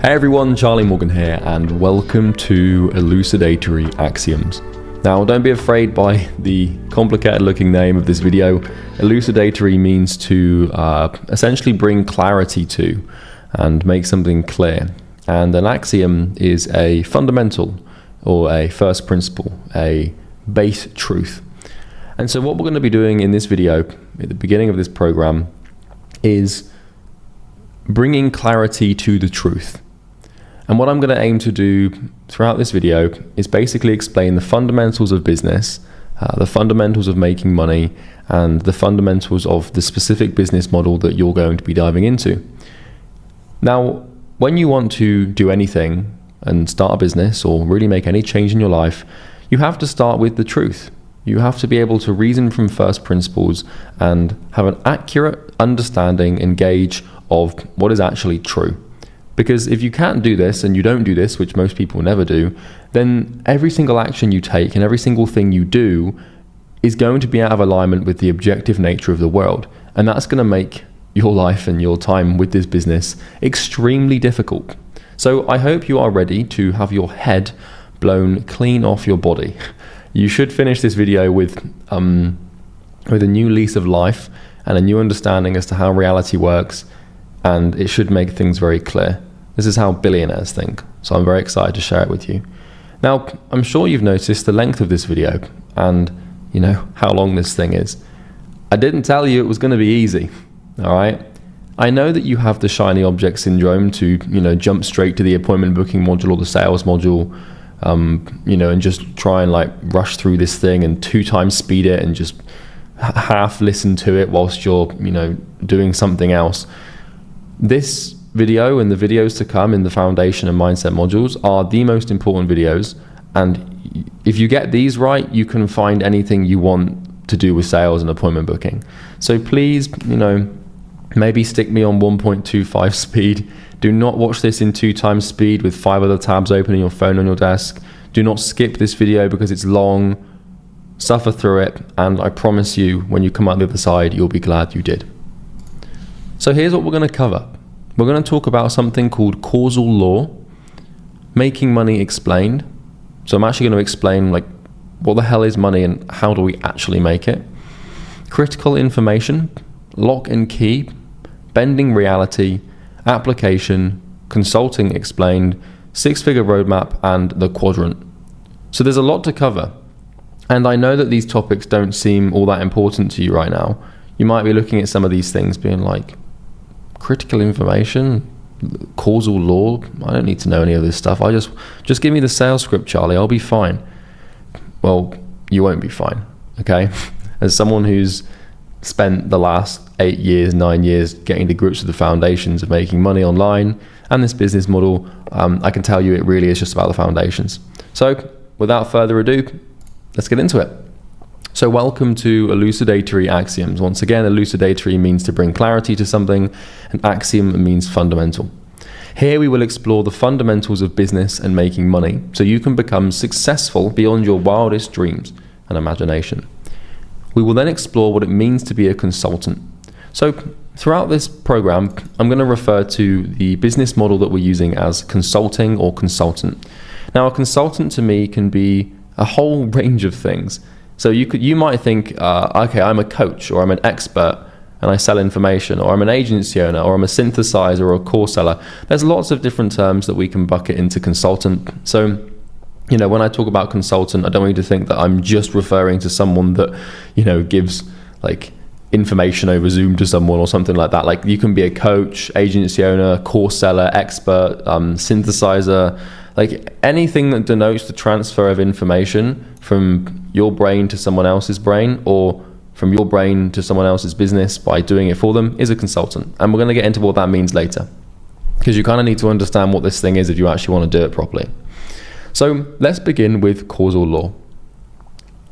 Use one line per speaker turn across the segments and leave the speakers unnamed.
Hey everyone, Charlie Morgan here, and welcome to Elucidatory Axioms. Now, don't be afraid by the complicated looking name of this video. Elucidatory means to essentially bring clarity to and make something clear. And an axiom is a fundamental or a first principle, a base truth. And so what we're going to be doing in this video, at the beginning of this program, is bringing clarity to the truth. And what I'm going to aim to do throughout this video is basically explain the fundamentals of business, the fundamentals of making money, and the fundamentals of the specific business model that you're going to be diving into. Now, when you want to do anything and start a business or really make any change in your life, you have to start with the truth. You have to be able to reason from first principles and have an accurate understanding and gauge of what is actually true. Because if you can't do this and you don't do this, which most people never do, then every single action you take and every single thing you do is going to be out of alignment with the objective nature of the world. And that's going to make your life and your time with this business extremely difficult. So I hope you are ready to have your head blown clean off your body. You should finish this video with a new lease of life and a new understanding as to how reality works, and it should make things very clear. This is how billionaires think, so I'm very excited to share it with you. Now, I'm sure you've noticed the length of this video and you know how long this thing is. I didn't tell you it was going to be easy, all right? I know that you have the shiny object syndrome to, jump straight to the appointment booking module or the sales module, and just try and like rush through this thing and 2 times speed it and just half listen to it whilst you're, doing something else. This video and the videos to come in the foundation and mindset modules are the most important videos, and if you get these right, you can find anything you want to do with sales and appointment booking. So please, maybe stick me on 1.25 speed. Do not watch this in 2 times speed with 5 other tabs open in your phone on your desk. Do not skip this video because it's long. Suffer through it, and I promise you, when you come out the other side, you'll be glad you did. So here's what we're going to cover. We're going to talk about something called causal law, making money explained. So I'm actually going to explain like what the hell is money and how do we actually make it. Critical information, lock and key, bending reality, application, consulting explained, 6-figure roadmap, and the quadrant. So there's a lot to cover. And I know that these topics don't seem all that important to you right now. You might be looking at some of these things being like, critical information, causal law, I don't need to know any of this stuff. Just give me the sales script, Charlie, I'll be fine. Well, you won't be fine, okay? As someone who's spent the last 8 years, 9 years getting to grips with the foundations of making money online and this business model, I can tell you it really is just about the foundations. So without further ado, let's get into it. So welcome to Elucidatory Axioms. Once again, elucidatory means to bring clarity to something, and axiom means fundamental. Here we will explore the fundamentals of business and making money so you can become successful beyond your wildest dreams and imagination. We will then explore what it means to be a consultant. So throughout this program, I'm going to refer to the business model that we're using as consulting or consultant. Now, a consultant to me can be a whole range of things. So you might think, okay, I'm a coach or I'm an expert and I sell information, or I'm an agency owner, or I'm a synthesizer or a course seller. There's lots of different terms that we can bucket into consultant. So, when I talk about consultant, I don't want you to think that I'm just referring to someone that, gives like information over Zoom to someone or something like that. Like you can be a coach, agency owner, course seller, expert, synthesizer, like anything that denotes the transfer of information from your brain to someone else's brain or from your brain to someone else's business by doing it for them is a consultant. And we're going to get into what that means later, because you kind of need to understand what this thing is if you actually want to do it properly. So let's begin with causal law.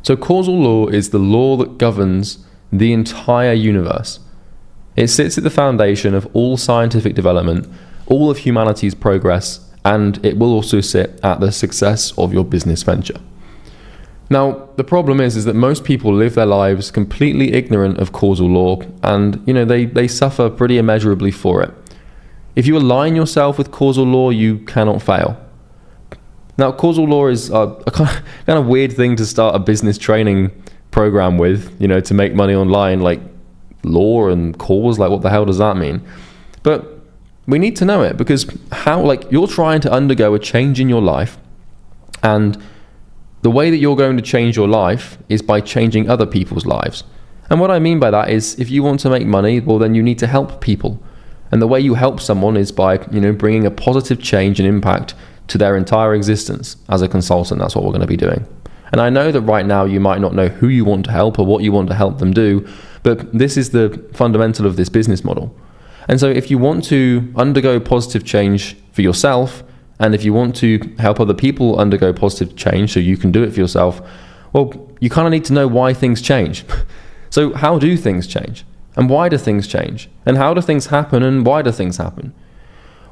So causal law is the law that governs the entire universe. It sits at the foundation of all scientific development, all of humanity's progress, and it will also sit at the success of your business venture. Now, the problem is that most people live their lives completely ignorant of causal law, and they suffer pretty immeasurably for it. If you align yourself with causal law, you cannot fail. Now, causal law is a kind of weird thing to start a business training program with, you know, to make money online, like law and cause, like what the hell does that mean? But we need to know it, because you're trying to undergo a change in your life, and the way that you're going to change your life is by changing other people's lives. And what I mean by that is, if you want to make money, well, then you need to help people. And the way you help someone is by, you know, bringing a positive change and impact to their entire existence. As a consultant, that's what we're going to be doing. And I know that right now you might not know who you want to help or what you want to help them do, but this is the fundamental of this business model. And so if you want to undergo positive change for yourself, and if you want to help other people undergo positive change so you can do it for yourself, well, you kind of need to know why things change. So how do things change? And why do things change? And how do things happen, and why do things happen?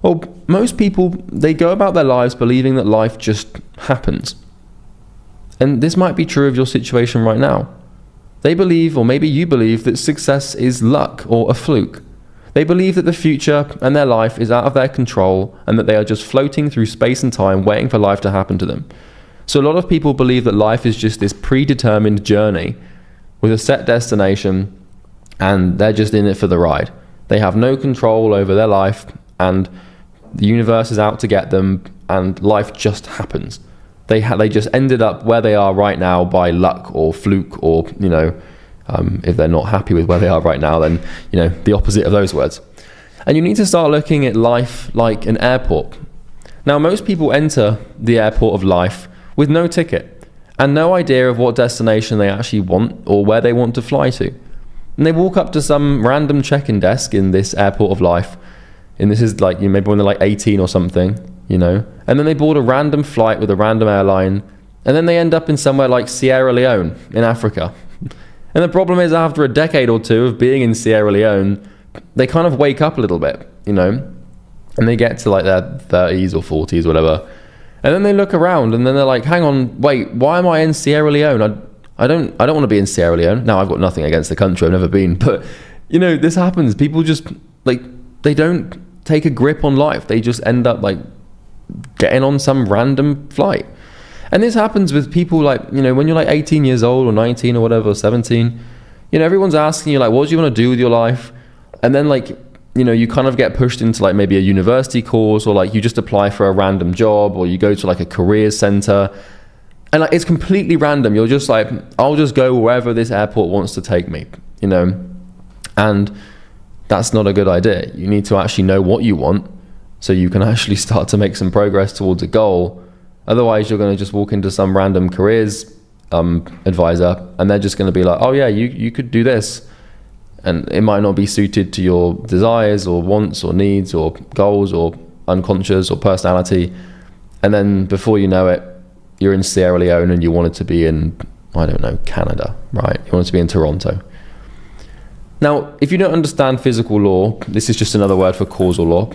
Well, most people, they go about their lives believing that life just happens. And this might be true of your situation right now. They believe, or maybe you believe, that success is luck or a fluke. They believe that the future and their life is out of their control, and that they are just floating through space and time waiting for life to happen to them. So a lot of people believe that life is just this predetermined journey with a set destination, and they're just in it for the ride. They have no control over their life, and the universe is out to get them, and life just happens. They just ended up where they are right now by luck or fluke, or, you know, if they're not happy with where they are right now, then, you know, the opposite of those words. And you need to start looking at life like an airport. Now, most people enter the airport of life with no ticket and no idea of what destination they actually want or where they want to fly to. And they walk up to some random check-in desk in this airport of life, and this is like, you know, maybe when they're like 18 or something, you know, and then they board a random flight with a random airline, and then they end up in somewhere like Sierra Leone in Africa. And the problem is, after a decade or two of being in Sierra Leone, they kind of wake up a little bit, you know, and they get to like their 30s or 40s, whatever, and then they look around, and then they're like, hang on, wait, why am I in Sierra Leone? I don't want to be in Sierra Leone. Now, I've got nothing against the country, I've never been, but, you know, this happens. People just, like, they don't take a grip on life. They just end up like getting on some random flight. And this happens with people, like, you know, when you're like 18 years old or 19 or whatever, or 17, you know, everyone's asking you, like, what do you want to do with your life? And then, like, you know, you kind of get pushed into like maybe a university course, or like you just apply for a random job, or you go to like a careers center, and like it's completely random. You're just like, I'll just go wherever this airport wants to take me, you know. And that's not a good idea. You need to actually know what you want so you can actually start to make some progress towards a goal. Otherwise, you're going to just walk into some random careers advisor, and they're just going to be like, oh yeah, you could do this. And it might not be suited to your desires or wants or needs or goals or unconscious or personality. And then before you know it, you're in Sierra Leone and you wanted to be in, I don't know, Canada, right? You wanted to be in Toronto. Now, if you don't understand physical law, this is just another word for causal law.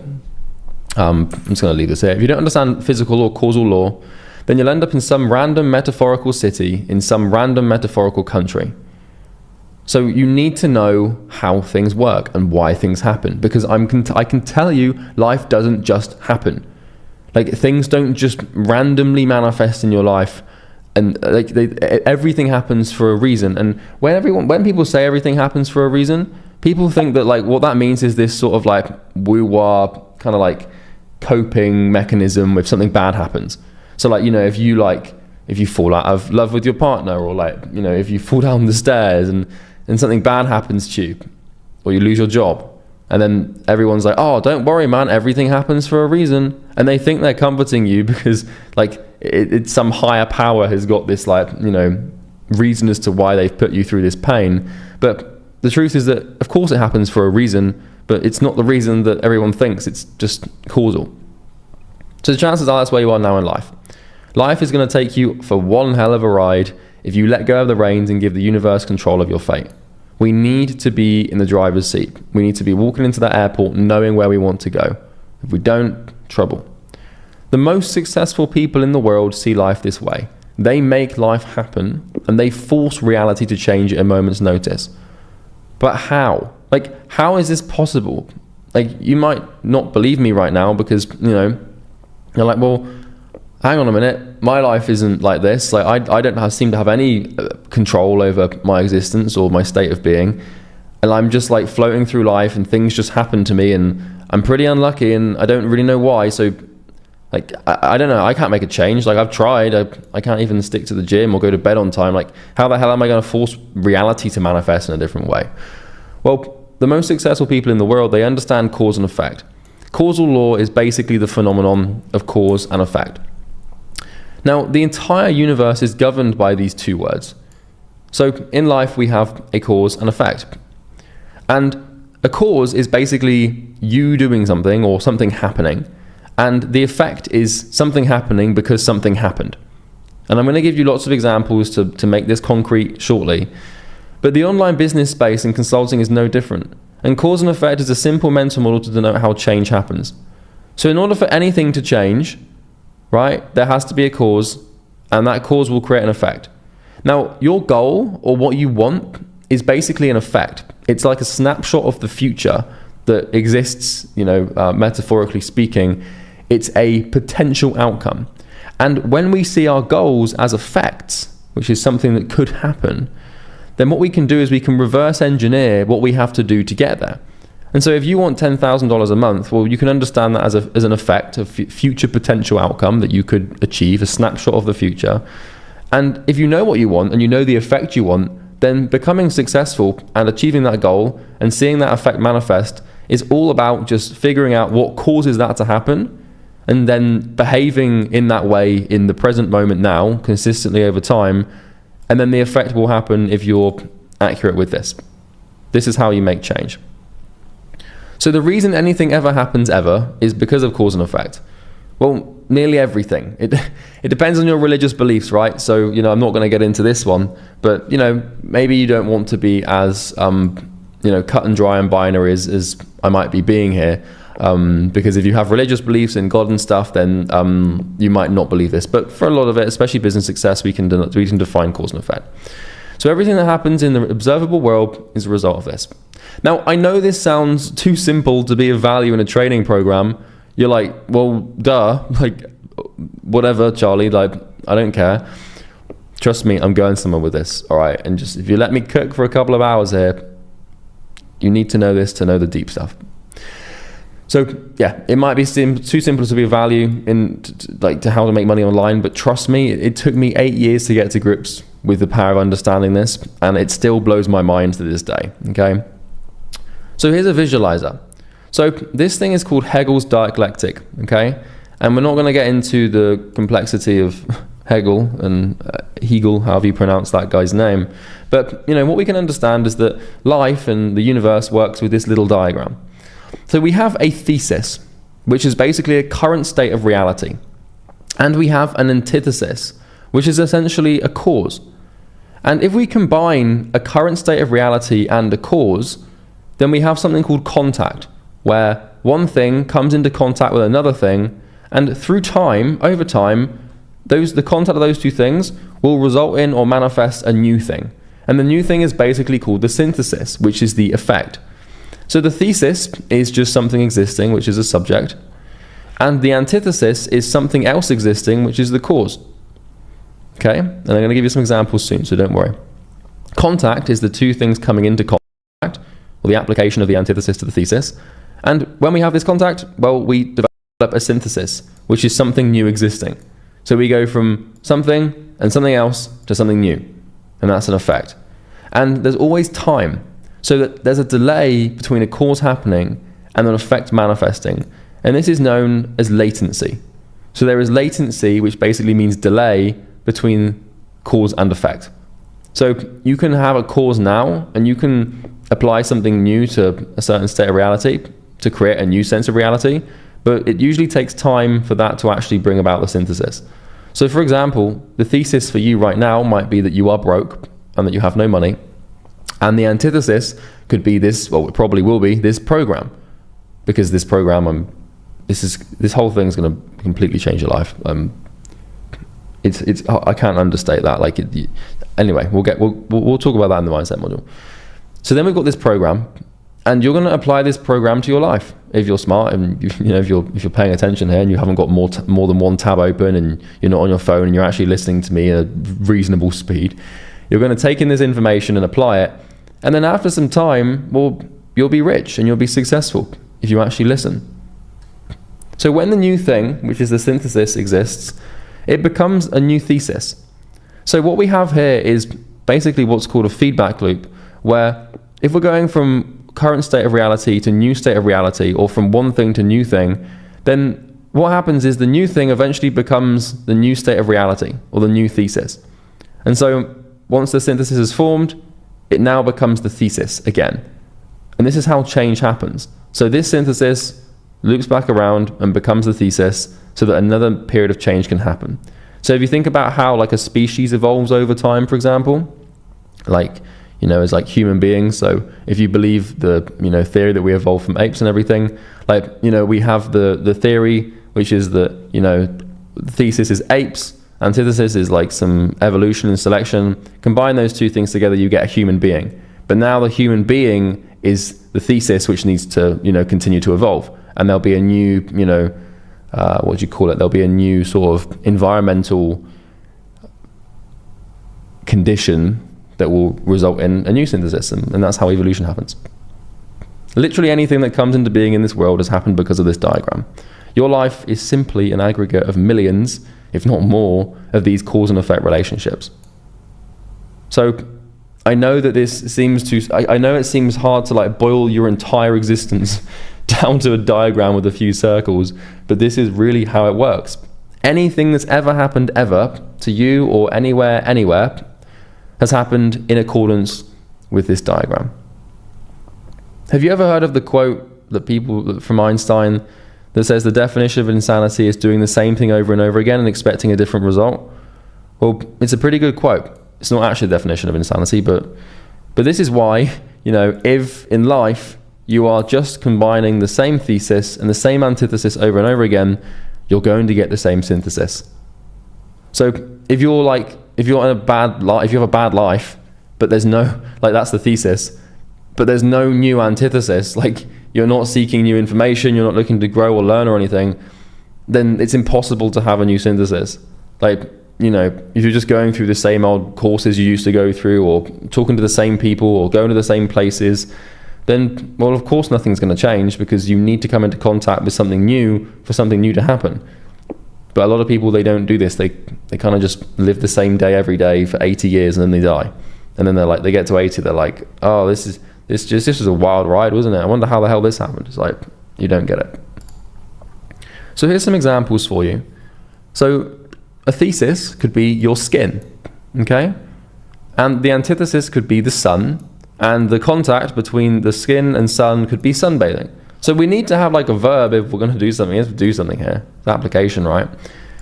I'm just going to leave this here. If you don't understand physical or causal law, then you'll end up in some random metaphorical city in some random metaphorical country. So you need to know how things work and why things happen, because I can tell you life doesn't just happen. Like, things don't just randomly manifest in your life, and like everything happens for a reason. And when people say everything happens for a reason, people think that like what that means is this sort of like woo-wah kind of like coping mechanism if something bad happens. So like, you know, if you fall out of love with your partner, or like, you know, if you fall down the stairs and something bad happens to you, or you lose your job, and then everyone's like, oh, don't worry, man, everything happens for a reason. And they think they're comforting you because like it's some higher power has got this like, you know, reason as to why they've put you through this pain. But the truth is that of course it happens for a reason, but it's not the reason that everyone thinks. It's just causal. So the chances are that's where you are now in life. Life is going to take you for one hell of a ride if you let go of the reins and give the universe control of your fate. We need to be in the driver's seat. We need to be walking into that airport knowing where we want to go. If we don't, trouble. The most successful people in the world see life this way. They make life happen, and they force reality to change at a moment's notice. But how? Like, how is this possible? like, you might not believe me right now because, you know, you're like, well, hang on a minute, my life isn't like this. Like, I don't seem to have any control over my existence or my state of being, and I'm just like floating through life and things just happen to me and I'm pretty unlucky and I don't really know why. So like, I don't know, I can't make a change. Like, I've tried, I can't even stick to the gym or go to bed on time. Like, how the hell am I going to force reality to manifest in a different way? Well, the most successful people in the world, they understand cause and effect. Causal law is basically the phenomenon of cause and effect. Now, the entire universe is governed by these two words. So in life, we have a cause and effect. And a cause is basically you doing something or something happening. And the effect is something happening because something happened. And I'm going to give you lots of examples to make this concrete shortly. But the online business space and consulting is no different. And cause and effect is a simple mental model to denote how change happens. So in order for anything to change, right, there has to be a cause, and that cause will create an effect. Now, your goal or what you want is basically an effect. It's like a snapshot of the future that exists, you know, metaphorically speaking. It's a potential outcome. And when we see our goals as effects, which is something that could happen, then what we can do is we can reverse engineer what we have to do to get there. And so if you want $10,000 a month, well, you can understand that as an effect of future potential outcome that you could achieve, a snapshot of the future. And if you know what you want and you know the effect you want, then becoming successful and achieving that goal and seeing that effect manifest is all about just figuring out what causes that to happen and then behaving in that way in the present moment now, consistently over time. And then the effect will happen if you're accurate with this. This is how you make change. So the reason anything ever happens ever is because of cause and effect. Well, nearly everything. It depends on your religious beliefs, right? So, you know, I'm not going to get into this one, but, you know, maybe you don't want to be as, you know, cut and dry and binary as I might be being here. Because if you have religious beliefs in God and stuff, then you might not believe this. But for a lot of it, especially business success, we can define cause and effect. So everything that happens in the observable world is a result of this. Now, I know this sounds too simple to be of value in a training program. You're like, well, duh, like, whatever, Charlie, like, I don't care. Trust me, I'm going somewhere with this, all right? And just, if you let me cook for a couple of hours here, you need to know this to know the deep stuff. So yeah, it might be too simple to be of value in to how to make money online, but trust me, it took me 8 years to get to grips with the power of understanding this, and it still blows my mind to this day, okay? So here's a visualizer. So this thing is called Hegel's dialectic, okay? And we're not going to get into the complexity of Hegel and Hegel, however you pronounce that guy's name. But, you know, what we can understand is that life and the universe works with this little diagram. So we have a thesis, which is basically a current state of reality. And we have an antithesis, which is essentially a cause. And if we combine a current state of reality and a cause, then we have something called contact, where one thing comes into contact with another thing, and through time, over time, the contact of those two things will result in or manifest a new thing. And the new thing is basically called the synthesis, which is the effect. So the thesis is just something existing, which is a subject, and the antithesis is something else existing, which is the cause. Okay, and I'm going to give you some examples soon, so don't worry. Contact is the two things coming into contact, or the application of the antithesis to the thesis. And when we have this contact, well, we develop a synthesis, which is something new existing. So we go from something and something else to something new, and that's an effect. And there's always time, so that there's a delay between a cause happening and an effect manifesting. And this is known as latency. So there is latency, which basically means delay between cause and effect. So you can have a cause now, and you can apply something new to a certain state of reality to create a new sense of reality, but it usually takes time for that to actually bring about the synthesis. So for example, the thesis for you right now might be that you are broke and that you have no money. And the antithesis could be this, well, it probably will be this program, because this program, this whole thing is going to completely change your life. I can't understate that. Anyway, we'll talk about that in the mindset module. So then we've got this program, And you're going to apply this program to your life if you're smart, and if you're paying attention here, and you haven't got more than one tab open, and you're not on your phone, and you're actually listening to me at a reasonable speed. You're going to take in this information and apply it, and then after some time, well, you'll be rich and you'll be successful if you actually listen. So when the new thing, which is the synthesis, exists, it becomes a new thesis. So what we have here is basically what's called a feedback loop, where if we're going from current state of reality to new state of reality, or from one thing to new thing, then what happens is the new thing eventually becomes the new state of reality, or the new thesis. And so once the synthesis is formed, it now becomes the thesis again. And this is how change happens. So this synthesis loops back around and becomes the thesis, so that another period of change can happen. So if you think about how like a species evolves over time, for example, like, as like human beings. So if you believe the, theory that we evolved from apes and everything, like, we have the theory, which is that, the thesis is apes, antithesis is like some evolution and selection. Combine those two things together, you get a human being. But now the human being is the thesis, which needs to, continue to evolve. And there'll be a new, what do you call it? There'll be a new sort of environmental condition that will result in a new synthesis, and that's how evolution happens. Literally anything that comes into being in this world has happened because of this diagram. Your life is simply an aggregate of millions, if not more, of these cause and effect relationships. So I know that this seems I know it seems hard to like boil your entire existence down to a diagram with a few circles, but this is really how it works. Anything that's ever happened ever to you or anywhere has happened in accordance with this diagram. Have you ever heard of the quote that from Einstein that says the definition of insanity is doing the same thing over and over again and expecting a different result? Well, it's a pretty good quote. It's not actually the definition of insanity, but this is why, if in life you are just combining the same thesis and the same antithesis over and over again, you're going to get the same synthesis. So if you have a bad life, but there's no, like, that's the thesis, but there's no new antithesis, like you're not seeking new information, you're not looking to grow or learn or anything, then it's impossible to have a new synthesis. Like, if you're just going through the same old courses you used to go through, or talking to the same people, or going to the same places, then, well, of course nothing's going to change, because you need to come into contact with something new for something new to happen. But a lot of people, they don't do this. They kind of just live the same day every day for 80 years, and then they die. And then they get to 80, they're like, oh, this was a wild ride, wasn't it? I wonder how the hell this happened. It's like, you don't get it. So here's some examples for you. So a thesis could be your skin, okay? And the antithesis could be the sun, and the contact between the skin and sun could be sunbathing. So we need to have like a verb if we're going to do something. We have to do something here. It's application, right?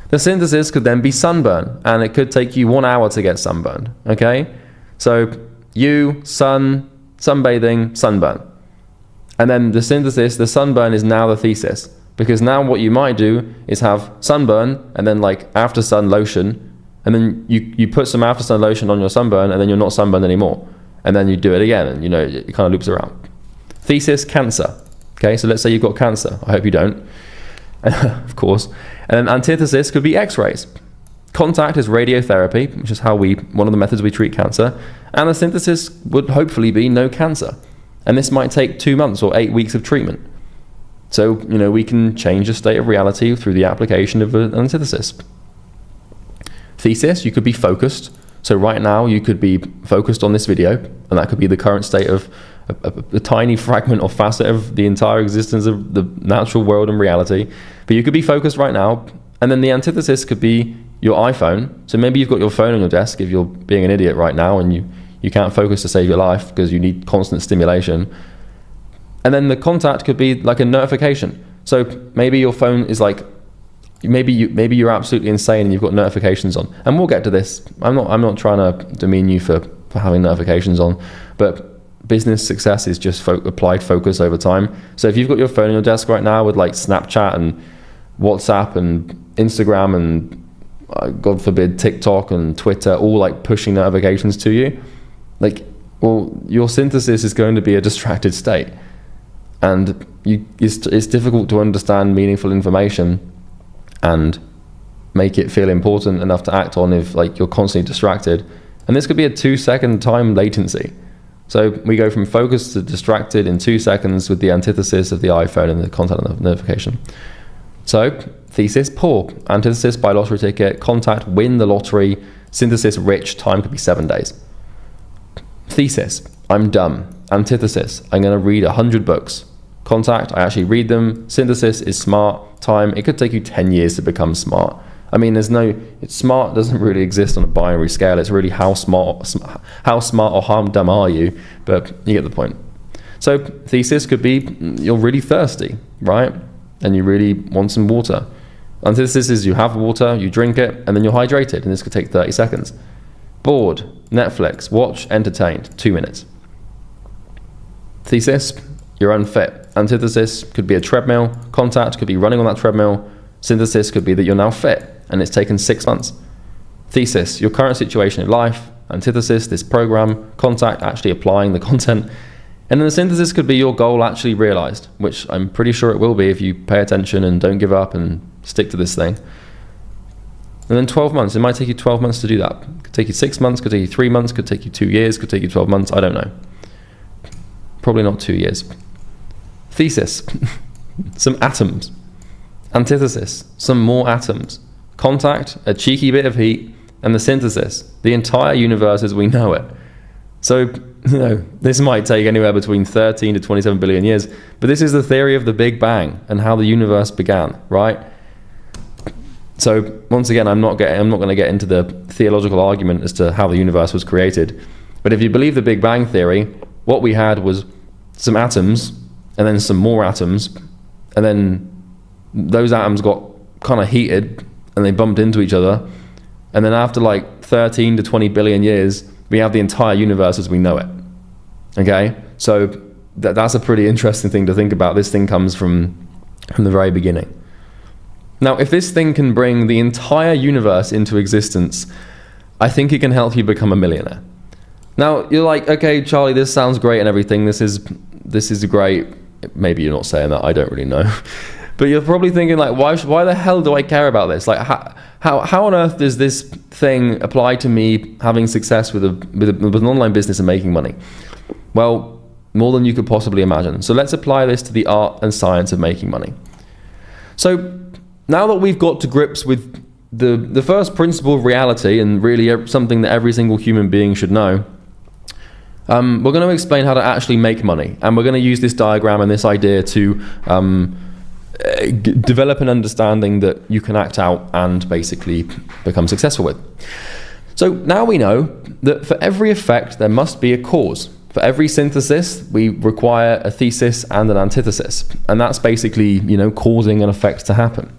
The synthesis could then be sunburn, and it could take you 1 hour to get sunburned, okay? So you, sun, sunbathing, sunburn. And then the synthesis, the sunburn, is now the thesis. Because now what you might do is have sunburn, and then like after sun lotion, and then you put some after sun lotion on your sunburn, and then you're not sunburned anymore. And then you do it again, and it kind of loops around. Thesis, cancer. Okay, so let's say you've got cancer. I hope you don't, of course. And then antithesis could be X-rays. Contact is radiotherapy, which is one of the methods we treat cancer. And the synthesis would hopefully be no cancer. And this might take 2 months or 8 weeks of treatment. So, we can change the state of reality through the application of an antithesis. Thesis, you could be focused. So right now you could be focused on this video, and that could be the current state of a tiny fragment or facet of the entire existence of the natural world and reality. But you could be focused right now, and then the antithesis could be your iPhone. So maybe you've got your phone on your desk if you're being an idiot right now, and you can't focus to save your life because you need constant stimulation. And then the contact could be like a notification. So maybe your phone is like, maybe you're absolutely insane and you've got notifications on. And we'll get to this. I'm not trying to demean you for having notifications on, but business success is just applied focus over time. So if you've got your phone on your desk right now with like Snapchat and WhatsApp and Instagram and God forbid TikTok and Twitter all like pushing notifications to you, like, well, your synthesis is going to be a distracted state. and it's difficult to understand meaningful information and make it feel important enough to act on if like you're constantly distracted. And this could be a 2-second time latency. So we go from focused to distracted in 2 seconds with the antithesis of the iPhone and the contact notification. So thesis, poor. Antithesis, buy lottery ticket. Contact, win the lottery. Synthesis, rich. Time could be 7 days. Thesis, I'm dumb. Antithesis, I'm going to read 100 books. Contact, I actually read them. Synthesis is smart. Time, it could take you 10 years to become smart. I mean, smart doesn't really exist on a binary scale. It's really how smart or how dumb are you, but you get the point. So thesis could be you're really thirsty, right? And you really want some water. Antithesis is you have water, you drink it, and then you're hydrated, and this could take 30 seconds. Bored, Netflix, watch, entertained, 2 minutes. Thesis, you're unfit. Antithesis could be a treadmill. Contact could be running on that treadmill. Synthesis could be that you're now fit, and it's taken 6 months. Thesis, your current situation in life. Antithesis, this program. Contact, actually applying the content. And then the synthesis could be your goal actually realized, which I'm pretty sure it will be if you pay attention and don't give up and stick to this thing. And then 12 months, it might take you 12 months to do that. It could take you 6 months, could take you 3 months, could take you 2 years, could take you 12 months, I don't know. Probably not 2 years. Thesis, some atoms. Antithesis, some more atoms. Contact, a cheeky bit of heat. And the synthesis, the entire universe as we know it. So, this might take anywhere between 13 to 27 billion years, but this is the theory of the Big Bang and how the universe began, right? So, once again, I'm not going to get into the theological argument as to how the universe was created. But if you believe the Big Bang theory, what we had was some atoms, and then some more atoms, and then those atoms got kind of heated, and they bumped into each other, and then after like 13 to 20 billion years, we have the entire universe as we know it. Okay? So that's a pretty interesting thing to think about. This thing comes from the very beginning. Now, if this thing can bring the entire universe into existence, I think it can help you become a millionaire. Now, you're like, okay, Charlie, this sounds great and everything. This is great. Maybe you're not saying that. I don't really know. But you're probably thinking, like, why the hell do I care about this? Like, how on earth does this thing apply to me having success with an online business and making money? Well, more than you could possibly imagine. So let's apply this to the art and science of making money. So now that we've got to grips with the first principle of reality, and really something that every single human being should know, we're going to explain how to actually make money. And we're going to use this diagram and this idea to develop an understanding that you can act out and basically become successful with. So now we know that for every effect there must be a cause. For every synthesis we require a thesis and an antithesis, and that's basically, causing an effect to happen.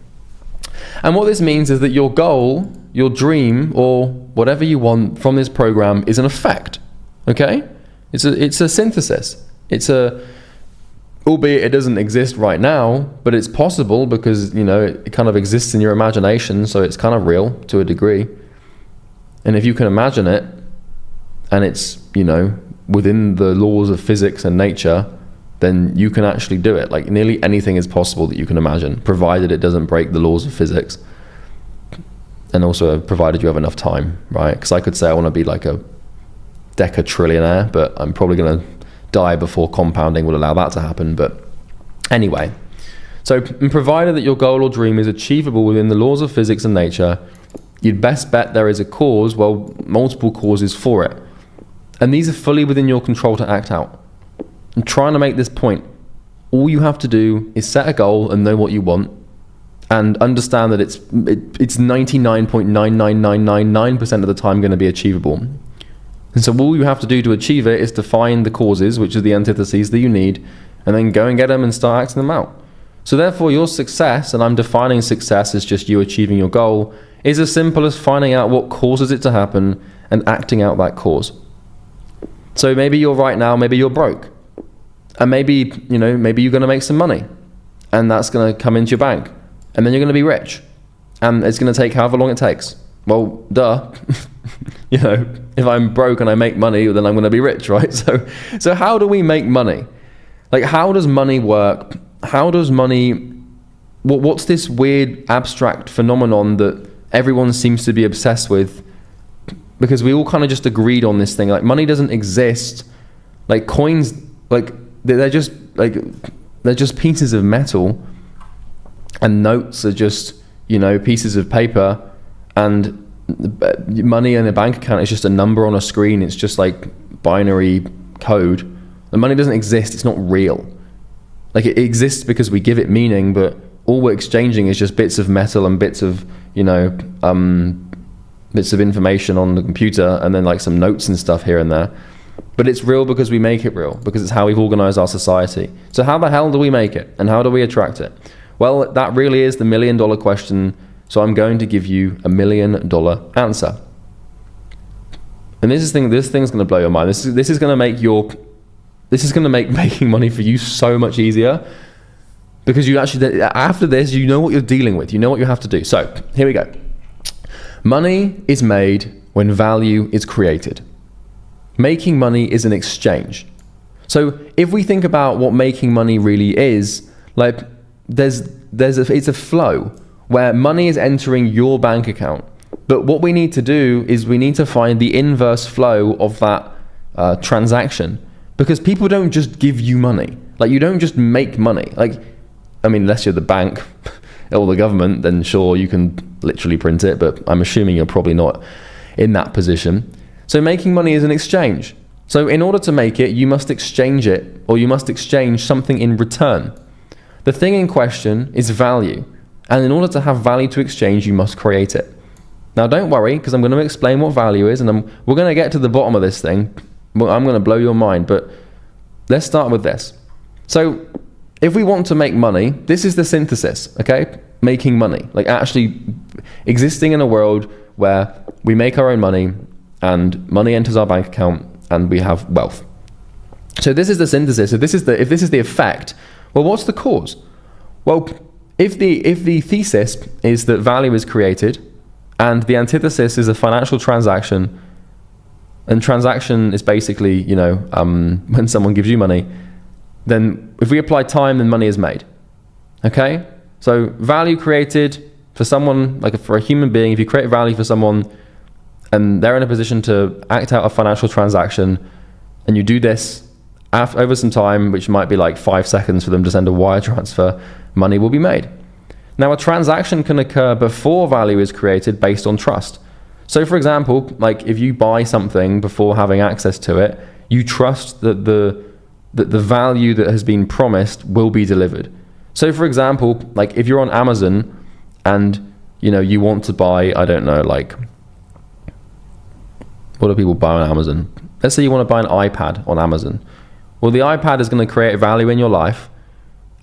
And what this means is that your goal, your dream, or whatever you want from this program is an effect. Okay? It's a synthesis. Albeit it doesn't exist right now, but it's possible because, it kind of exists in your imagination, so it's kind of real to a degree. And if you can imagine it, and it's, within the laws of physics and nature, then you can actually do it. Like, nearly anything is possible that you can imagine, provided it doesn't break the laws of physics. And also provided you have enough time, right? Because I could say I want to be like a decatrillionaire, but I'm probably going to die before compounding will allow that to happen. But anyway, so provided that your goal or dream is achievable within the laws of physics and nature, you'd best bet there is a cause, well, multiple causes for it. And these are fully within your control to act out. I'm trying to make this point. All you have to do is set a goal and know what you want, and understand that it's 99.99999% of the time going to be achievable. And so all you have to do to achieve it is to find the causes, which are the antitheses that you need, and then go and get them and start acting them out. So therefore your success, and I'm defining success as just you achieving your goal, is as simple as finding out what causes it to happen and acting out that cause. So maybe you're right now, maybe you're broke. And maybe you're going to make some money, and that's going to come into your bank, and then you're going to be rich, and it's going to take however long it takes. Well, duh. If I'm broke and I make money, then I'm going to be rich, right? So how do we make money? Like, how does money work? How does money, what's this weird abstract phenomenon that everyone seems to be obsessed with? Because we all kind of just agreed on this thing. Like, money doesn't exist. Like, coins, like, they're just pieces of metal, and notes are just, you know, pieces of paper, and money in a bank account is just a number on a screen. It's just like binary code. The money doesn't exist. It's not real. Like, it exists because we give it meaning, but all we're exchanging is just bits of metal and bits of, you know, bits of information on the computer, and then like some notes and stuff here and there. But it's real because we make it real, because it's how we've organized our society. So how the hell do we make it, and how do we attract it? Well, that really is the $1 million question. So I'm going to give you $1 million answer. And this thing's going to blow your mind. This is going to make making money for you so much easier, because you actually, after this, you know what you're dealing with. You know what you have to do. So here we go. Money is made when value is created. Making money is an exchange. So if we think about what making money really is, like, it's a flow where money is entering your bank account. But what we need to do is we need to find the inverse flow of that transaction, because people don't just give you money. Like, you don't just make money. Like, I mean, unless you're the bank or the government, then sure, you can literally print it, but I'm assuming you're probably not in that position. So making money is an exchange. So in order to make it, you must exchange it, or you must exchange something in return. The thing in question is value. And in order to have value to exchange, you must create it. Now, don't worry, because I'm going to explain what value is, and we're going to get to the bottom of this thing. I'm going to blow your mind, but let's start with this. So if we want to make money, this is the synthesis, okay? Making money, like actually existing in a world where we make our own money, and money enters our bank account, and we have wealth. So this is the synthesis. If this is the effect, well, what's the cause? Well, if the thesis is that value is created, and the antithesis is a financial transaction, and transaction is basically, you know, when someone gives you money, then if we apply time, then money is made. Okay? So value created for someone, like for a human being, if you create value for someone and they're in a position to act out a financial transaction, and you do this over some time, which might be like 5 seconds for them to send a wire transfer, money will be made. Now, a transaction can occur before value is created based on trust. So for example, like if you buy something before having access to it, you trust that the value that has been promised will be delivered. So for example, like if you're on Amazon and, you know, you want to buy, I don't know, like, what do people buy on Amazon? Let's say you want to buy an iPad on Amazon. Well, the iPad is going to create value in your life.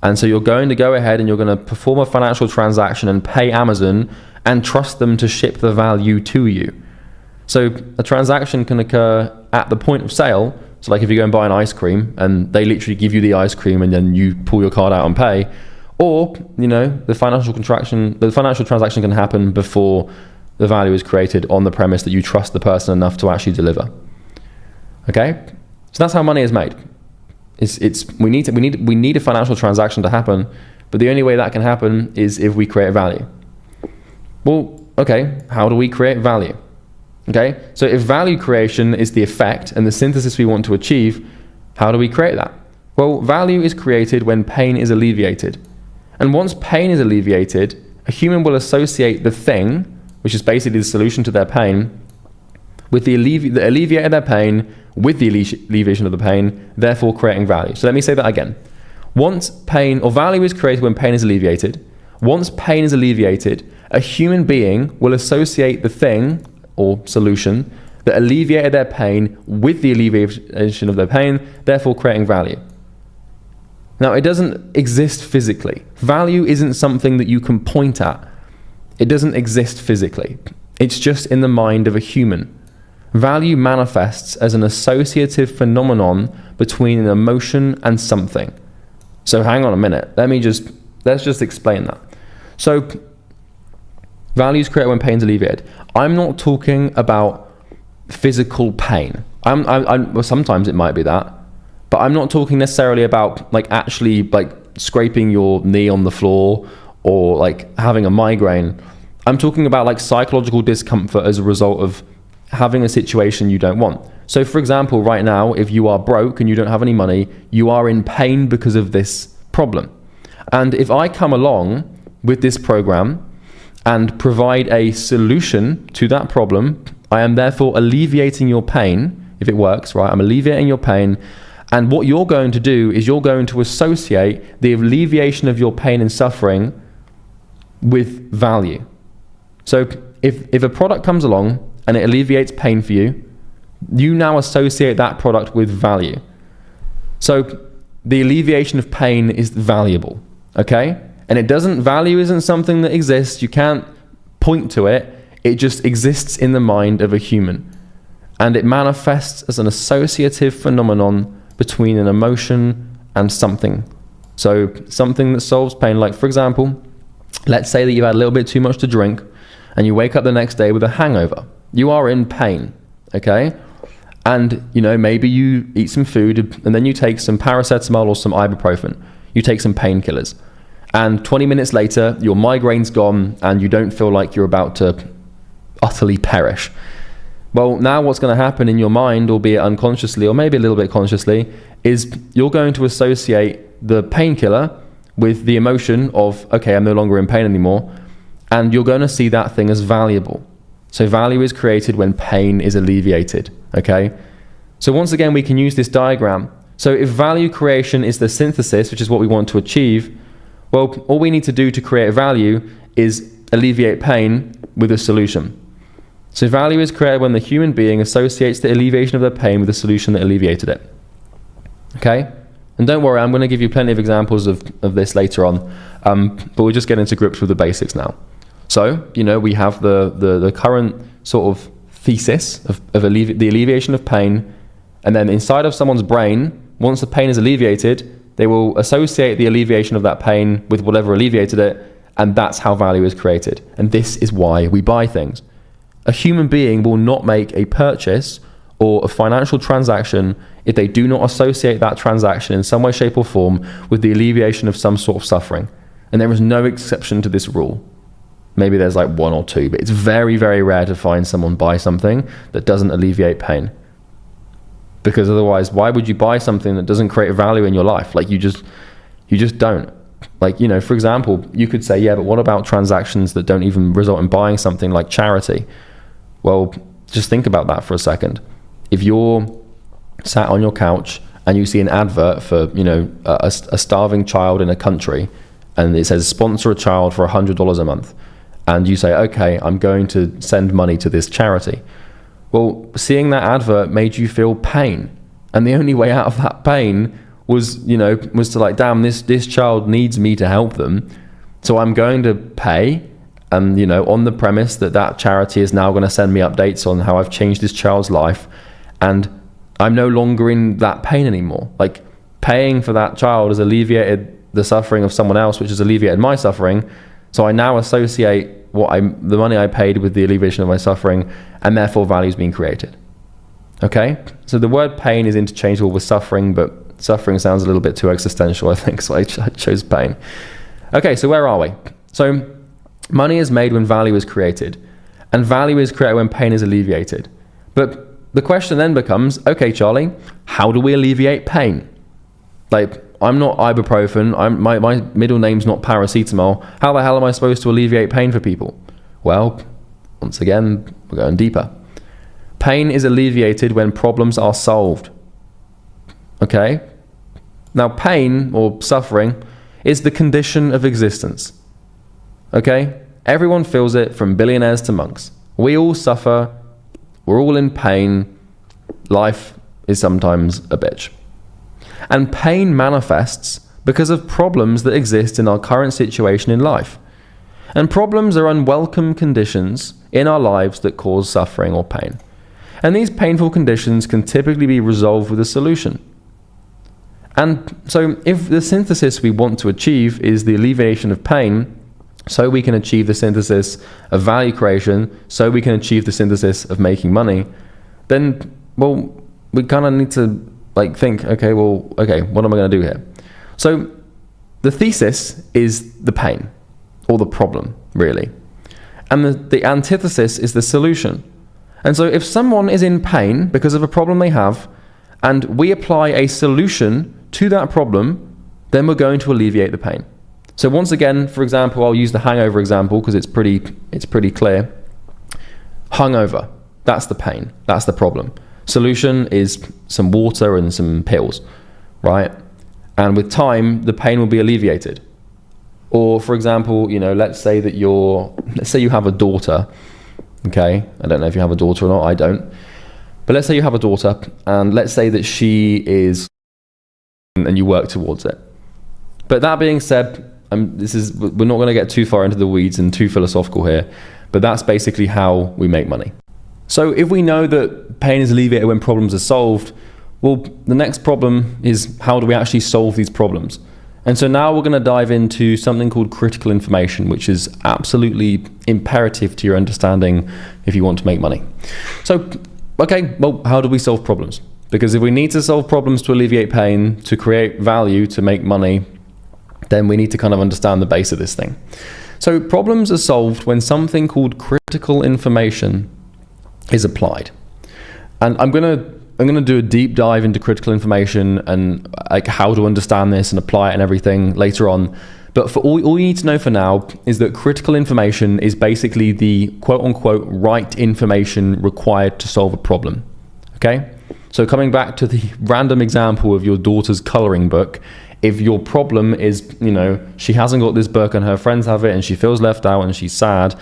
And so you're going to go ahead and you're going to perform a financial transaction and pay Amazon and trust them to ship the value to you. So a transaction can occur at the point of sale. So like if you go and buy an ice cream and they literally give you the ice cream and then you pull your card out and pay, or, you know, the financial transaction can happen before the value is created on the premise that you trust the person enough to actually deliver. Okay? So that's how money is made. We need a financial transaction to happen, but the only way that can happen is if we create value. Well, okay, how do we create value? Okay, so if value creation is the effect and the synthesis we want to achieve, how do we create that? Well, value is created when pain is alleviated. And once pain is alleviated, a human will associate the thing, which is basically the solution to their pain, with the alleviated their pain, with the alleviation of the pain, therefore creating value. So let me say that again. Once pain or value is created when pain is alleviated, once pain is alleviated, a human being will associate the thing or solution that alleviated their pain with the alleviation of their pain, therefore creating value. Now, it doesn't exist physically. Value isn't something that you can point at. It doesn't exist physically. It's just in the mind of a human. Value manifests as an associative phenomenon between an emotion and something. So hang on a minute. Let's just explain that. So value is created when pain is alleviated. I'm not talking about physical pain. Well, sometimes it might be that, But I'm not talking necessarily about like actually like scraping your knee on the floor or like having a migraine. I'm talking about like psychological discomfort as a result of having a situation you don't want. So for example, right now, if you are broke and you don't have any money, you are in pain because of this problem. And if I come along with this program and provide a solution to that problem, I am therefore alleviating your pain. If it works, right? I'm alleviating your pain. And what you're going to do is you're going to associate the alleviation of your pain and suffering with value. So if a product comes along and it alleviates pain for you, you now associate that product with value. So the alleviation of pain is valuable, okay? And value isn't something that exists. You can't point to it. It just exists in the mind of a human. And it manifests as an associative phenomenon between an emotion and something. So something that solves pain, like for example, let's say that you've had a little bit too much to drink and you wake up the next day with a hangover. You are in pain, okay? And maybe you eat some food and then you take some paracetamol or some ibuprofen. You take some painkillers. And 20 minutes later, your migraine's gone and you don't feel like you're about to utterly perish. Well, now what's going to happen in your mind, albeit unconsciously or maybe a little bit consciously, is you're going to associate the painkiller with the emotion of, okay, I'm no longer in pain anymore. And you're going to see that thing as valuable. So value is created when pain is alleviated, okay? So once again, we can use this diagram. So if value creation is the synthesis, which is what we want to achieve, well, all we need to do to create value is alleviate pain with a solution. So value is created when the human being associates the alleviation of their pain with the solution that alleviated it. Okay? And don't worry, I'm going to give you plenty of examples of this later on, but we'll just get into grips with the basics now. So, we have the current sort of thesis of the alleviation of pain, and then inside of someone's brain, once the pain is alleviated, they will associate the alleviation of that pain with whatever alleviated it, and that's how value is created. And this is why we buy things. A human being will not make a purchase or a financial transaction if they do not associate that transaction in some way, shape or form with the alleviation of some sort of suffering. And there is no exception to this rule. Maybe there's like one or two, but it's very, very rare to find someone buy something that doesn't alleviate pain. Because otherwise, why would you buy something that doesn't create value in your life? Like you just don't. Like, for example, you could say, yeah, but what about transactions that don't even result in buying something like charity? Well, just think about that for a second. If you're sat on your couch and you see an advert for, a starving child in a country, and it says sponsor a child for $100 a month, and you say, okay, I'm going to send money to this charity. Well, seeing that advert made you feel pain. And the only way out of that pain was to like, damn, this child needs me to help them. So I'm going to pay, and, on the premise that charity is now going to send me updates on how I've changed this child's life. And I'm no longer in that pain anymore. Like, paying for that child has alleviated the suffering of someone else, which has alleviated my suffering. So I now associate the money I paid with the alleviation of my suffering, and therefore value is being created. Okay? So the word pain is interchangeable with suffering, but suffering sounds a little bit too existential, I think, so I chose pain. Okay, so where are we? So money is made when value is created, and value is created when pain is alleviated. But the question then becomes, okay, Charlie, how do we alleviate pain? Like, I'm not ibuprofen, my middle name's not paracetamol. How the hell am I supposed to alleviate pain for people? Well, once again, we're going deeper. Pain is alleviated when problems are solved. Okay? Now, pain or suffering is the condition of existence. Okay? Everyone feels it, from billionaires to monks. We all suffer. We're all in pain. Life is sometimes a bitch. And pain manifests because of problems that exist in our current situation in life. And problems are unwelcome conditions in our lives that cause suffering or pain. And these painful conditions can typically be resolved with a solution. And so if the synthesis we want to achieve is the alleviation of pain, so we can achieve the synthesis of value creation, so we can achieve the synthesis of making money, then, well, we kind of need to like think, okay, well, okay, what am I going to do here? So the thesis is the pain or the problem, really. And the antithesis is the solution. And so if someone is in pain because of a problem they have, and we apply a solution to that problem, then we're going to alleviate the pain. So once again, for example, I'll use the hangover example because it's pretty clear. Hungover, that's the pain, that's the problem. Solution is some water and some pills, right? And with time, the pain will be alleviated. Or for example, you know, let's say you have a daughter, okay? I don't know if you have a daughter or not, I don't. But let's say you have a daughter, and let's say that she is, and you work towards it. But that being said, we're not going to get too far into the weeds and too philosophical here, but that's basically how we make money. So if we know that pain is alleviated when problems are solved, well, the next problem is how do we actually solve these problems? And so now we're going to dive into something called critical information, which is absolutely imperative to your understanding if you want to make money. So, okay, well, how do we solve problems? Because if we need to solve problems to alleviate pain, to create value, to make money, then we need to kind of understand the base of this thing. So problems are solved when something called critical information is applied. And I'm gonna do a deep dive into critical information and like how to understand this and apply it and everything later on. But for all you need to know for now is that critical information is basically the quote unquote right information required to solve a problem. Okay? So coming back to the random example of your daughter's coloring book, if your problem is, you know, she hasn't got this book and her friends have it and she feels left out and she's sad,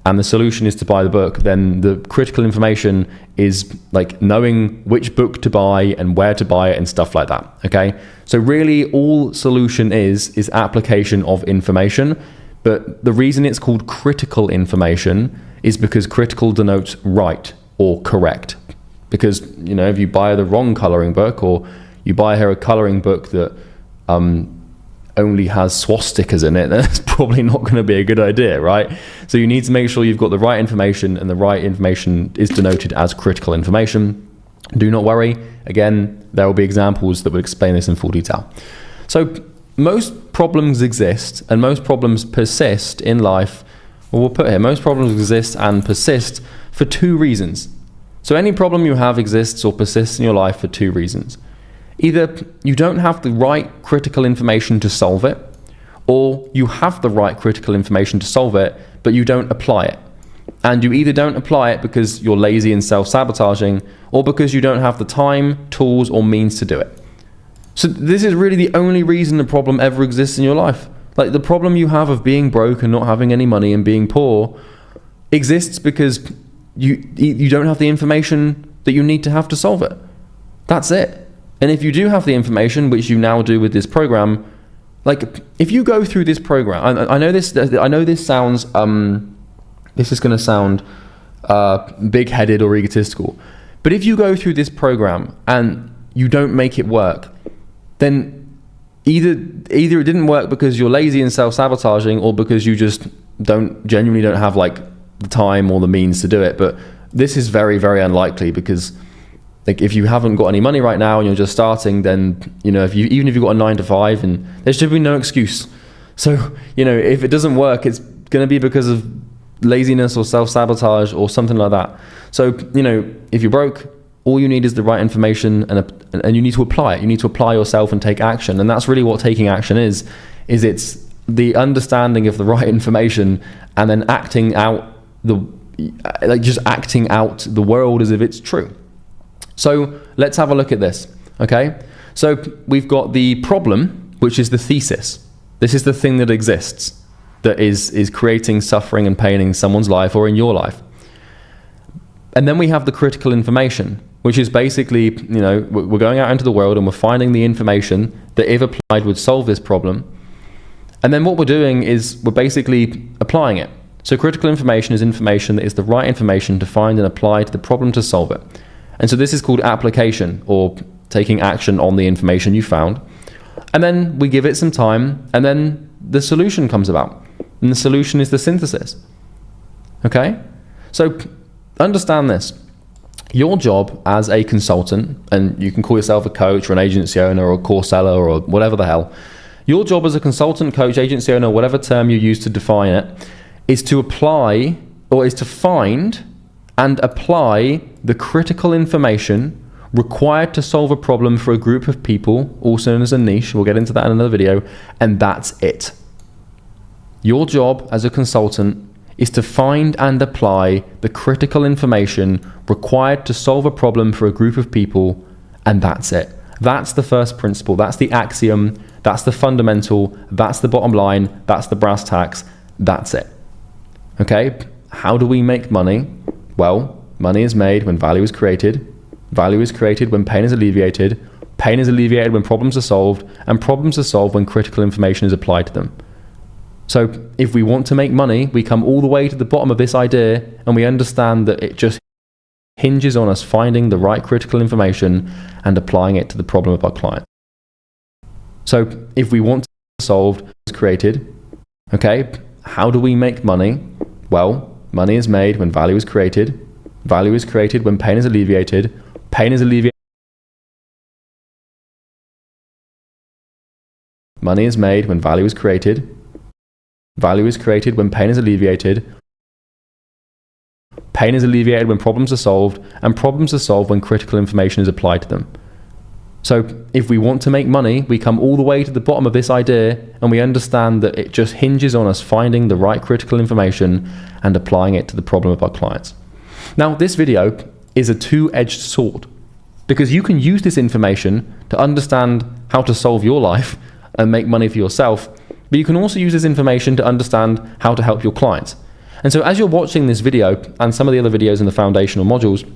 and the solution is to buy the book, then the critical information is like knowing which book to buy and where to buy it and stuff like that, okay? So really all solution is application of information, but the reason it's called critical information is because critical denotes right or correct. Because, you know, if you buy the wrong coloring book or you buy her a coloring book that only has swastikas in it, that's probably not going to be a good idea, right? So you need to make sure you've got the right information, and the right information is denoted as critical information. Do not worry, again, there will be examples that will explain this in full detail. So most problems exist and most problems persist in life, or we'll put here, most problems exist and persist for two reasons. So any problem you have exists or persists in your life for two reasons. Either you don't have the right critical information to solve it, or you have the right critical information to solve it, but you don't apply it. And you either don't apply it because you're lazy and self-sabotaging, or because you don't have the time, tools, or means to do it. So this is really the only reason the problem ever exists in your life. Like the problem you have of being broke and not having any money and being poor exists because you don't have the information that you need to have to solve it. That's it. And if you do have the information, which you now do with this program, like if you go through this program, I know this sounds, this is going to sound big-headed or egotistical, but if you go through this program and you don't make it work, then either it didn't work because you're lazy and self-sabotaging, or because you just genuinely don't have like the time or the means to do it. But this is very, very unlikely, because like if you haven't got any money right now and you're just starting, then, you know, even if you've got a 9 to 5, and there should be no excuse. So, you know, if it doesn't work, it's going to be because of laziness or self-sabotage or something like that. So, you know, if you're broke, all you need is the right information, and you need to apply it. You need to apply yourself and take action. And that's really what taking action is it's the understanding of the right information and then acting out acting out the world as if it's true. So let's have a look at this, okay? So we've got the problem, which is the thesis. This is the thing that exists, that is creating suffering and pain in someone's life or in your life. And then we have the critical information, which is basically, you know, we're going out into the world and we're finding the information that, if applied, would solve this problem. And then what we're doing is we're basically applying it. So critical information is information that is the right information to find and apply to the problem to solve it. And so this is called application, or taking action on the information you found. And then we give it some time, and then the solution comes about. And the solution is the synthesis. Okay? So understand this. Your job as a consultant, and you can call yourself a coach or an agency owner or a course seller or whatever the hell, your job as a consultant, coach, agency owner, whatever term you use to define it, is to apply or is to find and apply the critical information required to solve a problem for a group of people, also known as a niche. We'll get into that in another video, and that's it. Your job as a consultant is to find and apply the critical information required to solve a problem for a group of people, and that's it. That's the first principle, that's the axiom, that's the fundamental, that's the bottom line, that's the brass tacks, that's it. Okay, how do we make money? Well, money is made when value is created. Value is created when pain is alleviated. Pain is alleviated when problems are solved, and problems are solved when critical information is applied to them. So if we want to make money, we come all the way to the bottom of this idea, and we understand that it just hinges on us finding the right critical information and applying it to the problem of our client. So if we want to solve is created, okay, how do we make money? Well, money is made when value is created. Value is created when pain is alleviated. Pain is alleviated. Money is made when value is created. Value is created when pain is alleviated. Pain is alleviated when problems are solved, and problems are solved when critical information is applied to them. So if we want to make money, we come all the way to the bottom of this idea, and we understand that it just hinges on us finding the right critical information and applying it to the problem of our clients. Now, this video is a two-edged sword, because you can use this information to understand how to solve your life and make money for yourself, but you can also use this information to understand how to help your clients. And so as you're watching this video and some of the other videos in the foundational modules,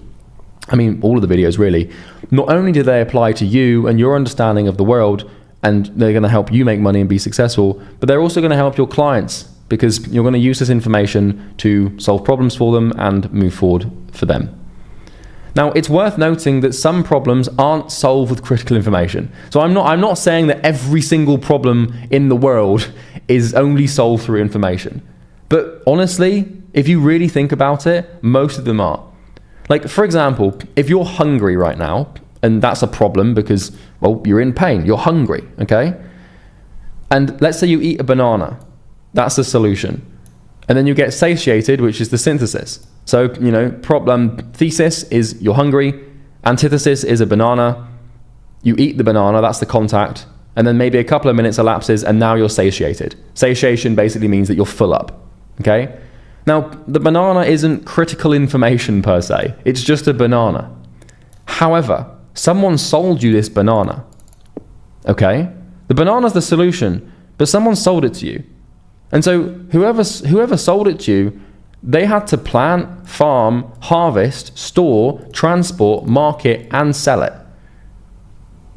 I mean, all of the videos really, not only do they apply to you and your understanding of the world, and they're going to help you make money and be successful, but they're also going to help your clients, because you're going to use this information to solve problems for them and move forward for them. Now, it's worth noting that some problems aren't solved with critical information. So I'm not saying that every single problem in the world is only solved through information. But honestly, if you really think about it, most of them are. Like, for example, if you're hungry right now, and that's a problem because, well, you're in pain, you're hungry, okay? And let's say you eat a banana. That's the solution. And then you get satiated, which is the synthesis. So, you know, thesis is you're hungry, antithesis is a banana, you eat the banana, that's the contact, and then maybe a couple of minutes elapses and now you're satiated. Satiation basically means that you're full up, okay? Now, the banana isn't critical information per se, it's just a banana. However, someone sold you this banana, okay? The banana's the solution, but someone sold it to you. And so whoever sold it to you, they had to plant, farm, harvest, store, transport, market, and sell it.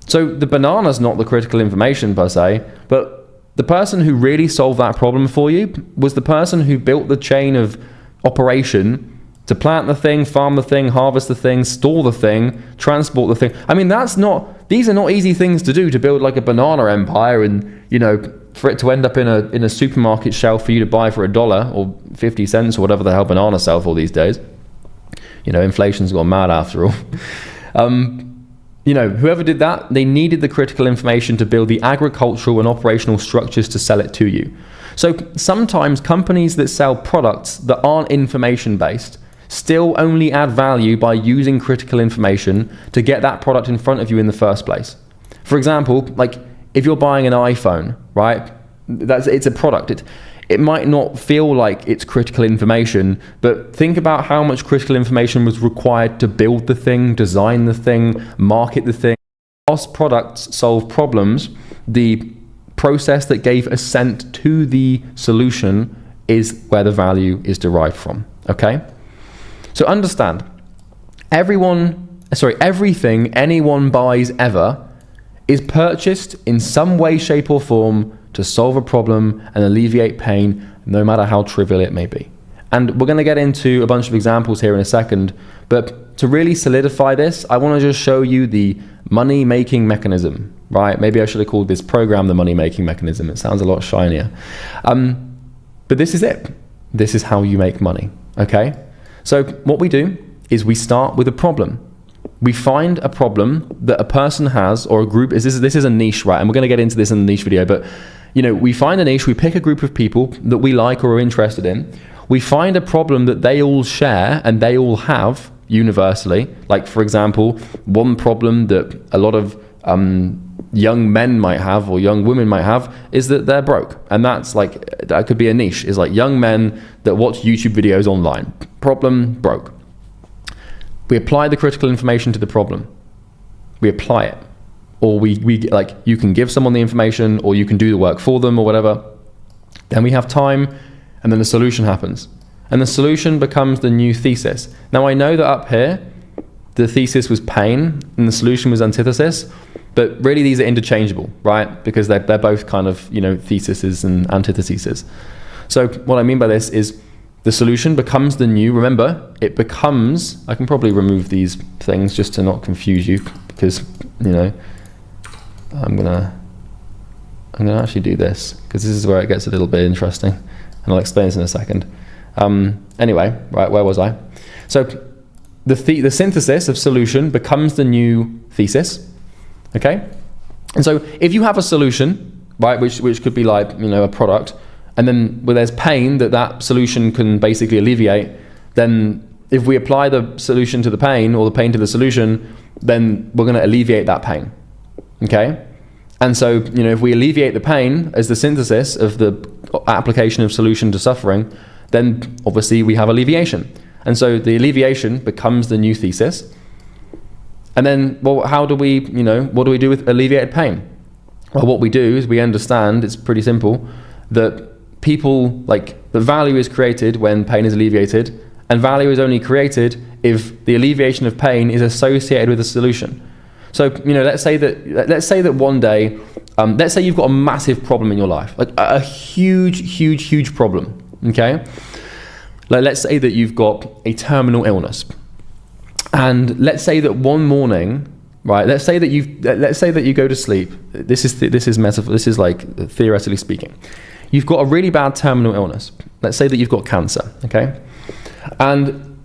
So the banana's not the critical information per se, but the person who really solved that problem for you was the person who built the chain of operation to plant the thing, farm the thing, harvest the thing, store the thing, transport the thing. I mean, these are not easy things to do, to build like a banana empire and, you know, for it to end up in a supermarket shelf for you to buy for $1 or 50 cents or whatever the hell bananas sell for these days. You know, inflation's gone mad after all. You know, whoever did that, they needed the critical information to build the agricultural and operational structures to sell it to you. So sometimes companies that sell products that aren't information based still only add value by using critical information to get that product in front of you in the first place. For example, like if you're buying an iPhone, right? It's a product. It might not feel like it's critical information, but think about how much critical information was required to build the thing, design the thing, market the thing. Whilst products solve problems, the process that gave assent to the solution is where the value is derived from, okay? So understand, everything anyone buys ever is purchased in some way, shape or form to solve a problem and alleviate pain, no matter how trivial it may be. And we're going to get into a bunch of examples here in a second, but to really solidify this, I want to just show you the money-making mechanism, right? Maybe I should have called this program the money-making mechanism. It sounds a lot shinier. But this is it. This is how you make money, okay? So what we do is we start with a problem. We find a problem that a person has, or a group. This is a niche, right? And we're going to get into this in the niche video, but we find a niche, we pick a group of people that we like or are interested in. We find a problem that they all share and they all have universally. Like, for example, one problem that a lot of young men might have or young women might have is that they're broke. And that could be a niche, is like young men that watch YouTube videos online. Problem, broke. We apply the critical information to the problem. We apply it. Or we like, you can give someone the information, or you can do the work for them, or whatever. Then we have time, and then the solution happens. And the solution becomes the new thesis. Now, I know that up here, the thesis was pain, and the solution was antithesis, but really these are interchangeable, right? Because they're both kind of, theses and antitheses. So what I mean by this is, the solution becomes the new, remember, it becomes, I can probably remove these things just to not confuse you, because, I'm gonna actually do this, because this is where it gets a little bit interesting, and I'll explain this in a second. Anyway, right, where was I? So the synthesis of solution becomes the new thesis, okay? And so if you have a solution, right, which could be like, a product, and then where there's pain that solution can basically alleviate, then if we apply the solution to the pain, or the pain to the solution, then we're going to alleviate that pain, okay? And so, if we alleviate the pain as the synthesis of the application of solution to suffering, then obviously we have alleviation. And so the alleviation becomes the new thesis. And then, well, how do we, what do we do with alleviated pain? Well, what we do is we understand, it's pretty simple, that the value is created when pain is alleviated, and value is only created if the alleviation of pain is associated with a solution. So, let's say that one day, let's say you've got a massive problem in your life, like a huge problem, okay? Like, let's say that you've got a terminal illness, and let's say that one morning, right? Let's say that you go to sleep. This is metaphor. This is like theoretically speaking. You've got a really bad terminal illness. Let's say that you've got cancer, okay? And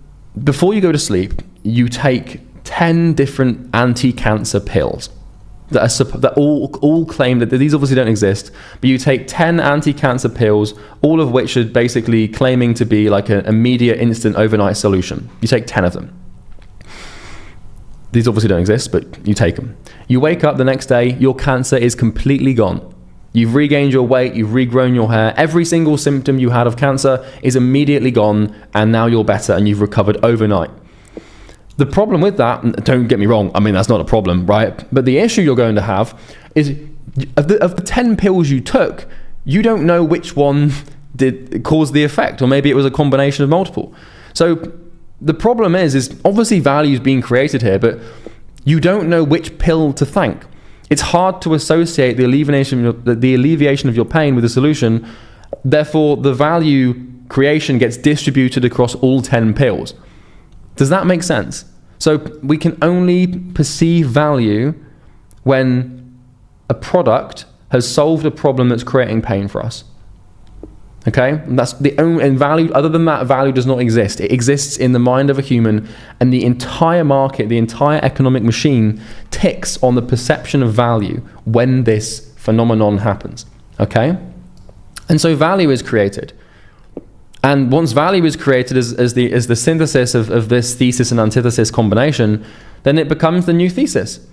before you go to sleep, you take 10 different anti-cancer pills that all claim that these obviously don't exist, but you take 10 anti-cancer pills, all of which are basically claiming to be like an immediate, instant, overnight solution. You take 10 of them. These obviously don't exist, but you take them. You wake up the next day, your cancer is completely gone. You've regained your weight, you've regrown your hair. Every single symptom you had of cancer is immediately gone, and now you're better and you've recovered overnight. The problem with that, don't get me wrong, I mean, that's not a problem, right? But the issue you're going to have is, of the 10 pills you took, you don't know which one did cause the effect, or maybe it was a combination of multiple. So the problem is obviously value is being created here, but you don't know which pill to thank. It's hard to associate the alleviation of your pain with a solution. Therefore, the value creation gets distributed across all 10 pills. Does that make sense? So we can only perceive value when a product has solved a problem that's creating pain for us. Okay? And that's the only, and value, other than that, value does not exist. It exists in the mind of a human, and the entire market, the entire economic machine ticks on the perception of value when this phenomenon happens. Okay? And so value is created. And once value is created as the synthesis of this thesis and antithesis combination, then it becomes the new thesis.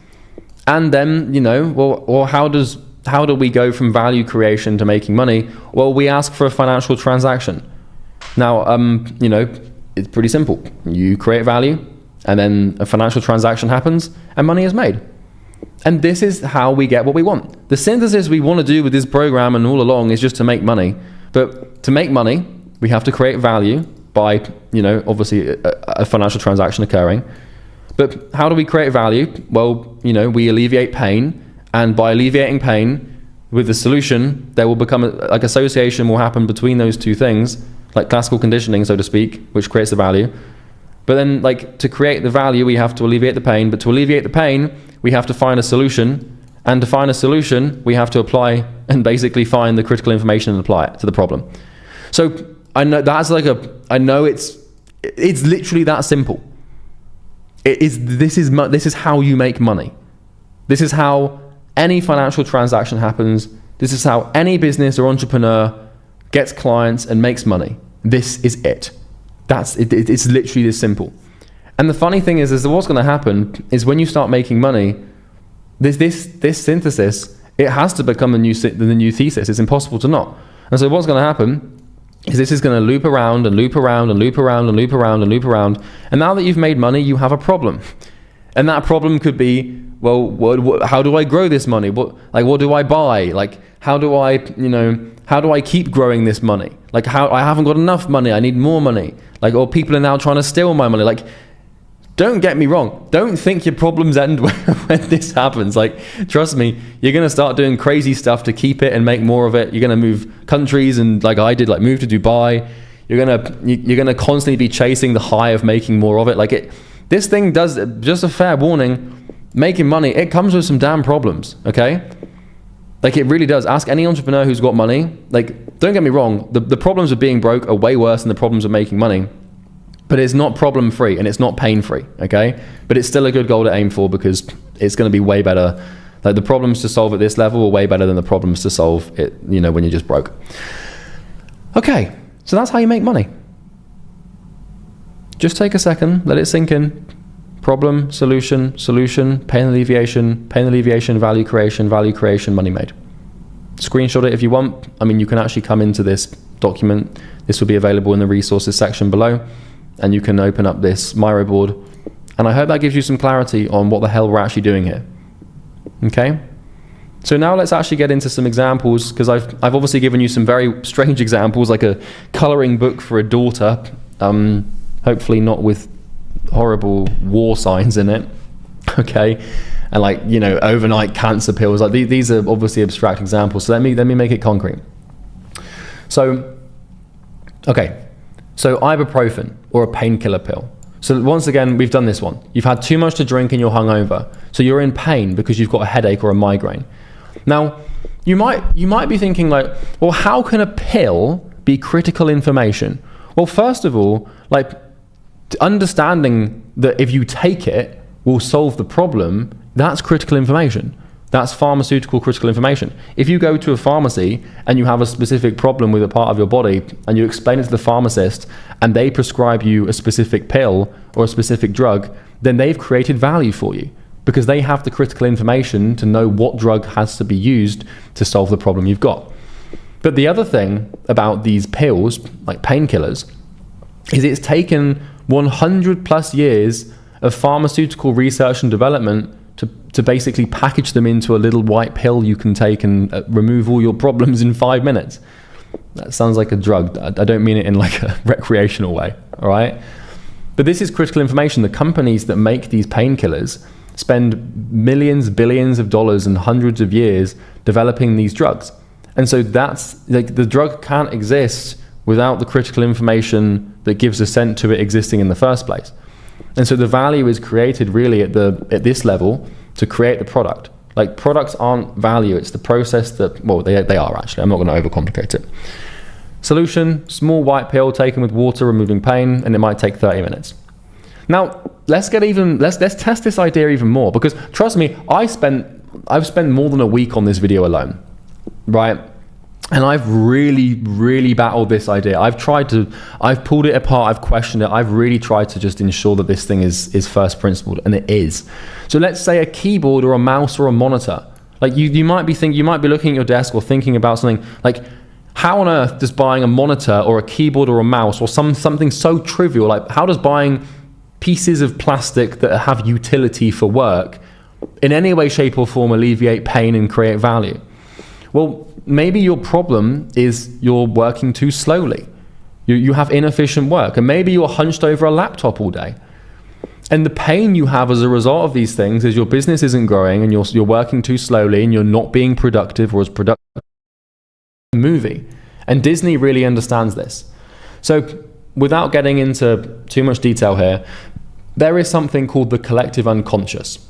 And then, well, how do we go from value creation to making money? Well, we ask for a financial transaction. Now, it's pretty simple. You create value, and then a financial transaction happens, and money is made. And this is how we get what we want. The synthesis we want to do with this program and all along is just to make money. But to make money, we have to create value by, obviously a financial transaction occurring. But how do we create value? Well, we alleviate pain. And by alleviating pain with the solution, there will become association will happen between those two things, like classical conditioning, so to speak, which creates the value. But then, to create the value, we have to alleviate the pain. But to alleviate the pain, we have to find a solution. And to find a solution, we have to apply and basically find the critical information and apply it to the problem. So I know that's it's literally that simple. This is how you make money. This is how any financial transaction happens. This is how any business or entrepreneur gets clients and makes money. This is it. It's literally this simple. And the funny thing is that what's going to happen is when you start making money, this synthesis, it has to become the new thesis. It's impossible to not. And so what's going to happen is this is going to loop around and loop around and loop around and loop around and loop around. And now that you've made money, you have a problem. And that problem could be, well, how do I grow this money? What do I buy? Like, how do I keep growing this money? Like, I haven't got enough money. I need more money. Like, or people are now trying to steal my money. Like, don't get me wrong. Don't think your problems end when this happens. Like, trust me, you're going to start doing crazy stuff to keep it and make more of it. You're going to move countries, and like I did, like move to Dubai. You're going to constantly be chasing the high of making more of it. Like this thing does, just a fair warning, making money, it comes with some damn problems, okay? Like it really does. Ask any entrepreneur who's got money. Like, don't get me wrong, the problems of being broke are way worse than the problems of making money. But it's not problem free and it's not pain free, okay? But it's still a good goal to aim for because it's going to be way better. Like the problems to solve at this level are way better than the problems to solve it, when you're just broke. Okay, so that's how you make money. Just take a second, let it sink in. Problem, solution, solution, pain alleviation, value creation, money made. Screenshot it if you want. I mean, you can actually come into this document. This will be available in the resources section below. And you can open up this Miro board. And I hope that gives you some clarity on what the hell we're actually doing here. Okay? So now let's actually get into some examples, because I've obviously given you some very strange examples, like a coloring book for a daughter. Hopefully not with horrible war signs in it. Okay? And like, overnight cancer pills. Like these are obviously abstract examples. So let me make it concrete. So, okay. So ibuprofen, or a painkiller pill. So once again, we've done this one. You've had too much to drink and you're hungover. So you're in pain because you've got a headache or a migraine. Now, you might be thinking like, well, how can a pill be critical information? Well, first of all, like understanding that if you take it will solve the problem, that's critical information. That's pharmaceutical critical information. If you go to a pharmacy and you have a specific problem with a part of your body and you explain it to the pharmacist and they prescribe you a specific pill or a specific drug, then they've created value for you because they have the critical information to know what drug has to be used to solve the problem you've got. But the other thing about these pills, like painkillers, is it's taken 100 plus years of pharmaceutical research and development to basically package them into a little white pill you can take and remove all your problems in 5 minutes. That sounds like a drug. I don't mean it in like a recreational way, all right? But this is critical information. The companies that make these painkillers spend millions, billions of dollars and hundreds of years developing these drugs. And so that's like the drug can't exist without the critical information that gives assent to it existing in the first place. And so the value is created really at this level to create the product. Like products aren't value, it's the process that, well, they are actually. I'm not going to overcomplicate it. Solution, small white pill taken with water, removing pain, and it might take 30 minutes. Now, let's test this idea even more, because trust me, I've spent more than a week on this video alone, right? And I've really battled this idea. I've pulled it apart, I've questioned it, I've really tried to just ensure that this thing is first principled, and it is. So let's say a keyboard or a mouse or a monitor. Like you might be looking at your desk or thinking about something like, how on earth does buying a monitor or a keyboard or a mouse or something so trivial, like how does buying pieces of plastic that have utility for work in any way, shape or form alleviate pain and create value? Well, maybe your problem is you're working too slowly. You have inefficient work, and maybe you're hunched over a laptop all day. And the pain you have as a result of these things is your business isn't growing and you're working too slowly and you're not being productive or as productive as a movie. And Disney really understands this. So without getting into too much detail here, there is something called the collective unconscious.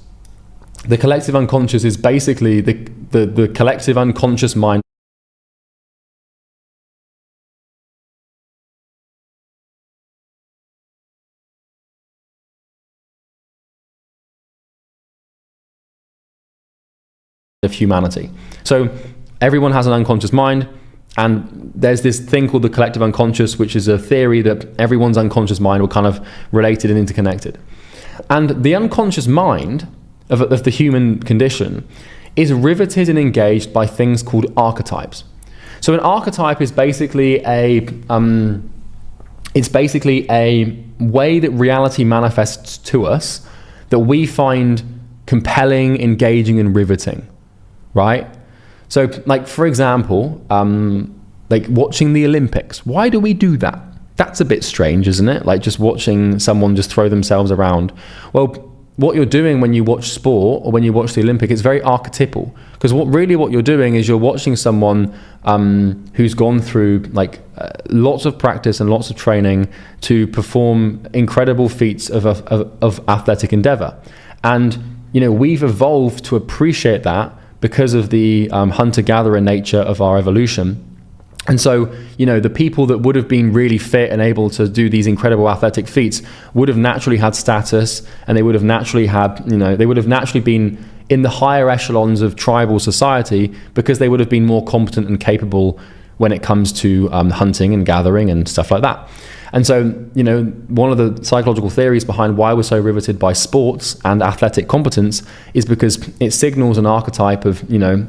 The collective unconscious is basically the collective unconscious mind of humanity. So everyone has an unconscious mind, and there's this thing called the collective unconscious, which is a theory that everyone's unconscious mind were kind of related and interconnected. And the unconscious mind of the human condition is riveted and engaged by things called archetypes. So an archetype is basically a way that reality manifests to us that we find compelling, engaging, and riveting, right? So, like, for example, like watching the Olympics. Why do we do that? That's a bit strange, isn't it? Like just watching someone just throw themselves around. Well, what you're doing when you watch sport or when you watch the Olympics, it's very archetypal. Because what you're doing is you're watching someone who's gone through like lots of practice and lots of training to perform incredible feats of athletic endeavor. And, you know, we've evolved to appreciate that because of the hunter-gatherer nature of our evolution. And so, you know, the people that would have been really fit and able to do these incredible athletic feats would have naturally had status, and they would have naturally had, you know, they would have naturally been in the higher echelons of tribal society because they would have been more competent and capable when it comes to hunting and gathering and stuff like that. And so, you know, one of the psychological theories behind why we're so riveted by sports and athletic competence is because it signals an archetype of, you know,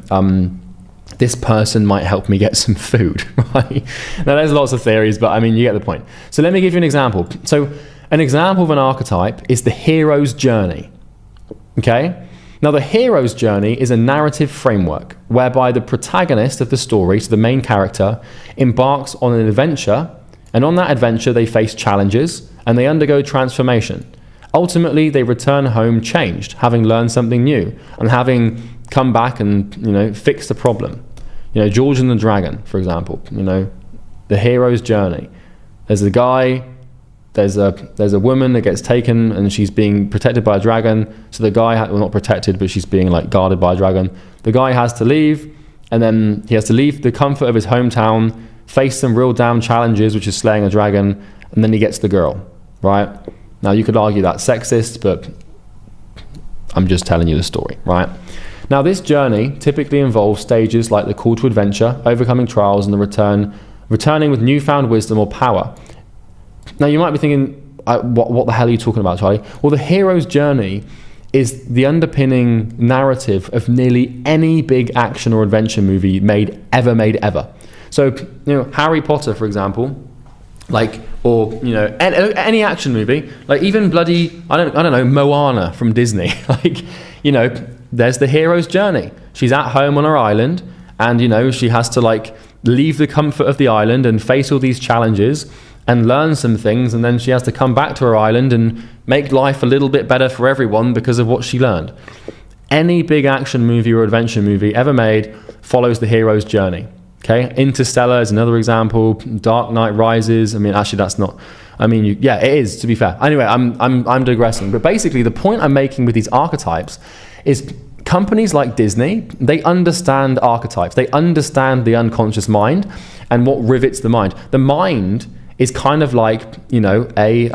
this person might help me get some food, right? Now, there's lots of theories, but I mean, you get the point. So let me give you an example. So an example of an archetype is the hero's journey, okay? Now, the hero's journey is a narrative framework whereby the protagonist of the story, so the main character, embarks on an adventure, and on that adventure, they face challenges and they undergo transformation. Ultimately, they return home changed, having learned something new and having come back and, you know, fix the problem. You know, George and the Dragon, for example, you know, the hero's journey. There's a guy, there's a woman that gets taken and she's being protected by a dragon. So the guy, well, not protected, but she's being like guarded by a dragon. The guy has to leave, and then he has to leave the comfort of his hometown, face some real damn challenges, which is slaying a dragon, and then he gets the girl, right? Now, you could argue that's sexist, but I'm just telling you the story, right? Now, this journey typically involves stages like the call to adventure, overcoming trials, and the returning with newfound wisdom or power. Now, you might be thinking, what the hell are you talking about, Charlie? Well, the hero's journey is the underpinning narrative of nearly any big action or adventure movie made ever. So, you know, Harry Potter, for example, like, or, you know, any action movie, like even bloody, I don't know, Moana from Disney. Like, you know, there's the hero's journey. She's at home on her island, and, you know, she has to like leave the comfort of the island and face all these challenges and learn some things, and then she has to come back to her island and make life a little bit better for everyone because of what she learned. Any big action movie or adventure movie ever made follows the hero's journey. Okay, Interstellar is another example. Dark Knight Rises. I mean, actually, that's not. I mean, yeah, it is, to be fair. Anyway, I'm digressing. But basically, the point I'm making with these archetypes is companies like Disney, they understand archetypes. They understand the unconscious mind and what rivets the mind. The mind is kind of like, you know, a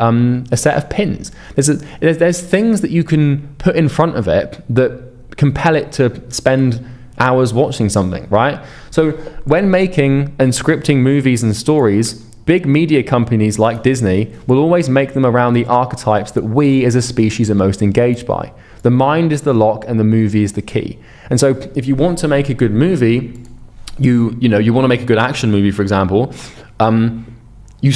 set of pins. There's things that you can put in front of it that compel it to spend hours watching something, right? So when making and scripting movies and stories, big media companies like Disney will always make them around the archetypes that we as a species are most engaged by. The mind is the lock and the movie is the key. And so if you want to make a good movie, you want to make a good action movie, for example, you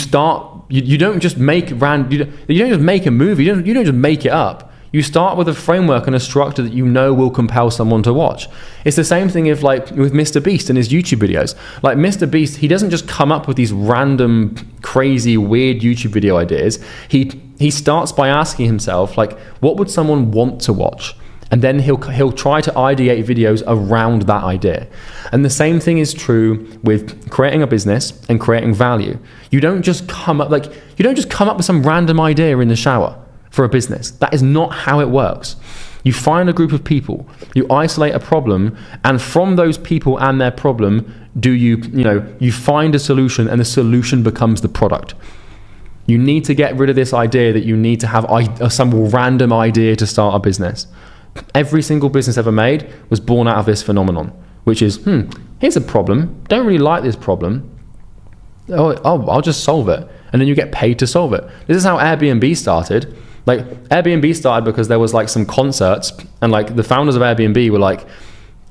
don't just make you don't just make a movie, you don't just make it up. You start with a framework and a structure that you know will compel someone to watch. It's the same thing with Mr. Beast and his YouTube videos. Like Mr. Beast, he doesn't just come up with these random, crazy, weird YouTube video ideas. He starts by asking himself, like, what would someone want to watch? And then he'll try to ideate videos around that idea. And the same thing is true with creating a business and creating value. You don't just come up with some random idea in the shower for a business. That is not how it works. You find a group of people, you isolate a problem, and from those people and their problem, you find a solution, and the solution becomes the product. You need to get rid of this idea that you need to have some random idea to start a business. Every single business ever made was born out of this phenomenon, which is, here's a problem, don't really like this problem, I'll just solve it. And then you get paid to solve it. This is how Airbnb started. Like, Airbnb started because there was like some concerts, and like the founders of Airbnb were like,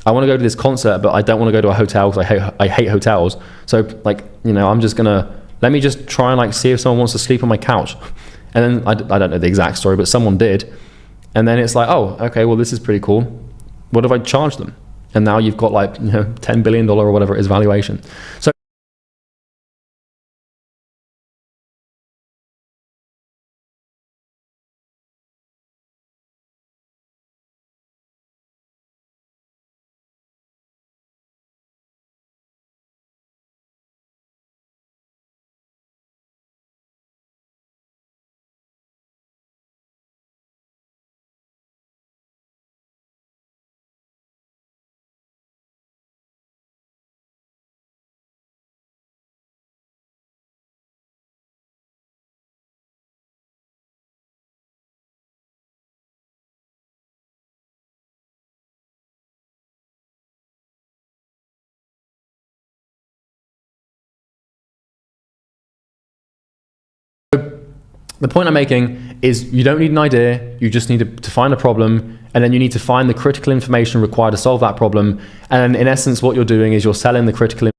I want to go to this concert, but I don't want to go to a hotel because I hate hotels. So like, I'm just gonna, let me just try and like see if someone wants to sleep on my couch. And then I don't know the exact story, but someone did. And then it's like, oh, okay, well, this is pretty cool. What if I charge them? And now you've got like, $10 billion or whatever it is valuation. So the point I'm making is you don't need an idea, you just need to find a problem, and then you need to find the critical information required to solve that problem. And in essence, what you're doing is you're selling the critical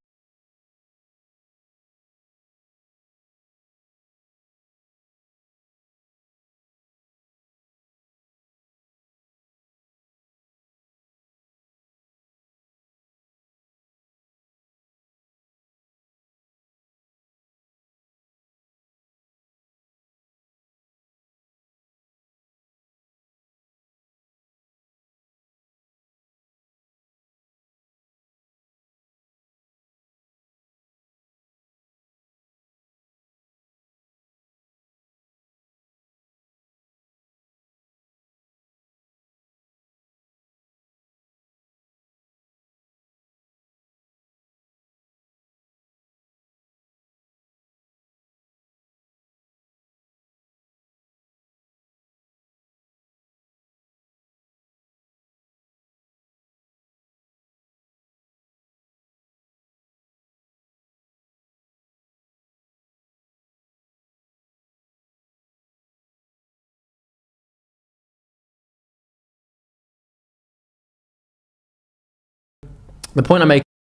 The point I'm making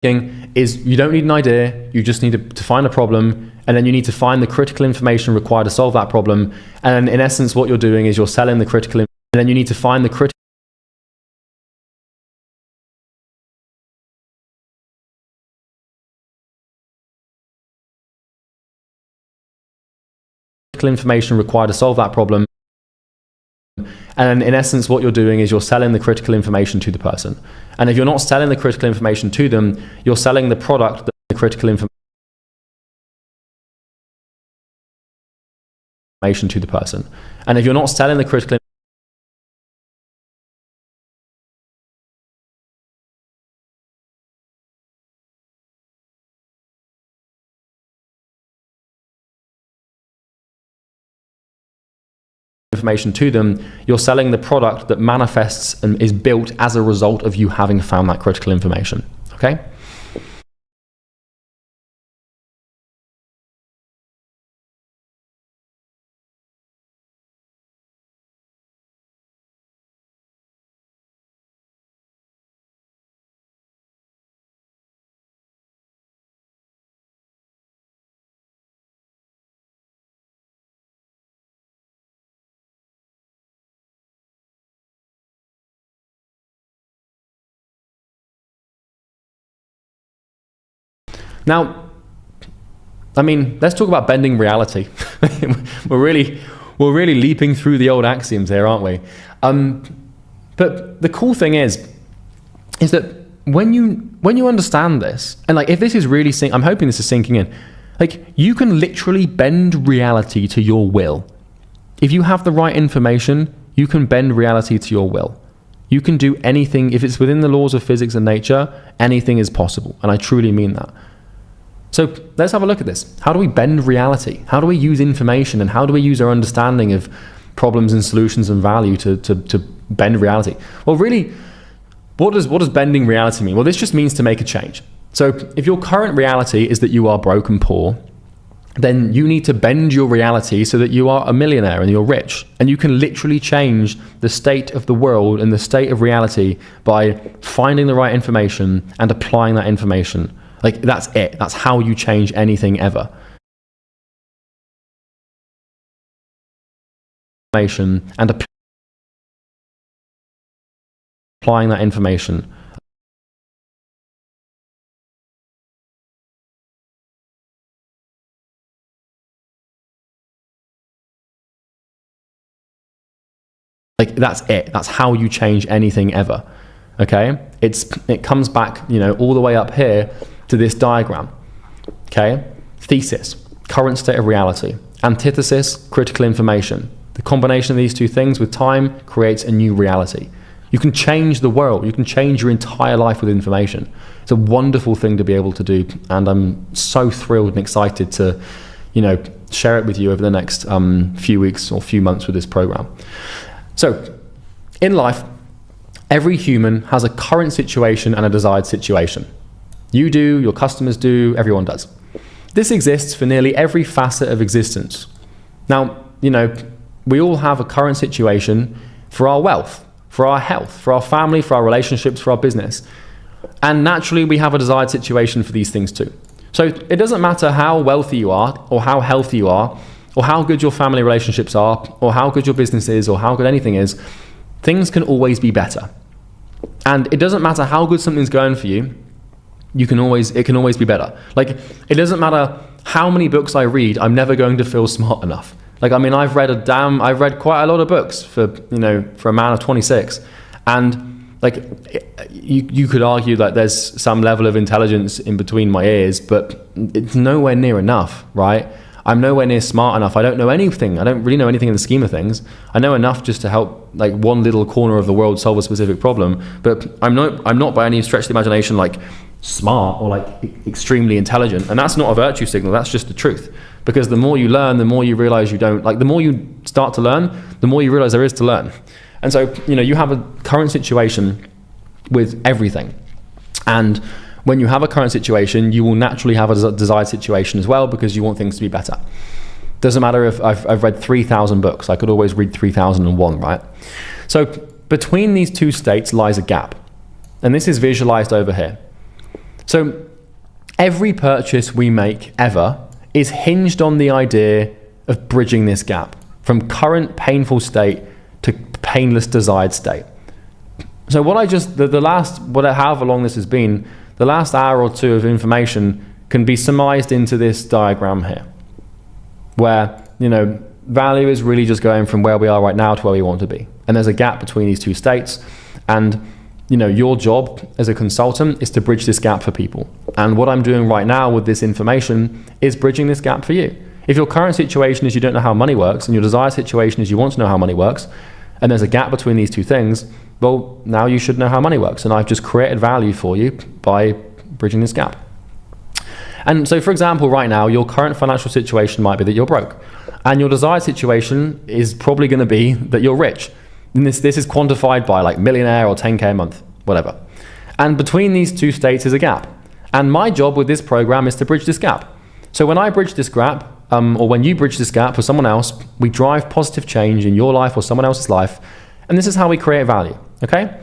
is you don't need an idea, you just need to find a problem, and then you need to find the critical information required to solve that problem. And in essence, what you're doing is you're selling the critical, and then you need to find the critical information required to solve that problem. And in essence, what you're doing is you're selling the critical information to the person. And if you're not selling the critical information to them, you're selling the product, the critical information to the person. And if you're not selling the critical information to them, you're selling the product that manifests and is built as a result of you having found that critical information. Okay? Now, I mean, let's talk about bending reality. we're really leaping through the old axioms here, aren't we? But the cool thing is that when you understand this, and like if this is really I'm hoping this is sinking in, like you can literally bend reality to your will. If you have the right information, you can bend reality to your will. You can do anything. If it's within the laws of physics and nature, anything is possible, and I truly mean that. So let's have a look at this. How do we bend reality? How do we use information, and how do we use our understanding of problems and solutions and value to bend reality? Well, really, what does bending reality mean? Well, this just means to make a change. So if your current reality is that you are broke and poor, then you need to bend your reality so that you are a millionaire and you're rich. And you can literally change the state of the world and the state of reality by finding the right information and applying that information. Like, that's it. That's how you change anything ever. And applying that information. Like, that's it. That's how you change anything ever. Okay? It comes back, you know, all the way up here to this diagram. Okay? Thesis, current state of reality. Antithesis, critical information. The combination of these two things with time creates a new reality. You can change the world. You can change your entire life with information. It's a wonderful thing to be able to do, and I'm so thrilled and excited to, you know, share it with you over the next few weeks or few months with this program. So, in life, every human has a current situation and a desired situation. You do, your customers do, everyone does. This exists for nearly every facet of existence. Now, you know, we all have a current situation for our wealth, for our health, for our family, for our relationships, for our business. And naturally, we have a desired situation for these things too. So it doesn't matter how wealthy you are, or how healthy you are, or how good your family relationships are, or how good your business is, or how good anything is, things can always be better. And it doesn't matter how good something's going for you, it can always be better. Like, it doesn't matter how many books I read, I'm never going to feel smart enough. Like, I mean, I've read quite a lot of books for a man of 26. And like, you could argue that there's some level of intelligence in between my ears, but it's nowhere near enough, right? I'm nowhere near smart enough. I don't know anything. I don't really know anything in the scheme of things. I know enough just to help like one little corner of the world solve a specific problem, but I'm not by any stretch of the imagination like smart or like extremely intelligent. And that's not a virtue signal. That's just the truth. Because the more you learn, the more you realize you don't, like the more you start to learn, the more you realize there is to learn. And so, you know, you have a current situation with everything. And when you have a current situation, you will naturally have a desired situation as well, because you want things to be better. Doesn't matter if I've read 3,000 books, I could always read 3,001, right? So between these two states lies a gap. And this is visualized over here. So every purchase we make ever is hinged on the idea of bridging this gap from current painful state to painless desired state. So what however long this has been, the last hour or two of information can be surmised into this diagram here, where, you know, value is really just going from where we are right now to where we want to be. And there's a gap between these two states. And, you know, your job as a consultant is to bridge this gap for people. And what I'm doing right now with this information is bridging this gap for you. If your current situation is you don't know how money works, and your desired situation is you want to know how money works, and there's a gap between these two things, well, now you should know how money works. And I've just created value for you by bridging this gap. And so, for example, right now, your current financial situation might be that you're broke. And your desired situation is probably going to be that you're rich. And this is quantified by like millionaire or 10K a month, whatever. And between these two states is a gap. And my job with this program is to bridge this gap. So when I bridge this gap, or when you bridge this gap for someone else, we drive positive change in your life or someone else's life. And this is how we create value, okay?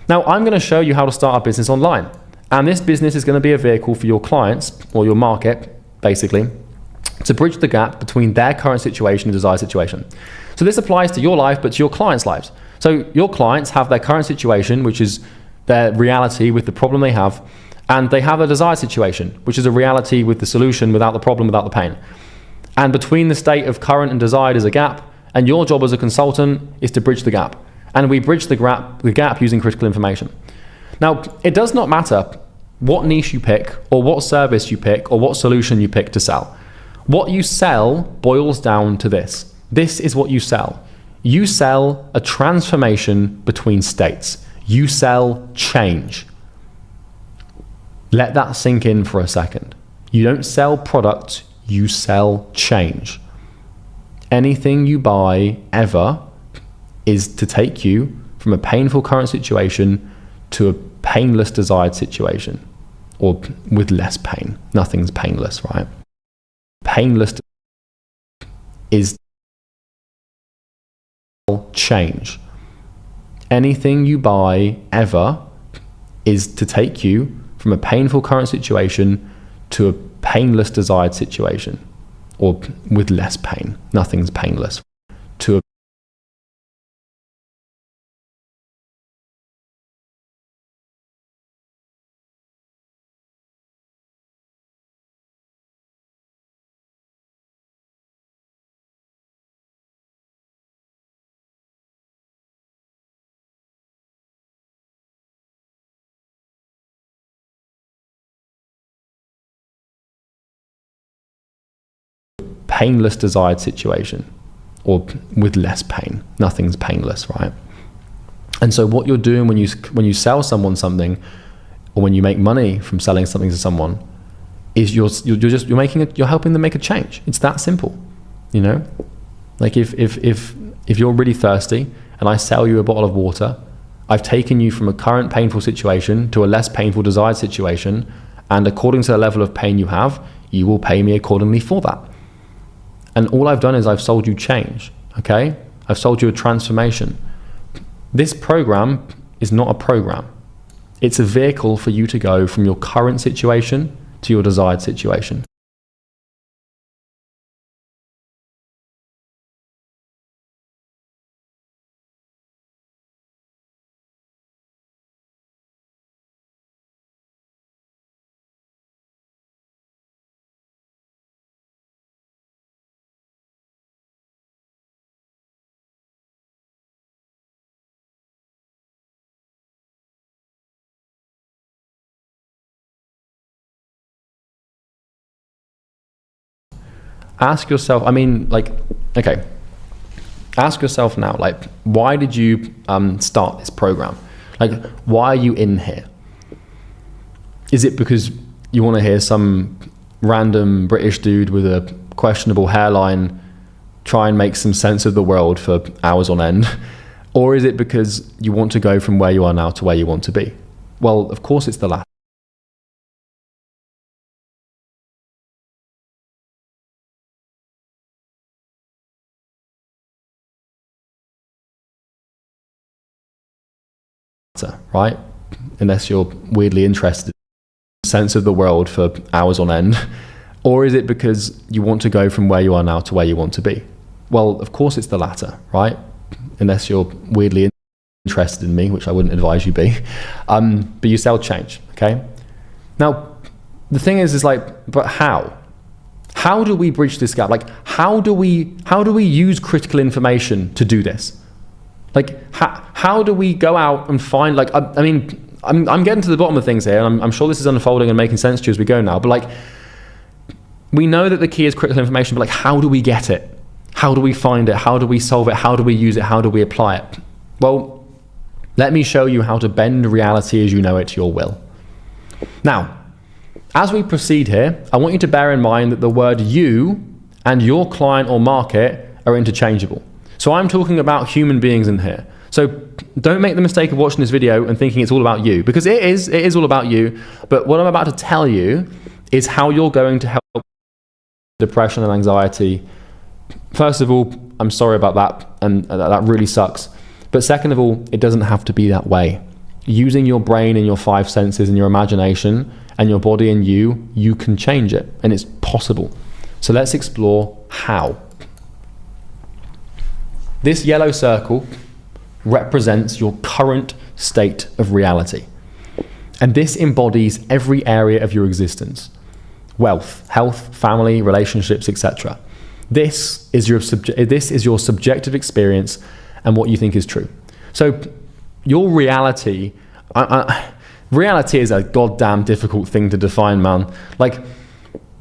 Now, I'm going to show you how to start a business online. And this business is going to be a vehicle for your clients, or your market, basically, to bridge the gap between their current situation and desired situation. So this applies to your life, but to your clients' lives. So your clients have their current situation, which is their reality with the problem they have, and they have a desired situation, which is a reality with the solution, without the problem, without the pain. And between the state of current and desired is a gap, and your job as a consultant is to bridge the gap. And we bridge the gap using critical information. Now, it does not matter what niche you pick, or what service you pick, or what solution you pick to sell. What you sell boils down to this. This is what you sell. You sell a transformation between states. You sell change. Let that sink in for a second. You don't sell products, you sell change. Anything you buy ever is to take you from a painful current situation to a painless desired situation, or with less pain. Nothing's painless, right? Painless is change. Anything you buy ever is to take you from a painful current situation to a painless desired situation, or with less pain. Nothing's painless. To a painless desired situation, or with less pain. Nothing's painless, right? And so what you're doing when you sell someone something, or when you make money from selling something to someone, is you're helping them make a change. It's that simple, you know? Like if you're really thirsty and I sell you a bottle of water, I've taken you from a current painful situation to a less painful desired situation, and according to the level of pain you have, you will pay me accordingly for that. And all I've done is I've sold you change, okay? I've sold you a transformation. This program is not a program. It's a vehicle for you to go from your current situation to your desired situation. Ask yourself, ask yourself now, like, why did you start this program? Like, why are you in here? Is it because you want to hear some random British dude with a questionable hairline try and make some sense of the world for hours on end? Or is it because you want to go from where you are now to where you want to be? Well, of course it's the latter. Right? Unless you're weirdly interested in the sense of the world for hours on end. Or is it because you want to go from where you are now to where you want to be? Well, of course it's the latter, right? Unless you're weirdly interested in me, which I wouldn't advise you be. But you sell change, okay? Now, the thing is like, but how? How do we bridge this gap? Like, how do we use critical information to do this? Like, how do we go out and find, like, I mean, I'm getting to the bottom of things here, and I'm sure this is unfolding and making sense to you as we go now, but like, we know that the key is critical information, but like, how do we get it? How do we find it? How do we solve it? How do we use it? How do we apply it? Well, let me show you how to bend reality as you know it to your will. Now, as we proceed here, I want you to bear in mind that the word you and your client or market are interchangeable. So I'm talking about human beings in here. So don't make the mistake of watching this video and thinking it's all about you, because it is all about you. But what I'm about to tell you is how you're going to help depression and anxiety. First of all, I'm sorry about that, and that really sucks. But second of all, it doesn't have to be that way. Using your brain and your 5 senses and your imagination and your body and you can change it, and it's possible. So let's explore how. This yellow circle represents your current state of reality. And this embodies every area of your existence. Wealth, health, family, relationships, etc. This is your subjective experience and what you think is true. So your reality, reality is a goddamn difficult thing to define, man. Like,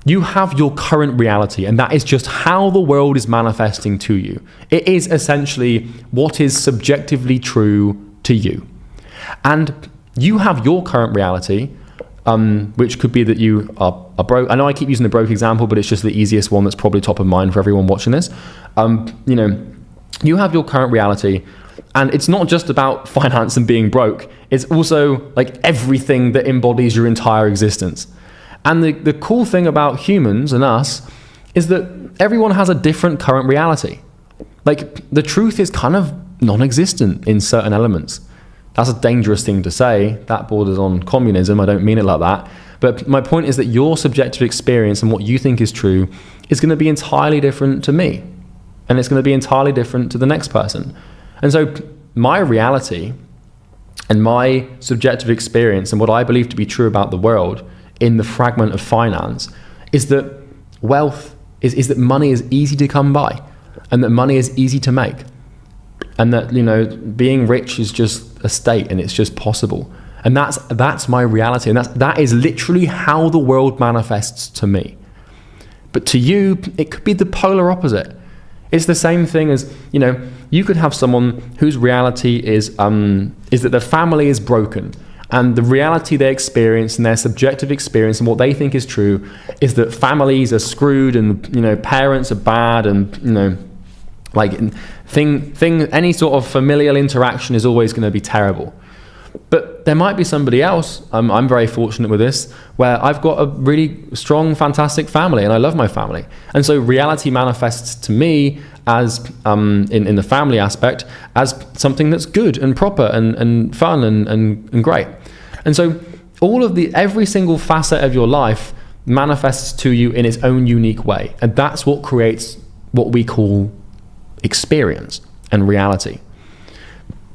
you have your current reality, and that is just how the world is manifesting to you. It is essentially what is subjectively true to you. And you have your current reality, which could be that you are broke. I know I keep using the broke example, but it's just the easiest one that's probably top of mind for everyone watching this. You know, you have your current reality, And it's not just about finance and being broke. It's also like everything that embodies your entire existence. And the cool thing about humans and us is that everyone has a different current reality. Like, the truth is kind of non-existent in certain elements. That's a dangerous thing to say. That borders on communism. I don't mean it like that. But my point is that your subjective experience and what you think is true is going to be entirely different to me. And it's going to be entirely different to the next person. And so my reality and my subjective experience and what I believe to be true about the world in the fragment of finance is that wealth is that money is easy to come by, and that money is easy to make, and that, you know, being rich is just a state and it's just possible. And that's my reality, and that is literally how the world manifests to me. But to you, it could be the polar opposite. It's the same thing as, you know, you could have someone whose reality is that their family is broken, and the reality they experience and their subjective experience and what they think is true is that families are screwed, and, you know, parents are bad, and, you know, like any sort of familial interaction is always going to be terrible. But there might be somebody else, I'm very fortunate with this, where I've got a really strong, fantastic family, and I love my family. And so reality manifests to me as, in the family aspect, as something that's good and proper and fun and great. And so every single facet of your life manifests to you in its own unique way. And that's what creates what we call experience and reality.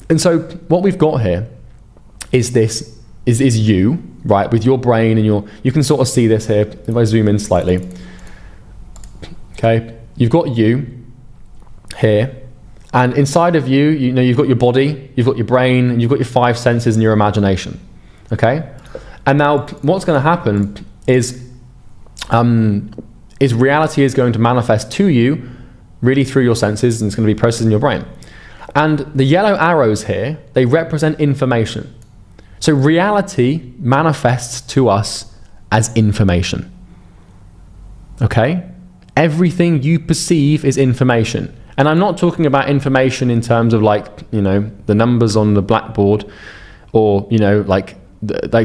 And so what we've got here is you, right, with your brain, and you can sort of see this here if I zoom in slightly. Okay, you've got you here, and inside of you, you know, you've got your body, you've got your brain, and you've got your 5 senses and your imagination. Okay, and now what's going to happen is reality is going to manifest to you really through your senses, and it's going to be processed in your brain. And the yellow arrows here, they represent information. So reality manifests to us as information. Okay? Everything you perceive is information. And I'm not talking about information in terms of, like, you know, the numbers on the blackboard, or, you know, like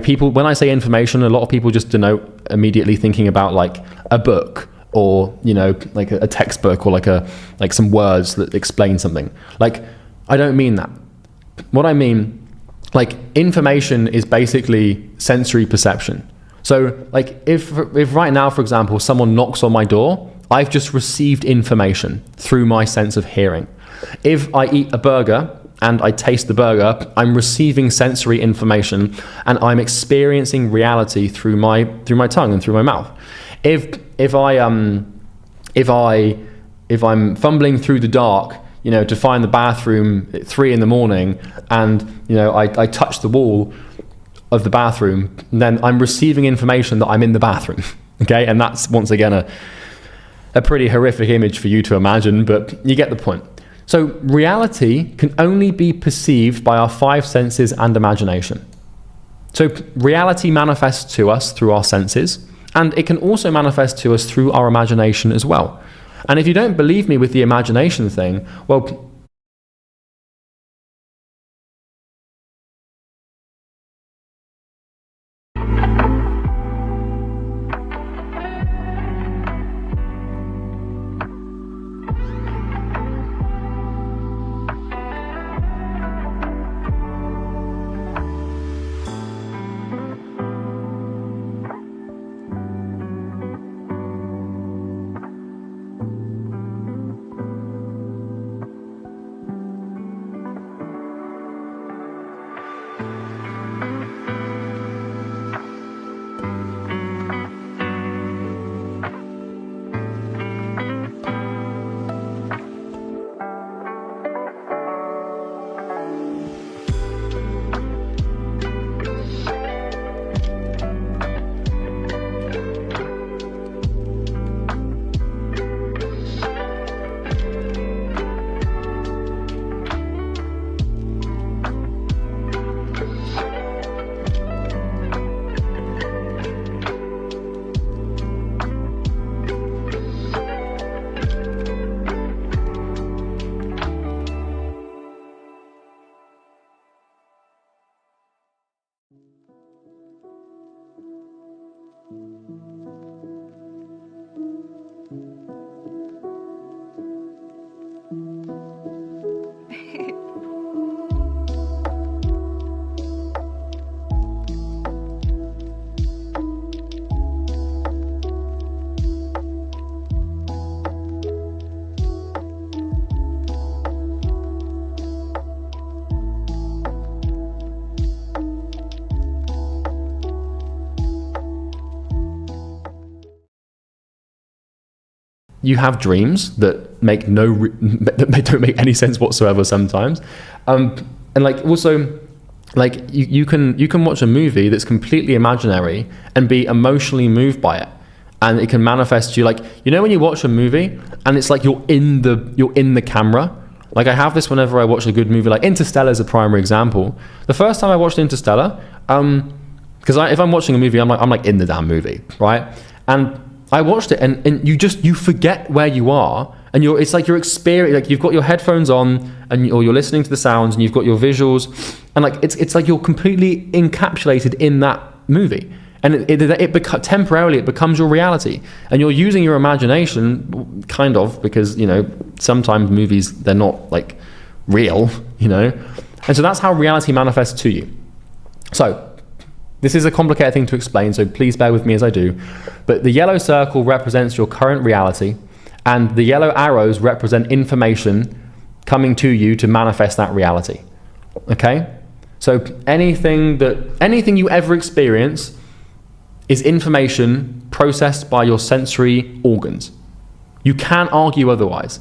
people, when I say information, a lot of people just denote immediately thinking about like a book, or, you know, like a textbook, or like some words that explain something. Like, I don't mean that. What I mean, like, information is basically sensory perception. So, like, if right now, for example, someone knocks on my door, I've just received information through my sense of hearing. If I eat a burger and I taste the burger, I'm receiving sensory information, and I'm experiencing reality through my tongue and through my mouth. If I'm fumbling through the dark, you know, to find the bathroom at 3 a.m, and, you know, I touch the wall of the bathroom, then I'm receiving information that I'm in the bathroom. Okay, and that's, once again, a pretty horrific image for you to imagine, but you get the point. So reality can only be perceived by our 5 senses and imagination. So reality manifests to us through our senses, and it can also manifest to us through our imagination as well. And if you don't believe me with the imagination thing, well, you have dreams that make that don't make any sense whatsoever sometimes, and like also, like you can watch a movie that's completely imaginary and be emotionally moved by it, and it can manifest you, like, you know, when you watch a movie and it's like you're in the camera. Like, I have this whenever I watch a good movie, like Interstellar is a primary example. The first time I watched Interstellar, because if I'm watching a movie, I'm like in the damn movie, right? And I watched it, and you forget where you are, and it's like you're experiencing, like you've got your headphones on, or you're listening to the sounds, and you've got your visuals, and like it's like you're completely encapsulated in that movie, and temporarily it becomes your reality, and you're using your imagination, kind of, because, you know, sometimes movies, they're not like real, you know, and so that's how reality manifests to you. So this is a complicated thing to explain, so please bear with me as I do. But the yellow circle represents your current reality, and the yellow arrows represent information coming to you to manifest that reality. Okay? So anything you ever experience is information processed by your sensory organs. You can't argue otherwise.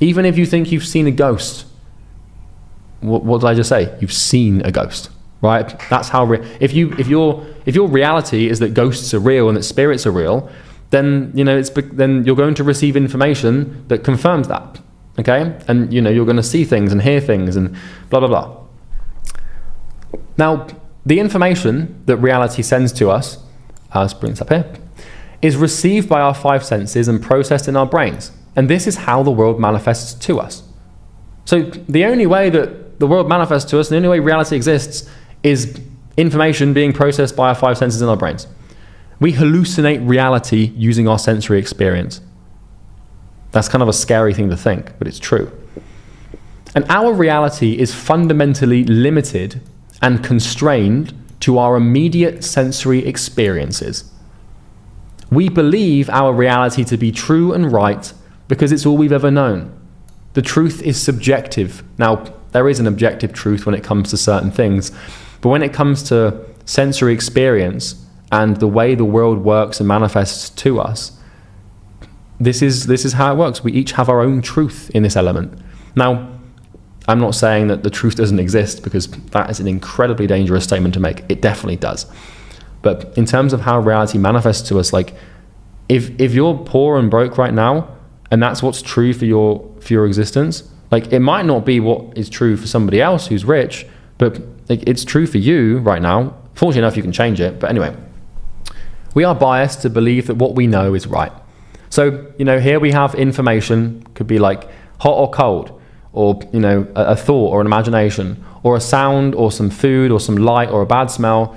Even if you think you've seen a ghost, what did I just say? You've seen a ghost. Right? That's how if your reality is that ghosts are real and that spirits are real, then, you know, then you're going to receive information that confirms that. Okay? And, you know, you're going to see things and hear things and blah blah blah. Now, the information that reality sends to us, let's bring this up here, is received by our 5 senses and processed in our brains. And this is how the world manifests to us. So the only way that the world manifests to us, the only way reality exists, is information being processed by our 5 senses in our brains. We hallucinate reality using our sensory experience. That's kind of a scary thing to think, but it's true. And our reality is fundamentally limited and constrained to our immediate sensory experiences. We believe our reality to be true and right because it's all we've ever known. The truth is subjective. Now, there is an objective truth when it comes to certain things, but when it comes to sensory experience and the way the world works and manifests to us, this is how it works. We each have our own truth in this element. Now, I'm not saying that the truth doesn't exist, because that is an incredibly dangerous statement to make. It definitely does. But in terms of how reality manifests to us, like, if you're poor and broke right now, and that's what's true for your existence, like, it might not be what is true for somebody else who's rich, but like, it's true for you right now. Fortunately enough, you can change it. But anyway, we are biased to believe that what we know is right. So, you know, here we have information, could be like hot or cold, or, you know, a thought or an imagination, or a sound, or some food, or some light, or a bad smell.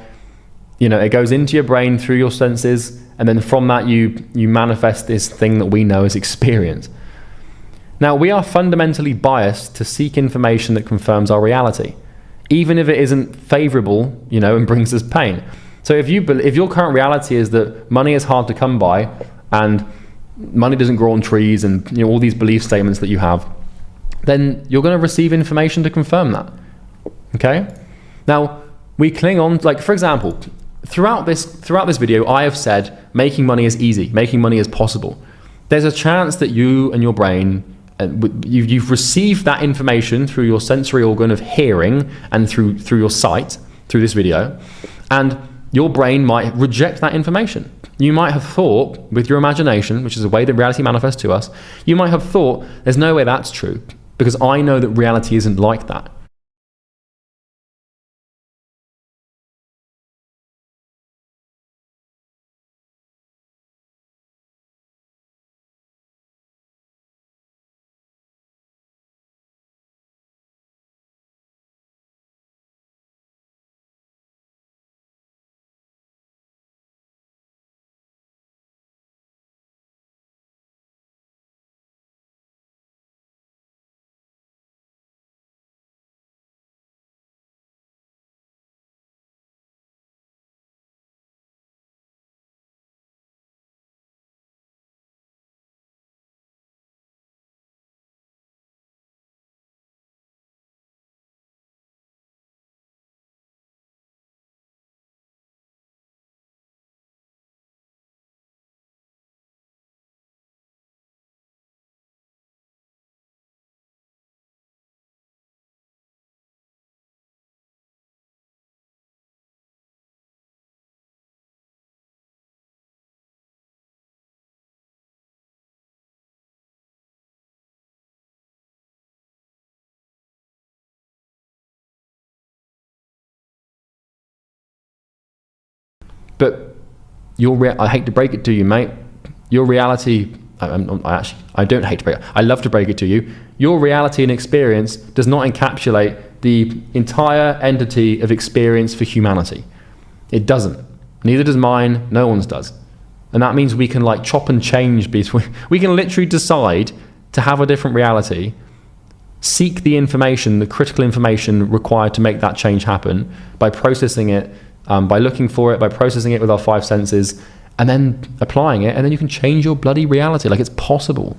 You know, it goes into your brain through your senses, and then from that you manifest this thing that we know as experience. Now, we are fundamentally biased to seek information that confirms our reality, even if it isn't favorable, you know, and brings us pain. So if your current reality is that money is hard to come by, and money doesn't grow on trees, and, you know, all these belief statements that you have, then you're going to receive information to confirm that. Okay? Now, we cling on, like, for example, throughout this video, I have said making money is easy, making money is possible. There's a chance that you and your brain, you've received that information through your sensory organ of hearing and through your sight, through this video, and your brain might reject that information. You might have thought, with your imagination, which is the way that reality manifests to us, you might have thought, there's no way that's true, because I know that reality isn't like that. But I hate to break it to you, mate. Your reality, I don't hate to break it. I love to break it to you. Your reality and experience does not encapsulate the entire entity of experience for humanity. It doesn't. Neither does mine. No one's does. And that means we can like chop and change between. We can literally decide to have a different reality, seek the information, the critical information required to make that change happen by processing it, by looking for it, by processing it with our 5 senses, and then applying it, and then you can change your bloody reality. Like, it's possible.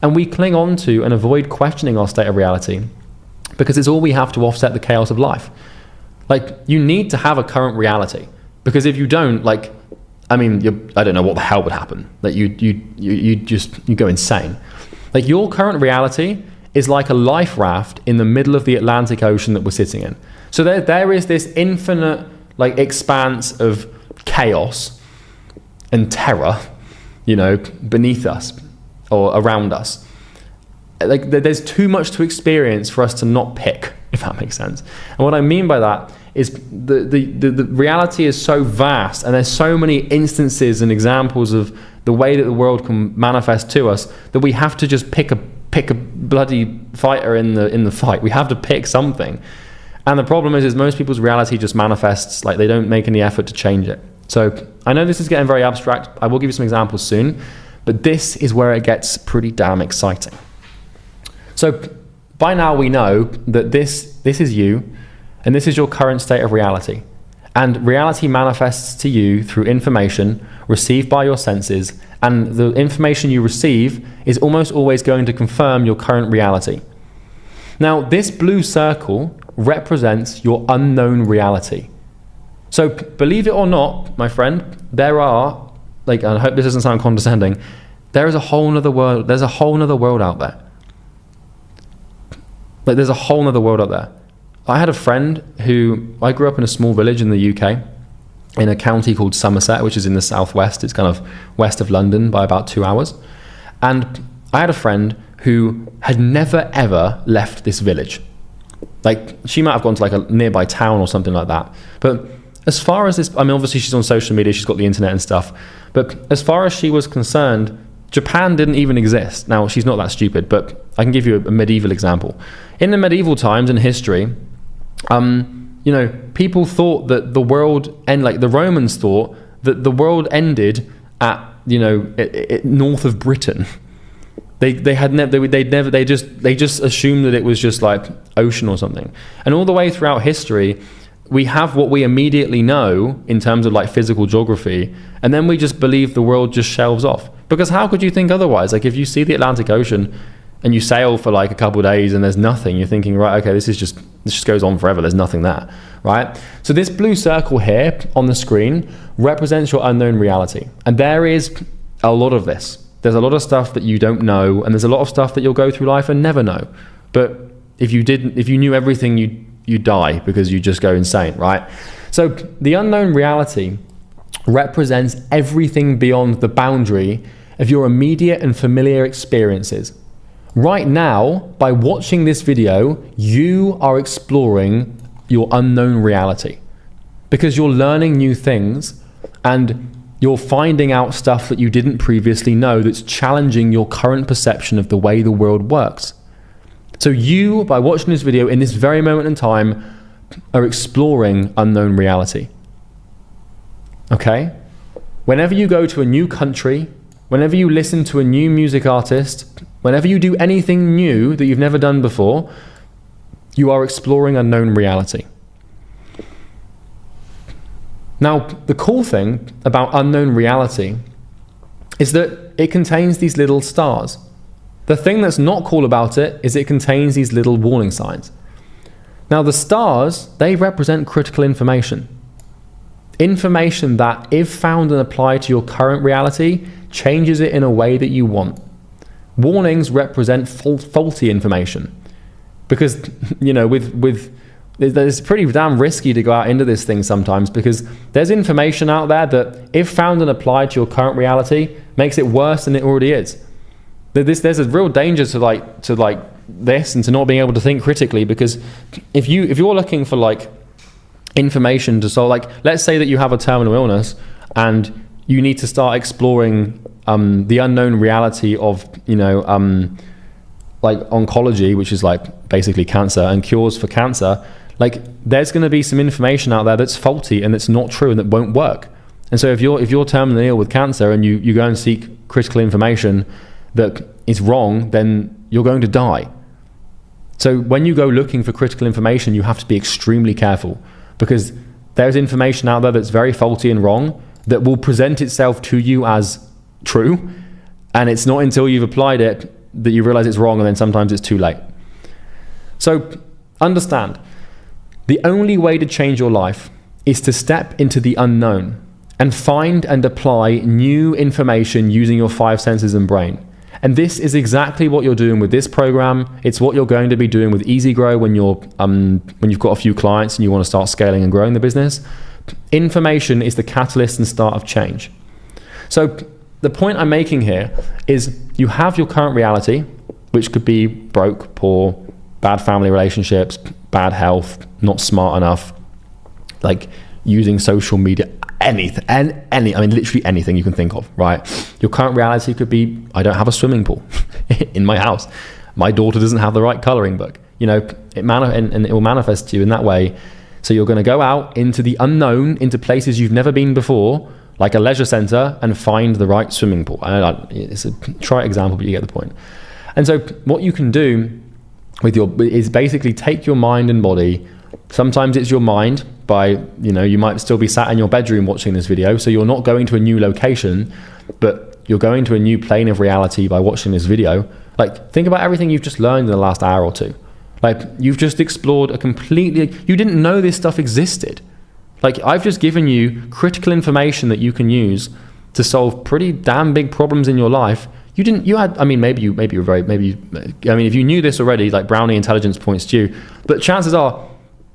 And we cling on to and avoid questioning our state of reality because it's all we have to offset the chaos of life. Like, you need to have a current reality, because if you don't, like, I mean, I don't know what the hell would happen. Like, you go insane. Like, your current reality is like a life raft in the middle of the Atlantic Ocean that we're sitting in. So there is this infinite like expanse of chaos and terror, you know, beneath us or around us. Like, there's too much to experience for us to not pick, if that makes sense. And what I mean by that is the reality is so vast, and there's so many instances and examples of the way that the world can manifest to us that we have to just pick a bloody fighter in the fight. We have to pick something. And the problem is most people's reality just manifests, like, they don't make any effort to change it. So I know this is getting very abstract. I will give you some examples soon, but this is where it gets pretty damn exciting. So by now we know that this is you, and this is your current state of reality. And reality manifests to you through information received by your senses, and the information you receive is almost always going to confirm your current reality. Now, this blue circle represents your unknown reality. So believe it or not, my friend, there are, like, and I hope this doesn't sound condescending, there is a whole nother world. There's a whole nother world out there. Like, there's a whole nother world out there. I had a friend who, I grew up in a small village in the UK, in a county called Somerset, which is in the southwest. It's kind of west of London by about 2 hours. And I had a friend who had never ever left this village. Like, she might have gone to like a nearby town or something like that. But as far as this, I mean, obviously she's on social media, she's got the internet and stuff. But as far as she was concerned, Japan didn't even exist. Now, she's not that stupid, but I can give you a medieval example. In the medieval times in history, you know, people thought that the world like the Romans thought that the world ended at, you know, north of Britain. They just assumed that it was just like ocean or something. And all the way throughout history, we have what we immediately know in terms of like physical geography, and then we just believe the world just shelves off. Because how could you think otherwise? Like, if you see the Atlantic Ocean and you sail for like a couple of days and there's nothing, you're thinking, right, okay, this just goes on forever, there's nothing there, right? So this blue circle here on the screen represents your unknown reality. And there is a lot of this. There's a lot of stuff that you don't know, and there's a lot of stuff that you'll go through life and never know. But if you knew everything, you die because you just go insane, right? So the unknown reality represents everything beyond the boundary of your immediate and familiar experiences. Right now, by watching this video, you are exploring your unknown reality because you're learning new things and you're finding out stuff that you didn't previously know that's challenging your current perception of the way the world works. So you, by watching this video in this very moment in time, are exploring unknown reality. Okay? Whenever you go to a new country, whenever you listen to a new music artist, whenever you do anything new that you've never done before, you are exploring unknown reality. Now, the cool thing about unknown reality is that it contains these little stars. The thing that's not cool about it is it contains these little warning signs. Now, the stars, they represent critical information. Information that, if found and applied to your current reality, changes it in a way that you want. Warnings represent faulty information. Because, you know, it's pretty damn risky to go out into this thing sometimes, because there's information out there that, if found and applied to your current reality, makes it worse than it already is. There's a real danger to this and to not being able to think critically, because if you're looking for like information to solve. Like, let's say that you have a terminal illness and you need to start exploring the unknown reality of, like oncology, which is like basically cancer, and cures for cancer. Like, there's going to be some information out there that's faulty and that's not true and that won't work. And so if you're terminally ill with cancer and you go and seek critical information that is wrong, then you're going to die. So when you go looking for critical information, you have to be extremely careful, because there's information out there that's very faulty and wrong that will present itself to you as true, and it's not until you've applied it that you realize it's wrong, and then sometimes it's too late. So understand, the only way to change your life is to step into the unknown and find and apply new information using your 5 senses and brain. And this is exactly what you're doing with this program. It's what you're going to be doing with Easy Grow when you've got a few clients and you want to start scaling and growing the business. Information is the catalyst and start of change. So the point I'm making here is, you have your current reality, which could be broke, poor, bad family relationships, bad health, not smart enough, like using social media, anything, literally anything you can think of, right? Your current reality could be, I don't have a swimming pool in my house. My daughter doesn't have the right coloring book. And it will manifest to you in that way. So you're going to go out into the unknown, into places you've never been before, like a leisure center, and find the right swimming pool. It's a trite example, but you get the point. And so what you can do is basically take your mind and body. Sometimes it's your mind by, you might still be sat in your bedroom watching this video, so you're not going to a new location, but you're going to a new plane of reality by watching this video. Like, think about everything you've just learned in the last hour or two. Like, you've just explored you didn't know this stuff existed. Like, I've just given you critical information that you can use to solve pretty damn big problems in your life. If you knew this already, like Brownie intelligence points to you, but chances are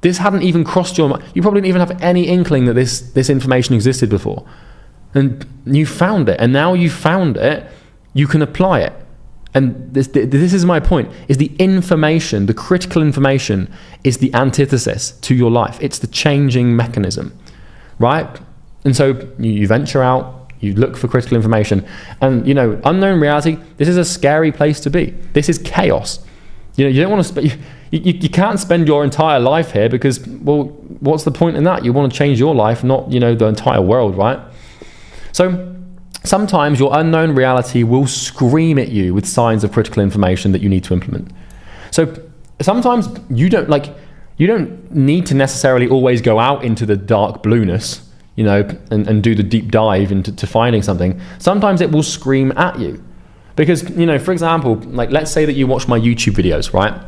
this hadn't even crossed your mind. You probably didn't even have any inkling that this information existed before. And you found it, and now you found it, you can apply it. And this is my point, is the information, the critical information is the antithesis to your life. It's the changing mechanism, right? And so you venture out, you look for critical information, and unknown reality, this is a scary place to be. This is chaos. You don't want to you can't spend your entire life here, because, well, what's the point in that? You want to change your life, not, the entire world, right? So sometimes your unknown reality will scream at you with signs of critical information that you need to implement. So sometimes you don't need to necessarily always go out into the dark blueness, and do the deep dive into finding something. Sometimes it will scream at you. Because, for example, like, let's say that you watch my YouTube videos, right?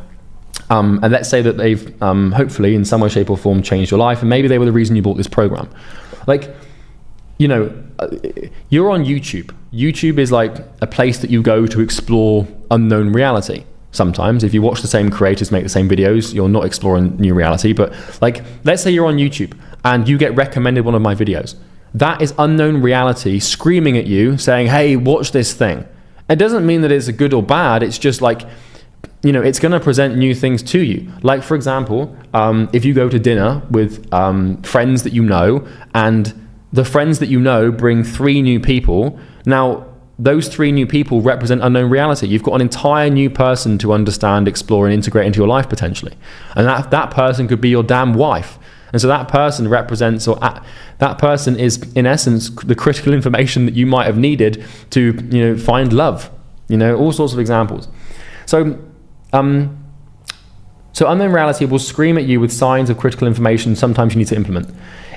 And let's say that they've hopefully in some way, shape or form changed your life, and maybe they were the reason you bought this program. Like, you're on YouTube. YouTube is like a place that you go to explore unknown reality. Sometimes if you watch the same creators make the same videos, you're not exploring new reality. But like, let's say you're on YouTube and you get recommended one of my videos. That is unknown reality screaming at you saying, hey, watch this thing. It doesn't mean that it's a good or bad. It's just like, it's going to present new things to you. Like, for example, if you go to dinner with friends that you know, and the friends that you know bring 3 new people. Now, those 3 new people represent unknown reality. You've got an entire new person to understand, explore, and integrate into your life potentially. And that person could be your damn wife. And so that person represents, that person is in essence the critical information that you might have needed to, find love. All sorts of examples. So unknown reality will scream at you with signs of critical information sometimes you need to implement.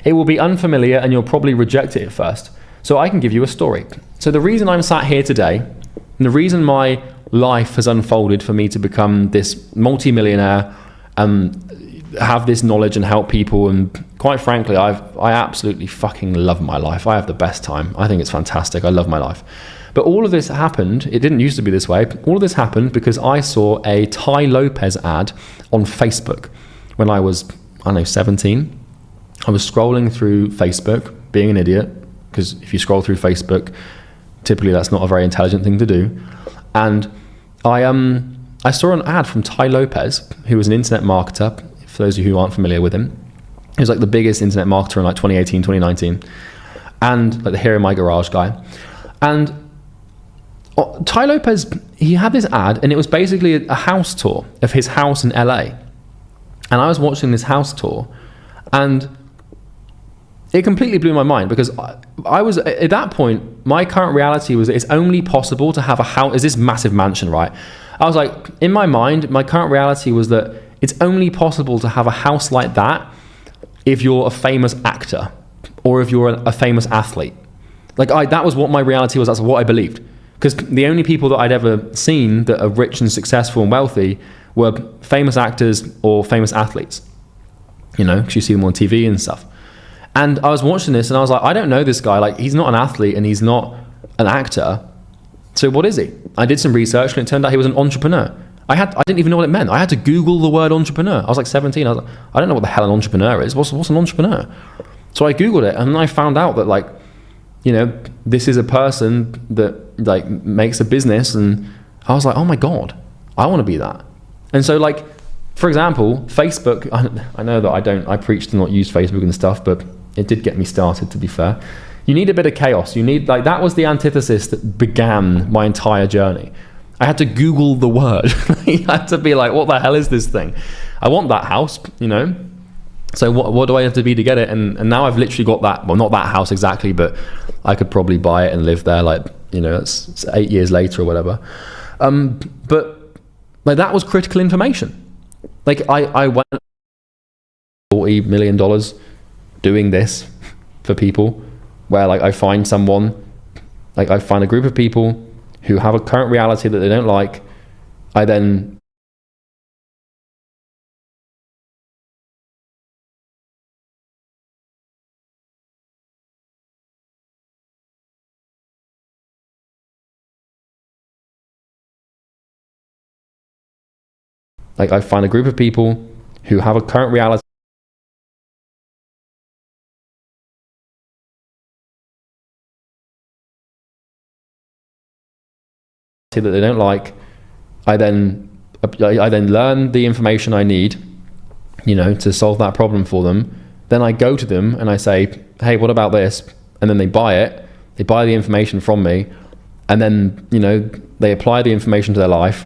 It will be unfamiliar and you'll probably reject it at first. So I can give you a story. So the reason I'm sat here today, and the reason my life has unfolded for me to become this multi-millionaire, have this knowledge and help people, and quite frankly, I absolutely fucking love my life. I have the best time. I think it's fantastic. I love my life. But all of this happened, it didn't used to be this way, all of this happened because I saw a Tai Lopez ad on Facebook when I was, 17. I was scrolling through Facebook, being an idiot, because if you scroll through Facebook, typically that's not a very intelligent thing to do. And I saw an ad from Tai Lopez, who was an internet marketer, for those of you who aren't familiar with him. He was like the biggest internet marketer in like 2018, 2019. And like the hero in my garage guy. And Tai Lopez, he had this ad, and it was basically a house tour of his house in LA. And I was watching this house tour, and it completely blew my mind, because I was, at that point, my current reality was that it's only possible to have a house, is this massive mansion, right? I was like, in my mind, my current reality was that it's only possible to have a house like that if you're a famous actor, or if you're a famous athlete. Like that was what my reality was, that's what I believed. Because the only people that I'd ever seen that are rich and successful and wealthy were famous actors or famous athletes. You know, because you see them on TV and stuff. And I was watching this and I was like, I don't know this guy. Like, he's not an athlete and he's not an actor. So what is he? I did some research and it turned out he was an entrepreneur. I didn't even know what it meant. I had to Google the word entrepreneur. I was like 17. I was like, I don't know what the hell an entrepreneur is. What's an entrepreneur? So I Googled it, and then I found out that, like, you know, this is a person that like makes a business, and I was like, oh my God, I want to be that. And so, like, for example, Facebook, I know that I preach to not use Facebook and stuff, but it did get me started, to be fair. You need a bit of chaos. You need, like, that was the antithesis that began my entire journey. I had to Google the word. I had to be like, what the hell is this thing? I want that house, you know? So what do I have to be to get it? And now I've literally got that, well, not that house exactly, but I could probably buy it and live there, like, you know, it's 8 years later or whatever. But like, that was critical information. Like, I went $40 million doing this for people, where like I find someone, like I find a group of people who have a current reality that they don't like. I then find a group of people who have a current reality that they don't like. I then learn the information I need, you know, to solve that problem for them. Then I go to them and I say, hey, what about this? And then they buy it. They buy the information from me, and then, you know, they apply the information to their life.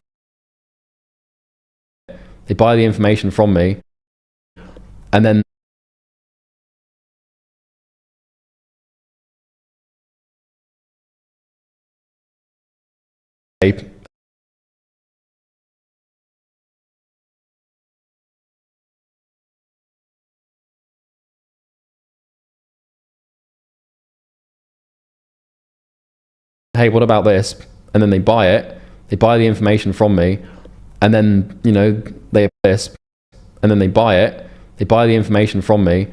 They buy the information from me, and then hey, what about this? And then they buy it. They buy the information from me, and then, you know, they apply this, and then they buy it. They buy the information from me,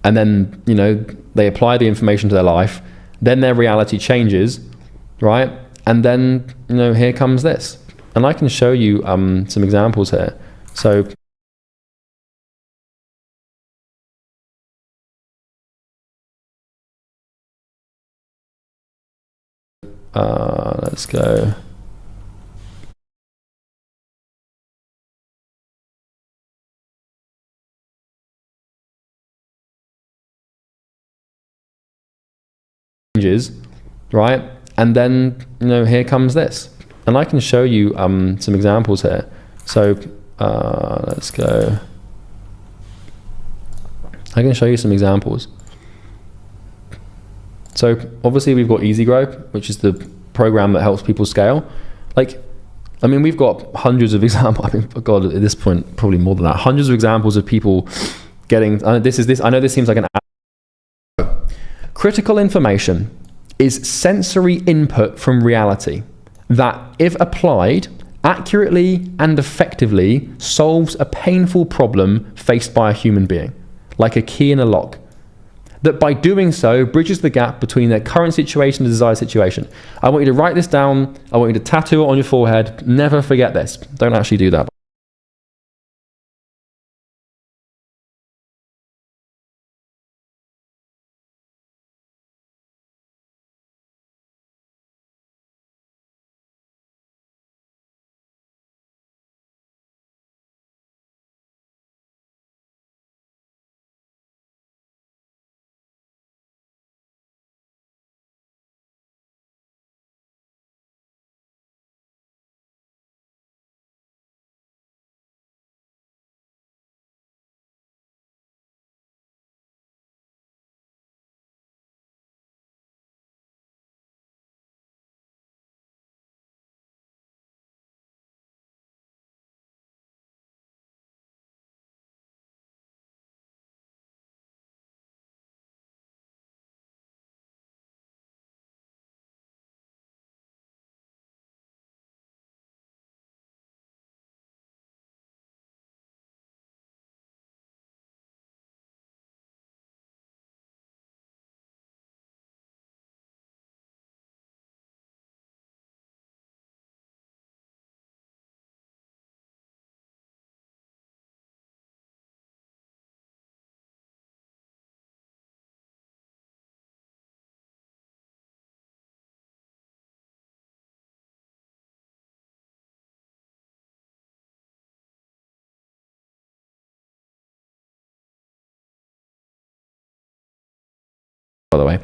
and then, you know, they apply the information to their life. Then their reality changes, right? And then, you know, here comes this. And I can show you some examples here. So let's go. Changes, right? And then, you know, here comes this. And I can show you some examples here. So let's go. I can show you some examples. So obviously we've got Easy Grow, which is the program that helps people scale. Like, I mean, we've got hundreds of examples. I mean, God, at this point, probably more than that. Hundreds of examples of people getting, I know this seems like an critical information is sensory input from reality that, if applied accurately and effectively, solves a painful problem faced by a human being, like a key in a lock. That by doing so bridges the gap between their current situation and desired situation. I want you to write this down. I want you to tattoo it on your forehead. Never forget this. Don't actually do that. by the way.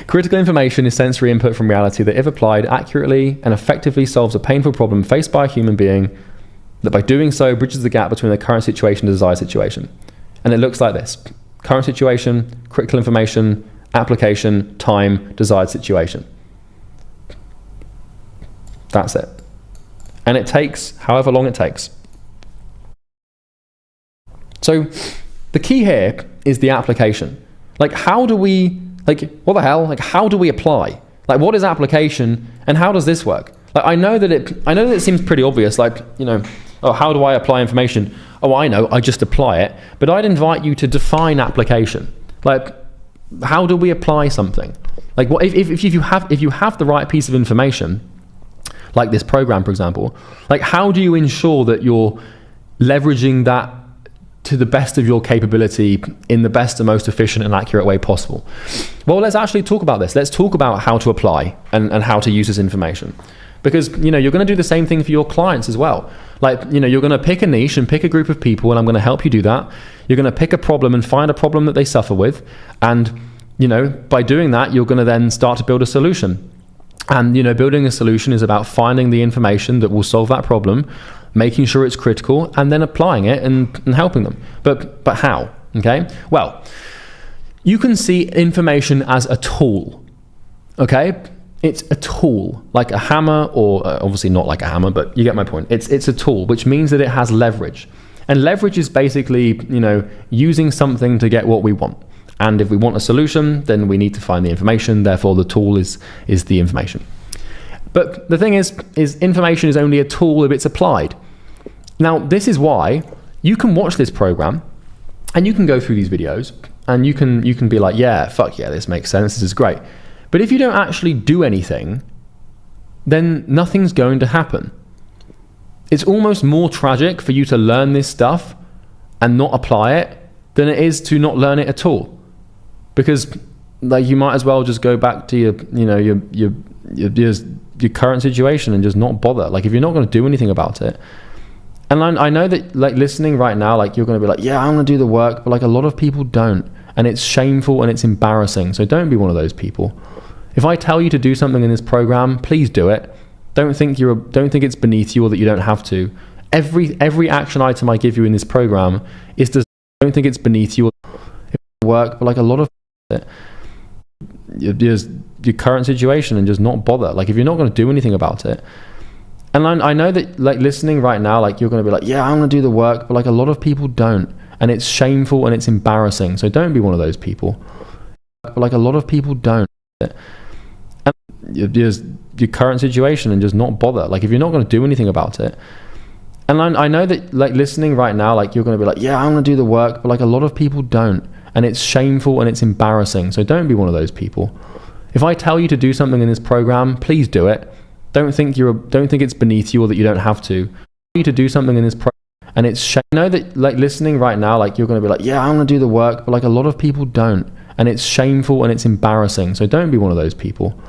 Critical information is sensory input from reality that, if applied accurately and effectively, solves a painful problem faced by a human being, that by doing so bridges the gap between the current situation and the desired situation. And it looks like this: current situation, critical information, application, time, desired situation. That's it. And it takes however long it takes. So the key here is the application. Like, how do we, like, what the hell? Like, how do we apply? Like, what is application and how does this work? Like, I know that it seems pretty obvious, like, you know, oh, how do I apply information? Oh, I know, I just apply it. But I'd invite you to define application. Like, how do we apply something? Like, what if you have the right piece of information, like this program, for example, like, how do you ensure that you're leveraging that to the best of your capability in the best and most efficient and accurate way possible? Well, let's actually talk about this. Let's talk about how to apply and how to use this information. Because, you know, you're going to do the same thing for your clients as well. Like, you know, you're going to pick a niche and pick a group of people, and I'm going to help you do that. You're going to pick a problem and find a problem that they suffer with. And, you know, by doing that, you're going to then start to build a solution. And, you know, building a solution is about finding the information that will solve that problem, making sure it's critical, and then applying it and helping them. But how? Okay? Well, you can see information as a tool. Okay? It's a tool, like a hammer, or obviously not like a hammer, but you get my point. It's a tool, which means that it has leverage. And leverage is basically, you know, using something to get what we want. And if we want a solution, then we need to find the information. Therefore, the tool is the information. But the thing is information is only a tool if it's applied. Now, this is why you can watch this program and you can go through these videos and you can be like, yeah, fuck yeah, this makes sense, this is great. But if you don't actually do anything, then nothing's going to happen. It's almost more tragic for you to learn this stuff and not apply it than it is to not learn it at all. Because, like, you might as well just go back to your current situation and just not bother. Like, if you're not going to do anything about it. And I know that, like, listening right now, like, you're going to be like, yeah, I'm going to do the work, but like a lot of people don't, and it's shameful and it's embarrassing. So don't be one of those people. If I tell you to do something in this program, please do it. Don't think it's beneath you or that you don't have to. Every action item I give you in this program is to, don't think it's beneath you or work, but like a lot of your current situation and just not bother. Like, if you're not going to do anything about it. And I know that, like, listening right now, like, you're going to be like, yeah, I'm going to do the work, but like a lot of people don't, and it's shameful and it's embarrassing. So don't be one of those people. But like a lot of people don't. And your current situation and just not bother. Like, if you're not going to do anything about it. And I know that, like, listening right now, like, you're going to be like, yeah, I'm going to do the work, but like a lot of people don't, and it's shameful and it's embarrassing. So don't be one of those people. If I tell you to do something in this program, please do it. Don't think it's beneath you or that you don't have to. To do something in this and it's I know that, like, listening right now, like, you're going to be like, yeah, I'm going to do the work, but like a lot of people don't, and it's shameful and it's embarrassing. So don't be one of those people.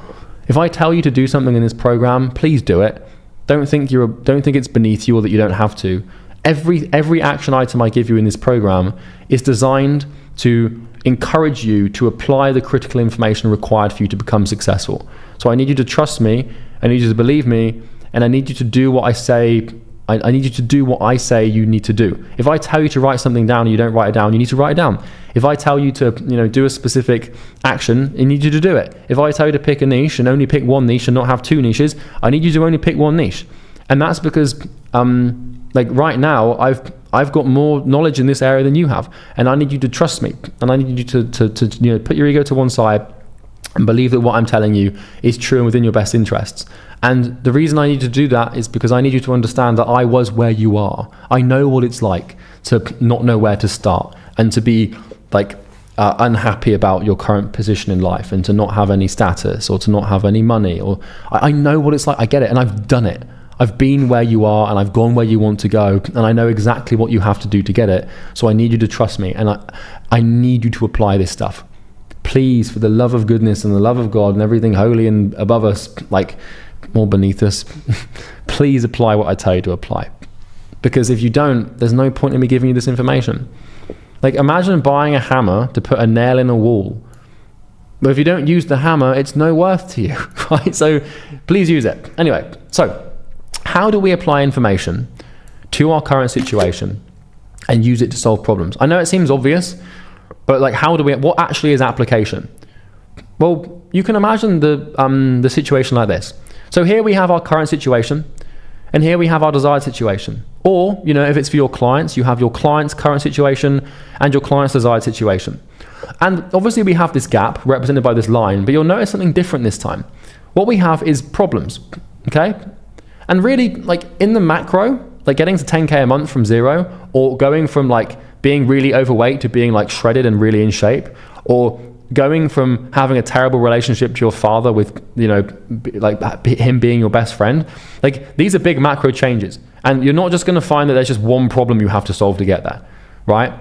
If I tell you to do something in this program, please do it. Don't think it's beneath you or that you don't have to. Every action item I give you in this program is designed to encourage you to apply the critical information required for you to become successful. So I need you to trust me, I need you to believe me, and I need you to do what I say. I need you to do what I say you need to do. If I tell you to write something down and you don't write it down, you need to write it down. If I tell you to, you know, do a specific action, I need you to do it. If I tell you to pick a niche and only pick one niche and not have two niches, I need you to only pick one niche. And that's because, like, right now, I've got more knowledge in this area than you have, and I need you to trust me, and I need you to you know, put your ego to one side and believe that what I'm telling you is true and within your best interests. And the reason I need to do that is because I need you to understand that I was where you are. I know what it's like to not know where to start and to be, like, unhappy about your current position in life and to not have any status or to not have any money. Or I know what it's like. I get it, and I've done it. I've been where you are, and I've gone where you want to go, and I know exactly what you have to do to get it. So I need you to trust me, and I need you to apply this stuff. Please, for the love of goodness and the love of God and everything holy and above us, like, more beneath us, please apply what I tell you to apply. Because if you don't, there's no point in me giving you this information. Like, imagine buying a hammer to put a nail in a wall But if you don't use the hammer, it's no worth to you, right? So please use it. Anyway, so how do we apply information to our current situation and use it to solve problems? I know it seems obvious, but like, what actually is application? Well, you can imagine the situation like this. So here we have our current situation, and here we have our desired situation. Or, if it's for your clients, you have your client's current situation and your client's desired situation. And obviously we have this gap represented by this line, but you'll notice something different this time. What we have is problems, okay? And really, like in the macro, like getting to 10K a month from zero, or going from like being really overweight to being like shredded and really in shape, or going from having a terrible relationship to your father with, like him being your best friend, like these are big macro changes. And you're not just going to find that there's just one problem you have to solve to get there, right?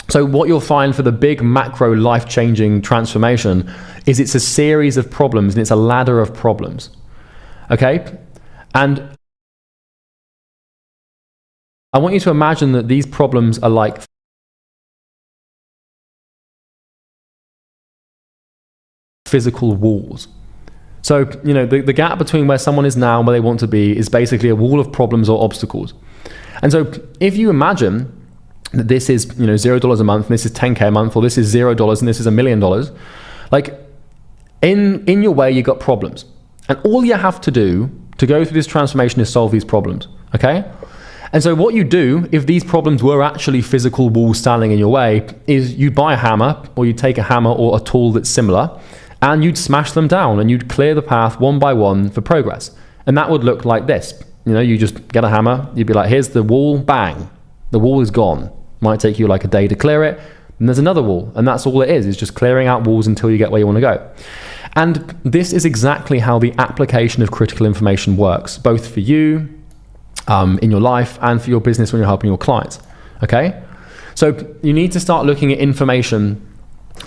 So what you'll find for the big macro life-changing transformation is it's a series of problems, and it's a ladder of problems, okay? And I want you to imagine that these problems are like physical walls. So, the gap between where someone is now and where they want to be is basically a wall of problems or obstacles. And so if you imagine that this is, $0 a month, and this is 10K a month, or this is $0 and this is $1 million, like in your way, you got problems. And all you have to do to go through this transformation is solve these problems, okay? And so what you do, if these problems were actually physical walls standing in your way, is you buy a hammer, or you take a hammer or a tool that's similar, and you'd smash them down, and you'd clear the path one by one for progress. And that would look like this. You just get a hammer, you'd be like, here's the wall, bang, the wall is gone. Might take you like a day to clear it, and there's another wall, and that's all it is just clearing out walls until you get where you want to go. And this is exactly how the application of critical information works, both for you, in your life, and for your business when you're helping your clients, okay? So you need to start looking at information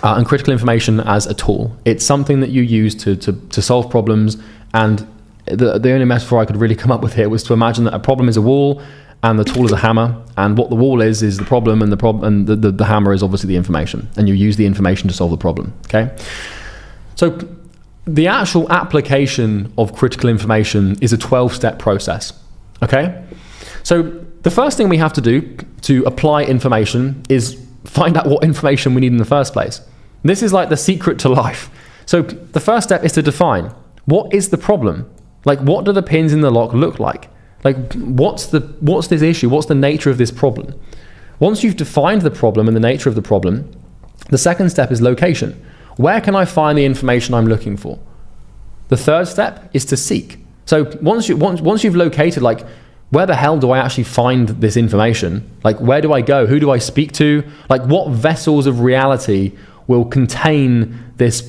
and critical information as a tool. It's something that you use to solve problems, and the only metaphor I could really come up with here was to imagine that a problem is a wall, and the tool is a hammer, and what the wall is the problem, and the hammer is obviously the information, and you use the information to solve the problem, okay? So the actual application of critical information is a 12-step process, okay? So the first thing we have to do to apply information is find out what information we need in the first place. This is like the secret to life. So the first step is to define, what is the problem? Like, what do the pins in the lock look like? Like, what's this issue? What's the nature of this problem? Once you've defined the problem and the nature of the problem, the second step is location. Where can I find the information I'm looking for? The third step is to seek. So once you've located, like, where the hell do I actually find this information? Like, where do I go? Who do I speak to? Like, what vessels of reality will contain this,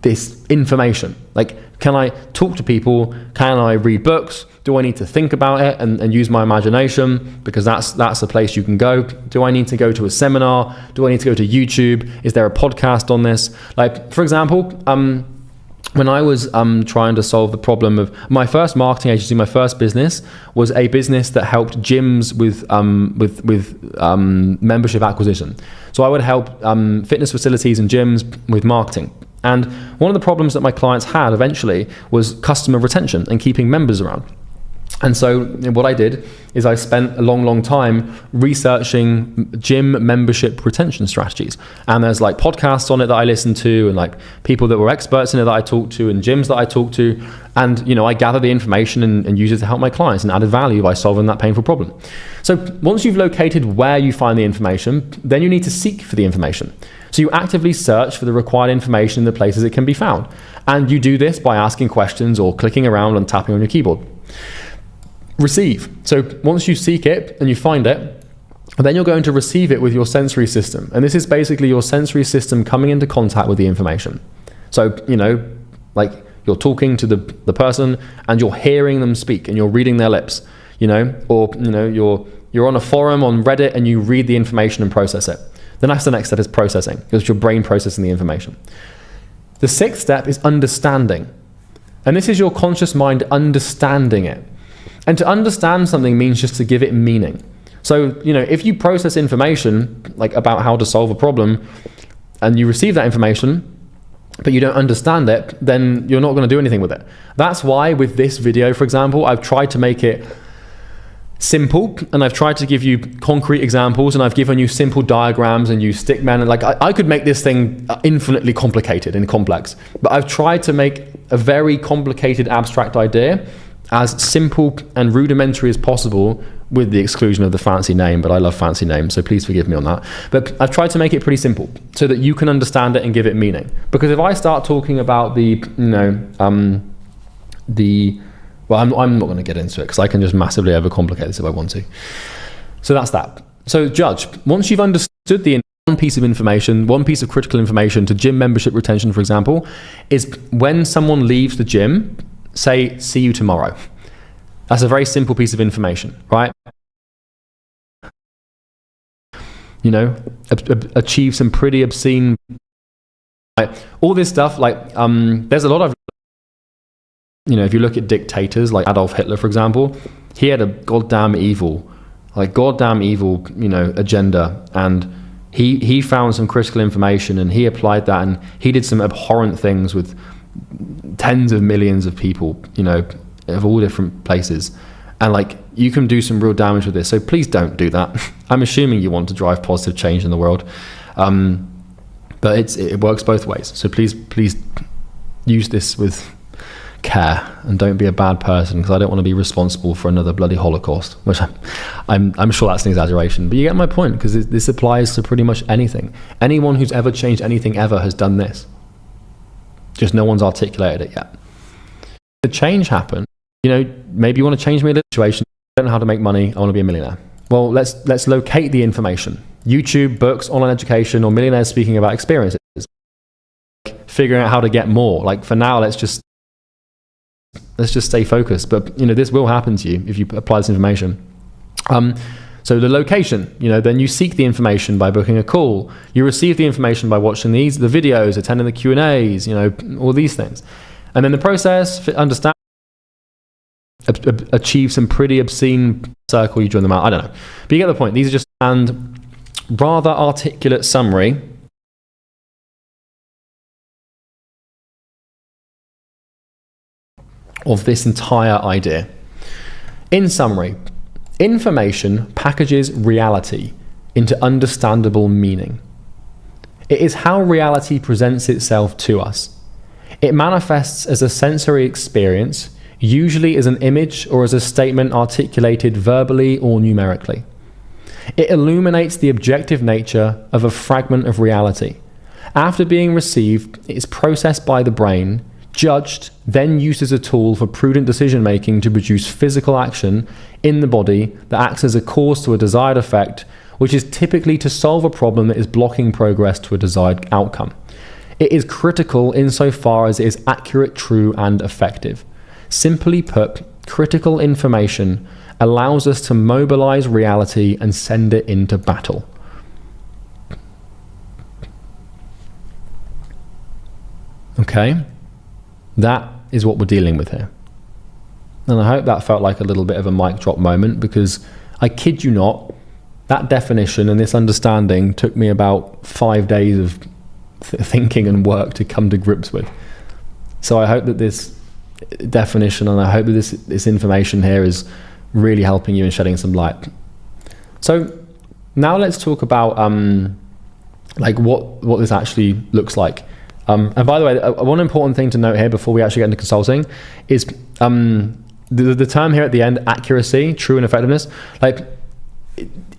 this information? Like, can I talk to people? Can I read books? Do I need to think about it and use my imagination? Because that's a place you can go. Do I need to go to a seminar? Do I need to go to YouTube? Is there a podcast on this? Like, for example, when I was trying to solve the problem of my first marketing agency, my first business was a business that helped gyms with membership acquisition. So I would help fitness facilities and gyms with marketing. And one of the problems that my clients had eventually was customer retention and keeping members around. And so what I did is I spent a long time researching gym membership retention strategies. And there's like podcasts on it that I listened to, and like people that were experts in it that I talked to, and gyms that I talked to. And, I gathered the information and used it to help my clients and added value by solving that painful problem. So once you've located where you find the information, then you need to seek for the information. So you actively search for the required information in the places it can be found. And you do this by asking questions or clicking around and tapping on your keyboard. Receive. So once you seek it and you find it, then you're going to receive it with your sensory system. And this is basically your sensory system coming into contact with the information. So, like you're talking to the person and you're hearing them speak and you're reading their lips, or, you're on a forum on Reddit and you read the information and process it. Then that's the next step is processing, because it's your brain processing the information. The sixth step is understanding. And this is your conscious mind understanding it. And to understand something means just to give it meaning. So, if you process information like about how to solve a problem and you receive that information, but you don't understand it, then you're not going to do anything with it. That's why with this video, for example, I've tried to make it simple, and I've tried to give you concrete examples, and I've given you simple diagrams and you stick men, and like I could make this thing infinitely complicated and complex, but I've tried to make a very complicated abstract idea as simple and rudimentary as possible, with the exclusion of the fancy name, but I love fancy names, so please forgive me on that. But I've tried to make it pretty simple so that you can understand it and give it meaning. Because if I start talking about well, I'm not going to get into it because I can just massively overcomplicate this if I want to. So that's that. So judge, once you've understood the one piece of information, one piece of critical information to gym membership retention, for example, is when someone leaves the gym, say, see you tomorrow. That's a very simple piece of information, right? You know, achieve some pretty obscene, like, all this stuff, like, there's a lot of, you know, if you look at dictators like Adolf Hitler, for example, he had a goddamn evil, you know, agenda, and he found some critical information and he applied that, and he did some abhorrent things with tens of millions of people, you know, of all different places, and like, you can do some real damage with this. So please don't do that. I'm assuming you want to drive positive change in the world, but it works both ways. So please use this with care and don't be a bad person, because I don't want to be responsible for another bloody Holocaust, which I'm sure that's an exaggeration, but you get my point, because this applies to pretty much anything. Anyone who's ever changed anything ever has done this, just no one's articulated it yet. The change happened, you know, maybe you want to change me in a situation, I don't know how to make money, I want to be a millionaire. Well, let's locate the information. YouTube, books, online education, or millionaires speaking about experiences. Figuring out how to get more. Like, for now, let's just stay focused. But, you know, this will happen to you if you apply this information. So the location, you know, then you seek the information by booking a call. You receive the information by watching the videos, attending the Q&As, you know, all these things. And then the process, understand, achieve some pretty obscene circle, you join them out. I don't know. But you get the point. These are just and rather articulate summary of this entire idea. In summary, information packages reality into understandable meaning. It is how reality presents itself to us. It manifests as a sensory experience, usually as an image or as a statement articulated verbally or numerically. It illuminates the objective nature of a fragment of reality. After being received, it is processed by the brain, judged, then used as a tool for prudent decision making to produce physical action in the body that acts as a cause to a desired effect, which is typically to solve a problem that is blocking progress to a desired outcome. It is critical insofar as it is accurate, true, and effective. Simply put, critical information allows us to mobilize reality and send it into battle. Okay? That is what we're dealing with here. And I hope that felt like a little bit of a mic drop moment, because I kid you not, that definition and this understanding took me about 5 days of thinking and work to come to grips with. So I hope that this definition, and I hope that this information here is really helping you and shedding some light. So now let's talk about like what this actually looks like. And by the way, one important thing to note here before we actually get into consulting is the term here at the end, accuracy, true, and effectiveness. Like,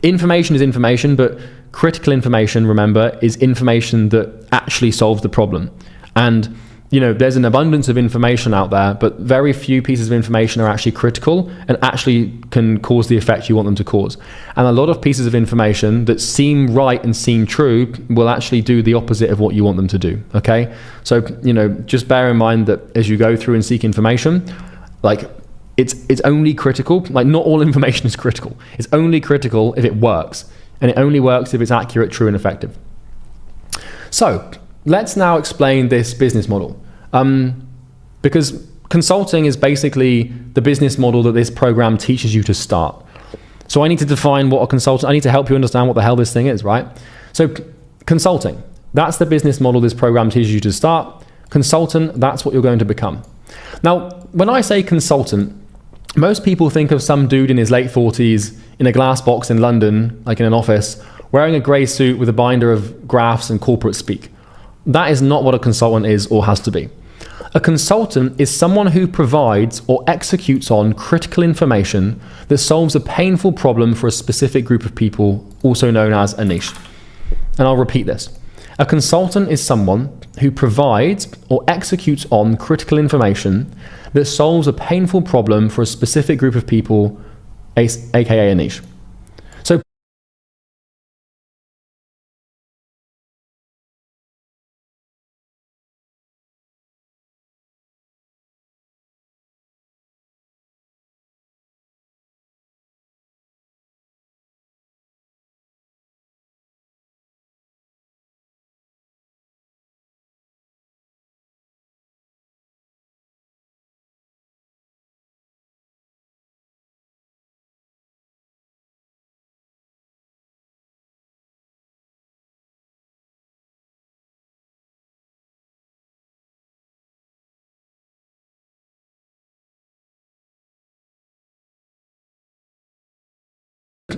information is information, but critical information, remember, is information that actually solves the problem. And, you know, there's an abundance of information out there, but very few pieces of information are actually critical and actually can cause the effect you want them to cause. And a lot of pieces of information that seem right and seem true will actually do the opposite of what you want them to do, okay? So, you know, just bear in mind that as you go through and seek information, like, it's only critical, like, not all information is critical. It's only critical if it works, and it only works if it's accurate, true, and effective. So let's now explain this business model, because consulting is basically the business model that this program teaches you to start. So I need to define what a consultant, I need to help you understand what the hell this thing is, right? So consulting, that's the business model this program teaches you to start. Consultant, that's what you're going to become. Now, when I say consultant, most people think of some dude in his late 40s in a glass box in London, like in an office, wearing a grey suit with a binder of graphs and corporate speak. That is not what a consultant is or has to be. A consultant is someone who provides or executes on critical information that solves a painful problem for a specific group of people, also known as a niche. And I'll repeat this. A consultant is someone who provides or executes on critical information that solves a painful problem for a specific group of people, aka a niche. So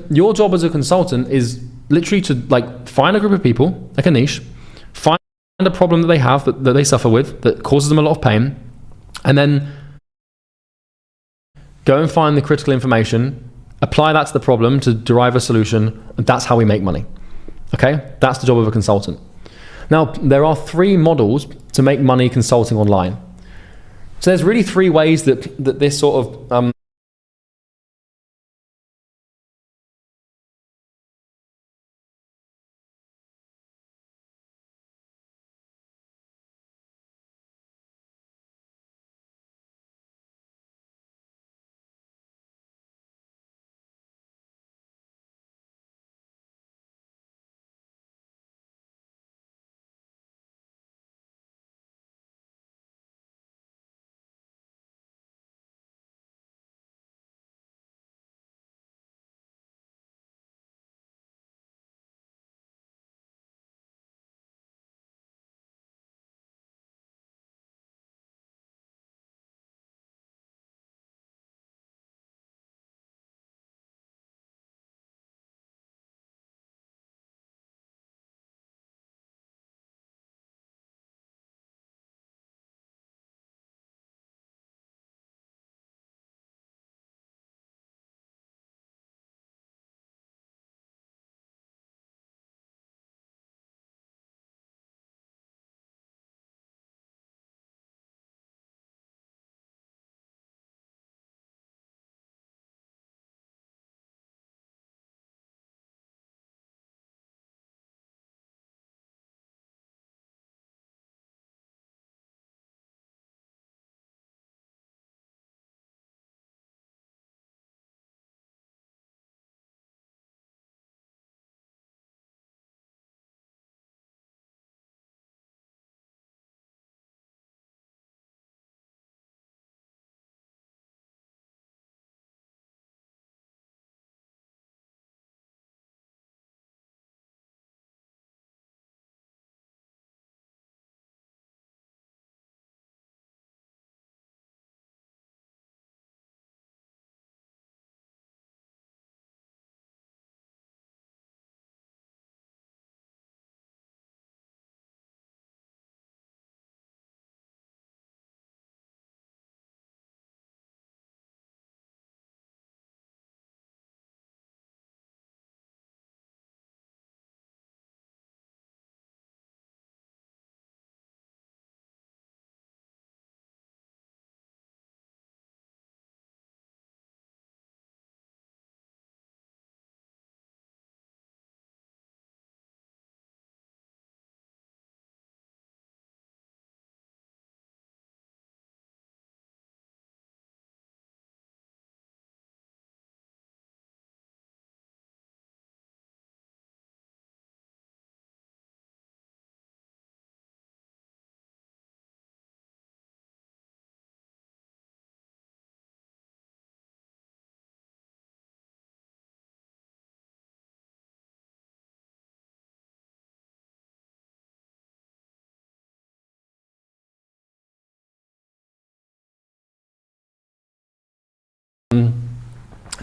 your job as a consultant is literally to find a group of people, like a niche, find a problem that they have, that they suffer with, that causes them a lot of pain, and then go and find the critical information, apply that to the problem to derive a solution, and that's how we make money. Okay? That's the job of a consultant. Now, there are 3 models to make money consulting online. So there's really 3 ways that this sort of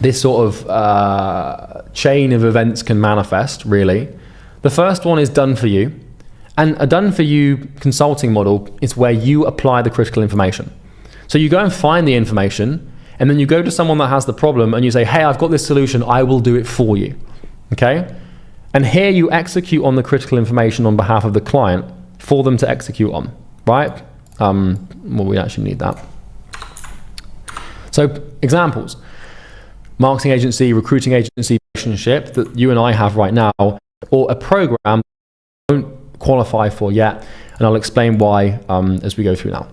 this sort of chain of events can manifest, really. The first one is done for you. And a done for you consulting model is where you apply the critical information. So you go and find the information, and then you go to someone that has the problem and you say, hey, I've got this solution, I will do it for you, okay? And here you execute on the critical information on behalf of the client for them to execute on, right? Well, we actually need that. So examples, marketing agency, recruiting agency relationship that you and I have right now, or a program don't qualify for yet, and I'll explain why as we go through now.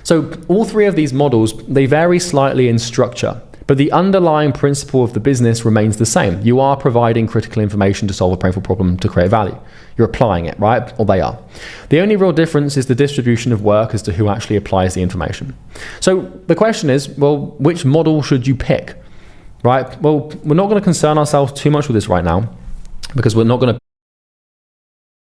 So all three of these models, they vary slightly in structure, but the underlying principle of the business remains the same. You are providing critical information to solve a painful problem to create value. You're applying it, right? Or they are. The only real difference is the distribution of work as to who actually applies the information. So the question is, well, which model should you pick, right? Well, we're not going to concern ourselves too much with this right now, because we're not going to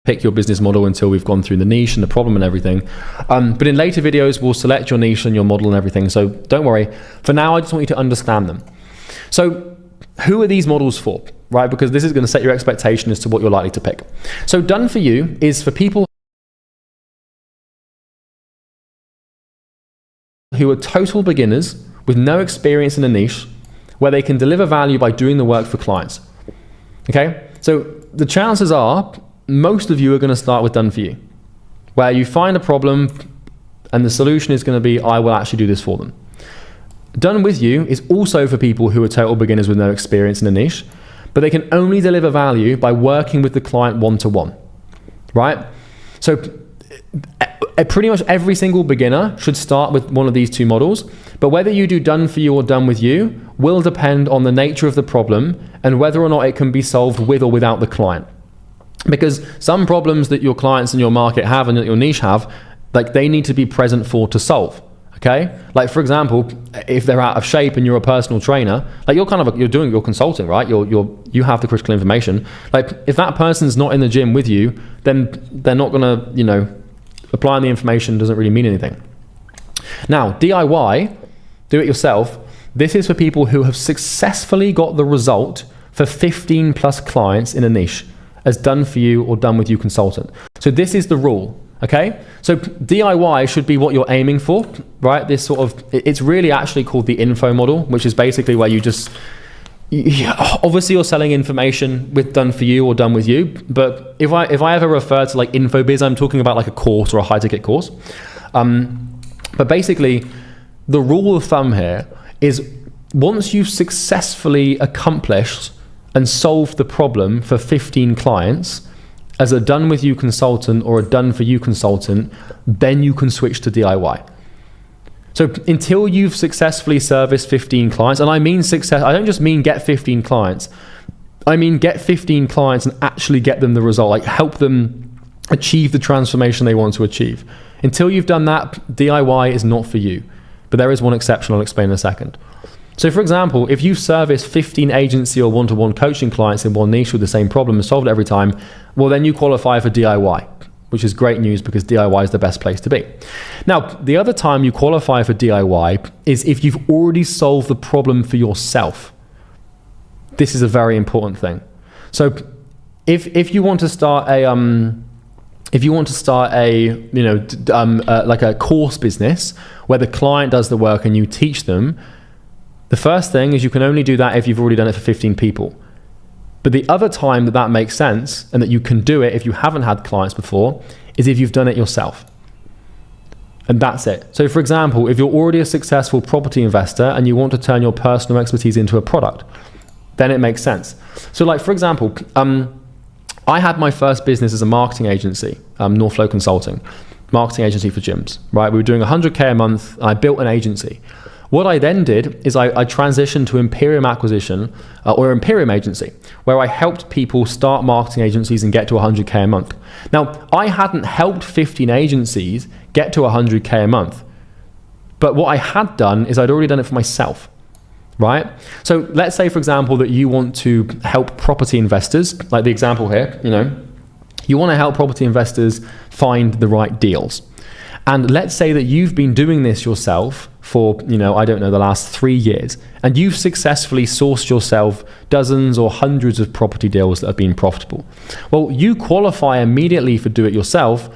pick your business model until we've gone through the niche and the problem and everything. But in later videos, we'll select your niche and your model and everything. So don't worry. For now, I just want you to understand them. So who are these models for, right? Because this is going to set your expectation as to what you're likely to pick. So done for you is for people who are total beginners with no experience in a niche, where they can deliver value by doing the work for clients. Okay? So the chances are most of you are going to start with done for you, where you find a problem and the solution is going to be, I will actually do this for them. Done with you is also for people who are total beginners with no experience in a niche, but they can only deliver value by working with the client one-to-one, right? So pretty much every single beginner should start with one of these two models, but whether you do done for you or done with you will depend on the nature of the problem and whether or not it can be solved with or without the client. Because some problems that your clients in your market have and that your niche have, like, they need to be present for to solve, okay? Like, for example, if they're out of shape and you're a personal trainer, like, you're doing your consulting, right? You have the critical information. Like, if that person's not in the gym with you, then they're not gonna, you know, applying the information doesn't really mean anything. Now, DIY, do it yourself, this is for people who have successfully got the result for 15 plus clients in a niche as done for you or done with you consultant. So this is the rule, okay? So DIY should be what you're aiming for, right? This sort of, it's really actually called the info model, which is basically where you just, obviously you're selling information with done for you or done with you, but if I ever refer to like info biz, I'm talking about like a course or a high ticket course. But basically the rule of thumb here is once you've successfully accomplished and solved the problem for 15 clients as a done with you consultant or a done for you consultant, then you can switch to DIY. So until you've successfully serviced 15 clients, and I mean success, I don't just mean get 15 clients, I mean get 15 clients and actually get them the result, like help them achieve the transformation they want to achieve. Until you've done that, DIY is not for you. But there is one exception I'll explain in a second. So for example, if you service 15 agency or one-to-one coaching clients in one niche with the same problem and solve it every time, well, then you qualify for DIY, which is great news because DIY is the best place to be. Now, the other time you qualify for DIY is if you've already solved the problem for yourself. This is a very important thing. So if you want to start a like a course business where the client does the work and you teach them, the first thing is you can only do that if you've already done it for 15 people. But the other time that makes sense and that you can do it if you haven't had clients before is if you've done it yourself. And that's it. So for example, if you're already a successful property investor and you want to turn your personal expertise into a product, then it makes sense. So like, for example, I had my first business as a marketing agency, Northflow Consulting, marketing agency for gyms, right? We were doing 100K a month and I built an agency. What I then did is I transitioned to Imperium Acquisition or Imperium Agency, where I helped people start marketing agencies and get to 100K a month. Now, I hadn't helped 15 agencies get to 100K a month, but what I had done is I'd already done it for myself, right? So let's say, for example, that you want to help property investors, like the example here, you want to help property investors find the right deals. And let's say that you've been doing this yourself for, I don't know, the last 3 years, and you've successfully sourced yourself dozens or hundreds of property deals that have been profitable. Well, you qualify immediately for do it yourself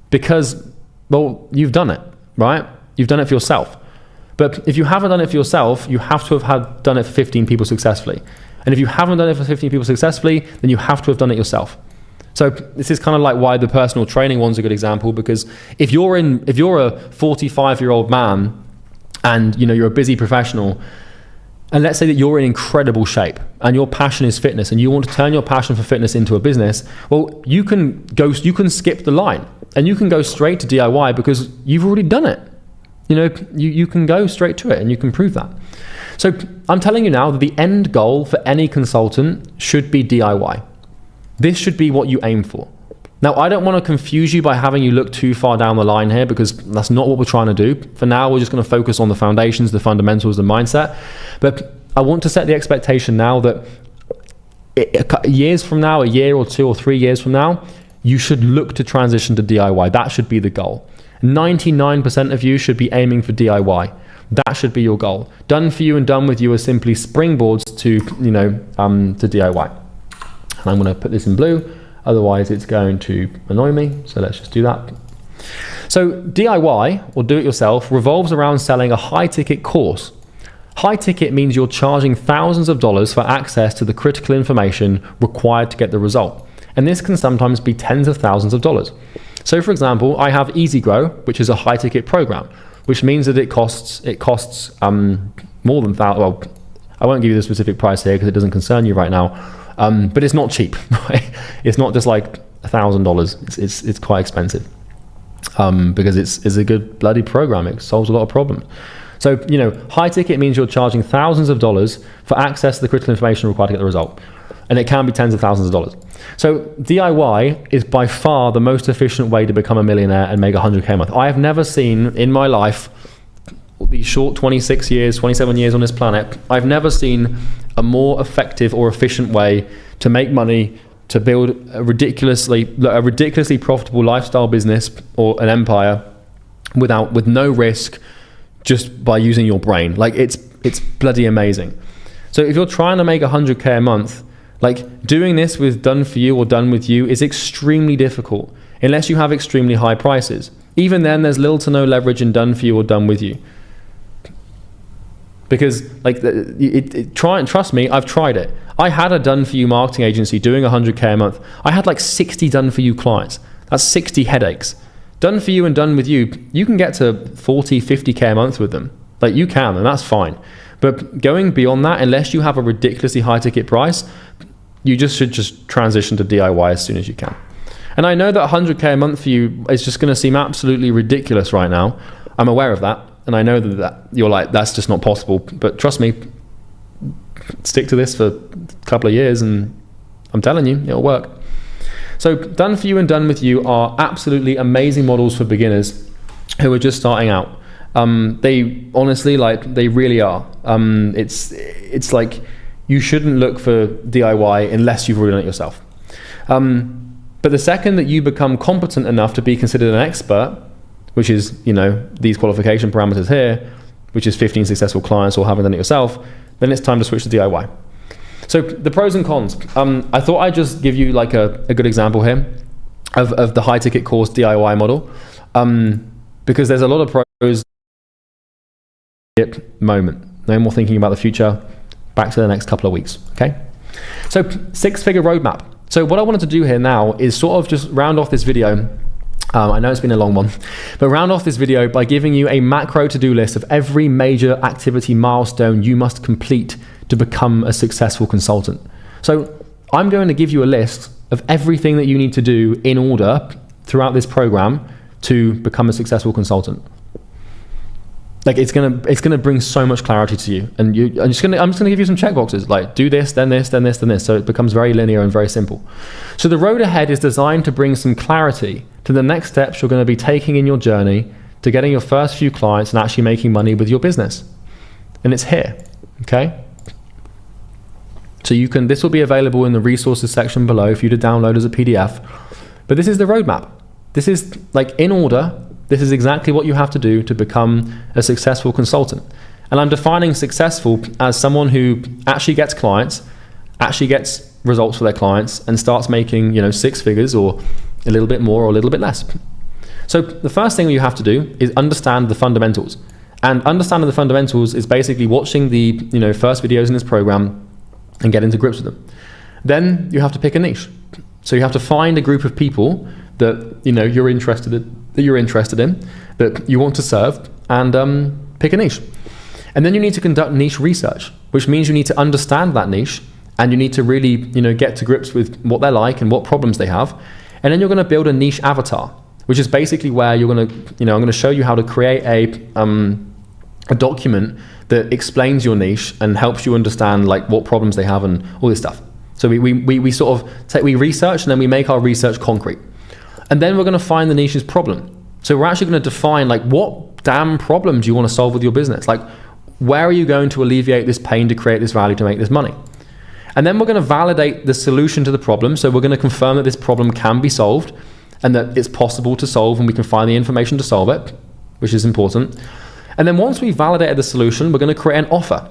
because, well, you've done it, right? You've done it for yourself. But if you haven't done it for yourself, you have to have done it for 15 people successfully. And if you haven't done it for 15 people successfully, then you have to have done it yourself. So this is kind of like why the personal training one's a good example, because if you're a 45-year-old man and you're a busy professional, and let's say that you're in incredible shape and your passion is fitness and you want to turn your passion for fitness into a business, well, you can skip the line and you can go straight to DIY because you've already done it. You can go straight to it and you can prove that. So I'm telling you now that the end goal for any consultant should be DIY. This should be what you aim for. Now, I don't want to confuse you by having you look too far down the line here, because that's not what we're trying to do. For now, we're just going to focus on the foundations, the fundamentals, the mindset. But I want to set the expectation now that years from now, a year or 2 or 3 years from now, you should look to transition to DIY. That should be the goal. 99% of you should be aiming for DIY. That should be your goal. Done for you and done with you are simply springboards to DIY. And I'm going to put this in blue, otherwise it's going to annoy me. So let's just do that. So DIY, or do it yourself, revolves around selling a high ticket course. High ticket means you're charging thousands of dollars for access to the critical information required to get the result. And this can sometimes be tens of thousands of dollars. So for example, I have Easy Grow, which is a high ticket program, which means that it costs more than well, I won't give you the specific price here because it doesn't concern you right now. But it's not cheap, right? It's not just like $1,000. It's quite expensive because it's a good bloody program. It solves a lot of problems. So, high ticket means you're charging thousands of dollars for access to the critical information required to get the result. And it can be tens of thousands of dollars. So DIY is by far the most efficient way to become a millionaire and make 100K a month. I have never seen in my life, these short 27 years on this planet, I've never seen a more effective or efficient way to make money, to build a ridiculously profitable lifestyle business or an empire with no risk, just by using your brain. Like it's bloody amazing. So if you're trying to make 100K a month, like doing this with done for you or done with you is extremely difficult unless you have extremely high prices. Even then, there's little to no leverage in done for you or done with you. Because trust me, I've tried it. I had a done for you marketing agency doing 100K a month. I had like 60 done for you clients. That's 60 headaches. Done for you and done with you, you can get to 40, 50K a month with them. Like you can, and that's fine. But going beyond that, unless you have a ridiculously high ticket price, you should transition to DIY as soon as you can. And I know that 100K a month for you is just going to seem absolutely ridiculous right now. I'm aware of that. And I know that you're like, that's just not possible. But trust me, stick to this for a couple of years and I'm telling you, it'll work. So done for you and done with you are absolutely amazing models for beginners who are just starting out. They honestly, they really are. It's like you shouldn't look for DIY unless you've already done it yourself. But the second that you become competent enough to be considered an expert, which is, these qualification parameters here, which is 15 successful clients or having done it yourself, then it's time to switch to DIY. So the pros and cons. I thought I'd just give you like a good example here of the high ticket course DIY model, because there's a lot of pros at the moment. No more thinking about the future. Back to the next couple of weeks, okay? So 6-figure roadmap. So what I wanted to do here now is sort of just round off this video. I know it's been a long one, but round off this video by giving you a macro to-do list of every major activity milestone you must complete to become a successful consultant. So I'm going to give you a list of everything that you need to do in order throughout this program to become a successful consultant. Like it's gonna bring so much clarity to you, and I'm just gonna give you some checkboxes, like do this, then this, then this, then this, so it becomes very linear and very simple. So the road ahead is designed to bring some clarity to the next steps you're going to be taking in your journey to getting your first few clients and actually making money with your business. And it's here, okay? So this will be available in the resources section below for you to download as a PDF. But this is the roadmap. This is like in order. This is exactly what you have to do to become a successful consultant. And I'm defining successful as someone who actually gets clients, actually gets results for their clients, and starts making, 6 figures or a little bit more or a little bit less. So the first thing you have to do is understand the fundamentals. And understanding the fundamentals is basically watching the first videos in this program and getting to grips with them. Then you have to pick a niche. So you have to find a group of people that you're interested in, that you want to serve, and pick a niche. And then you need to conduct niche research, which means you need to understand that niche, and you need to really get to grips with what they're like and what problems they have. And then you're going to build a niche avatar, which is basically where you're going to I'm going to show you how to create a document that explains your niche and helps you understand like what problems they have and all this stuff. So we sort of we research, and then we make our research concrete. And then we're going to find the niche's problem. So we're actually going to define like what damn problem do you want to solve with your business? Like, where are you going to alleviate this pain to create this value to make this money? And then we're going to validate the solution to the problem. So we're going to confirm that this problem can be solved and that it's possible to solve, and we can find the information to solve it, which is important. And then once we've validated the solution, we're going to create an offer.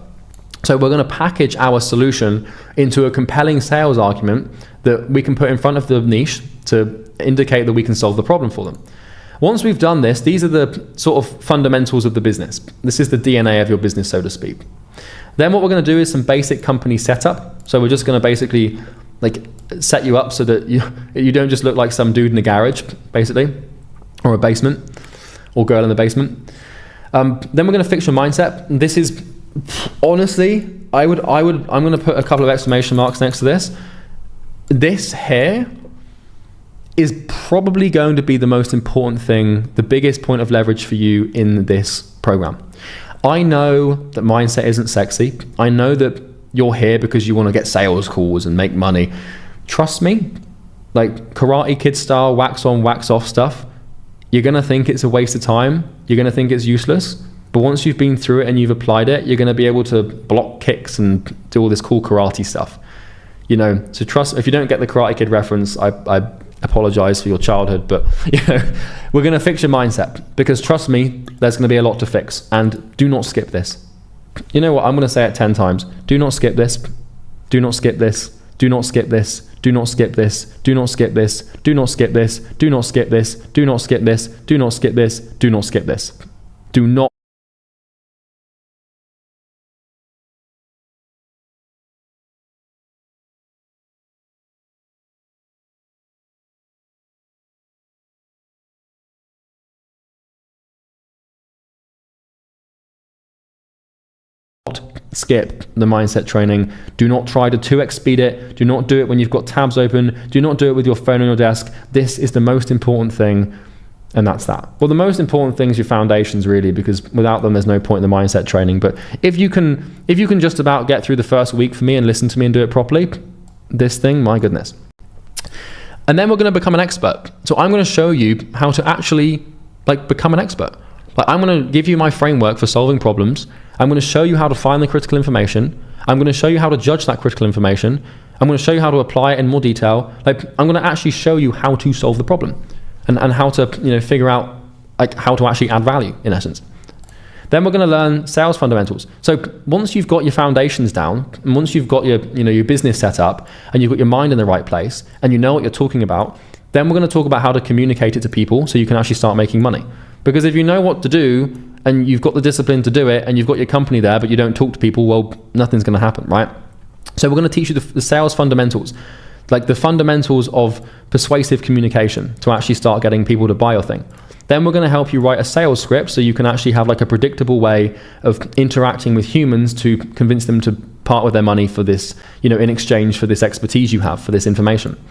So we're going to package our solution into a compelling sales argument that we can put in front of the niche to indicate that we can solve the problem for them. Once we've done this, these are the sort of fundamentals of the business. This is the DNA of your business, so to speak. Then what we're going to do is some basic company setup. So we're just going to basically like set you up so that you don't just look like some dude in a garage, basically, or a basement, or girl in the basement. Then we're going to fix your mindset. This is honestly, I'm going to put a couple of exclamation marks next to this. This here is probably going to be the most important thing, the biggest point of leverage for you in this program. I know that mindset isn't sexy. I know that you're here because you want to get sales calls and make money. Trust me, like Karate Kid style, wax on, wax off stuff, you're going to think it's a waste of time. You're going to think it's useless. But once you've been through it and you've applied it, you're going to be able to block kicks and do all this cool karate stuff. So trust, if you don't get the Karate Kid reference, I apologize for your childhood, but we're going to fix your mindset, because trust me, there's going to be a lot to fix. And do not skip this. You know what? I'm going to say it 10 times. Do not skip this. Do not skip this. Do not skip this. Do not skip this. Do not skip this. Do not skip this. Do not skip this. Do not skip this. Do not skip this. Do not skip this. Do not. Skip the mindset training. Do not try to 2x speed it. Do not do it when you've got tabs open. Do not do it with your phone on your desk. This is the most important thing, and that's that. Well, the most important thing is your foundations, really, because without them there's no point in the mindset training. But if you can just about get through the first week for me and listen to me and do it properly, this thing, my goodness. And then we're going to become an expert. So I'm going to show you how to actually become an expert. I'm going to give you my framework for solving problems. I'm going to show you how to find the critical information. I'm going to show you how to judge that critical information. I'm going to show you how to apply it in more detail. I'm going to actually show you how to solve the problem and how to figure out how to actually add value, in essence. Then we're going to learn sales fundamentals. So once you've got your foundations down, and once you've got your business set up, and you've got your mind in the right place, and you know what you're talking about, then we're going to talk about how to communicate it to people so you can actually start making money. Because if you know what to do, and you've got the discipline to do it, and you've got your company there, but you don't talk to people, well, nothing's going to happen, right? So we're going to teach you the sales fundamentals, like the fundamentals of persuasive communication to actually start getting people to buy your thing. Then we're going to help you write a sales script so you can actually have a predictable way of interacting with humans to convince them to part with their money for this, in exchange for this expertise you have, for this information.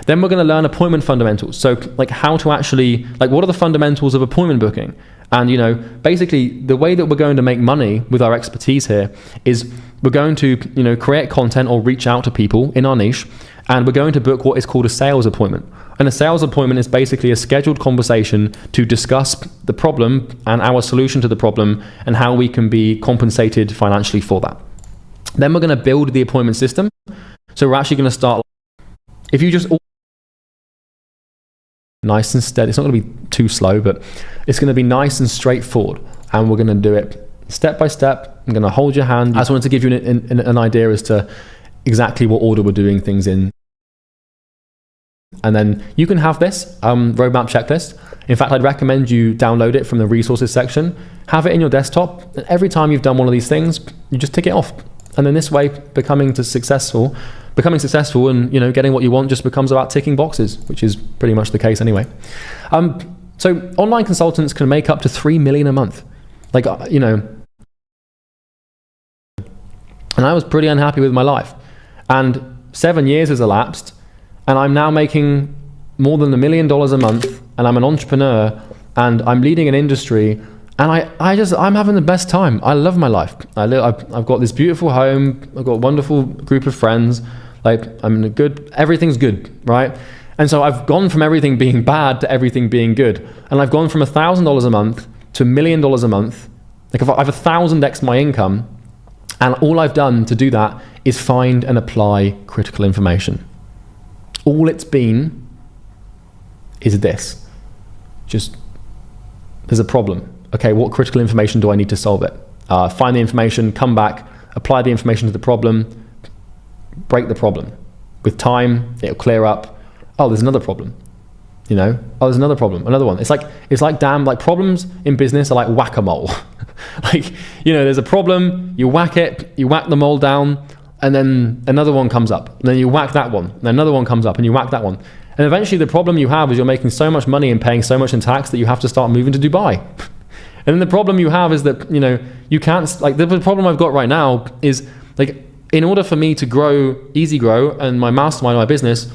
Then we're going to learn appointment fundamentals. So how to actually, what are the fundamentals of appointment booking? And, basically the way that we're going to make money with our expertise here is we're going to, create content or reach out to people in our niche, and we're going to book what is called a sales appointment. And a sales appointment is basically a scheduled conversation to discuss the problem and our solution to the problem and how we can be compensated financially for that. Then we're going to build the appointment system. So we're actually going to start, if you just nice and steady. It's not going to be too slow, but it's going to be nice and straightforward. And we're going to do it step by step. I'm going to hold your hand. I just wanted to give you an idea as to exactly what order we're doing things in. And then you can have this roadmap checklist. In fact, I'd recommend you download it from the resources section, have it in your desktop, and every time you've done one of these things, you just tick it off. And then this way, becoming successful and getting what you want just becomes about ticking boxes, which is pretty much the case anyway. So online consultants can make up to 3 million a month. And I was pretty unhappy with my life. And 7 years has elapsed, and I'm now making more than $1 million a month, and I'm an entrepreneur, and I'm leading an industry, and I'm having the best time. I love my life. I've got this beautiful home. I've got a wonderful group of friends. Everything's good, right? And so I've gone from everything being bad to everything being good. And I've gone from $1,000 a month to $1 million a month. I've 1,000x my income. And all I've done to do that is find and apply critical information. All it's been is this. Just, there's a problem. Okay, what critical information do I need to solve it? Find the information, come back, apply the information to the problem, break the problem. With time, it'll clear up. Oh, there's another problem. Oh, there's another problem, another one. It's like problems in business are like whack-a-mole. There's a problem, you whack it, you whack the mole down, and then another one comes up. And then you whack that one, and another one comes up, and you whack that one. And eventually the problem you have is you're making so much money and paying so much in tax that you have to start moving to Dubai. And then the problem you have is that, you can't, the problem I've got right now is, in order for me to grow, easy grow, and my mastermind, my business,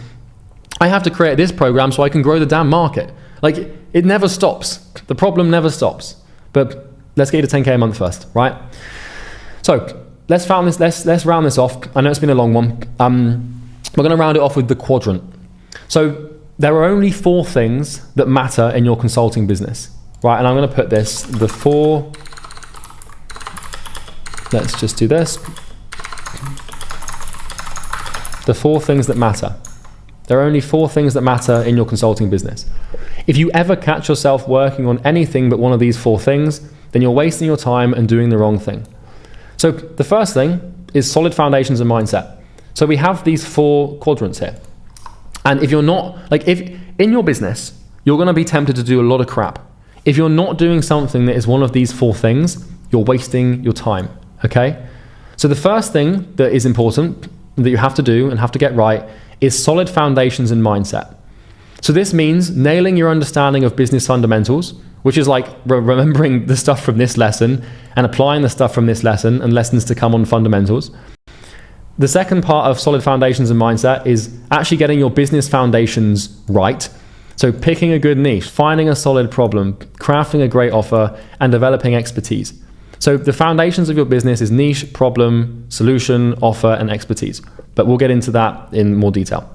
I have to create this program so I can grow the damn market. It never stops. The problem never stops. But let's get you to 10K a month first, right? So let's round this off. I know it's been a long one. We're going to round it off with the quadrant. So there are only 4 things that matter in your consulting business, right? And I'm going to put this, let's just do this. The 4 things that matter. There are only 4 things that matter in your consulting business. If you ever catch yourself working on anything but one of these 4 things, then you're wasting your time and doing the wrong thing. So the first thing is solid foundations and mindset. So we have these 4 quadrants here. And if you're not, if in your business, you're going to be tempted to do a lot of crap. If you're not doing something that is one of these 4 things, you're wasting your time, okay? So the first thing that is important that you have to do and have to get right is solid foundations and mindset. So this means nailing your understanding of business fundamentals, which is remembering the stuff from this lesson and applying the stuff from this lesson and lessons to come on fundamentals. The second part of solid foundations and mindset is actually getting your business foundations right. So picking a good niche, finding a solid problem, crafting a great offer, and developing expertise. So the foundations of your business is niche, problem, solution, offer, and expertise. But we'll get into that in more detail.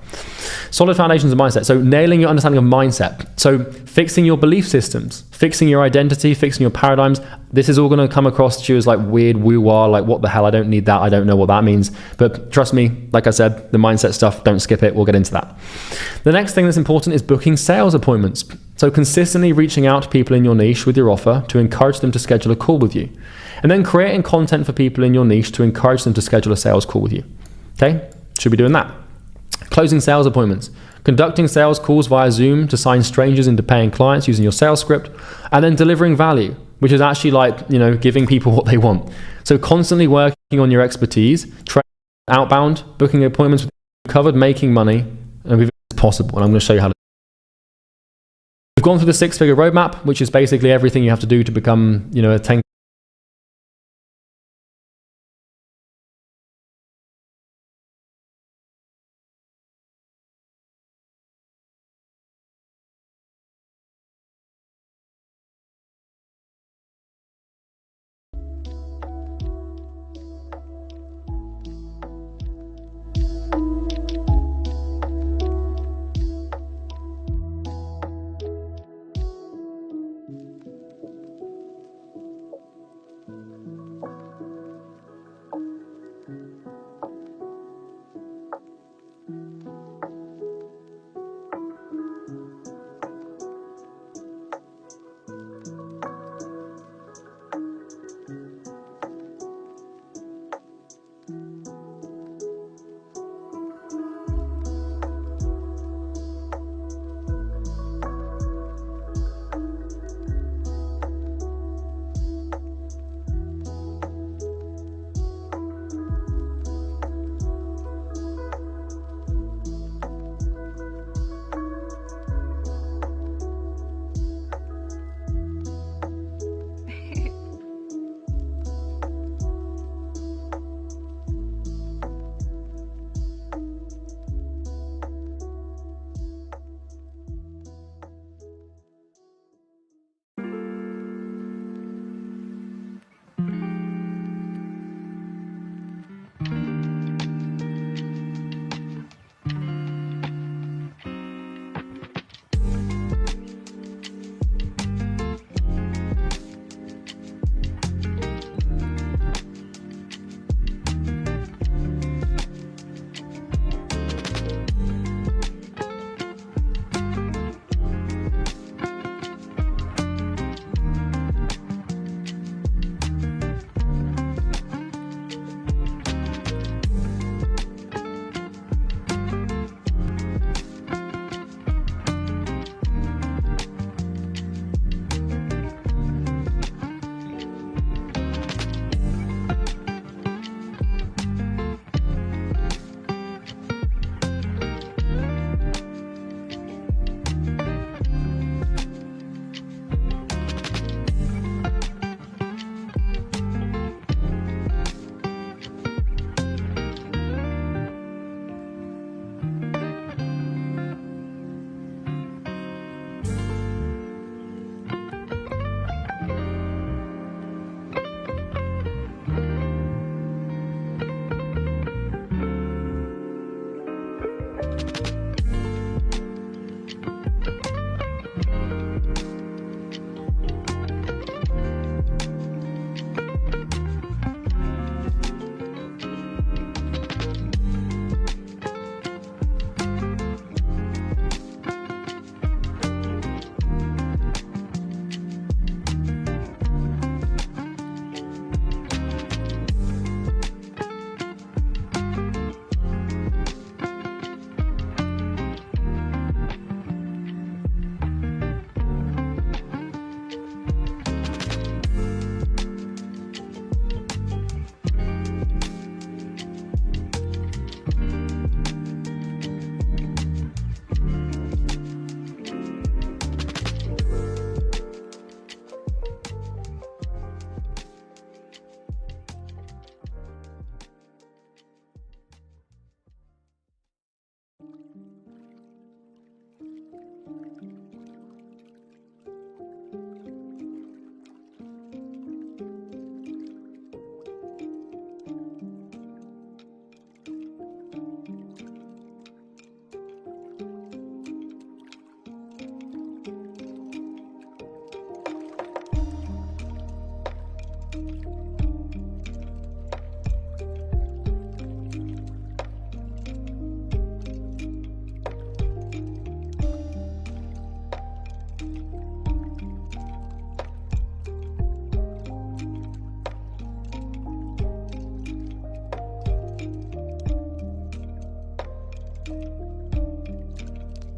Solid foundations and mindset. So nailing your understanding of mindset. So fixing your belief systems, fixing your identity, fixing your paradigms. This is all going to come across to you as weird woo-wah, what the hell, I don't need that, I don't know what that means. But trust me, like I said, the mindset stuff, don't skip it, we'll get into that. The next thing that's important is booking sales appointments. So consistently reaching out to people in your niche with your offer to encourage them to schedule a call with you. And then creating content for people in your niche to encourage them to schedule a sales call with you. Okay, should be doing that. Closing sales appointments. Conducting sales calls via Zoom to sign strangers into paying clients using your sales script. And then delivering value, which is actually giving people what they want. So constantly working on your expertise, outbound, booking appointments with covered, making money, and if it's possible. And I'm going to show you how to. We've gone through the 6-figure roadmap, which is basically everything you have to do to become, a 10.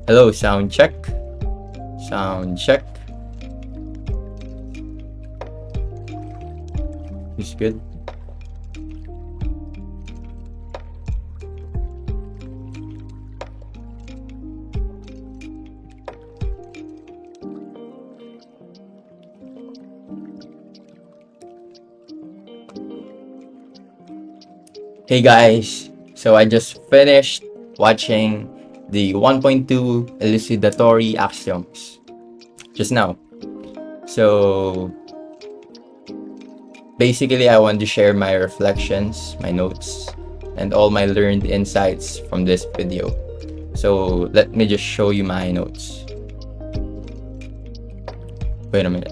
Hello, sound check. Sound check. Is good. Hey guys, so I just finished watching the 1.2 elucidatory axioms just now. So basically, I want to share my reflections, my notes, and all my learned insights from this video. So let me just show you my notes. Wait a minute.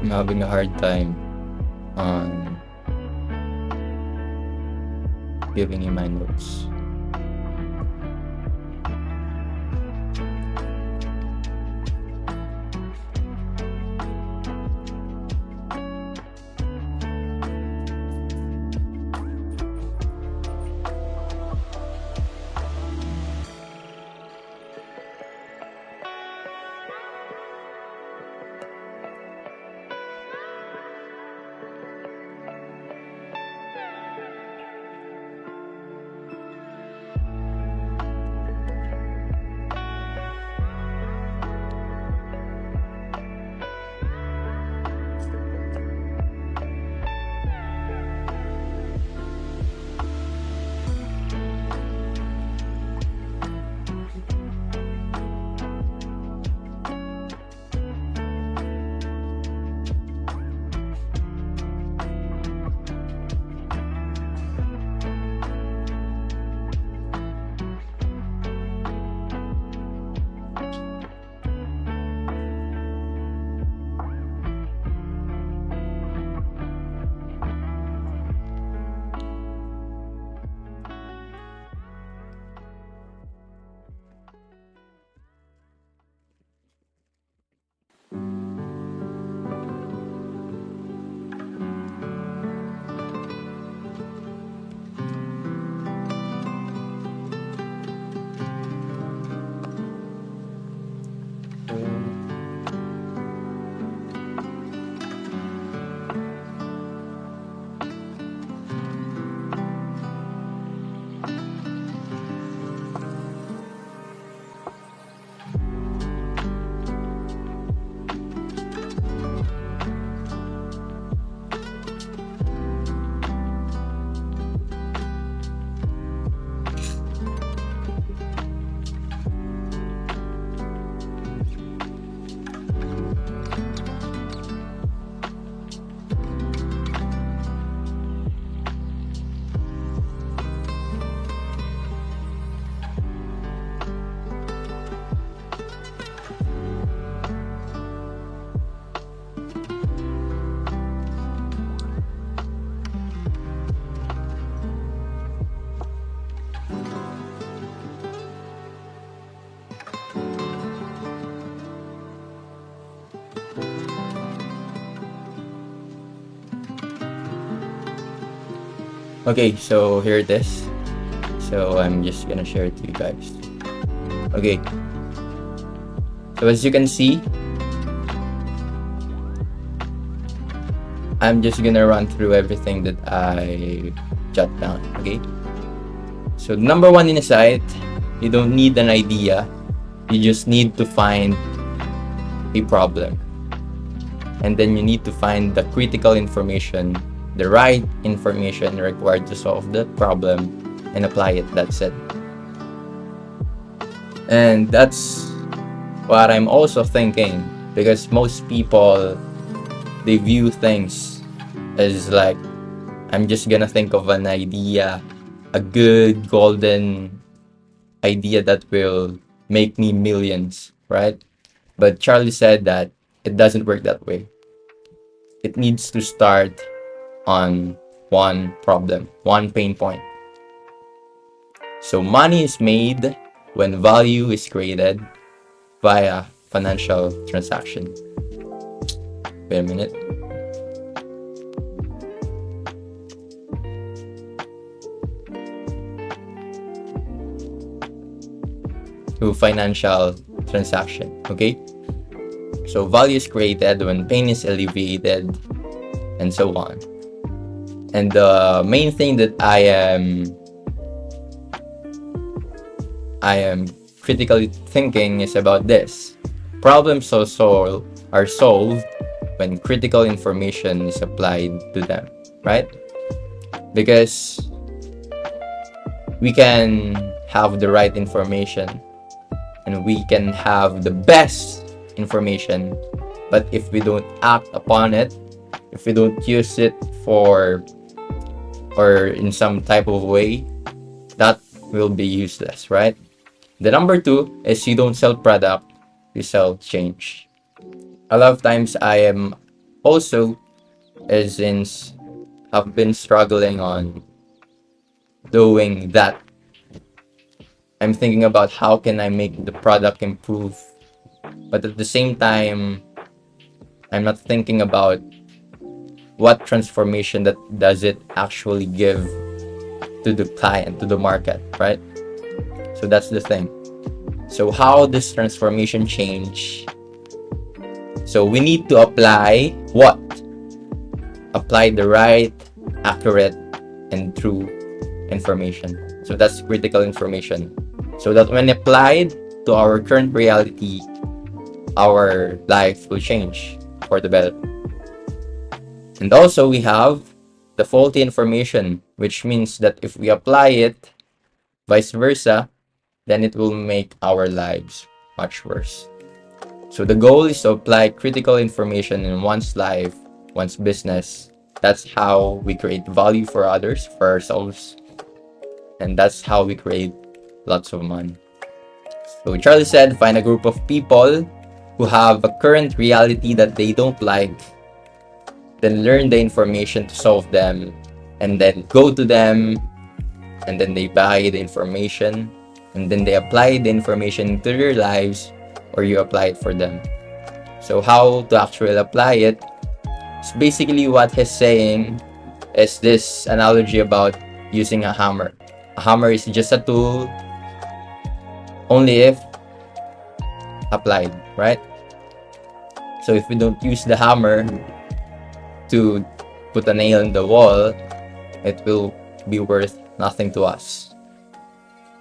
I'm having a hard time on giving you my notes. Okay, so here it is. So I'm just gonna share it to you guys. Okay. So as you can see, I'm just gonna run through everything that I jot down. Okay. So number one insight, you don't need an idea. You just need to find a problem. And then you need to find the critical information, the right information required to solve the problem and apply it. That's it. And that's what I'm also thinking, because most people, they view things as like, I'm just gonna think of an idea, a good golden idea that will make me millions, right? But Charlie said that it doesn't work that way. It needs to start on one problem, one pain point. So money is made when value is created via financial transaction. Wait a minute. To financial transaction, okay? So value is created when pain is alleviated, and so on. And the main thing that I am critically thinking is about this. Problems are solved when critical information is applied to them, right? Because we can have the right information and we can have the best information, but if we don't act upon it, if we don't use it for or in some type of way, that will be useless, right? The number two is you don't sell product, you sell change. A lot of times I am also, since I've been struggling on doing that, I'm thinking about how can I make the product improve, but at the same time, I'm not thinking about what transformation that does it actually give to the client, to the market, right? So that's the thing. So how this transformation change? So we need to apply what? Apply the right, accurate, and true information. So that's critical information. So that when applied to our current reality, our life will change for the better. And also we have the faulty information, which means that if we apply it vice versa, then it will make our lives much worse. So the goal is to apply critical information in one's life, one's business. That's how we create value for others, for ourselves, and that's how we create lots of money. So Charlie said, find a group of people who have a current reality that they don't like, then learn the information to solve them, and then go to them, and then they buy the information, and then they apply the information into their lives, or you apply it for them. So how to actually apply it? It's basically what he's saying is this analogy about using a hammer. A hammer is just a tool only if applied, right? So if we don't use the hammer to put a nail in the wall, it will be worth nothing to us.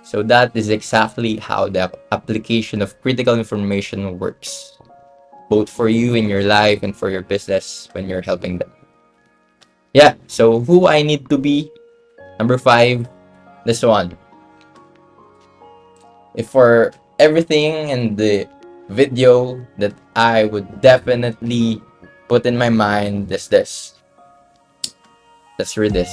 So that is exactly how the application of critical information works, both for you in your life and for your business when you're helping them. Yeah, so who I need to be? Number 5, this one. If for everything in the video that I would definitely put in my mind is this. Let's read this.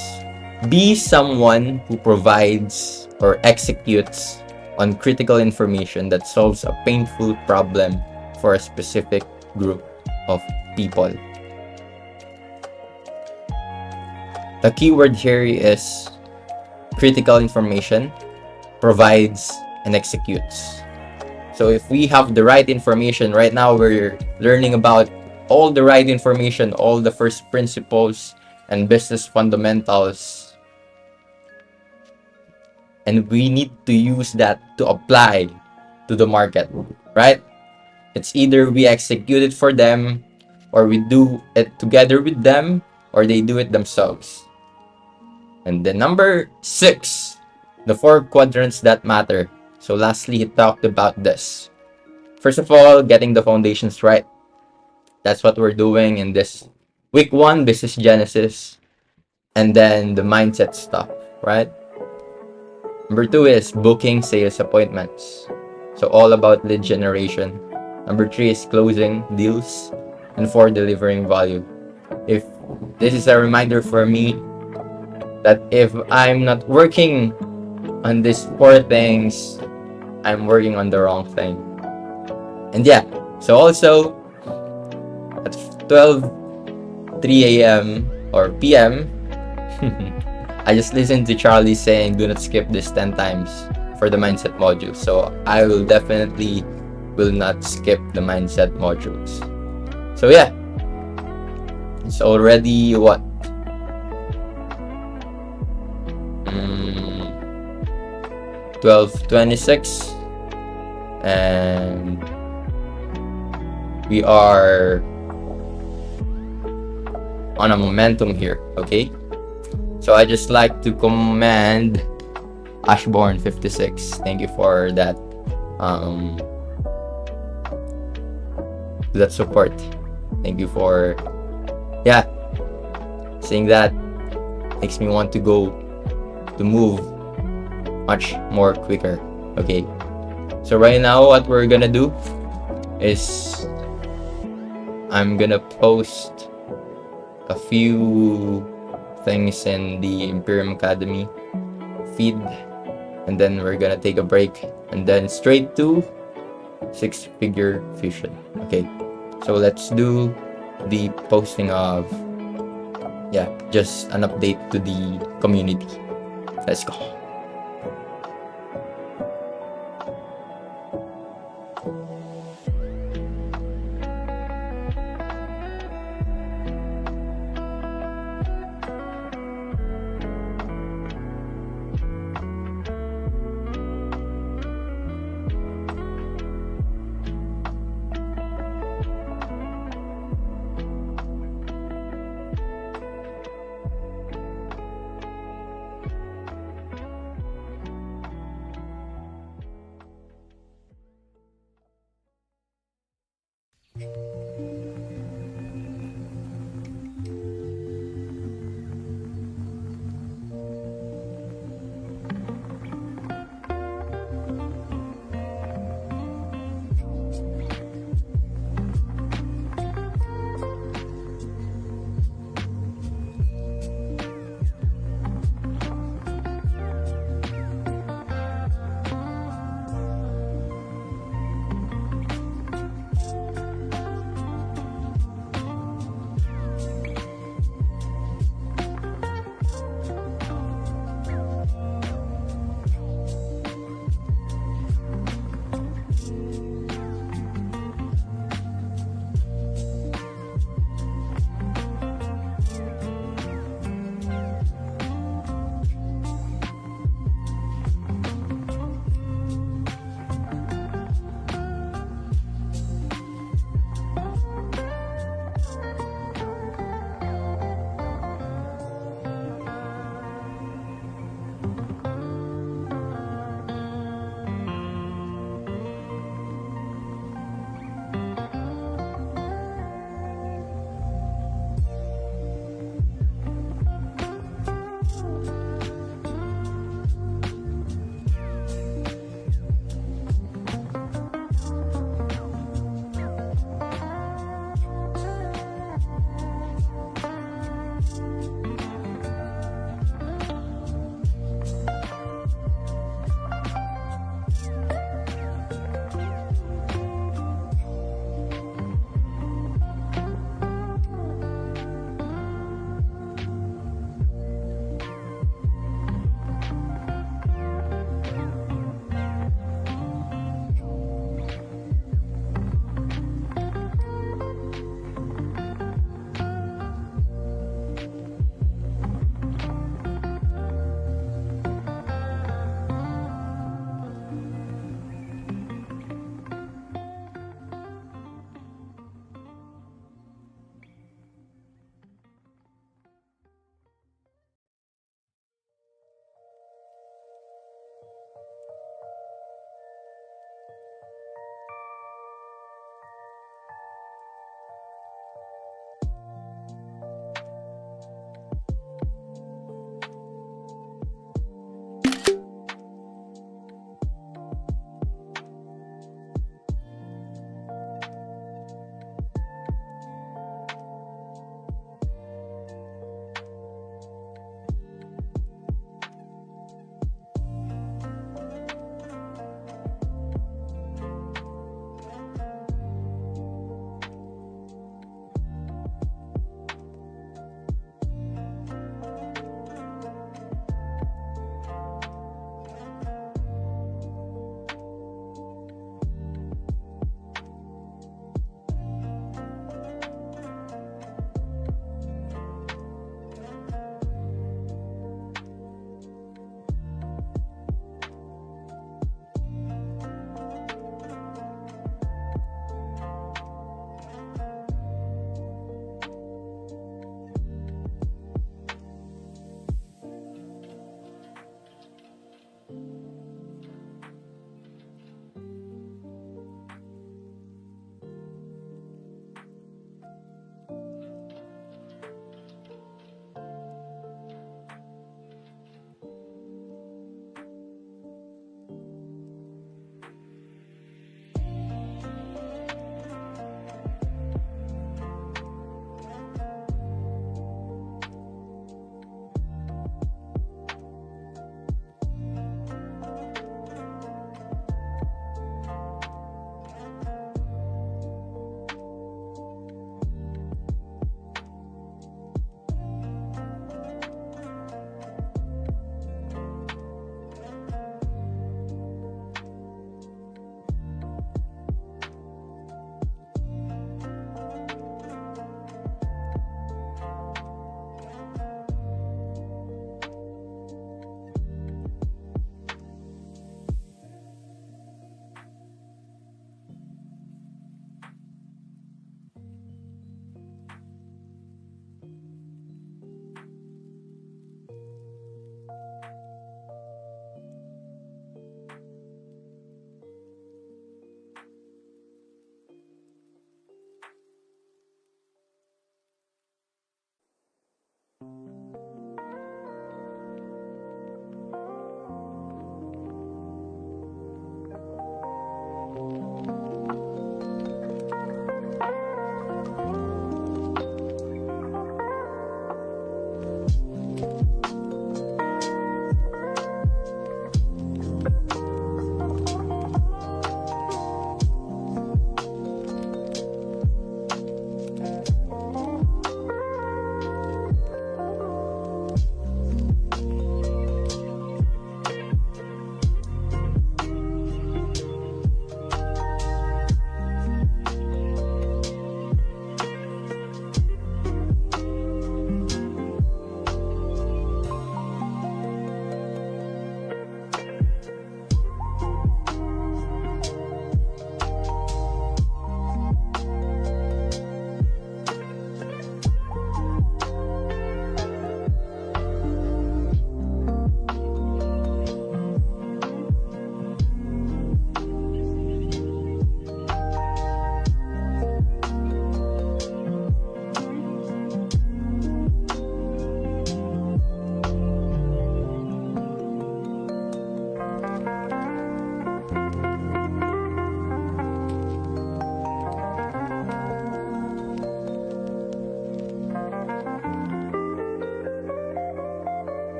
Be someone who provides or executes on critical information that solves a painful problem for a specific group of people. The keyword here is critical information, provides, and executes. So if we have the right information, right now we're learning about all the right information, all the first principles and business fundamentals and we need to use that to apply to the market, right? It's either we execute it for them, or we do it together with them, or they do it themselves. And then number 6, the 4 quadrants that matter. So lastly, he talked about this. First of all, getting the foundations right. That's what we're doing in this week 1 business genesis, and then the mindset stuff, right? Number 2 is booking sales appointments. So all about lead generation. Number 3 is closing deals, and 4, delivering value. If this is a reminder for me that if I'm not working on these 4 things, I'm working on the wrong thing. And yeah, so also at 12:03 a.m. or p.m. I just listened to Charlie saying do not skip this 10 times for the mindset module. So I will definitely will not skip the mindset modules. So yeah, it's already what? 12:26, and we are on a momentum here, okay? So I just like to commend Ashborn56. Thank you for that support. Thank you for saying that. Makes me want to move much more quicker. Okay, so right now what we're gonna do is I'm gonna post a few things in the Imperium Academy feed, and then we're gonna take a break and then straight to 6-figure fusion. Okay, so let's do the posting of just an update to the community. Let's go.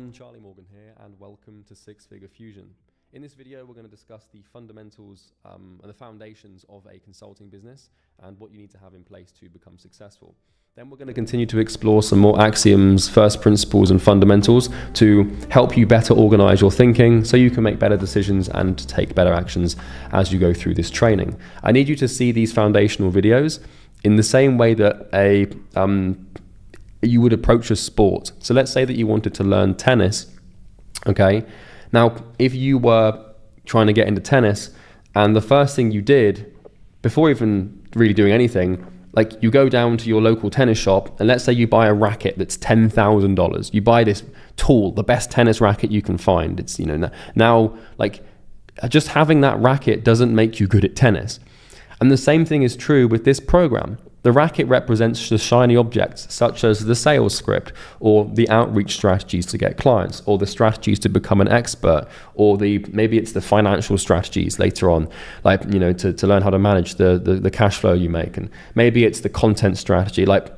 everyone, Charlie Morgan here, and welcome to Six Figure Fusion. In this video, we're going to discuss the fundamentals and the foundations of a consulting business and what you need to have in place to become successful. Then we're going to continue to explore some more axioms, first principles, and fundamentals to help you better organize your thinking so you can make better decisions and take better actions as you go through this training. I need you to see these foundational videos in the same way that you would approach a sport. So let's say that you wanted to learn tennis, okay? Now, if you were trying to get into tennis and the first thing you did, before even really doing anything, like you go down to your local tennis shop and let's say you buy a racket that's $10,000. You buy this tool, the best tennis racket you can find. It's, now like just having that racket doesn't make you good at tennis. And the same thing is true with this program. The racket represents the shiny objects, such as the sales script, or the outreach strategies to get clients, or the strategies to become an expert, or maybe it's the financial strategies later on, like to learn how to manage the cash flow you make, and maybe it's the content strategy. Like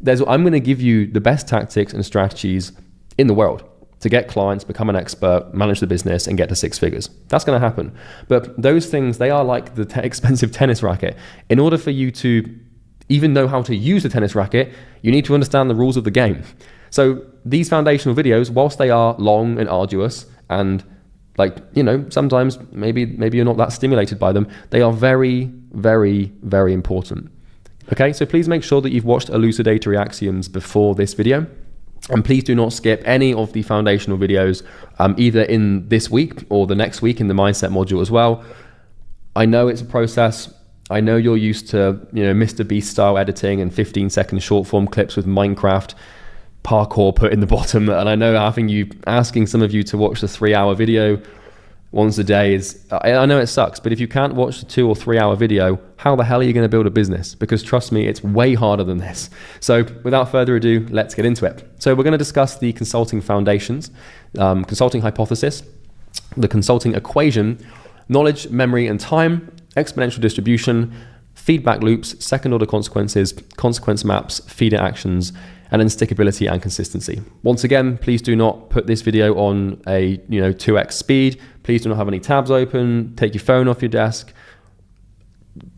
I'm going to give you the best tactics and strategies in the world to get clients, become an expert, manage the business, and get to six figures. That's going to happen. But those things, they are like the expensive tennis racket. In order for you to even know how to use a tennis racket, you need to understand the rules of the game. So these foundational videos, whilst they are long and arduous and sometimes maybe you're not that stimulated by them, they are very, very, very important. Okay, so please make sure that you've watched elucidatory axioms before this video. And please do not skip any of the foundational videos, either in this week or the next week in the mindset module as well. I know it's a process. I know you're used to, Mr. Beast style editing and 15-second short form clips with Minecraft parkour put in the bottom. And I know asking some of you to watch the 3-hour video once a day I know it sucks, but if you can't watch the 2 or 3 hour video, how the hell are you going to build a business? Because trust me, it's way harder than this. So without further ado, let's get into it. So we're going to discuss the consulting foundations, consulting hypothesis, the consulting equation, knowledge, memory, and time, exponential distribution, feedback loops, second order consequences, consequence maps, feeder actions, and then stickability and consistency. Once again, please do not put this video on a 2x speed. Please do not have any tabs open. Take your phone off your desk.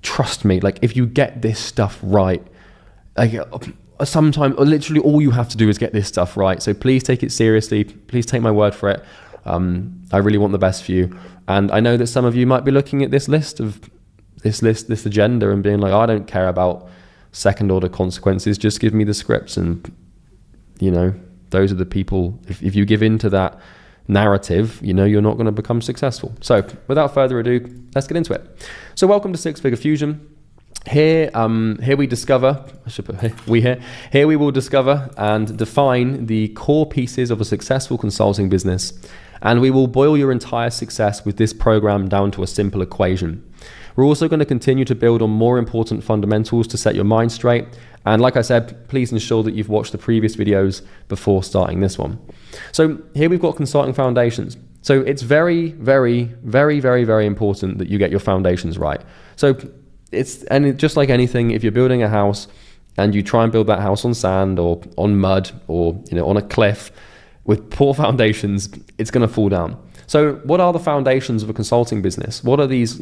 Trust me, if you get this stuff right, sometimes literally all you have to do is get this stuff right. So please take it seriously. Please take my word for it. I really want the best for you. And I know that some of you might be looking at this agenda and being like, I don't care about second order consequences, just give me the scripts. And those are the people, if you give in to that narrative, you're not going to become successful. So without further ado, let's get into it. So welcome to Six Figure Fusion. Here we discover, here we will discover and define the core pieces of a successful consulting business, and we will boil your entire success with this program down to a simple equation. We're also going to continue to build on more important fundamentals to set your mind straight. And like I said, please ensure that you've watched the previous videos before starting this one. So here we've got consulting foundations. So it's very, very, very, very, very important that you get your foundations right. So just like anything, if you're building a house and you try and build that house on sand or on mud or on a cliff with poor foundations, it's going to fall down. So what are the foundations of a consulting business? What are these,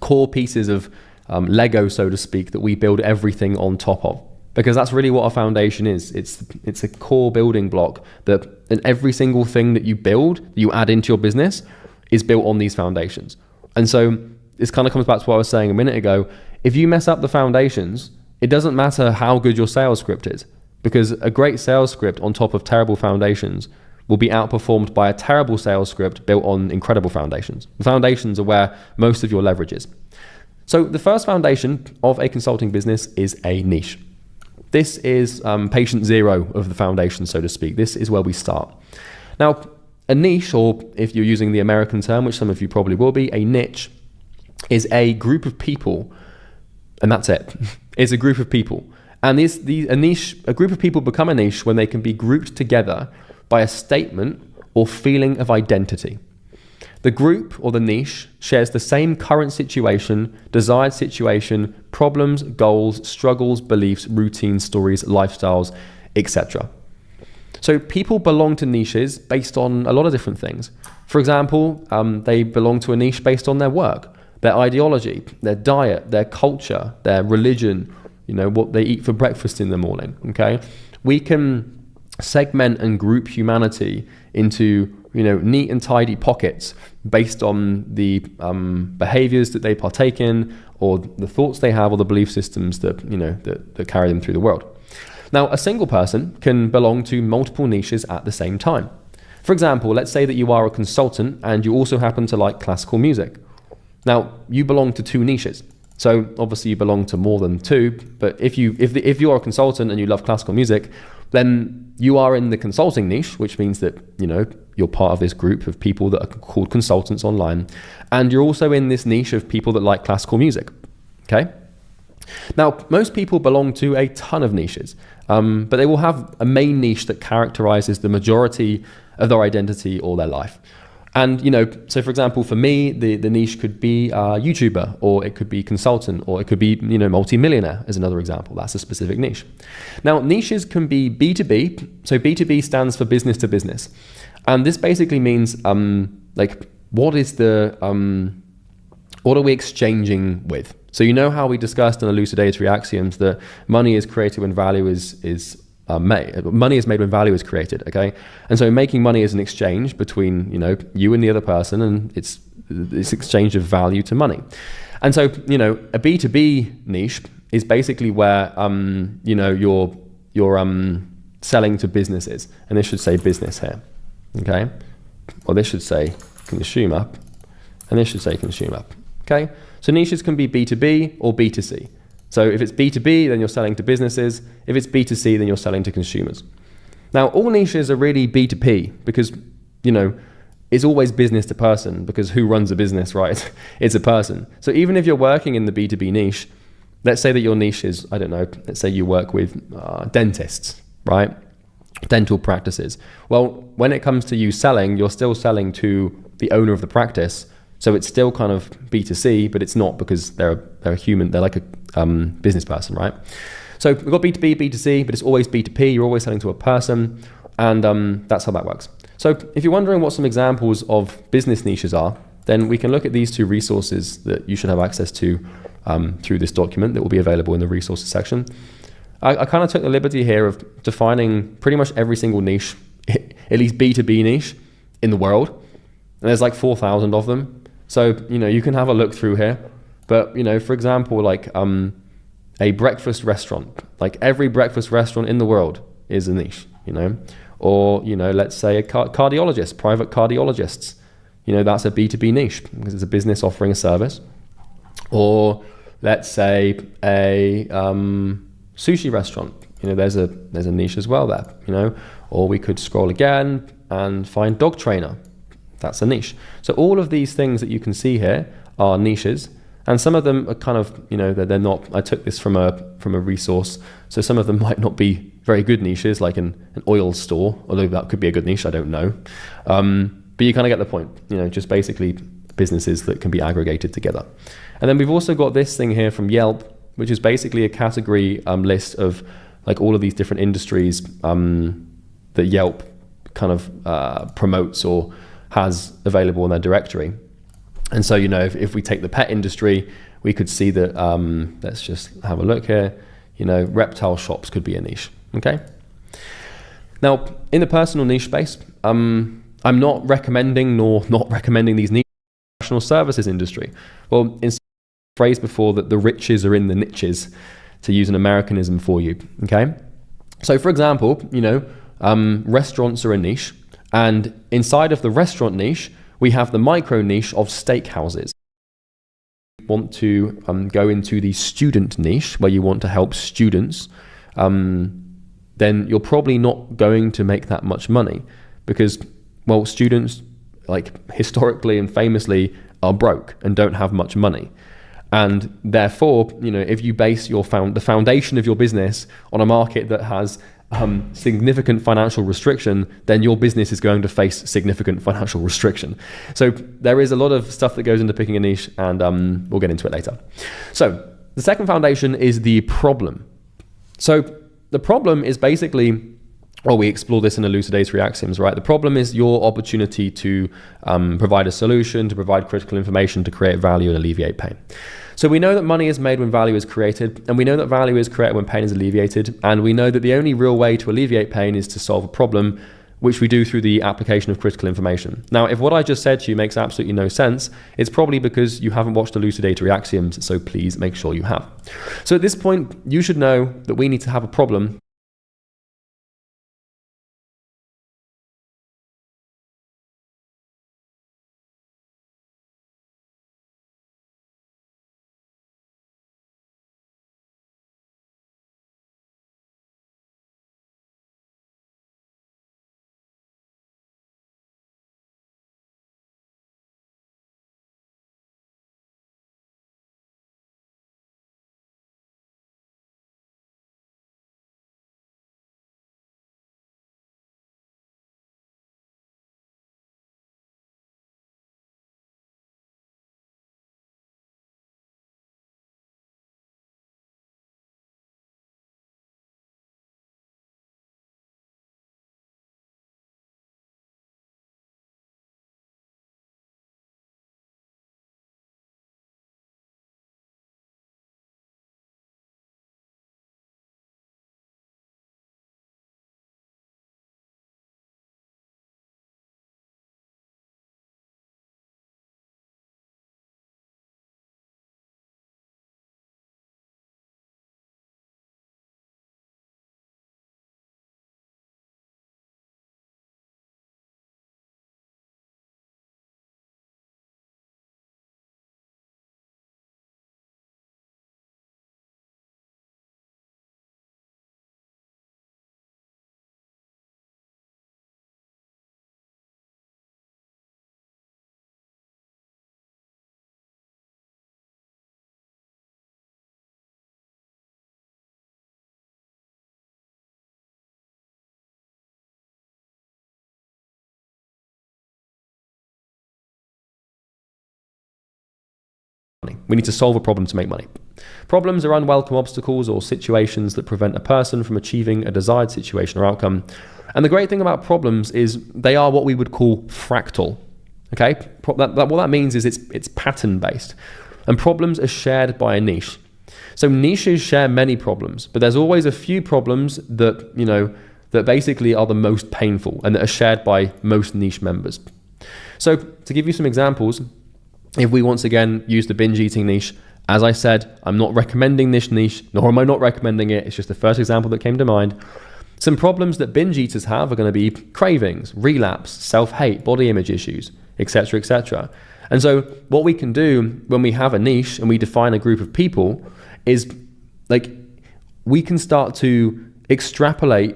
core pieces of Lego, so to speak, that we build everything on top of? Because that's really what a foundation is. It's a core building block and every single thing that you build, that you add into your business, is built on these foundations. And so this kind of comes back to what I was saying a minute ago. If you mess up the foundations, it doesn't matter how good your sales script is, because a great sales script on top of terrible foundations will be outperformed by a terrible sales script built on incredible foundations. The foundations are where most of your leverage is. So the first foundation of a consulting business is a niche. This is patient zero of the foundation, so to speak. This is where we start. Now, a niche, or if you're using the American term, which some of you probably will be, a niche is a group of people, and that's it. It's a group of people. And a group of people become a niche when they can be grouped together by a statement or feeling of identity. The group or the niche shares the same current situation, desired situation, problems, goals, struggles, beliefs, routines, stories, lifestyles, etc. So people belong to niches based on a lot of different things. For example, they belong to a niche based on their work, their ideology, their diet, their culture, their religion, what they eat for breakfast in the morning, okay? We can segment and group humanity into, neat and tidy pockets based on the behaviors that they partake in, or the thoughts they have, or the belief systems that, that carry them through the world. Now, a single person can belong to multiple niches at the same time. For example, let's say that you are a consultant and you also happen to like classical music. Now, you belong to two niches. So obviously you belong to more than two, but if you're a consultant and you love classical music, then you are in the consulting niche, which means that, you're part of this group of people that are called consultants online. And you're also in this niche of people that like classical music, okay? Now, most people belong to a ton of niches, but they will have a main niche that characterizes the majority of their identity or their life. And, so for example, for me, the niche could be YouTuber, or it could be consultant, or it could be, multi-millionaire as another example. That's a specific niche. Now, niches can be B2B. So B2B stands for business to business. And this basically means, what are we exchanging with? So how we discussed in elucidatory axioms that money is created when value is made. Money is made when value is created, okay? And so making money is an exchange between, you and the other person, and it's this exchange of value to money. And so, a B2B niche is basically where, you're selling to businesses. And this should say business here, okay? Or this should say consumer, and this should say consumer, okay? So niches can be B2B or B2C. So if it's B2B, then you're selling to businesses. If it's B2C, then you're selling to consumers. Now, all niches are really B2P because, it's always business to person, because who runs a business, right? It's a person. So even if you're working in the B2B niche, let's say that your niche is, I don't know, let's say you work with dentists, right? Dental practices. Well, when it comes to you selling, you're still selling to the owner of the practice. So it's still kind of B2C, but it's not, because they're a human, they're like a business person, right? So we've got B2B, B2C, but it's always B2P. You're always selling to a person, and that's how that works. So if you're wondering what some examples of business niches are, then we can look at these two resources that you should have access to through this document that will be available in the resources section. I kind of took the liberty here of defining pretty much every single niche, at least B2B niche in the world. And there's like 4,000 of them. So, you can have a look through here, but, for example, like a breakfast restaurant, like every breakfast restaurant in the world is a niche, or, let's say a cardiologist, private cardiologists, that's a B2B niche because it's a business offering a service. Or let's say a sushi restaurant, there's a niche as well there, or we could scroll again and find dog trainer. That's a niche. So all of these things that you can see here are niches, and some of them are kind of, they're not. I took this from a resource, so some of them might not be very good niches, like an oil store, although that could be a good niche. I don't know, but you kind of get the point. Just basically businesses that can be aggregated together. And then we've also got this thing here from Yelp, which is basically a category list of like all of these different industries that Yelp kind of promotes or has available in their directory. And so, if we take the pet industry, we could see that, let's just have a look here, reptile shops could be a niche, okay? Now, in the personal niche space, I'm not recommending nor not recommending these niches in the professional services industry. Well, in phrase before that the riches are in the niches, to use an Americanism for you, okay? So for example, restaurants are a niche. And inside of the restaurant niche, we have the micro niche of steakhouses. If you want to go into the student niche where you want to help students, then you're probably not going to make that much money because, well, students, like historically and famously, are broke and don't have much money. And therefore, if you base the foundation of your business on a market that has significant financial restriction, then your business is going to face significant financial restriction. So there is a lot of stuff that goes into picking a niche, and we'll get into it later. So the second foundation is the problem. So the problem is basically or we explore this in elucidatory axioms, right? The problem is your opportunity to provide a solution, to provide critical information, to create value and alleviate pain. So we know that money is made when value is created, and we know that value is created when pain is alleviated, and we know that the only real way to alleviate pain is to solve a problem, which we do through the application of critical information. Now, if what I just said to you makes absolutely no sense, it's probably because you haven't watched elucidatory axioms, so please make sure you have. So at this point, you should know that we need to have a problem money. We need to solve a problem to make money. Problems are unwelcome obstacles or situations that prevent a person from achieving a desired situation or outcome. And the great thing about problems is they are what we would call fractal. Okay? What that means is it's pattern based. And problems are shared by a niche. So niches share many problems, but there's always a few problems that, that basically are the most painful and that are shared by most niche members. So to give you some examples, if we once again use the binge eating niche, as I said, I'm not recommending this niche, nor am I not recommending it. It's just the first example that came to mind. Some problems that binge eaters have are going to be cravings, relapse, self-hate, body image issues, etc., etc. And so what we can do when we have a niche and we define a group of people is we can start to extrapolate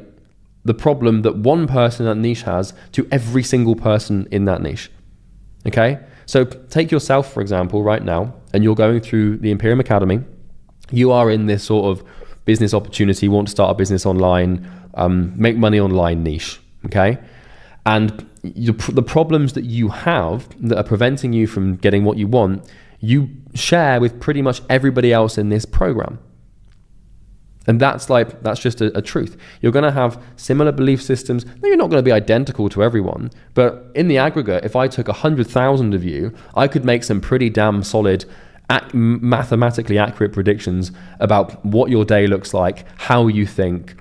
the problem that one person in that niche has to every single person in that niche. Okay? So take yourself, for example, right now, and you're going through the Imperium Academy. You are in this sort of business opportunity, want to start a business online, make money online niche, okay? And the problems that you have that are preventing you from getting what you want, you share with pretty much everybody else in this program. And that's just a truth. You're going to have similar belief systems. Now, you're not going to be identical to everyone, but in the aggregate, if I took 100,000 of you, I could make some pretty damn solid, mathematically accurate predictions about what your day looks like, how you think,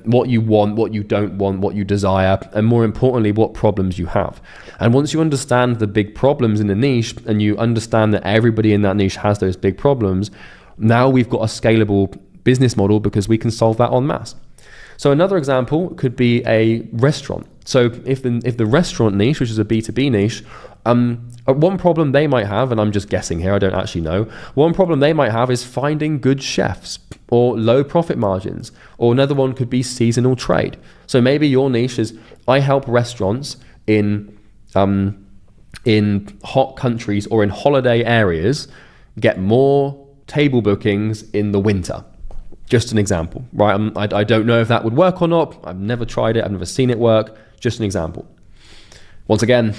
what you want, what you don't want, what you desire, and more importantly, what problems you have. And once you understand the big problems in the niche, and you understand that everybody in that niche has those big problems, now we've got a scalable business model because we can solve that en masse. So another example could be a restaurant. So if the restaurant niche, which is a B2B niche, one problem they might have, and I'm just guessing here, I don't actually know, one problem they might have is finding good chefs or low profit margins, or another one could be seasonal trade. So maybe your niche is, I help restaurants in hot countries or in holiday areas get more table bookings in the winter. Just an example, right? I don't know if that would work or not. I've never tried it. I've never seen it work. Just an example. Once again,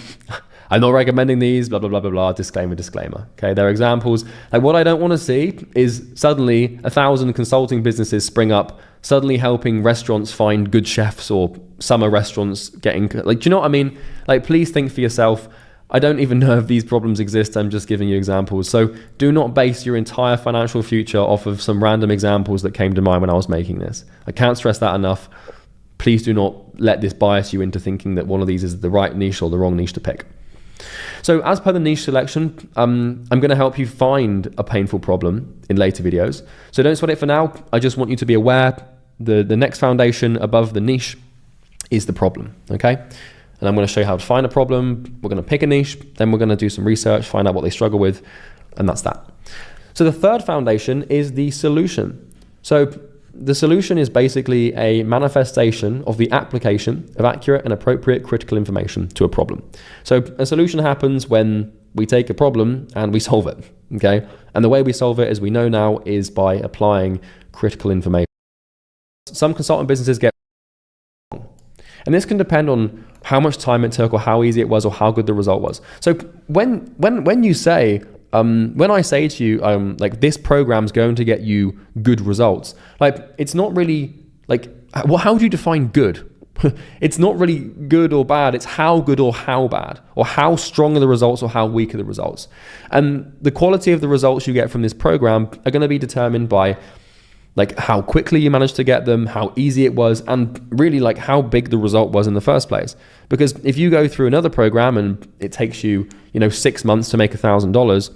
I'm not recommending these, blah, blah, blah, blah, blah, disclaimer, disclaimer. Okay, they're examples. Like what I don't want to see is suddenly 1,000 consulting businesses spring up, suddenly helping restaurants find good chefs or summer restaurants getting, like, do you know what I mean? Like, please think for yourself. I don't even know if these problems exist. I'm just giving you examples. So do not base your entire financial future off of some random examples that came to mind when I was making this. I can't stress that enough. Please do not let this bias you into thinking that one of these is the right niche or the wrong niche to pick. So as per the niche selection, I'm going to help you find a painful problem in later videos. So don't sweat it for now. I just want you to be aware the next foundation above the niche is the problem, okay? And I'm going to show you how to find a problem. We're going to pick a niche, then we're going to do some research, find out what they struggle with, and that's that. So the third foundation is the solution. So the solution is basically a manifestation of the application of accurate and appropriate critical information to a problem. So a solution happens when we take a problem and we solve it, okay? And the way we solve it, as we know now, is by applying critical information. Some consultant businesses get wrong, and this can depend on how much time it took or how easy it was or how good the result was. So when you say, when I say to you, like this program's going to get you good results, like it's not really like, well, how do you define good? It's not really good or bad. It's how good or how bad, or how strong are the results or how weak are the results. And the quality of the results you get from this program are going to be determined by like how quickly you managed to get them, how easy it was, and really like how big the result was in the first place. Because if you go through another program and it takes you, 6 months to make $1,000,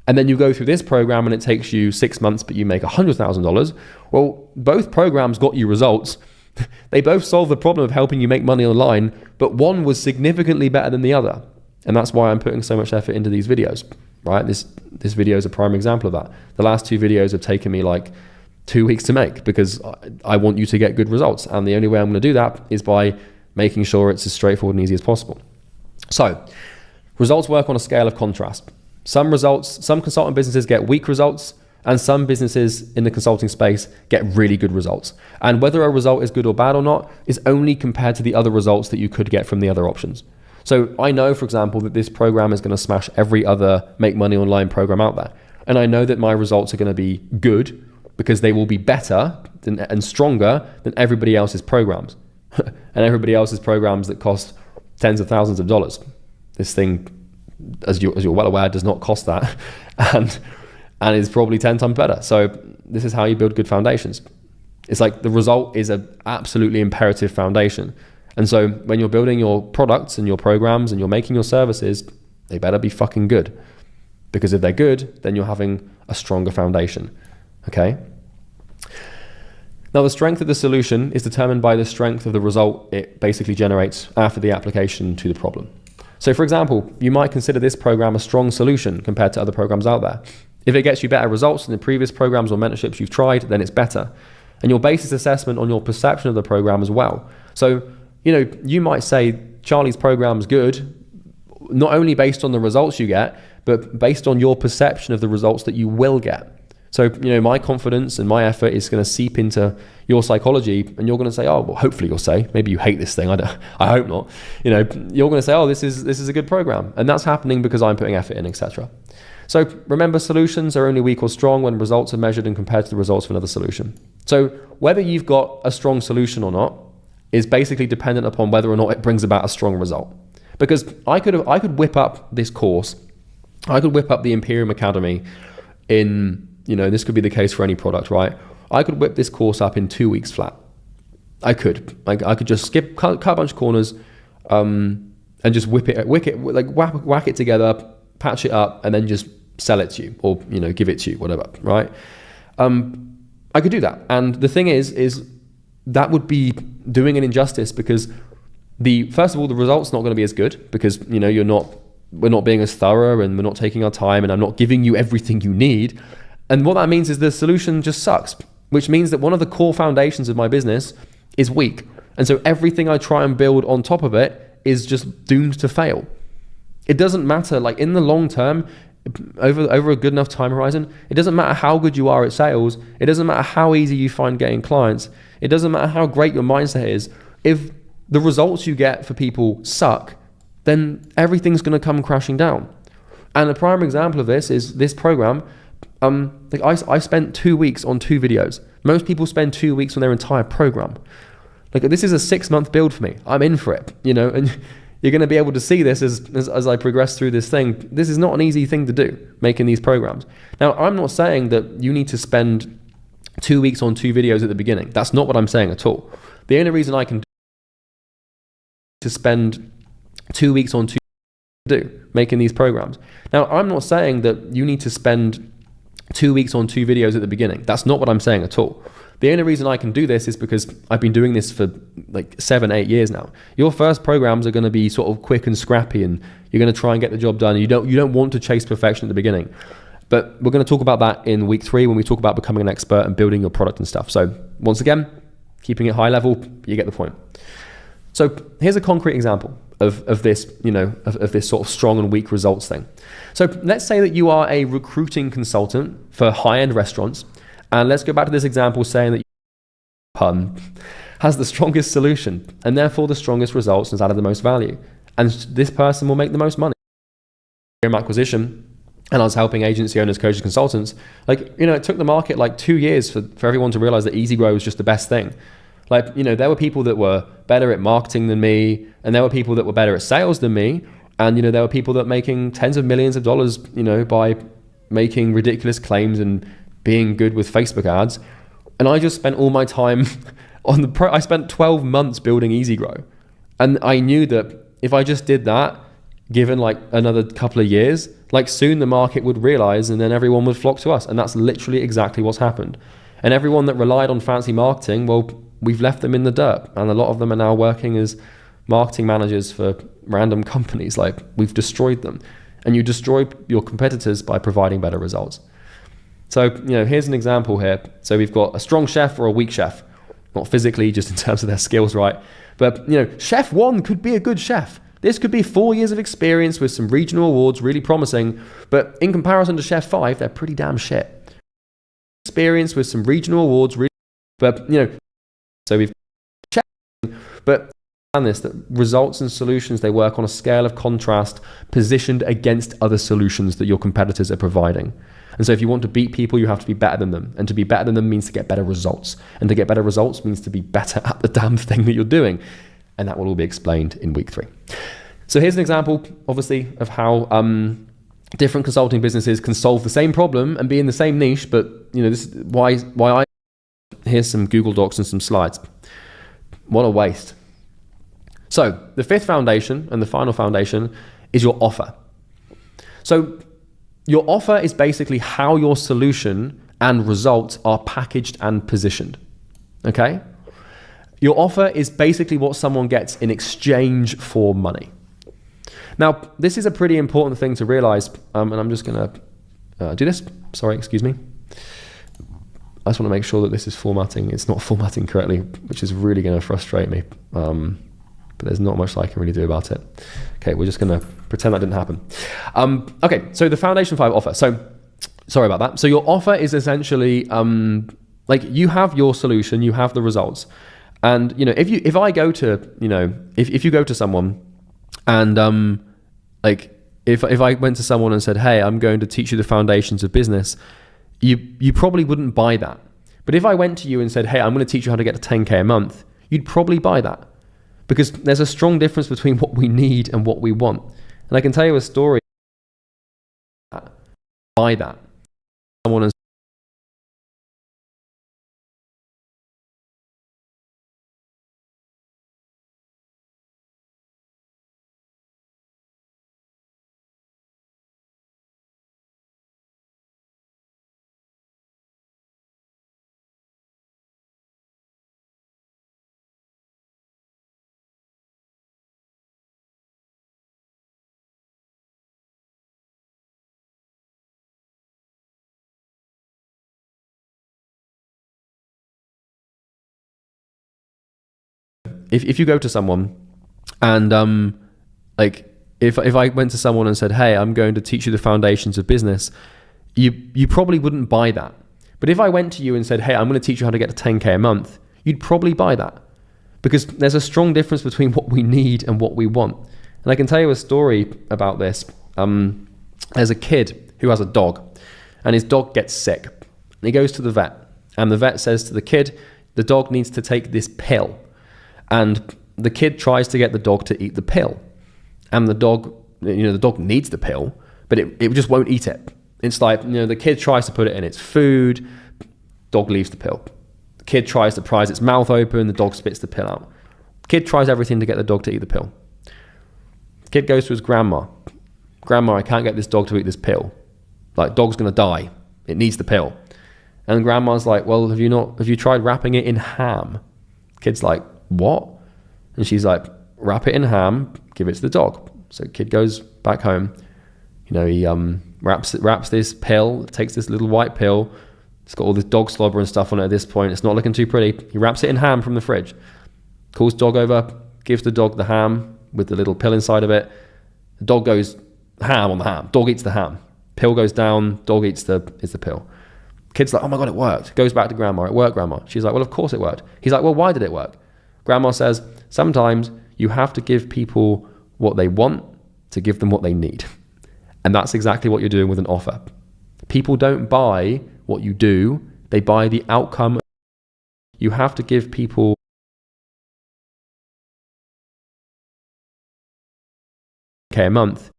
and then you go through this program and it takes you 6 months, but you make $100,000, well, both programs got you results. They both solve the problem of helping you make money online, but one was significantly better than the other. And that's why I'm putting so much effort into these videos, right? This video is a prime example of that. The last 2 videos have taken me like 2 weeks to make because I want you to get good results. And the only way I'm going to do that is by making sure it's as straightforward and easy as possible. So results work on a scale of contrast. Some consultant businesses get weak results, and some businesses in the consulting space get really good results. And whether a result is good or bad or not is only compared to the other results that you could get from the other options. So I know, for example, that this program is going to smash every other make money online program out there. And I know that my results are going to be good because they will be better and stronger than everybody else's programs. And everybody else's programs that cost tens of thousands of dollars. This thing, as you're well aware, does not cost that, and is probably 10 times better. So this is how you build good foundations. It's like the result is an absolutely imperative foundation. And so when you're building your products and your programs and you're making your services, they better be fucking good. Because if they're good, then you're having a stronger foundation. Okay? Now, the strength of the solution is determined by the strength of the result it basically generates after the application to the problem. So, for example, you might consider this program a strong solution compared to other programs out there. If it gets you better results than the previous programs or mentorships you've tried, then it's better. And you'll base this assessment on your perception of the program as well. So, you might say Charlie's program's good, not only based on the results you get, but based on your perception of the results that you will get. So, my confidence and my effort is going to seep into your psychology, and you're going to say, oh, well, hopefully you'll say, maybe you hate this thing. I hope not. You're going to say, oh, this is a good program. And that's happening because I'm putting effort in, etc. So remember, solutions are only weak or strong when results are measured and compared to the results of another solution. So whether you've got a strong solution or not is basically dependent upon whether or not it brings about a strong result. Because I could whip up this course. I could whip up the Imperium Academy in, this could be the case for any product, right? I could whip this course up in 2 weeks flat. I could just cut a bunch of corners, and just whack it together, patch it up, and then just sell it to you, or give it to you, whatever, right? I could do that, and the thing is that would be doing an injustice because first of all, the result's not going to be as good because we're not being as thorough and we're not taking our time, and I'm not giving you everything you need. And what that means is the solution just sucks, which means that one of the core foundations of my business is weak. And so everything I try and build on top of it is just doomed to fail. It doesn't matter, like in the long term, over a good enough time horizon, it doesn't matter how good you are at sales. It doesn't matter how easy you find getting clients. It doesn't matter how great your mindset is. If the results you get for people suck, then everything's going to come crashing down. And a prime example of this is this program. Like I spent 2 weeks on 2 videos. Most people spend 2 weeks on their entire program. Like this is a 6-month build for me. I'm in for it, you know, and you're going to be able to see this as I progress through this thing. This is not an easy thing to do, making these programs. Now, I'm not saying that you need to spend 2 weeks on 2 videos at the beginning. That's not what I'm saying at all. The only reason I can to spend 2 weeks on 2 making these programs. Now, I'm not saying that you need to spend 2 weeks on 2 videos at the beginning. That's not what I'm saying at all. The only reason I can do this is because I've been doing this for like 7-8 years now. Your first programs are going to be sort of quick and scrappy, and you're going to try and get the job done. You don't want to chase perfection at the beginning. But we're going to talk about that in week 3 when we talk about becoming an expert and building your product and stuff. So once again, keeping it high level, you get the point. So here's a concrete example of this, you know, of this sort of strong and weak results thing. So let's say that you are a recruiting consultant for high-end restaurants, and let's go back to this example saying that pun has the strongest solution and therefore the strongest results and has added the most value, and this person will make the most money. Acquisition, and I was helping agency owners, coaches, consultants. Like, you know, it took the market like 2 years for everyone to realize that Easy Grow was just the best thing. Like, you know, there were people that were better at marketing than me, and there were people that were better at sales than me. And, you know, there were people that were making tens of millions of dollars, you know, by making ridiculous claims and being good with Facebook ads. And I just spent all my time on I spent 12 months building Easy Grow. And I knew that if I just did that, given like another couple of years, like soon the market would realize and then everyone would flock to us. And that's literally exactly what's happened. And everyone that relied on fancy marketing, well, we've left them in the dirt, and a lot of them are now working as marketing managers for random companies. Like, we've destroyed them, and you destroy your competitors by providing better results. So, you know, here's an example here. So we've got a strong chef or a weak chef, not physically, just in terms of their skills, right? But, you know, chef 1 could be a good chef. This could be 4 years of experience with some regional awards, really promising, but in comparison to chef 5, they're pretty damn shit. Experience with some regional awards, but, you know, so we've checked, but and this, that results and solutions, they work on a scale of contrast positioned against other solutions that your competitors are providing. And so if you want to beat people, you have to be better than them. And to be better than them means to get better results. And to get better results means to be better at the damn thing that you're doing. And that will all be explained in week 3. So here's an example, obviously, of how different consulting businesses can solve the same problem and be in the same niche. But, you know, this is why I... Here's some Google Docs and some slides. What a waste. So the 5th foundation and the final foundation is your offer. So your offer is basically how your solution and results are packaged and positioned. Okay? Your offer is basically what someone gets in exchange for money. Now, this is a pretty important thing to realize, and I'm just going to do this. Sorry, excuse me. I just want to make sure that this is formatting. It's not formatting correctly, which is really going to frustrate me. But there's not much I can really do about it. Okay, we're just going to pretend that didn't happen. Okay, so the Foundation 5 offer. So, sorry about that. So your offer is essentially, like, you have your solution, you have the results. And, you know, if I go to, you know, if you go to someone and, like, if I went to someone and said, hey, I'm going to teach you the foundations of business, you probably wouldn't buy that. But if I went to you and said, hey, I'm going to teach you how to get to 10K a month, you'd probably buy that. Because there's a strong difference between what we need and what we want. And I can tell you a story. Buy that. Someone has if you go to someone and like if I went to someone and said, hey, I'm going to teach you the foundations of business, you probably wouldn't buy that. But if I went to you and said, hey, I'm going to teach you how to get to 10K a month, you'd probably buy that. Because there's a strong difference between what we need and what we want. And I can tell you a story about this. There's a kid who has a dog, and his dog gets sick. And he goes to the vet, and the vet says to the kid, the dog needs to take this pill. And the kid tries to get the dog to eat the pill. And the dog, the dog needs the pill, but it just won't eat it. It's like, the kid tries to put it in its food, dog leaves the pill. The kid tries to prise its mouth open, the dog spits the pill out. Kid tries everything to get the dog to eat the pill. Kid goes to his grandma. Grandma, I can't get this dog to eat this pill. Like, dog's gonna die. It needs the pill. And grandma's like, well, have you tried wrapping it in ham? Kid's like, what? And she's like, wrap it in ham, give it to the dog. So kid goes back home. He wraps this pill, takes this little white pill. It's got all this dog slobber and stuff on it at this point. It's not looking too pretty. He wraps it in ham from the fridge. Calls dog over, gives the dog the ham with the little pill inside of it. The dog goes ham on the ham. Dog eats the ham. Pill goes down, dog eats the pill. Kid's like, oh my God, it worked. Goes back to grandma. It worked, grandma. She's like, well, of course it worked. He's like, well, why did it work? Grandma says, sometimes you have to give people what they want to give them what they need. And that's exactly what you're doing with an offer. People don't buy what you do, they buy the outcome. You have to give people a month.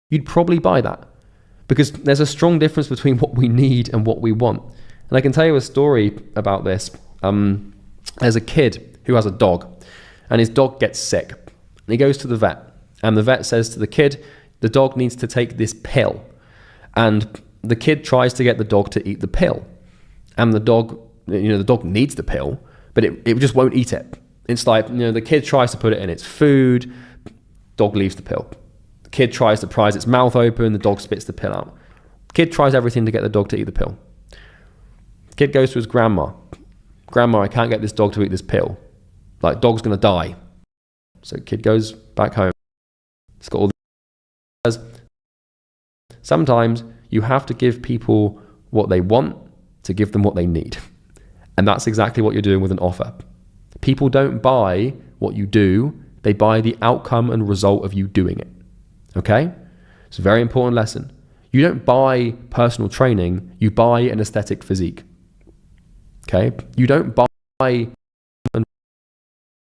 You'd probably buy that, because there's a strong difference between what we need and what we want. And I can tell you a story about this. There's a kid who has a dog, and his dog gets sick. And he goes to the vet, and the vet says to the kid, the dog needs to take this pill. And the kid tries to get the dog to eat the pill. And the dog needs the pill, but it just won't eat it. It's like, the kid tries to put it in its food, dog leaves the pill. Kid tries to prise its mouth open, the dog spits the pill out. Kid tries everything to get the dog to eat the pill. Kid goes to his grandma. Grandma, I can't get this dog to eat this pill. Like, dog's gonna die. So kid goes back home. It's got all the... Sometimes you have to give people what they want to give them what they need. And that's exactly what you're doing with an offer. People don't buy what you do, they buy the outcome and result of you doing it. Okay? It's a very important lesson. You don't buy personal training, you buy an aesthetic physique. Okay? You don't buy an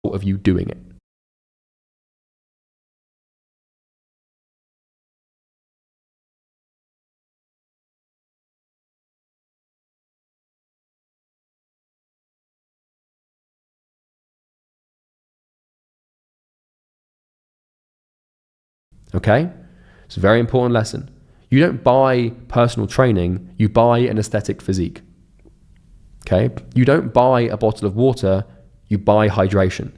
result of you doing it. Okay? It's a very important lesson. You don't buy personal training, you buy an aesthetic physique. Okay? You don't buy a bottle of water, you buy hydration.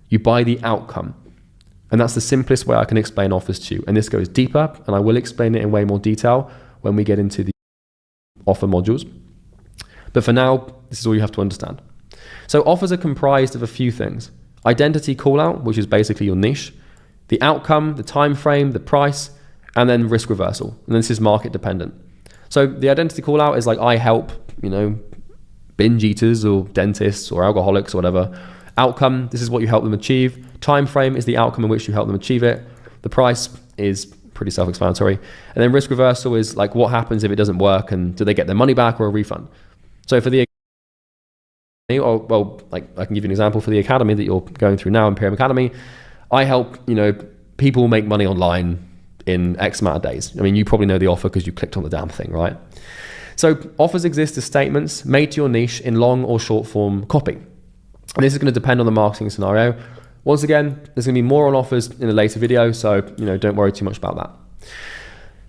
You buy the outcome. And that's the simplest way I can explain offers to you. And this goes deeper, and I will explain it in way more detail when we get into the offer modules. But for now, this is all you have to understand. So offers are comprised of a few things. Identity call-out, which is basically your niche. The outcome, the time frame, the price, and then risk reversal. And this is market dependent. So the identity call out is like, I help, binge eaters or dentists or alcoholics or whatever. Outcome, this is what you help them achieve. Time frame is the outcome in which you help them achieve it. The price is pretty self-explanatory. And then risk reversal is like, what happens if it doesn't work, and do they get their money back or a refund? So for the, I can give you an example for the academy that you're going through now, Imperium Academy. I help, people make money online in X amount of days. I mean, you probably know the offer because you clicked on the damn thing, right? So offers exist as statements made to your niche in long or short form copy. And this is going to depend on the marketing scenario. Once again, there's going to be more on offers in a later video, so don't worry too much about that.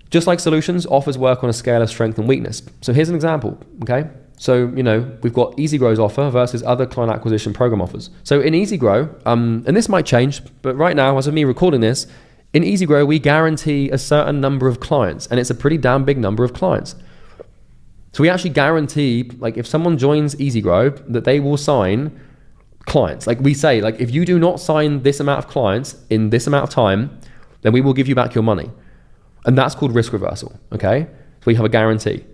Just like solutions, offers work on a scale of strength and weakness. So here's an example, okay? So, we've got EasyGrow's offer versus other client acquisition program offers. So in EasyGrow, and this might change, but right now, as of me recording this, in EasyGrow, we guarantee a certain number of clients, and it's a pretty damn big number of clients. So we actually guarantee, like if someone joins EasyGrow, that they will sign clients. Like we say, like if you do not sign this amount of clients in this amount of time, then we will give you back your money. And that's called risk reversal, okay? So we have a guarantee.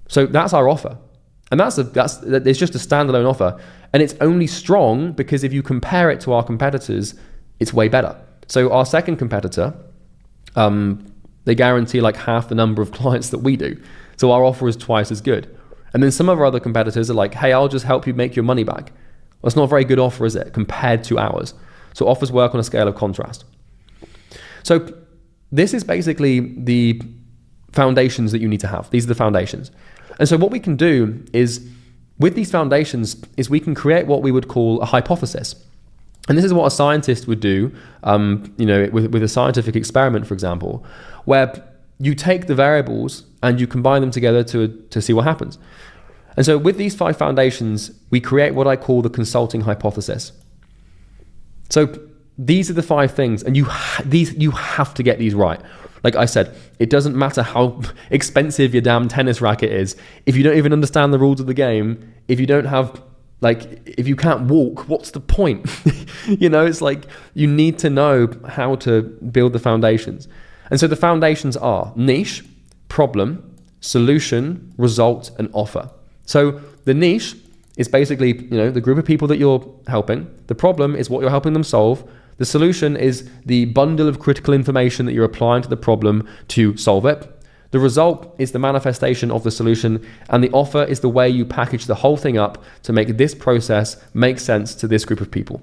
So that's our offer. And it's just a standalone offer. And it's only strong because if you compare it to our competitors, it's way better. So our second competitor, they guarantee like half the number of clients that we do. So our offer is twice as good. And then some of our other competitors are like, hey, I'll just help you make your money back. Well, it's not a very good offer, is it, compared to ours? So offers work on a scale of contrast. So this is basically the foundations that you need to have. These are the foundations. And so what we can do is, with these foundations, is we can create what we would call a hypothesis. And this is what a scientist would do, with a scientific experiment, for example, where you take the variables and you combine them together to see what happens. And so with these 5 foundations, we create what I call the consulting hypothesis. So these are the 5 things, and you have to get these right. Like I said, it doesn't matter how expensive your damn tennis racket is. If you don't even understand the rules of the game, if you don't have, if you can't walk, what's the point? It's like you need to know how to build the foundations. And so the foundations are niche, problem, solution, result, and offer. So the niche is basically, the group of people that you're helping. The problem is what you're helping them solve. The solution is the bundle of critical information that you're applying to the problem to solve it. The result is the manifestation of the solution, and the offer is the way you package the whole thing up to make this process make sense to this group of people.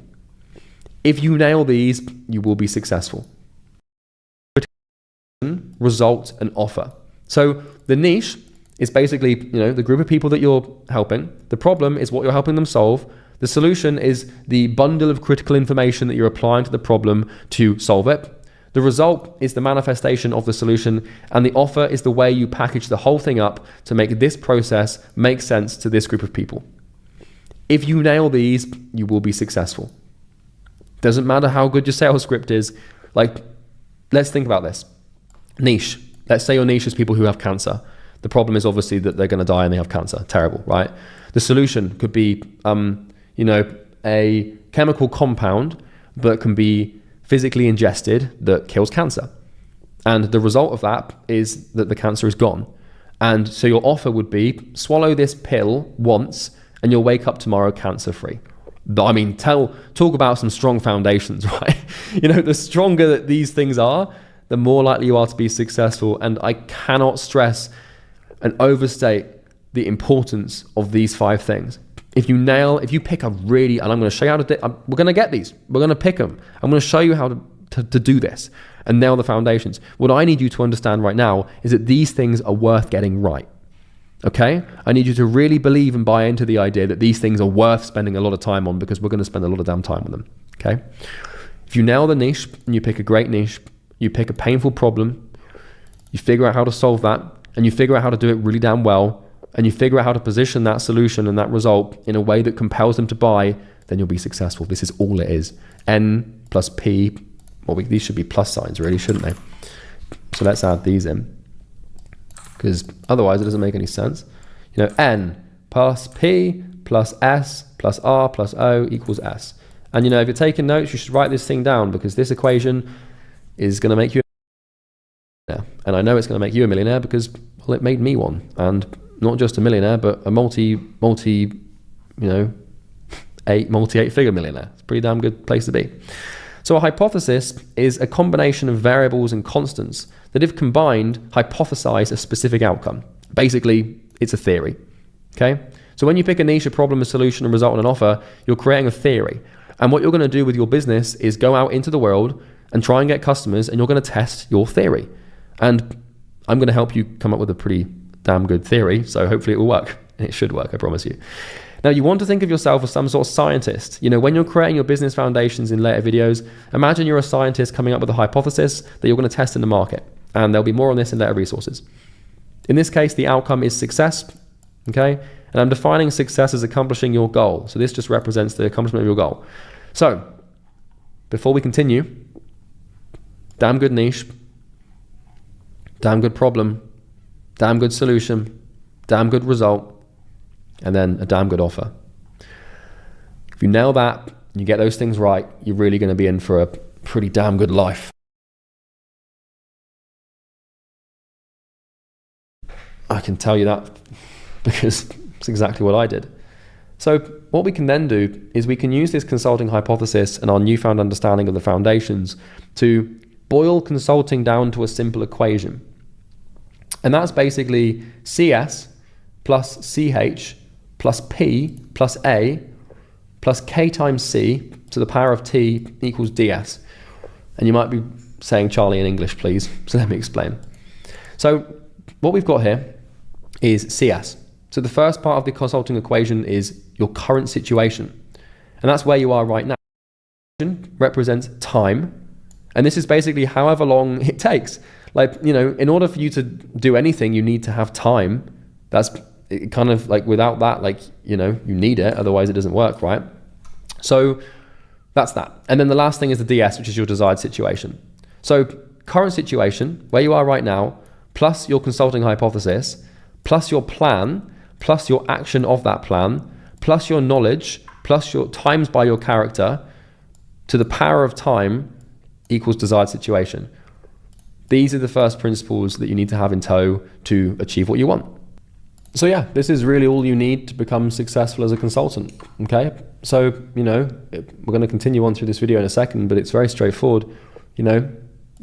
If you nail these, you will be successful. Result, and offer. So the niche is basically, the group of people that you're helping. The problem is what you're helping them solve. The solution is the bundle of critical information that you're applying to the problem to solve it. The result is the manifestation of the solution, and the offer is the way you package the whole thing up to make this process make sense to this group of people. If you nail these, you will be successful. Doesn't matter how good your sales script is. Let's think about this. Niche. Let's say your niche is people who have cancer. The problem is obviously that they're going to die and they have cancer. Terrible, right? The solution could be, a chemical compound that can be physically ingested that kills cancer. And the result of that is that the cancer is gone. And so your offer would be, swallow this pill once and you'll wake up tomorrow cancer-free. Talk about some strong foundations, right? The stronger that these things are, the more likely you are to be successful. And I cannot stress and overstate the importance of these 5 things. If you pick a really, and I'm going to show you how to we're going to get these. We're going to pick them. I'm going to show you how to do this and nail the foundations. What I need you to understand right now is that these things are worth getting right. Okay? I need you to really believe and buy into the idea that these things are worth spending a lot of time on, because we're going to spend a lot of damn time with them. Okay? If you nail the niche and you pick a great niche, you pick a painful problem, you figure out how to solve that, and you figure out how to do it really damn well, and you figure out how to position that solution and that result in a way that compels them to buy, then you'll be successful. This is all it is. N plus P, these should be plus signs really, shouldn't they? So let's add these in, because otherwise it doesn't make any sense. N plus P plus S plus R plus O equals S. And if you're taking notes, you should write this thing down, because this equation is going to make you a millionaire. And I know it's going to make you a millionaire because, it made me one. And not just a millionaire, but a multi-8 figure millionaire. It's a pretty damn good place to be. So a hypothesis is a combination of variables and constants that, if combined, hypothesize a specific outcome. Basically, it's a theory. Okay? So when you pick a niche, a problem, a solution, a result, and an offer, you're creating a theory. And what you're going to do with your business is go out into the world and try and get customers, and you're going to test your theory. And I'm going to help you come up with a pretty damn good theory, so hopefully it will work. It should work, I promise you. Now, you want to think of yourself as some sort of scientist. When you're creating your business foundations in later videos, imagine you're a scientist coming up with a hypothesis that you're going to test in the market. And there'll be more on this in later resources. In this case, the outcome is success. Okay? And I'm defining success as accomplishing your goal. So this just represents the accomplishment of your goal. So, before we continue, damn good niche, damn good problem, damn good solution, damn good result, and then a damn good offer. If you nail that, and you get those things right, you're really going to be in for a pretty damn good life. I can tell you that because it's exactly what I did. So what we can then do is we can use this consulting hypothesis and our newfound understanding of the foundations to boil consulting down to a simple equation. And that's basically CS plus CH plus P plus A plus K times C to the power of T equals DS. And you might be saying Charlie in English, please. So let me explain. So what we've got here is CS. So the first part of the consulting equation is your current situation. And that's where you are right now. Represents time. And this is basically however long it takes. Like, you know, in order for you to do anything, you need to have time. That's kind of like without that, like, you know, you need it. Otherwise it doesn't work, right? So that's that. And then the last thing is the DS, which is your desired situation. So current situation, where you are right now, plus your consulting hypothesis, plus your plan, plus your action of that plan, plus your knowledge, plus your times by your character, to the power of time equals desired situation. These are the first principles that you need to have in tow to achieve what you want. So yeah, this is really all you need to become successful as a consultant, okay? So, you know, we're going to continue on through this video in a second, but it's very straightforward. You know,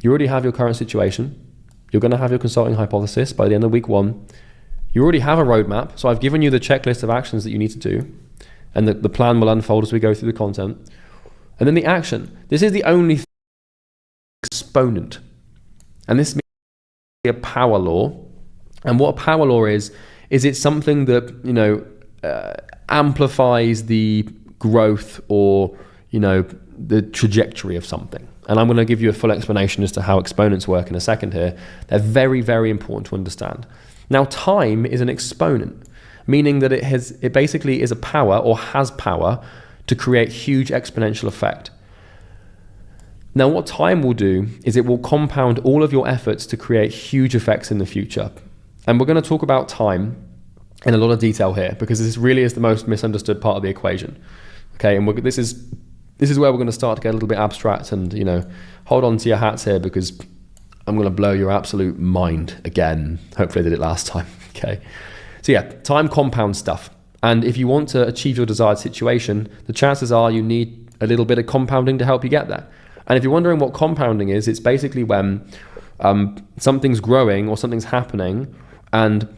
you already have your current situation. You're going to have your consulting hypothesis by the end of week 1. You already have a roadmap. So I've given you the checklist of actions that you need to do, and the plan will unfold as we go through the content. And then the action. This is the only exponent. And this means a power law. And what a power law is it's something that, you know, amplifies the growth or, you know, the trajectory of something. And I'm going to give you a full explanation as to how exponents work in a second here. They're very, very important to understand. Now, time is an exponent, meaning that it basically is a power or has power to create huge exponential effect. Now, what time will do is it will compound all of your efforts to create huge effects in the future. And we're going to talk about time in a lot of detail here because this really is the most misunderstood part of the equation. Okay, and this is where we're going to start to get a little bit abstract, and, you know, hold on to your hats here because I'm going to blow your absolute mind again. Hopefully I did it last time. Okay, so yeah, time compounds stuff. And if you want to achieve your desired situation, the chances are you need a little bit of compounding to help you get there. And if you're wondering what compounding is, it's basically when something's growing or something's happening and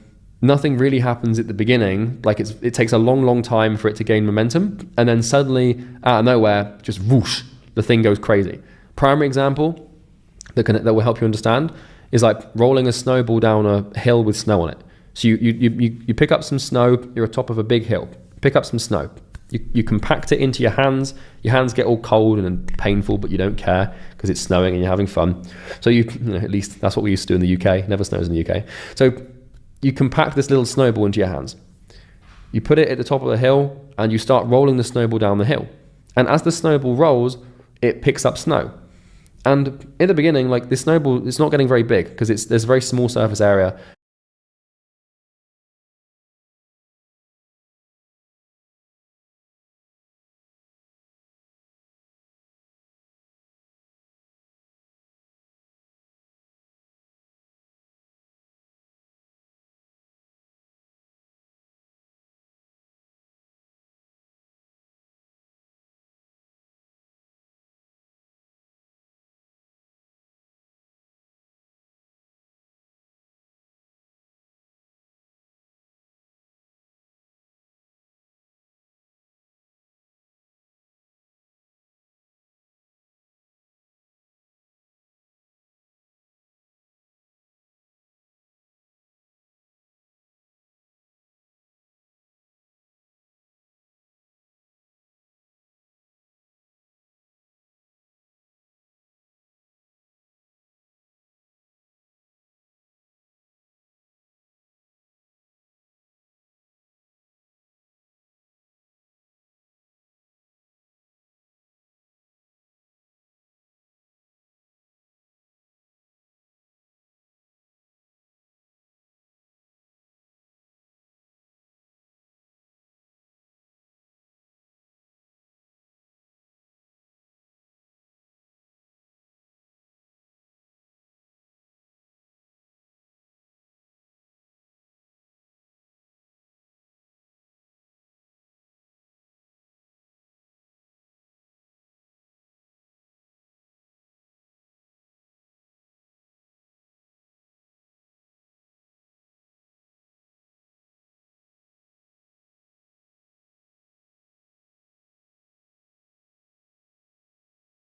nothing really happens at the beginning. Like it takes a long, long time for it to gain momentum. And then suddenly, out of nowhere, just whoosh, the thing goes crazy. Primary example that will help you understand is like rolling a snowball down a hill with snow on it. So you pick up some snow, you're atop of a big hill, pick up some snow. You compact it into your hands get all cold and painful, but you don't care because it's snowing and you're having fun. So you know, at least that's what we used to do in the UK, never snows in the UK. So you compact this little snowball into your hands. You put it at the top of the hill and you start rolling the snowball down the hill. And as the snowball rolls, it picks up snow. And in the beginning, like this snowball, it's not getting very big because there's a very small surface area.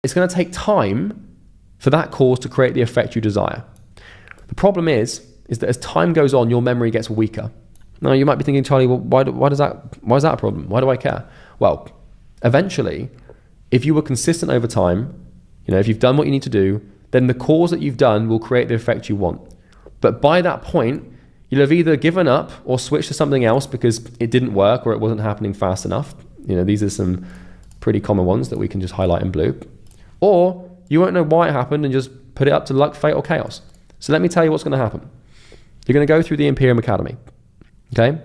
it's going to take time for that cause to create the effect you desire. The problem is that as time goes on, your memory gets weaker. Now, you might be thinking, Charlie, well, why is that a problem? Why do I care? Well, eventually, if you were consistent over time, if you've done what you need to do, then the cause that you've done will create the effect you want. But by that point, you'll have either given up or switched to something else because it didn't work or it wasn't happening fast enough. These are some pretty common ones that we can just highlight in blue. Or you won't know why it happened and just put it up to luck, fate, or chaos. So let me tell you what's going to happen. You're going to go through the Imperium Academy, okay?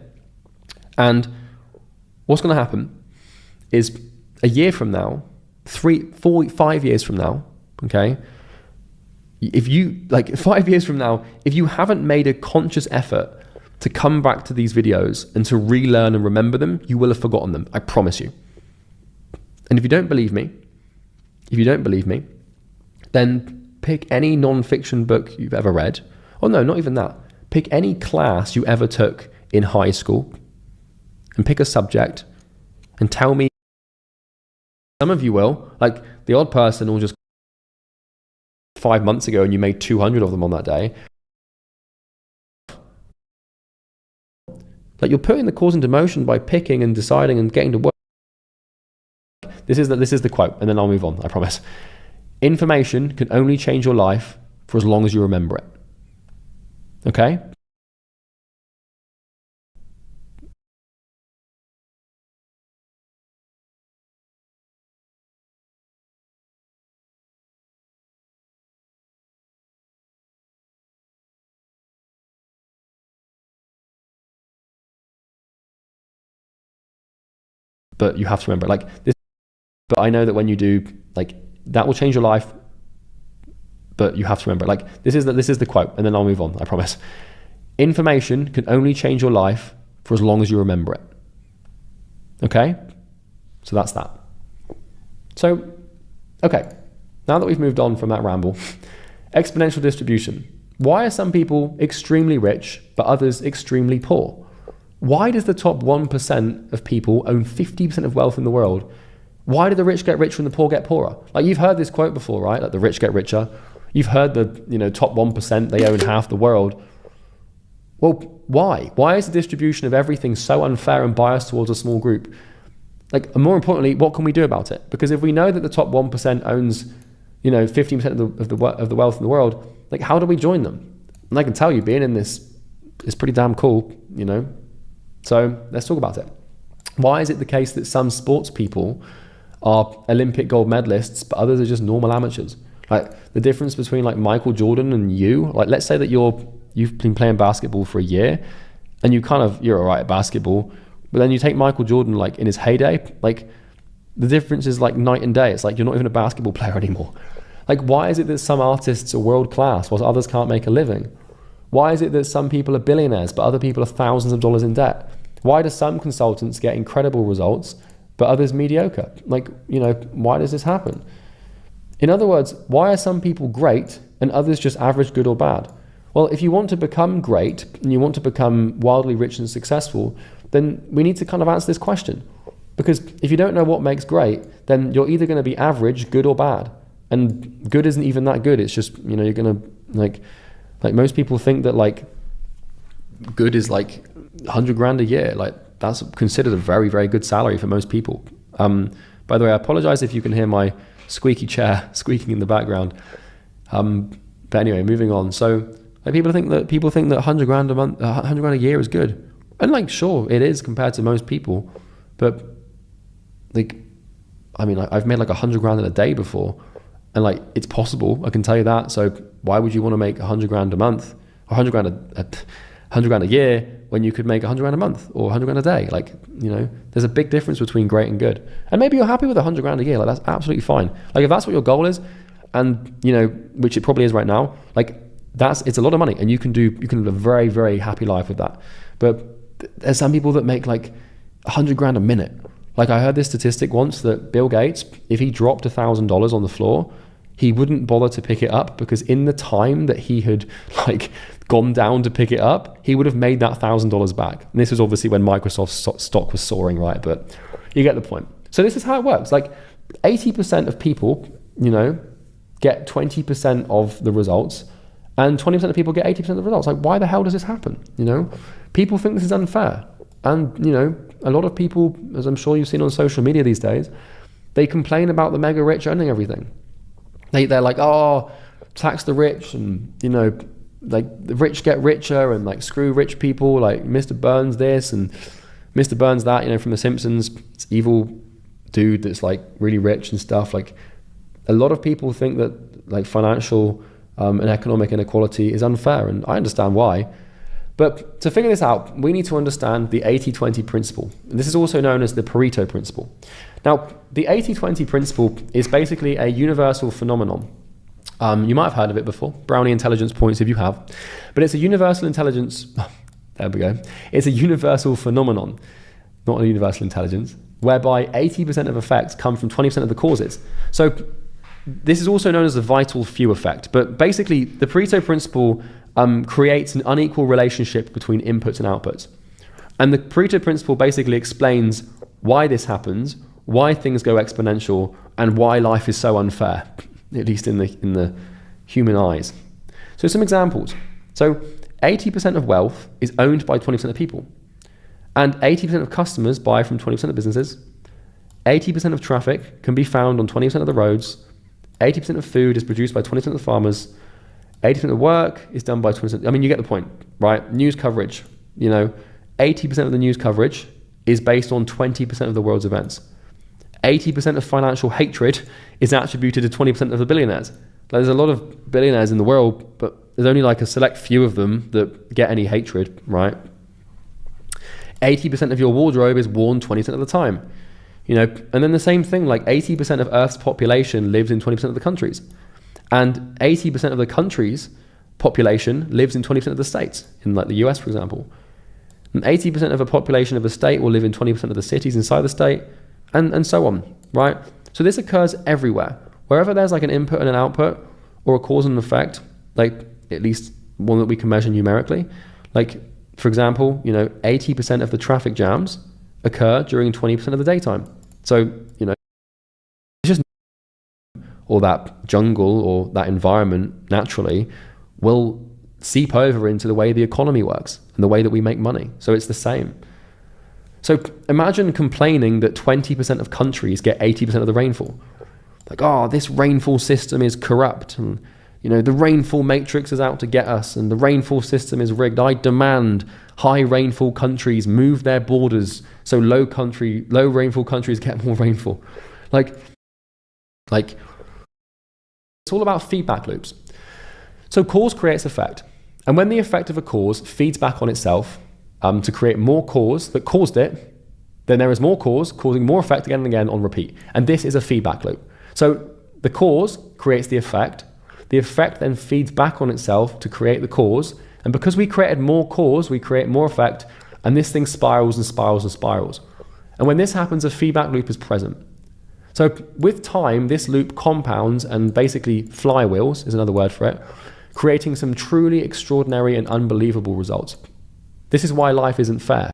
And what's going to happen is a year from now, 3, 4, 5 years from now, okay? If you, 5 years from now, if you haven't made a conscious effort to come back to these videos and to relearn and remember them, you will have forgotten them, I promise you. And if you don't believe me, then pick any non-fiction book you've ever read. Or no, not even that. Pick any class you ever took in high school and pick a subject and tell me. Some of you will, the odd person will just 5 months ago and you made 200 of them on that day. You're putting the cause into motion by picking and deciding and getting to work. This is the quote, and then I'll move on, I promise. Information can only change your life for as long as you remember it. Okay? But you have to remember, this. But I know that when you do, that will change your life. But you have to remember, this is the quote, and then I'll move on, I promise. Information can only change your life for as long as you remember it. Okay? So that's that. So, okay. Now that we've moved on from that ramble, exponential distribution. Why are some people extremely rich, but others extremely poor? Why does the top 1% of people own 50% of wealth in the world? Why do the rich get richer and the poor get poorer? You've heard this quote before, right? The rich get richer. You've heard the top 1%, they own half the world. Well, why? Why is the distribution of everything so unfair and biased towards a small group? And more importantly, what can we do about it? Because if we know that the top 1% owns 15% of the wealth in the world, how do we join them? And I can tell you, being in this is pretty damn cool, So let's talk about it. Why is it the case that some sports people are Olympic gold medalists, but others are just normal amateurs? The difference between Michael Jordan and you, let's say that you've been playing basketball for a year and you're all right at basketball, but then you take Michael Jordan in his heyday, the difference is night and day. It's you're not even a basketball player anymore. Why is it that some artists are world class whilst others can't make a living? Why is it that some people are billionaires, but other people are thousands of dollars in debt? Why do some consultants get incredible results, but others mediocre? Why does this happen? In other words, why are some people great and others just average, good, or bad? Well, if you want to become great and you want to become wildly rich and successful, then we need to answer this question. Because if you don't know what makes great, then you're either going to be average, good, or bad. And good isn't even that good. It's just, you're going to, most people think that good is 100 grand a year. That's considered a very, very good salary for most people. By the way, I apologize if you can hear my squeaky chair squeaking in the background. But anyway, moving on. So people think that 100 grand a month, 100 grand a year is good. And sure, it is compared to most people. But I've made 100 grand in a day before. And it's possible, I can tell you that. So why would you want to make 100 grand a month, or 100 grand a year, when you could make 100 grand a month or 100 grand a day? There's a big difference between great and good. And maybe you're happy with 100 grand a year. That's absolutely fine. If that's what your goal is, and which it probably is right now, it's a lot of money, and you can live a very, very happy life with that. But there's some people that make 100 grand a minute. I heard this statistic once that Bill Gates, if he dropped $1,000 on the floor, he wouldn't bother to pick it up, because in the time that he had gone down to pick it up, he would have made that $1,000 back. And this was obviously when Microsoft's stock was soaring, right? But you get the point. So this is how it works. 80% of people get 20% of the results and 20% of people get 80% of the results. Like, why the hell does this happen? People think this is unfair. And, a lot of people, as I'm sure you've seen on social media these days, they complain about the mega rich owning everything. They're like, oh, tax the rich, and, like the rich get richer, and like screw rich people, like Mr. Burns this and Mr. Burns that, from The Simpsons, it's evil dude that's like really rich and stuff. Like, a lot of people think that like financial and economic inequality is unfair, and I understand why. But to figure this out, we need to understand the 80-20 principle. And this is also known as the Pareto principle. Now, the 80-20 principle is basically a universal phenomenon. You might have heard of it before, Brownian intelligence points if you have. But it's a universal intelligence, there we go. It's a universal phenomenon, not a universal intelligence, whereby 80% of effects come from 20% of the causes. So this is also known as the vital few effect. But basically, the Pareto principle creates an unequal relationship between inputs and outputs. And the Pareto principle basically explains why this happens, why things go exponential, and why life is so unfair, at least in the human eyes. So some examples. So 80% of wealth is owned by 20% of people. And 80% of customers buy from 20% of businesses. 80% of traffic can be found on 20% of the roads. 80% of food is produced by 20% of the farmers. 80% of work is done by 20%. I mean, you get the point, right? News coverage, 80% of the news coverage is based on 20% of the world's events. 80% of financial hatred is attributed to 20% of the billionaires. There's a lot of billionaires in the world, but there's only like a select few of them that get any hatred, right? 80% of your wardrobe is worn 20% of the time. And then the same thing, like 80% of Earth's population lives in 20% of the countries. And 80% of the country's population lives in 20% of the states, in like the US, for example. And 80% of a population of a state will live in 20% of the cities inside the state, and so on, right? So this occurs everywhere. Wherever there's like an input and an output, or a cause and effect, like at least one that we can measure numerically, like, for example, 80% of the traffic jams occur during 20% of the daytime. So, it's just, or that jungle or that environment naturally will seep over into the way the economy works and the way that we make money. So it's the same. So imagine complaining that 20% of countries get 80% of the rainfall. Like, oh, this rainfall system is corrupt, and the rainfall matrix is out to get us, and the rainfall system is rigged. I demand high rainfall countries move their borders so low rainfall countries get more rainfall. Like it's all about feedback loops. So cause creates effect. And when the effect of a cause feeds back on itself to create more cause that caused it, then there is more cause causing more effect again and again on repeat. And this is a feedback loop. So the cause creates the effect then feeds back on itself to create the cause. And because we created more cause, we create more effect, and this thing spirals and spirals and spirals. And when this happens, a feedback loop is present. So with time, this loop compounds and basically flywheels is another word for it, creating some truly extraordinary and unbelievable results. This is why life isn't fair.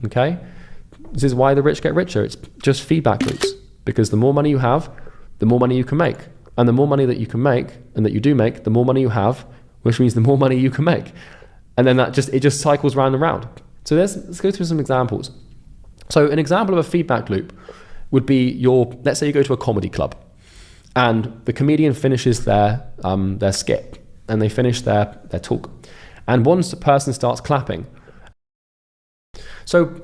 Okay? This is why the rich get richer. It's just feedback loops. Because the more money you have, the more money you can make. And the more money that you can make, and that you do make, the more money you have, which means the more money you can make. And then it just cycles round and round. So let's go through some examples. So an example of a feedback loop would be let's say you go to a comedy club, and the comedian finishes their skit, and they finish their talk. And one person starts clapping. So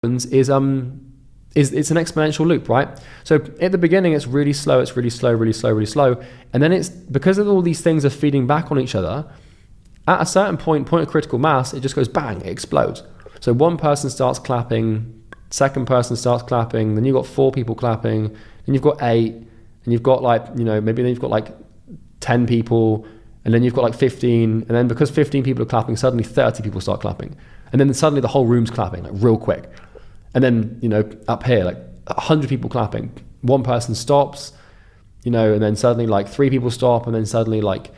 is it's an exponential loop, right? So at the beginning, it's really slow, and then it's because of all these things are feeding back on each other. At a certain point of critical mass, it just goes bang, it explodes. So one person starts clapping, second person starts clapping, then you've got 4 people clapping, then you've got 8, and you've got maybe then you've got like 10 people, and then you've got like 15, and then because 15 people are clapping, suddenly 30 people start clapping, and then suddenly the whole room's clapping like real quick. And then, up here, like 100 people clapping. One person stops, you know, and then suddenly like 3 people stop, and then suddenly like,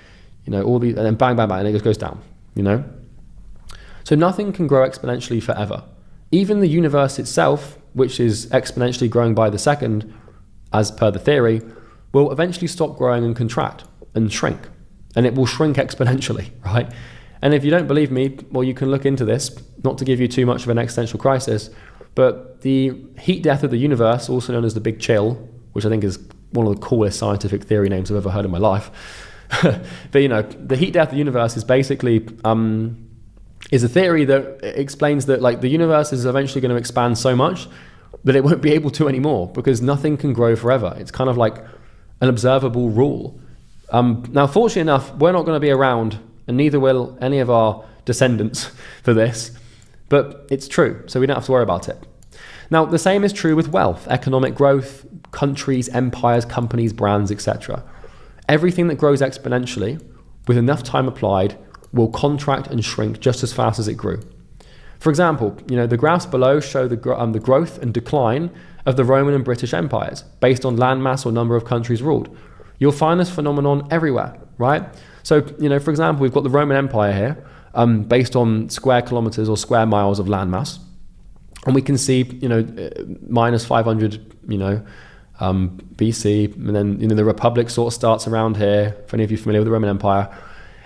you know, all these, and then bang, bang, bang, and it just goes down, you know? So nothing can grow exponentially forever. Even the universe itself, which is exponentially growing by the second, as per the theory, will eventually stop growing and contract and shrink. And it will shrink exponentially, right? And if you don't believe me, well, you can look into this, not to give you too much of an existential crisis, but the heat death of the universe, also known as the Big Chill, which I think is one of the coolest scientific theory names I've ever heard in my life. But, you know, the heat death of the universe is basically, is a theory that explains that like the universe is eventually going to expand so much that it won't be able to anymore, because nothing can grow forever. It's kind of like an observable rule. Now, fortunately enough, we're not going to be around, and neither will any of our descendants for this, but it's true, so we don't have to worry about it. Now, the same is true with wealth, economic growth, countries, empires, companies, brands, etc. Everything that grows exponentially, with enough time applied, will contract and shrink just as fast as it grew. For example, you know, the graphs below show the growth and decline of the Roman and British empires based on landmass or number of countries ruled. You'll find this phenomenon everywhere, right? So, you know, for example, we've got the Roman Empire here, based on square kilometers or square miles of landmass. And we can see, you know, minus 500, you know, BC, and then, you know, the Republic sort of starts around here, for any of you familiar with the Roman Empire.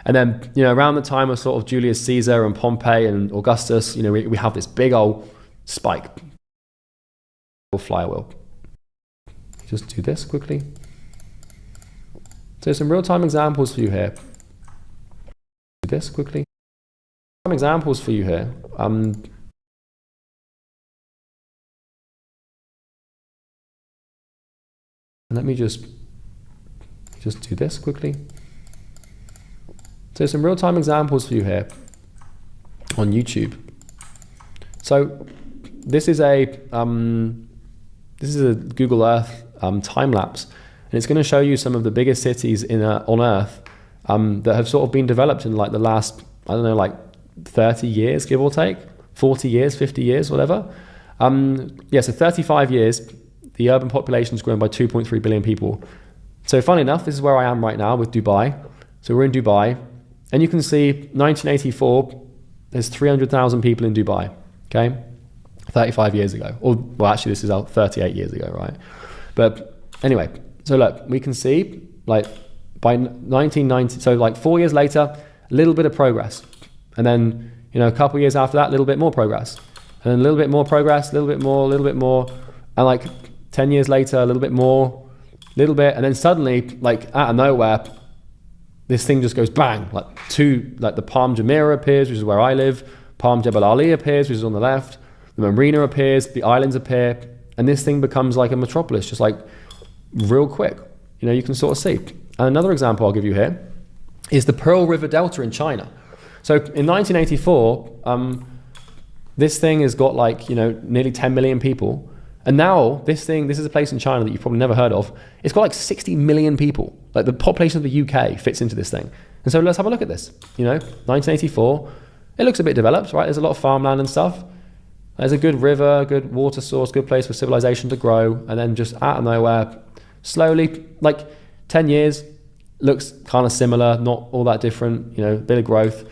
And then, you know, around the time of sort of Julius Caesar and Pompey and Augustus, you know, we have this big old spike. Flywheel. Just do this quickly. So some real-time examples for you here. Do this quickly. Some examples for you here. Let me just do this quickly. So some real-time examples for you here on YouTube. So this is a Google Earth time lapse, and it's going to show you some of the biggest cities on Earth that have sort of been developed in like the last, I don't know, like 30 years, give or take, 40 years, 50 years, whatever. Yeah, so 35 years, the urban population has grown by 2.3 billion people. So funny enough, this is where I am right now with Dubai. So we're in Dubai, and you can see 1984, there's 300,000 people in Dubai, okay? 35 years ago, or well, actually this is 38 years ago, right? But anyway, so look, we can see like by 1990, so like 4 years later, a little bit of progress. And then, you know, a couple of years after that, a little bit more progress. And then a little bit more progress, a little bit more, a little bit more. And like 10 years later, a little bit more, a little bit. And then suddenly, like out of nowhere, this thing just goes bang, like the Palm Jumeirah appears, which is where I live. Palm Jebel Ali appears, which is on the left. The marina appears, the islands appear, and this thing becomes like a metropolis, just like real quick. You know, you can sort of see. And another example I'll give you here is the Pearl River Delta in China. So in 1984, this thing has got like, you know, nearly 10 million people. And now this is a place in China that you've probably never heard of. It's got like 60 million people. Like the population of the UK fits into this thing. And so let's have a look at this. You know, 1984, it looks a bit developed, right? There's a lot of farmland and stuff. There's a good river, good water source, good place for civilization to grow. And then just out of nowhere, slowly, like 10 years, looks kind of similar, not all that different, you know, bit of growth.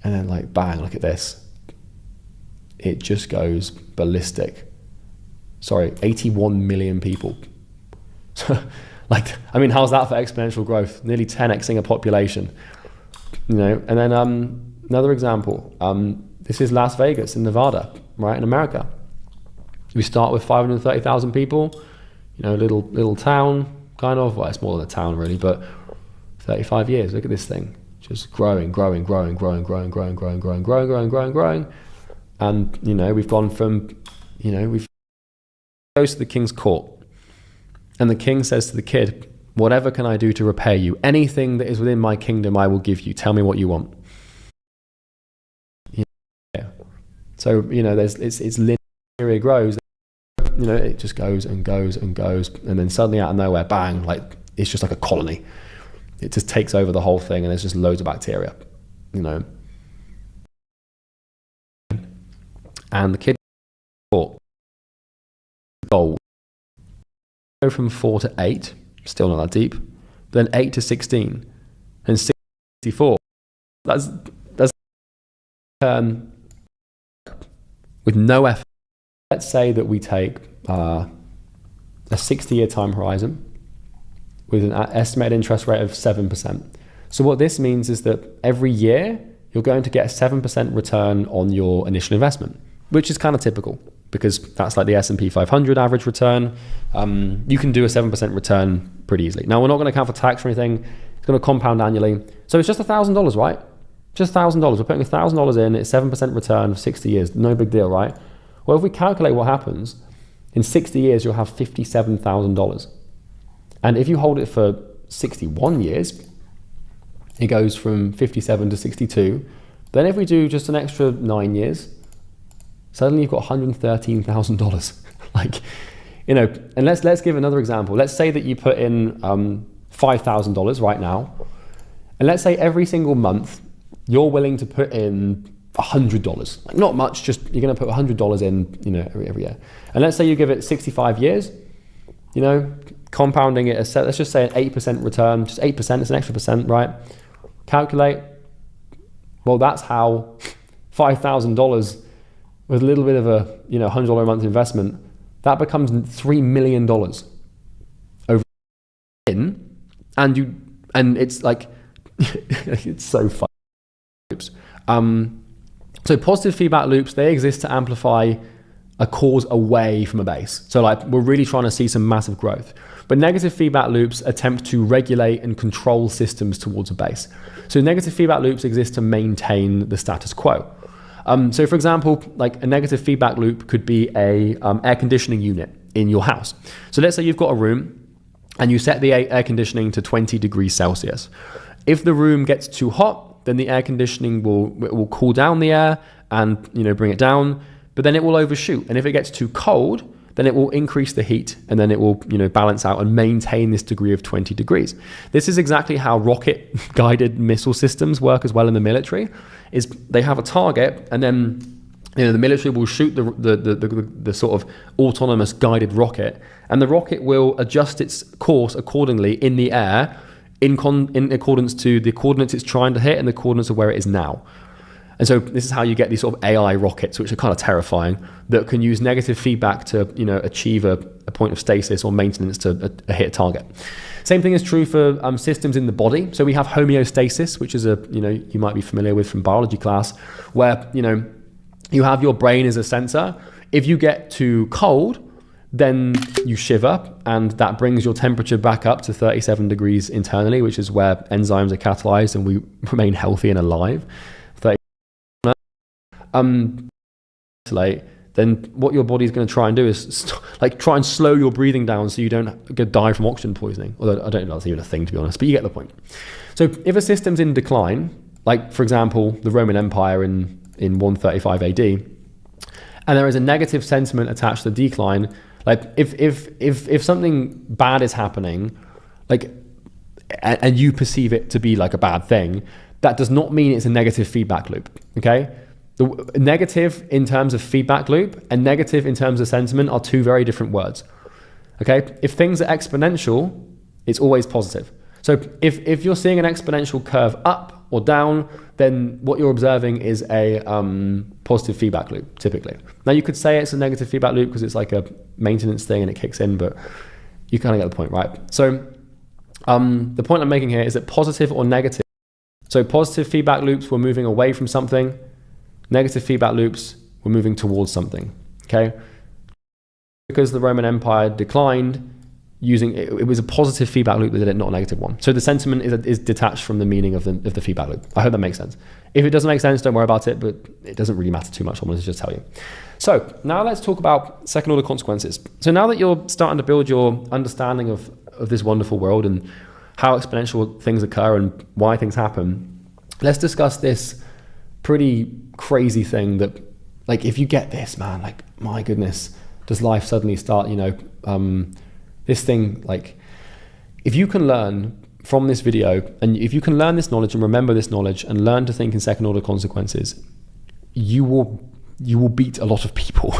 And then like, bang, look at this. It just goes ballistic. Sorry, 81 million people. Like, I mean, how's that for exponential growth? Nearly 10xing a population, you know? And then another example, this is Las Vegas in Nevada, right, in America. We start with 530,000 people, you know, little town, kind of. Well, it's more than a town, really, but 35 years. Look at this thing, just growing. And, you know, we've gone from, you know, we've goes to the king's court. And the king says to the kid, whatever can I do to repay you? Anything that is within my kingdom, I will give you. Tell me what you want. So, you know, it's linear, it grows, you know, it just goes and goes and goes. And then suddenly out of nowhere, bang, like it's just like a colony. It just takes over the whole thing and there's just loads of bacteria, you know. And the kid fought gold. Go from 4 to 8. still not that deep. Then 8 to 16, and 64. That's with no effort. Let's say that we take a 60-year time horizon with an estimated interest rate of 7%. So what this means is that every year you're going to get a 7% return on your initial investment, which is kind of typical because that's like the S&P 500 average return. You can do a 7% return pretty easily. Now, we're not going to account for tax or anything. It's going to compound annually. So it's just $1,000, right? Just $1,000. We're putting $1,000 in. It's 7% return of 60 years. No big deal, right? Well, if we calculate what happens, in 60 years, you'll have $57,000. And if you hold it for 61 years, it goes from 57 to 62. Then if we do just an extra 9 years, suddenly you've got $113,000. Like, you know, and let's give another example. Let's say that you put in $5,000 right now. And let's say every single month, you're willing to put in $100. Like, not much, just you're going to put $100 in, you know, every year. And let's say you give it 65 years, you know, compounding it, let's just say an 8% return, just 8%, it's an extra percent, right? Calculate. Well, that's how $5,000 with a little bit of a, you know, $100 a month investment, that becomes $3 million over in, and it's like, it's so fun. So positive feedback loops, they exist to amplify a cause away from a base. So like, we're really trying to see some massive growth. But negative feedback loops attempt to regulate and control systems towards a base. So negative feedback loops exist to maintain the status quo. So for example, like a negative feedback loop could be a air conditioning unit in your house. So let's say you've got a room and you set the air conditioning to 20 degrees Celsius. If the room gets too hot, then the air conditioning will cool down the air and, you know, bring it down, but then it will overshoot. And if it gets too cold, then it will increase the heat and then it will, you know, balance out and maintain this degree of 20 degrees. This is exactly how rocket guided missile systems work as well in the military, is they have a target and then, you know, the military will shoot the sort of autonomous guided rocket, and the rocket will adjust its course accordingly in the air in accordance to the coordinates it's trying to hit and the coordinates of where it is now. And so this is how you get these sort of AI rockets, which are kind of terrifying, that can use negative feedback to, you know, achieve a point of stasis or maintenance to hit a target. Same thing is true for systems in the body. So we have homeostasis, which is you might be familiar with from biology class, where, you know, you have your brain as a sensor. If you get too cold, then you shiver, and that brings your temperature back up to 37 degrees internally, which is where enzymes are catalyzed and we remain healthy and alive. Then what your body's going to try and do is try and slow your breathing down so you don't die from oxygen poisoning. Although I don't know that's even a thing, to be honest, but you get the point. So if a system's in decline, like for example the Roman Empire in 135 AD, and there is a negative sentiment attached to the decline, like if something bad is happening, like, and you perceive it to be like a bad thing, that does not mean it's a negative feedback loop. Okay. The negative in terms of feedback loop and negative in terms of sentiment are two very different words. Okay, if things are exponential, it's always positive. So if you're seeing an exponential curve up or down, then what you're observing is a positive feedback loop, typically. Now you could say it's a negative feedback loop because it's like a maintenance thing and it kicks in, but you kind of get the point, right? So the point I'm making here is that positive or negative. So positive feedback loops, we're moving away from something. Negative feedback loops, we're moving towards something, okay? Because the Roman Empire declined, it was a positive feedback loop that did it, not a negative one. So the sentiment is detached from the meaning of the feedback loop. I hope that makes sense. If it doesn't make sense, don't worry about it, but it doesn't really matter too much. I wanted to just tell you. So now let's talk about second order consequences. So now that you're starting to build your understanding of this wonderful world and how exponential things occur and why things happen, let's discuss this pretty crazy thing that, like, if you get this, man, like, my goodness, does life suddenly start, this thing, like, if you can learn from this video and if you can learn this knowledge and remember this knowledge and learn to think in second order consequences, you will beat a lot of people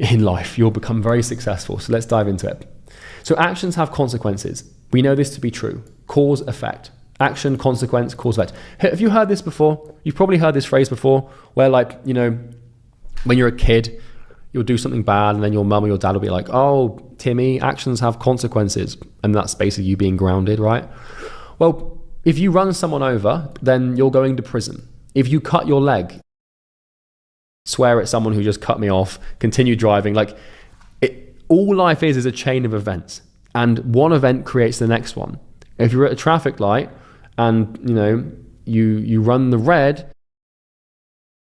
in life. You'll become very successful. So let's dive into it. So actions have consequences. We know this to be true. Cause, effect. Action, consequence, cause, effect. Have you heard this before? You've probably heard this phrase before where, like, you know, when you're a kid, you'll do something bad and then your mum or your dad will be like, oh, Timmy, actions have consequences. And that's basically you being grounded, right? Well, if you run someone over, then you're going to prison. If you cut your leg, swear at someone who just cut me off, continue driving, like, all life is a chain of events. And one event creates the next one. If you're at a traffic light and, you know, you run the red,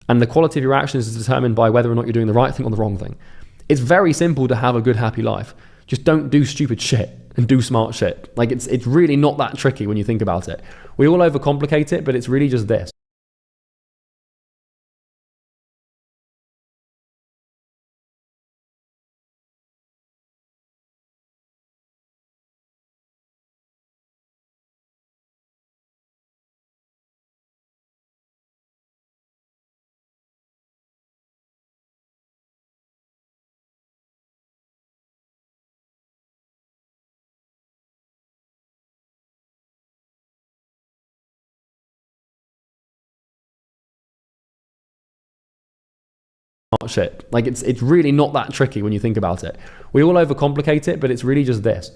and the quality of your actions is determined by whether or not you're doing the right thing or the wrong thing. It's very simple to have a good, happy life. Just don't do stupid shit and do smart shit. Like, it's really not that tricky when you think about it. We all overcomplicate it, but it's really just this. Shit. Like, it's really not that tricky when you think about it. We all overcomplicate it, but it's really just this.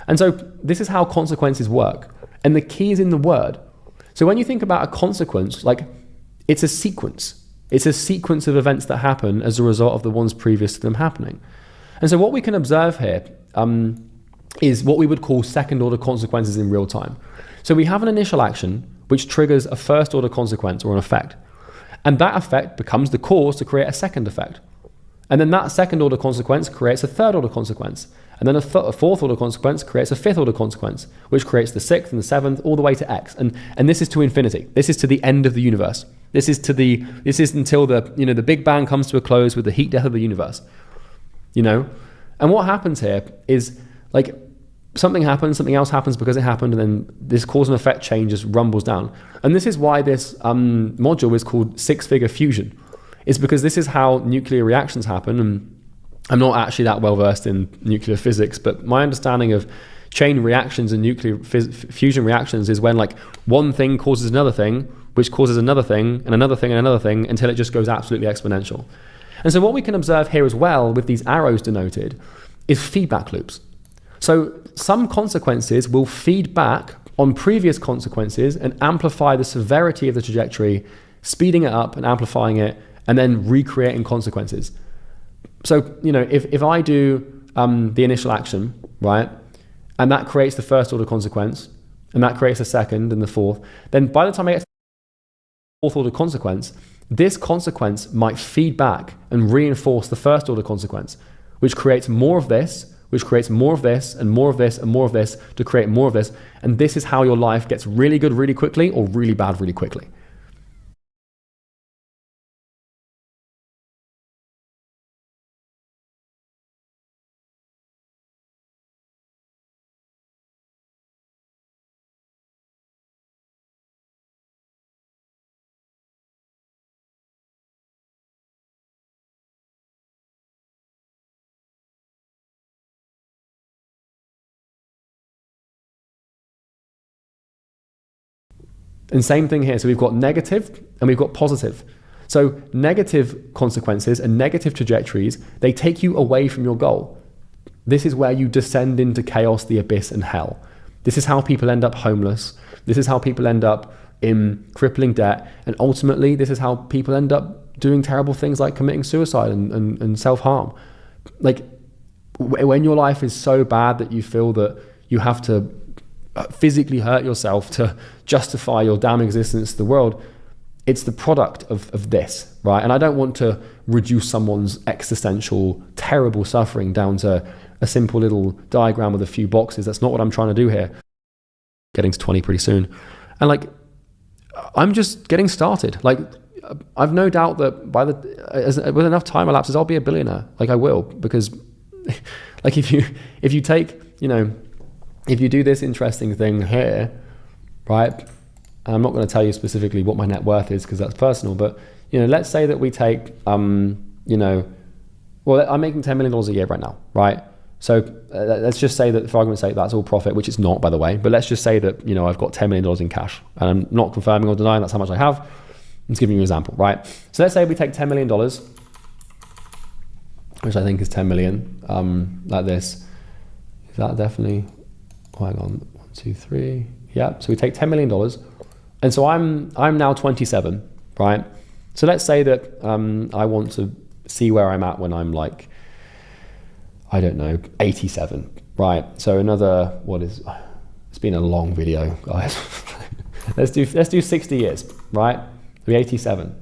And so this is how consequences work. And the key is in the word. So when you think about a consequence, like, it's a sequence. It's a sequence of events that happen as a result of the ones previous to them happening. And so what we can observe here is what we would call second order consequences in real time. So we have an initial action which triggers a first order consequence or an effect. And that effect becomes the cause to create a second effect. And then that second order consequence creates a third order consequence. And then a fourth order consequence creates a fifth order consequence, which creates the sixth and the seventh, all the way to X. And this is to infinity. This is to the end of the universe. This is until the Big Bang comes to a close with the heat death of the universe. You know? And what happens here is, like, something happens, something else happens because it happened, and then this cause and effect chain just rumbles down. And this is why this module is called six-figure fusion. It's because this is how nuclear reactions happen. And I'm not actually that well versed in nuclear physics, but my understanding of chain reactions and nuclear fusion reactions is when, like, one thing causes another thing, which causes another thing and another thing and another thing, until it just goes absolutely exponential. And so what we can observe here as well, with these arrows denoted, is feedback loops. So some consequences will feed back on previous consequences and amplify the severity of the trajectory, speeding it up and amplifying it, and then recreating consequences. So, you know, if I do the initial action, right, and that creates the first order consequence, and that creates the second and the fourth, then by the time I get to the fourth order consequence, this consequence might feed back and reinforce the first order consequence, which creates more of this, which creates more of this and more of this and more of this to create more of this. And this is how your life gets really good really quickly or really bad really quickly. And same thing here. So we've got negative and we've got positive. So negative consequences and negative trajectories, they take you away from your goal. This is where you descend into chaos, the abyss, and hell. This is how people end up homeless. This is how people end up in crippling debt. And ultimately, this is how people end up doing terrible things like committing suicide and self-harm. Like, when your life is so bad that you feel that you have to physically hurt yourself to justify your damn existence to the world, it's the product of this, right? And I don't want to reduce someone's existential, terrible suffering down to a simple little diagram with a few boxes. That's not what I'm trying to do here. Getting to 20 pretty soon. And, like, I'm just getting started. Like, I've no doubt that with enough time elapses, I'll be a billionaire. Like, I will, because like, if you take, you know, if you do this interesting thing here, right? And I'm not going to tell you specifically what my net worth is because that's personal, but, you know, let's say that we take, you know, well, I'm making $10 million a year right now, right? So let's just say that for argument's sake, that's all profit, which it's not, by the way. But let's just say that, you know, I've got $10 million in cash, and I'm not confirming or denying that's how much I have. I'm just giving you an example, right? So let's say we take $10 million, which I think is 10 million, like this. Is that definitely, oh, hang on, 1, 2, 3. Yeah, so we take $10 million. And so I'm now 27, right? So let's say that I want to see where I'm at when I'm like, I don't know, 87, right? So another, it's been a long video, guys. let's do 60 years, right? We're 87.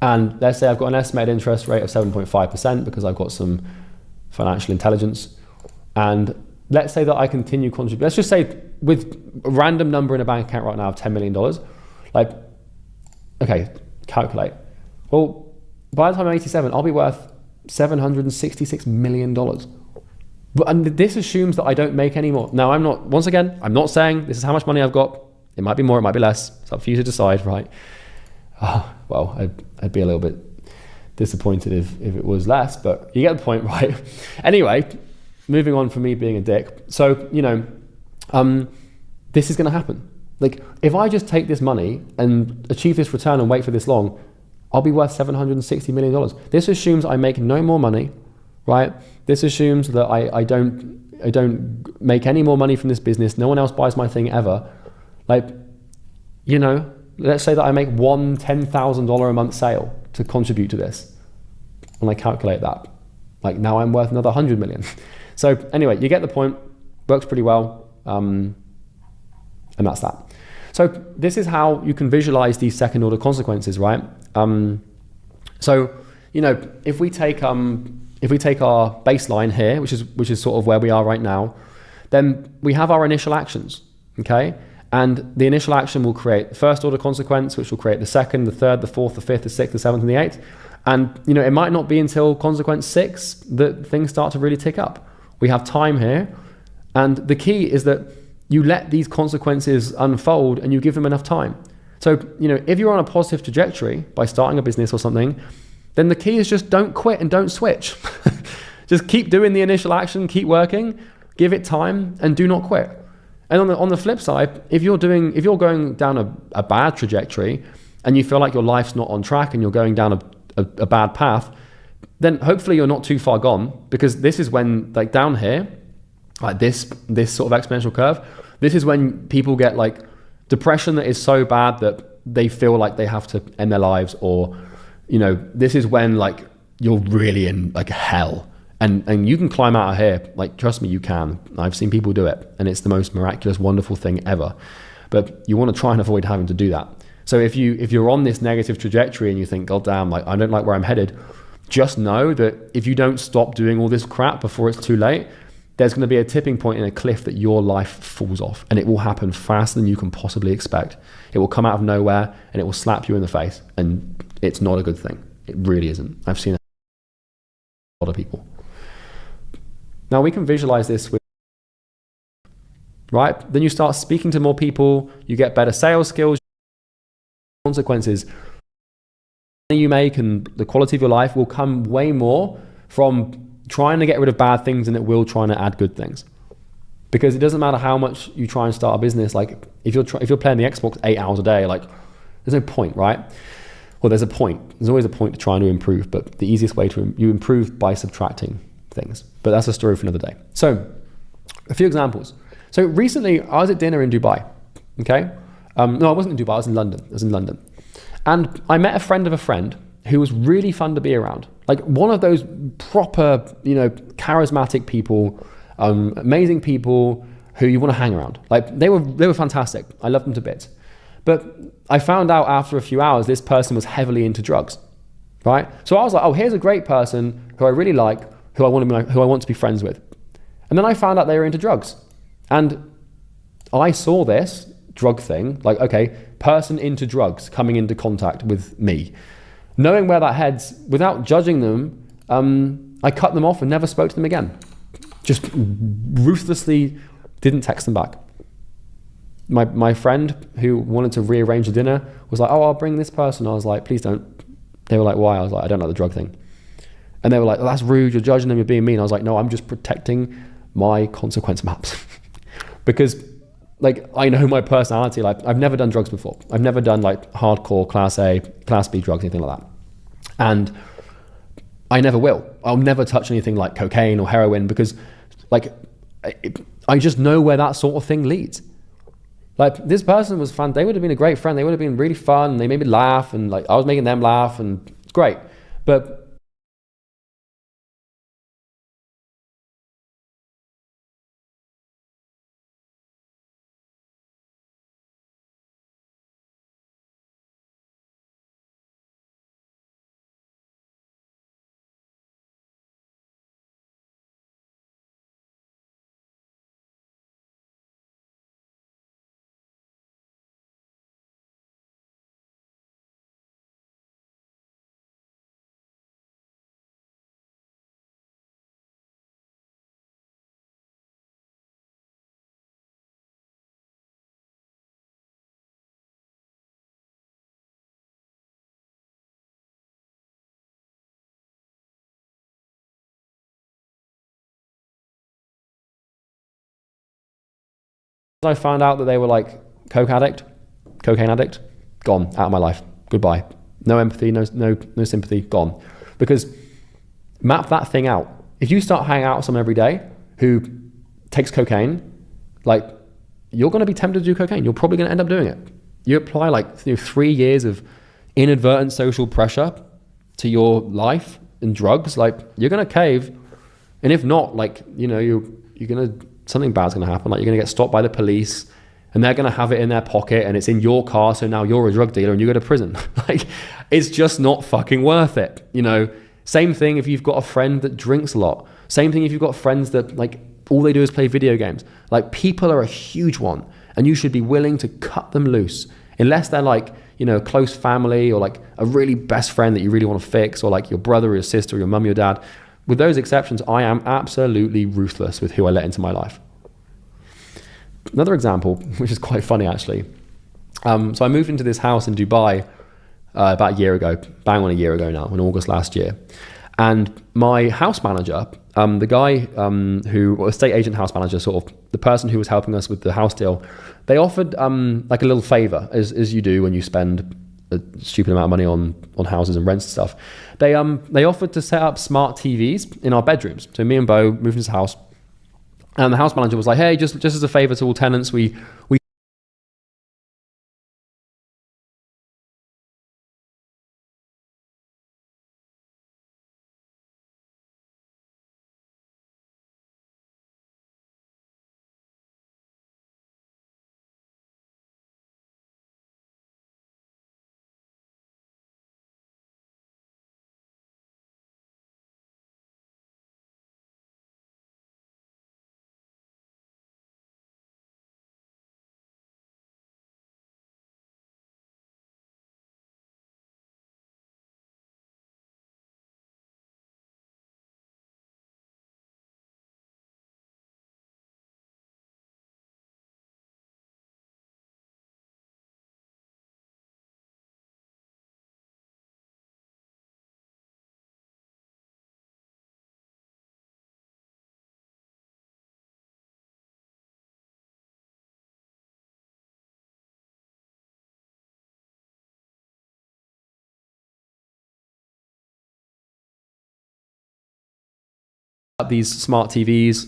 And let's say I've got an estimated interest rate of 7.5% because I've got some financial intelligence. And let's say that I continue contributing. Let's just say with a random number in a bank account right now of $10 million, like, okay, calculate. Well, by the time I'm 87, I'll be worth $766 million. And this assumes that I don't make any more. Now, I'm not saying this is how much money I've got. It might be more, it might be less. It's up for you to decide, right? Well, I'd be a little bit disappointed if it was less, but you get the point, right? Anyway, moving on from me being a dick. So, you know, this is going to happen. Like, if I just take this money and achieve this return and wait for this long, I'll be worth $760 million. This assumes I make no more money, right? This assumes that I don't make any more money from this business. No one else buys my thing ever. Like, you know, let's say that I make one $10,000 a month sale to contribute to this. And I calculate that. Like, now I'm worth another 100 million. So anyway, you get the point. Works pretty well. And that's that. So this is how you can visualize these second order consequences, right? So, you know, if we take our baseline here, which is sort of where we are right now, then we have our initial actions, okay? And the initial action will create the first order consequence, which will create the second, the third, the fourth, the fifth, the sixth, the seventh, and the eighth. And, you know, it might not be until consequence 6 that things start to really tick up. We have time here. And the key is that you let these consequences unfold and you give them enough time. So, you know, if you're on a positive trajectory by starting a business or something, then the key is just don't quit and don't switch. Just keep doing the initial action, keep working, give it time, and do not quit. And on the flip side, if you're going down a bad trajectory and you feel like your life's not on track and you're going down a bad path, then hopefully you're not too far gone, because this is when, like down here, like this sort of exponential curve, this is when people get like depression that is so bad that they feel like they have to end their lives, or, you know, this is when like you're really in like hell. And you can climb out of here, like, trust me, you can. I've seen people do it, and it's the most miraculous, wonderful thing ever. But you want to try and avoid having to do that. So if you're on this negative trajectory and you think, God damn, like, I don't like where I'm headed, just know that if you don't stop doing all this crap before it's too late, there's going to be a tipping point in a cliff that your life falls off, and it will happen faster than you can possibly expect. It will come out of nowhere and it will slap you in the face, and it's not a good thing. It really isn't. I've seen a lot of people. Now we can visualize this with, right? Then you start speaking to more people, you get better sales skills, consequences you make and the quality of your life will come way more from trying to get rid of bad things than it will trying to add good things. Because it doesn't matter how much you try and start a business, like if you're playing the Xbox 8 hours a day, like there's no point, right? Well, there's a point. There's always a point to trying to improve, but the easiest way you improve by subtracting things. But that's a story for another day. So a few examples. So recently I was at dinner in Dubai, okay? No, I wasn't in Dubai, I was in London. And I met a friend of a friend who was really fun to be around. Like one of those proper, you know, charismatic people, amazing people who you want to hang around. Like they were fantastic. I loved them to bits. But I found out after a few hours, this person was heavily into drugs, right? So I was like, oh, here's a great person who I really like, who I want to be friends with. And then I found out they were into drugs. And I saw this drug thing, like, okay, person into drugs coming into contact with me. Knowing where that heads, without judging them, I cut them off and never spoke to them again. Just ruthlessly didn't text them back. My friend who wanted to rearrange the dinner was like, oh, I'll bring this person. I was like, please don't. They were like, why? I was like, I don't like the drug thing. And they were like, oh, that's rude, you're judging them, you're being mean. I was like, no, I'm just protecting my consequence maps. Because like, I know my personality. Like, I've never done drugs before. I've never done like hardcore class A, class B drugs, anything like that. And I never will. I'll never touch anything like cocaine or heroin, because like, I just know where that sort of thing leads. Like, this person was fun. They would have been a great friend. They would have been really fun. They made me laugh, and like, I was making them laugh, and it's great. But I found out that they were like cocaine addict, gone out of my life. Goodbye. No empathy, no sympathy, gone. Because map that thing out. If you start hanging out with someone every day who takes cocaine, like, you're going to be tempted to do cocaine. You're probably going to end up doing it. You apply like 3 years of inadvertent social pressure to your life and drugs, like, you're going to cave. And if not, like, you know, you're going to, something bad's going to happen. Like, you're going to get stopped by the police, and they're going to have it in their pocket, and it's in your car. So now you're a drug dealer and you go to prison. Like, it's just not fucking worth it. You know, same thing if you've got a friend that drinks a lot. Same thing if you've got friends that like all they do is play video games. Like, people are a huge one, and you should be willing to cut them loose, unless they're like, you know, close family, or like a really best friend that you really want to fix, or like your brother or your sister or your mum or your dad. With those exceptions, I am absolutely ruthless with who I let into my life. Another example, which is quite funny actually. So I moved into this house in Dubai about a year ago, bang on a year ago now, in August last year. And my house manager, the guy or estate agent house manager, sort of the person who was helping us with the house deal, they offered like a little favor, as you do when you spend a stupid amount of money on houses and rents and stuff. They offered to set up smart TVs in our bedrooms. So me and Bo moved into this house, and the house manager was like, hey, just as a favor to all tenants, we up these smart TVs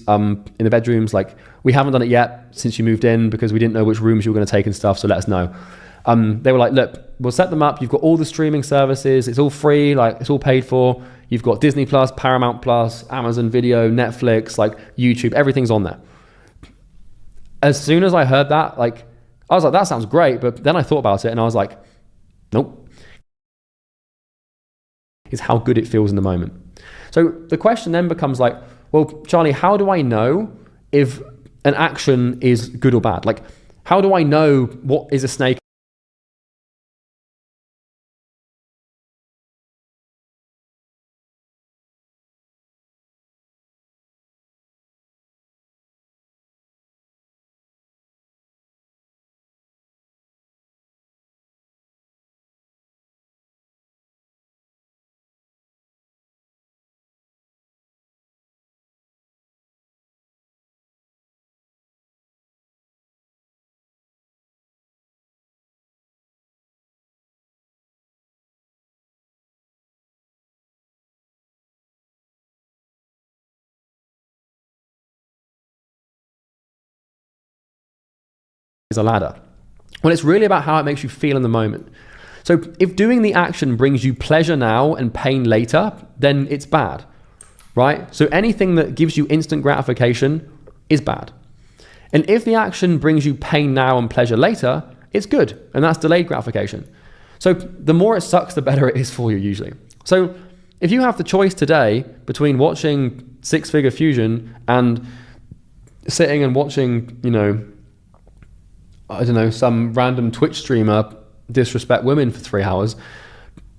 in the bedrooms. Like, we haven't done it yet since you moved in, because we didn't know which rooms you were going to take and stuff, so let us know. They were like, look, we'll set them up. You've got all the streaming services. It's all free. Like, it's all paid for. You've got Disney Plus, Paramount Plus, Amazon Video, Netflix, like YouTube, everything's on there. As soon as I heard that, like, I was like, that sounds great. But then I thought about it and I was like, nope. Is how good it feels in the moment. So the question then becomes like, well, Charlie, how do I know if an action is good or bad? Like, how do I know what is a snake is a ladder? Well, it's really about how it makes you feel in the moment. So if doing the action brings you pleasure now and pain later, then it's bad, right? So anything that gives you instant gratification is bad. And if the action brings you pain now and pleasure later, it's good, and that's delayed gratification. So the more it sucks, the better it is for you usually. So if you have the choice today between watching Six Figure Fusion and sitting and watching, I don't know, some random Twitch streamer disrespect women for 3 hours,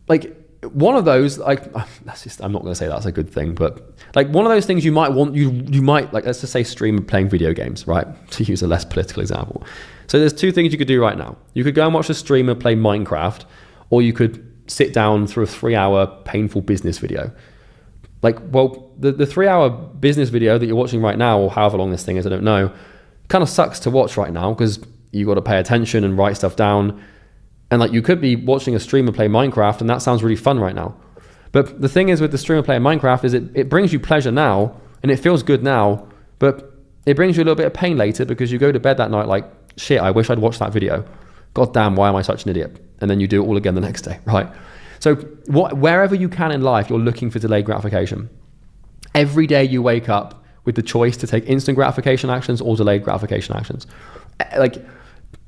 like one of those, like that's just, I'm not going to say that's a good thing, but like one of those things you might want, you might, like, let's just say streamer playing video games, right? To use a less political example. So there's two things you could do right now. You could go and watch a streamer play Minecraft, or you could sit down through a 3-hour painful business video. Like, well, the 3-hour business video that you're watching right now, or however long this thing is, I don't know, kind of sucks to watch right now because you got to pay attention and write stuff down. And like you could be watching a streamer play Minecraft and that sounds really fun right now. But the thing is with the streamer playing Minecraft is it brings you pleasure now and it feels good now, but it brings you a little bit of pain later because you go to bed that night like, shit, I wish I'd watched that video. God damn, why am I such an idiot? And then you do it all again the next day, right? So wherever you can in life, you're looking for delayed gratification. Every day you wake up with the choice to take instant gratification actions or delayed gratification actions. Like,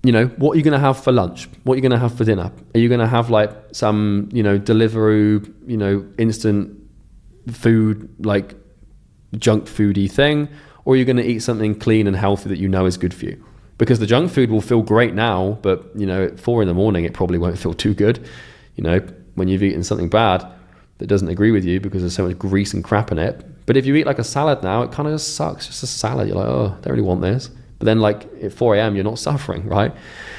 what are you going to have for lunch? What are you going to have for dinner? Are you going to have like some, Deliveroo, instant food, like junk foody thing? Or are you going to eat something clean and healthy that you know is good for you? Because the junk food will feel great now, but at 4 a.m, it probably won't feel too good. When you've eaten something bad that doesn't agree with you because there's so much grease and crap in it. But if you eat like a salad now, it kind of just sucks. Just a salad. You're like, oh, I don't really want this. But then like at 4 a.m, you're not suffering, right?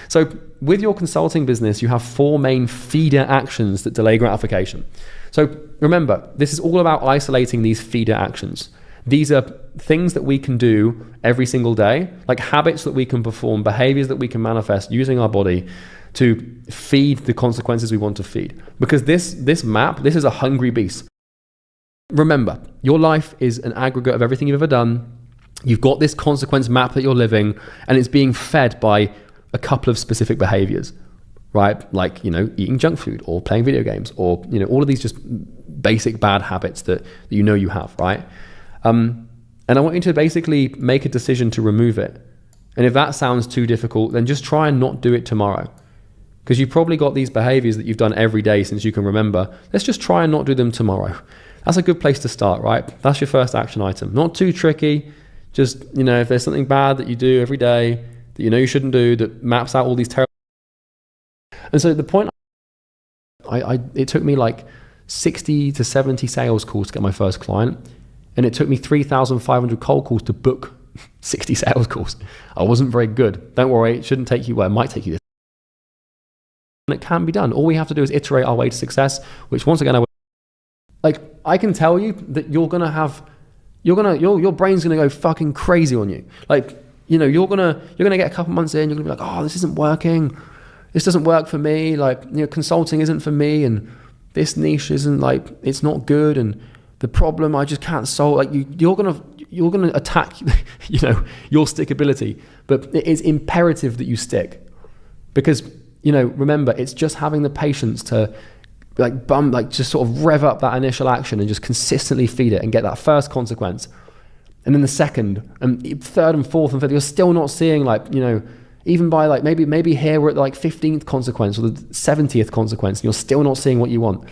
So with your consulting business, you have 4 main feeder actions that delay gratification. So remember, this is all about isolating these feeder actions. These are things that we can do every single day, like habits that we can perform, behaviors that we can manifest using our body to feed the consequences we want to feed. Because this map, this is a hungry beast. Remember, your life is an aggregate of everything you've ever done. You've got this consequence map that you're living, and it's being fed by a couple of specific behaviors, right? Like, eating junk food or playing video games or, all of these just basic bad habits that you have, right? And I want you to basically make a decision to remove it. And if that sounds too difficult, then just try and not do it tomorrow. Because you've probably got these behaviors that you've done every day since you can remember. Let's just try and not do them tomorrow. That's a good place to start, right? That's your first action item. Not too tricky. Just, if there's something bad that you do every day that you shouldn't do, that maps out all these terrible. And so the point, it took me like 60 to 70 sales calls to get my first client. And it took me 3,500 cold calls to book 60 sales calls. I wasn't very good. Don't worry, it shouldn't take you, well, it might take you this. And it can be done. All we have to do is iterate our way to success, which once again, I can tell you that your brain's gonna go fucking crazy on you. Like, you're gonna get a couple months in, you're gonna be like, oh, this isn't working. This doesn't work for me. Like, consulting isn't for me, and this niche isn't, like, it's not good, and the problem I just can't solve. Like, you're gonna attack, your stickability. But it is imperative that you stick, because remember, it's just having the patience to just sort of rev up that initial action and just consistently feed it and get that first consequence. And then the second and third and fourth and fifth, you're still not seeing, even by maybe here we're at the 15th consequence or the 70th consequence, and you're still not seeing what you want.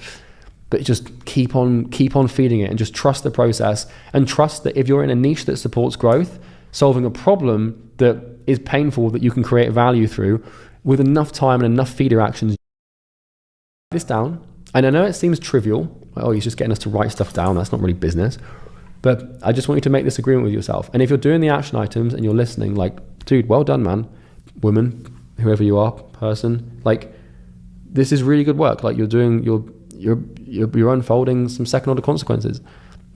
But just keep on feeding it and just trust the process, and trust that if you're in a niche that supports growth, solving a problem that is painful, that you can create value through with enough time and enough feeder actions. This down. And I know it seems trivial. Oh, he's just getting us to write stuff down. That's not really business. But I just want you to make this agreement with yourself. And if you're doing the action items and you're listening, dude, well done, man, woman, whoever you are, person, this is really good work. You're doing, you're unfolding some second order consequences,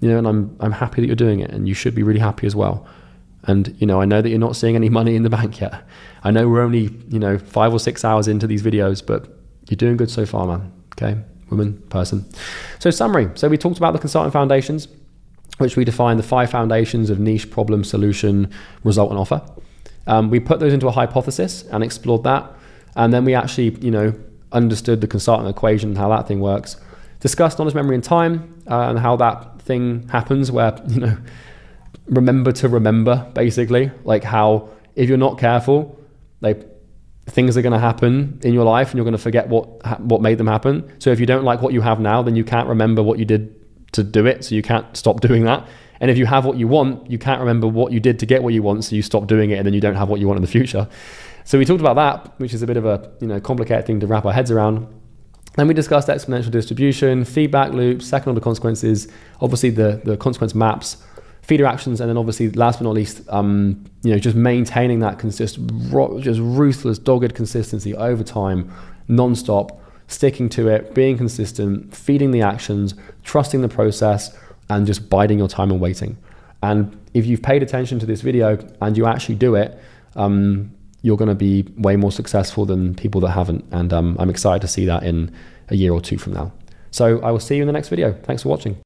and I'm happy that you're doing it, and you should be really happy as well. And, I know that you're not seeing any money in the bank yet. I know we're only, 5 or 6 hours into these videos, but you're doing good so far, man. Okay, woman, person. So summary. So we talked about the consulting foundations, which we defined the 5 foundations of niche, problem, solution, result, and offer. We put those into a hypothesis and explored that. And then we actually, understood the consultant equation and how that thing works. Discussed knowledge, memory, and time, and how that thing happens where, remember to remember, basically. Like how if you're not careful, like things are going to happen in your life and you're going to forget what made them happen. So if you don't like what you have now, then you can't remember what you did to do it. So you can't stop doing that. And if you have what you want, you can't remember what you did to get what you want. So you stop doing it and then you don't have what you want in the future. So we talked about that, which is a bit of a complicated thing to wrap our heads around. Then we discussed exponential distribution, feedback loops, second order consequences, obviously the consequence maps, feeder actions, and then obviously last but not least, just maintaining that just ruthless, dogged consistency over time, non-stop, sticking to it, being consistent, feeding the actions, trusting the process, and just biding your time and waiting. And if you've paid attention to this video and you actually do it, you're going to be way more successful than people that haven't. And I'm excited to see that in a year or two from now. So I will see you in the next video. Thanks for watching.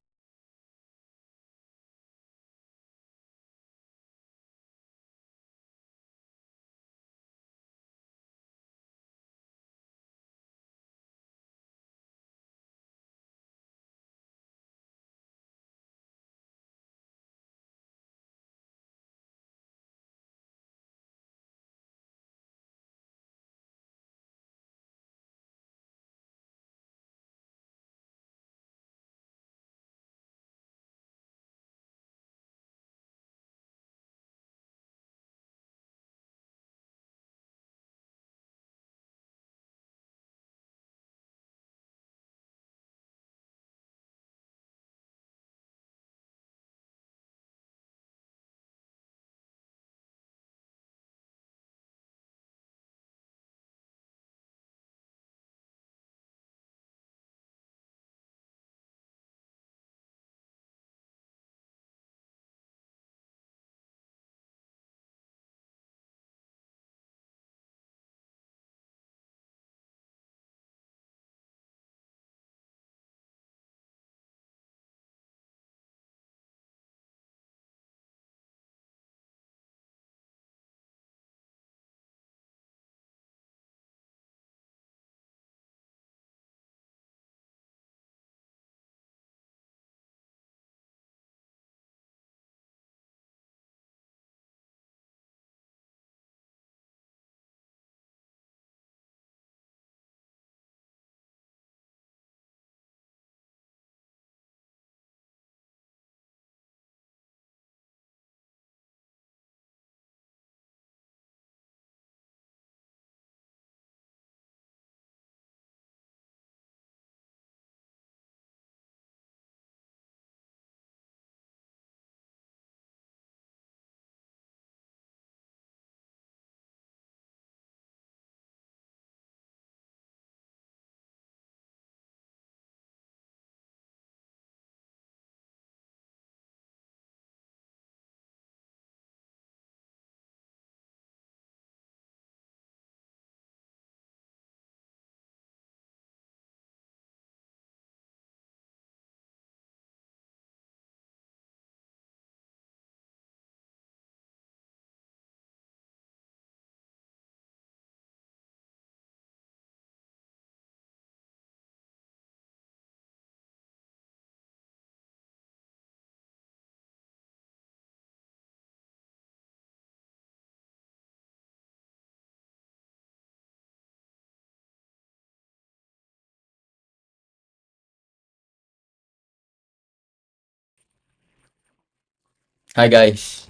Hi guys.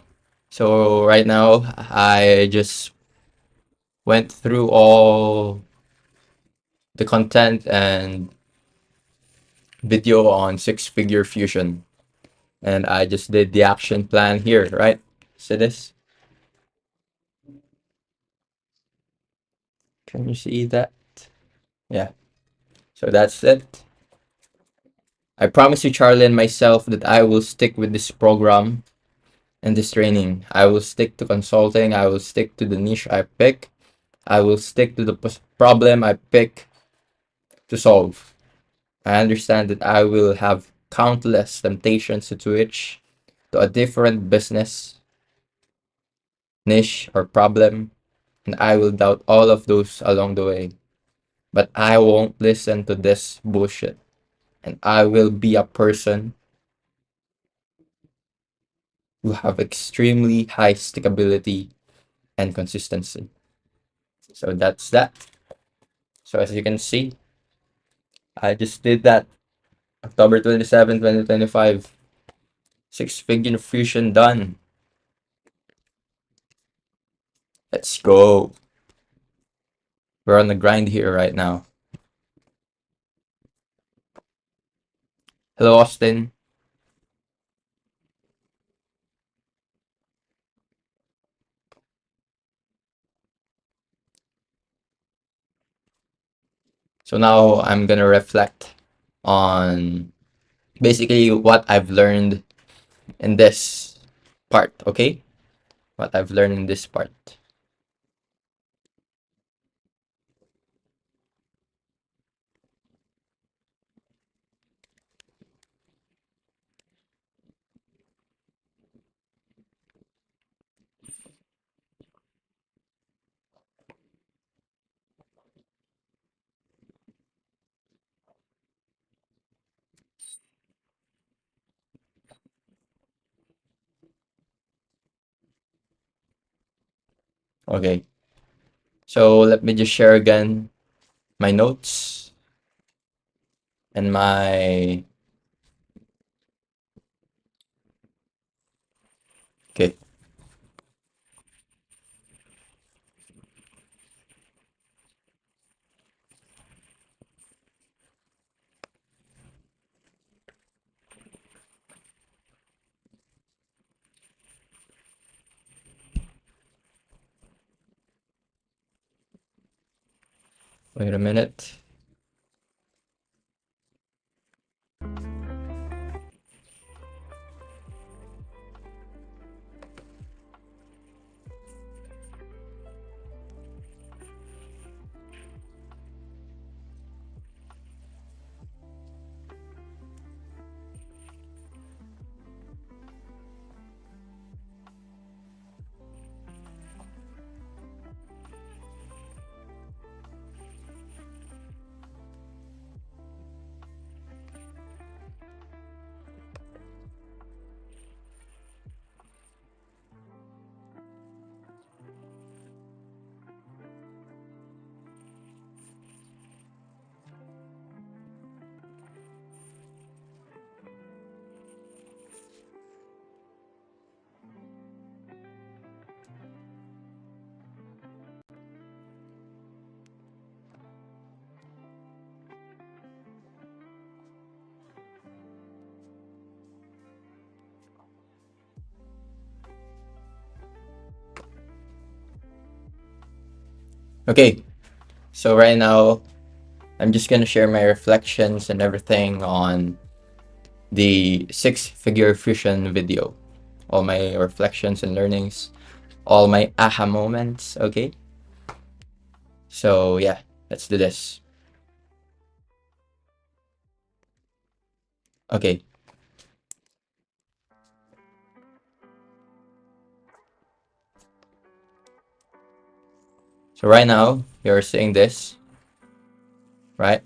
So right now I just went through all the content and video on six-figure fusion, and I just did the action plan here, right? See this? Can you see that? Yeah. So that's it. I promise you, Charlie and myself, that I will stick with this program and this training. I will stick to consulting. I will stick to the niche I pick. I will stick to the problem I pick to solve. I understand that I will have countless temptations to switch to a different business niche, or problem, and I will doubt all of those along the way. But I won't listen to this bullshit, and I will be a person who have extremely high stickability and consistency. So that's that. So as you can see, I just did that. October 27, 2025. Six-figure fusion done. Let's go. We're on the grind here right now. Hello, Austin. So now I'm gonna reflect on basically what I've learned in this part, okay? What I've learned in this part. Okay. So let me just share again my notes and my okay. Wait a minute. Okay. So right now I'm just gonna share my reflections and everything on the six-figure fusion video. All my reflections and learnings, all my aha moments, okay? So yeah, let's do this. Okay. So right now, you're seeing this, right?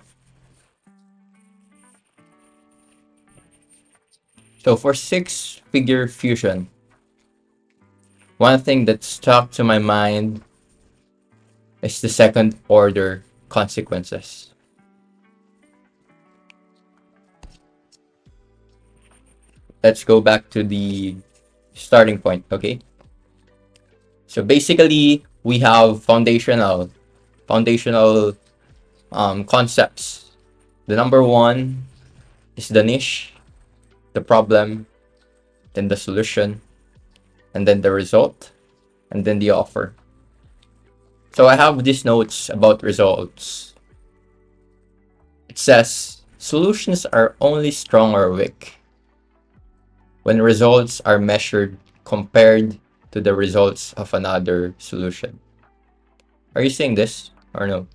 So for six-figure fusion, one thing that stuck to my mind is the second order consequences. Let's go back to the starting point, okay? So basically, we have foundational concepts. The number one is the niche, the problem, then the solution, and then the result, and then the offer. So I have these notes about results. It says solutions are only strong or weak when results are measured compared to the results of another solution. Are you saying this or no?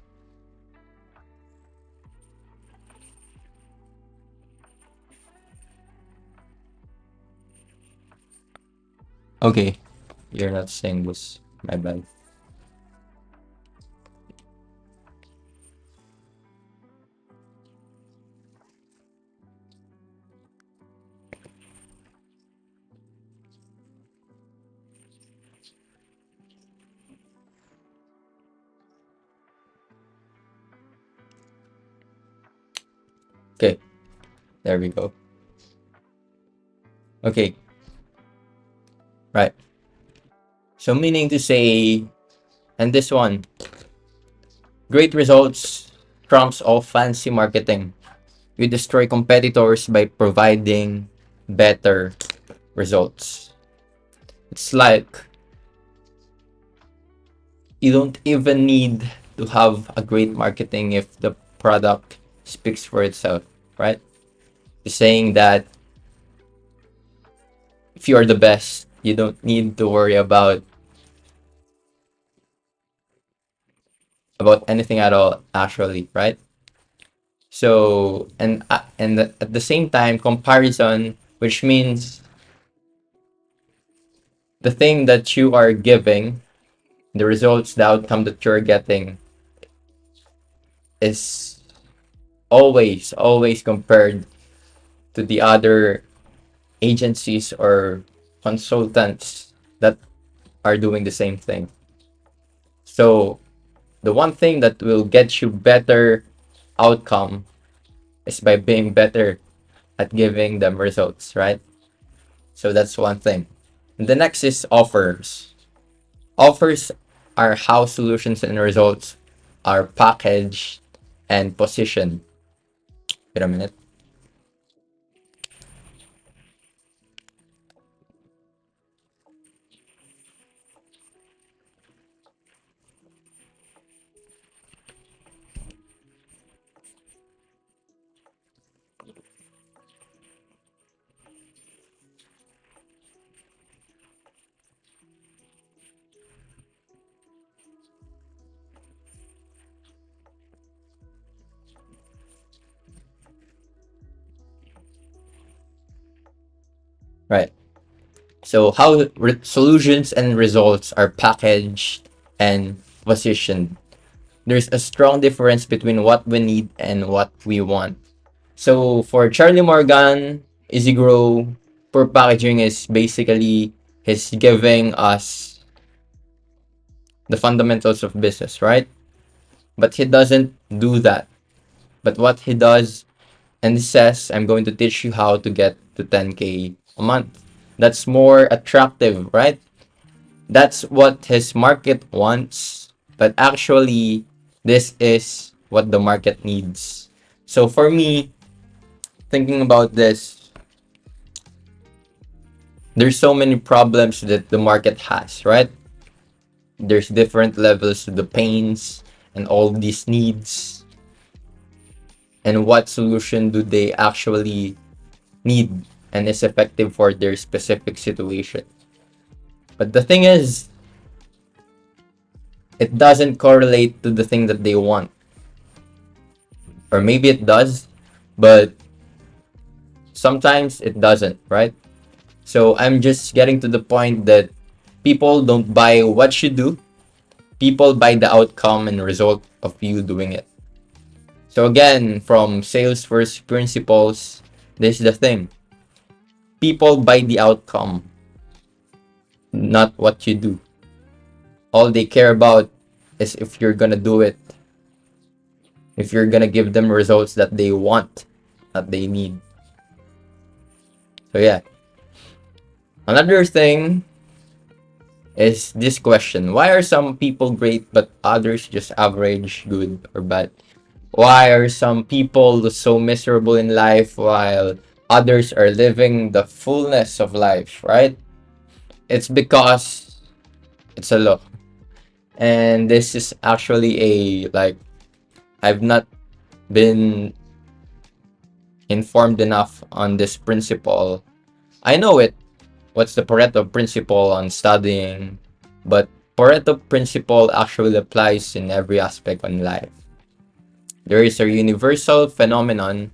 Okay. You're not saying this. My bad. Okay, there we go. Okay, right. So meaning to say, and this one, great results trumps all fancy marketing. You destroy competitors by providing better results. It's like you don't even need to have a great marketing if the product speaks for itself, right? You're saying that if you are the best, you don't need to worry about anything at all, actually, right? So and at the same time, comparison, which means the thing that you are giving, the results, the outcome that you're getting, is always compared to the other agencies or consultants that are doing the same thing. So the one thing that will get you better outcome is by being better at giving them results, right? So that's one thing. And the next is offers. Offers are how solutions and results are packaged and positioned. Wait a minute. Right. So how solutions and results are packaged and positioned. There's a strong difference between what we need and what we want. So for Charlie Morgan, Easy Grow, poor packaging is basically he's giving us the fundamentals of business, right? But he doesn't do that. But what he does, and he says, I'm going to teach you how to get to 10K a month. That's more attractive, right? That's what his market wants. But actually, this is what the market needs. So for me, thinking about this, there's so many problems that the market has, right? There's different levels to the pains and all these needs. And what solution do they actually need and is effective for their specific situation? But the thing is, it doesn't correlate to the thing that they want. Or maybe it does, but sometimes it doesn't, right? So I'm just getting to the point that people don't buy what you do, people buy the outcome and result of you doing it. So again, from sales first principles, this is the thing. People buy the outcome, not what you do. All they care about is if you're gonna do it, if you're gonna give them results that they want, that they need. So yeah. Another thing is this question. Why are some people great but others just average, good, or bad? Why are some people so miserable in life while others are living the fullness of life, right? It's because it's a law. And this is actually I've not been informed enough on this principle. I know it. What's the Pareto principle on studying? But Pareto principle actually applies in every aspect of life. There is a universal phenomenon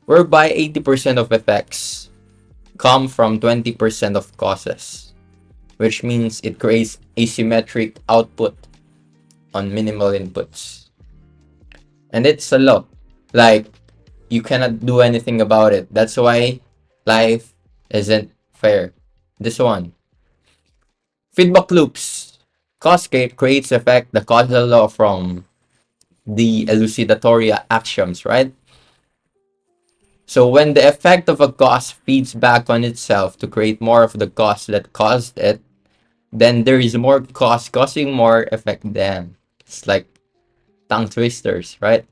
whereby 80% of effects come from 20% of causes. which means it creates asymmetric output on minimal inputs. And it's a law. Like, you cannot do anything about it. That's why life isn't fair. This one. Feedback loops. Cause creates effect, the causal law from the elucidatory axioms, right? So when the effect of a cause feeds back on itself to create more of the cause that caused it, then there is more cause causing more effect then. It's like tongue twisters, right?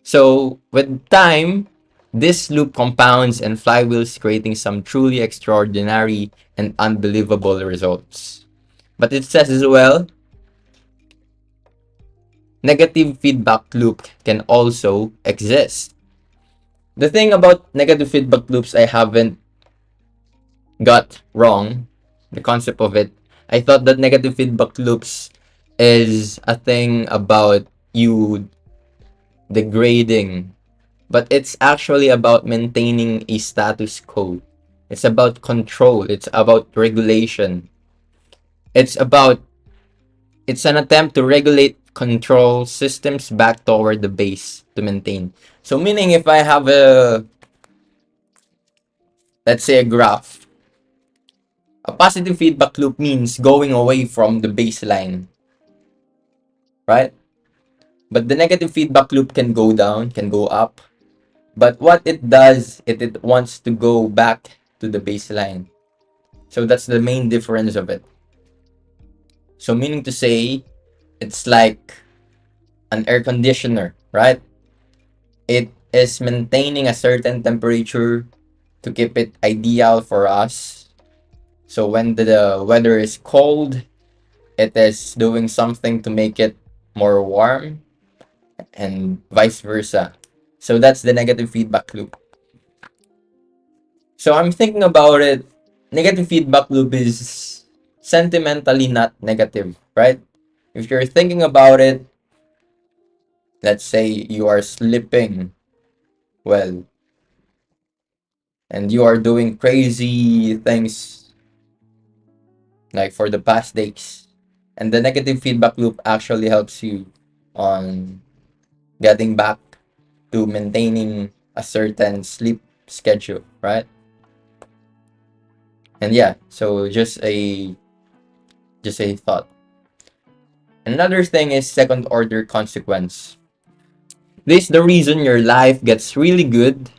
So with time, this loop compounds and flywheels, creating some truly extraordinary and unbelievable results. But it says as well, negative feedback loop can also exist. The thing about negative feedback loops I haven't got wrong, the concept of it. I thought that negative feedback loops is a thing about you degrading, but it's actually about maintaining a status quo. It's about control. It's about regulation. It's about, it's an attempt to regulate control systems back toward the base to maintain. So meaning if I have a, let's say a graph, a positive feedback loop means going away from the baseline, right? But the negative feedback loop can go down, can go up. But what it does, it wants to go back to the baseline. So that's the main difference of it. So meaning to say, it's like an air conditioner, right? It is maintaining a certain temperature to keep it ideal for us. So when the weather is cold, it is doing something to make it more warm and vice versa. So that's the negative feedback loop. So I'm thinking about it. Negative feedback loop is sentimentally not negative, right? If you're thinking about it, let's say you are sleeping well and you are doing crazy things like for the past days, and the negative feedback loop actually helps you on getting back to maintaining a certain sleep schedule, right? And yeah, so just a thought. Another thing is second order consequence. This is the reason your life gets really good,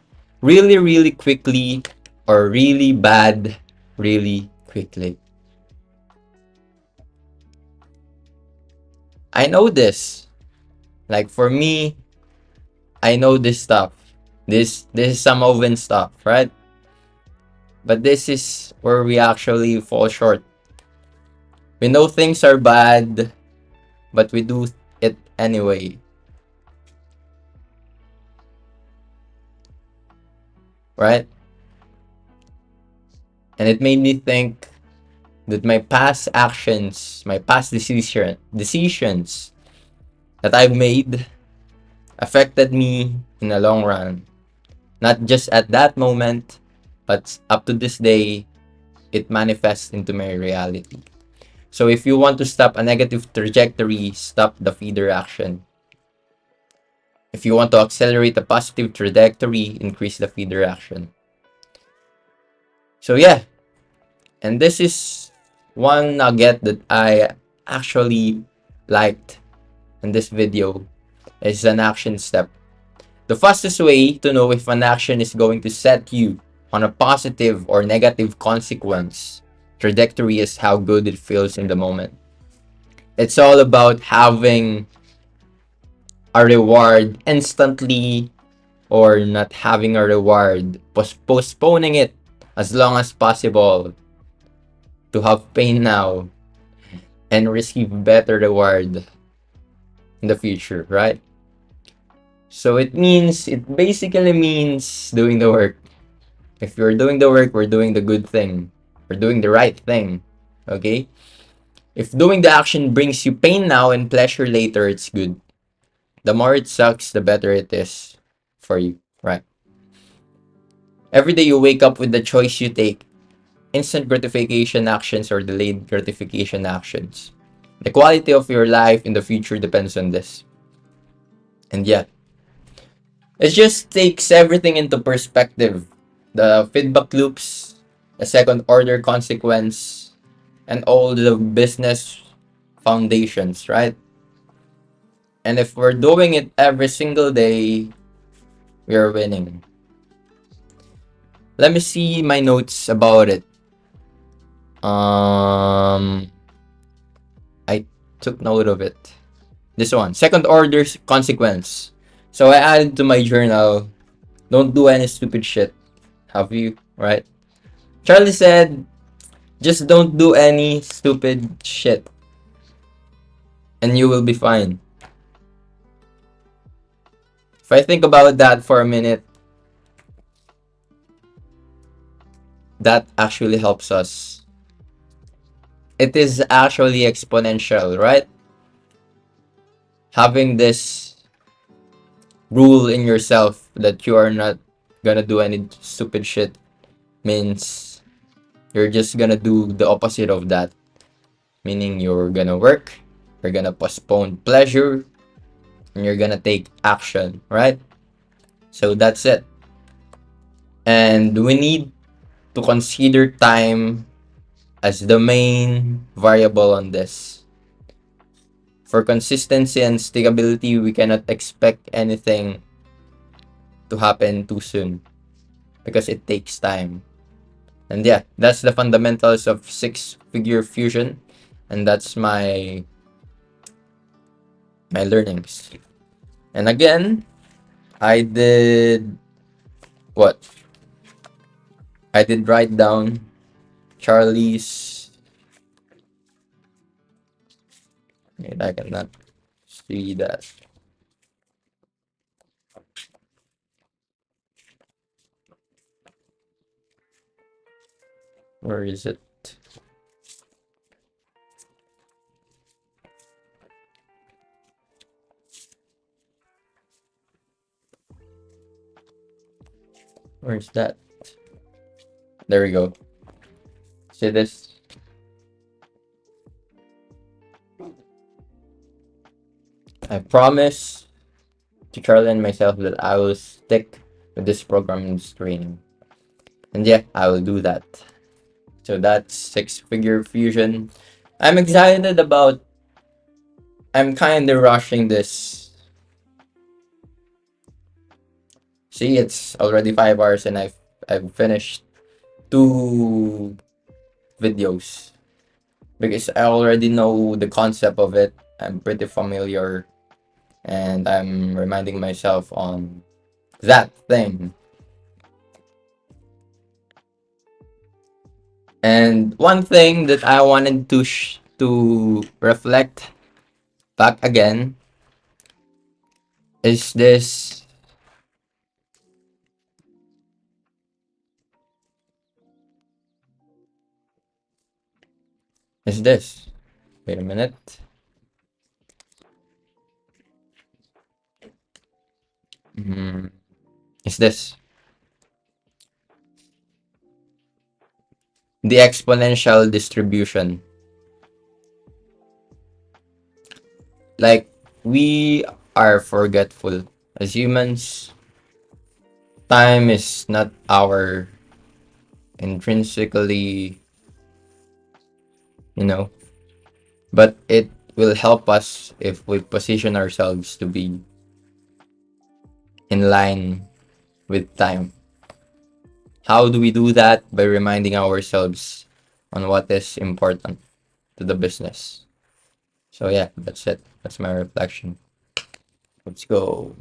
really, really quickly, or really bad, really quickly. I know this. Like for me, I know this stuff. This is some oven stuff, right? But this is where we actually fall short. We know things are bad, but we do it anyway. Right? And it made me think that my past actions, my past decisions that I've made affected me in the long run. Not just at that moment, but up to this day, it manifests into my reality. So if you want to stop a negative trajectory, stop the feeder action. If you want to accelerate a positive trajectory, increase the feeder action. So yeah, and this is one nugget that I actually liked in this video is an action step. The fastest way to know if an action is going to set you on a positive or negative consequence trajectory is how good it feels in the moment. It's all about having a reward instantly or not having a reward, postponing it as long as possible to have pain now and receive better reward in the future, right? So it basically means doing the work. If you're doing the work, we're doing the good thing. We're doing the right thing. Okay? If doing the action brings you pain now and pleasure later, it's good. The more it sucks, the better it is for you, right? Every day you wake up with the choice you take. instant gratification actions or delayed gratification actions. The quality of your life in the future depends on this. And yeah, it just takes everything into perspective. The feedback loops, the second order consequence, and all the business foundations, right? And if we're doing it every single day, we are winning. Let me see my notes about it. I took note of it. This one, second order consequence. So I added to my journal, don't do any stupid shit. Have you, right? Charlie said, just don't do any stupid shit and you will be fine. If I think about that for a minute, that actually helps us. It is actually exponential, right? Having this rule in yourself that you are not gonna do any stupid shit means you're just gonna do the opposite of that. Meaning you're gonna work, you're gonna postpone pleasure, and you're gonna take action, right? So that's it. And we need to consider time as the main variable on this. For consistency and stability, we cannot expect anything to happen too soon because it takes time. And yeah, that's the fundamentals of six-figure fusion, and that's my learnings. And again, I did what? I did write down Charlie's. Wait, I cannot see that. Where is it? Where's that? There we go. See this? I promise to Charlie and myself that I will stick with this program and this training. And yeah, I will do that. So that's six-figure fusion. I'm excited about. I'm kind of rushing this. See, it's already 5 hours and I've finished 2 videos because I already know the concept of it. I'm pretty familiar and I'm reminding myself on that thing. And one thing that I wanted to reflect back again is this. Is this? Wait a minute. Is this the exponential distribution? Like, we are forgetful as humans. Time is not our intrinsically, you know, but it will help us if we position ourselves to be in line with time. How do we do that? By reminding ourselves on what is important to the business. So yeah, that's it. That's my reflection. Let's go.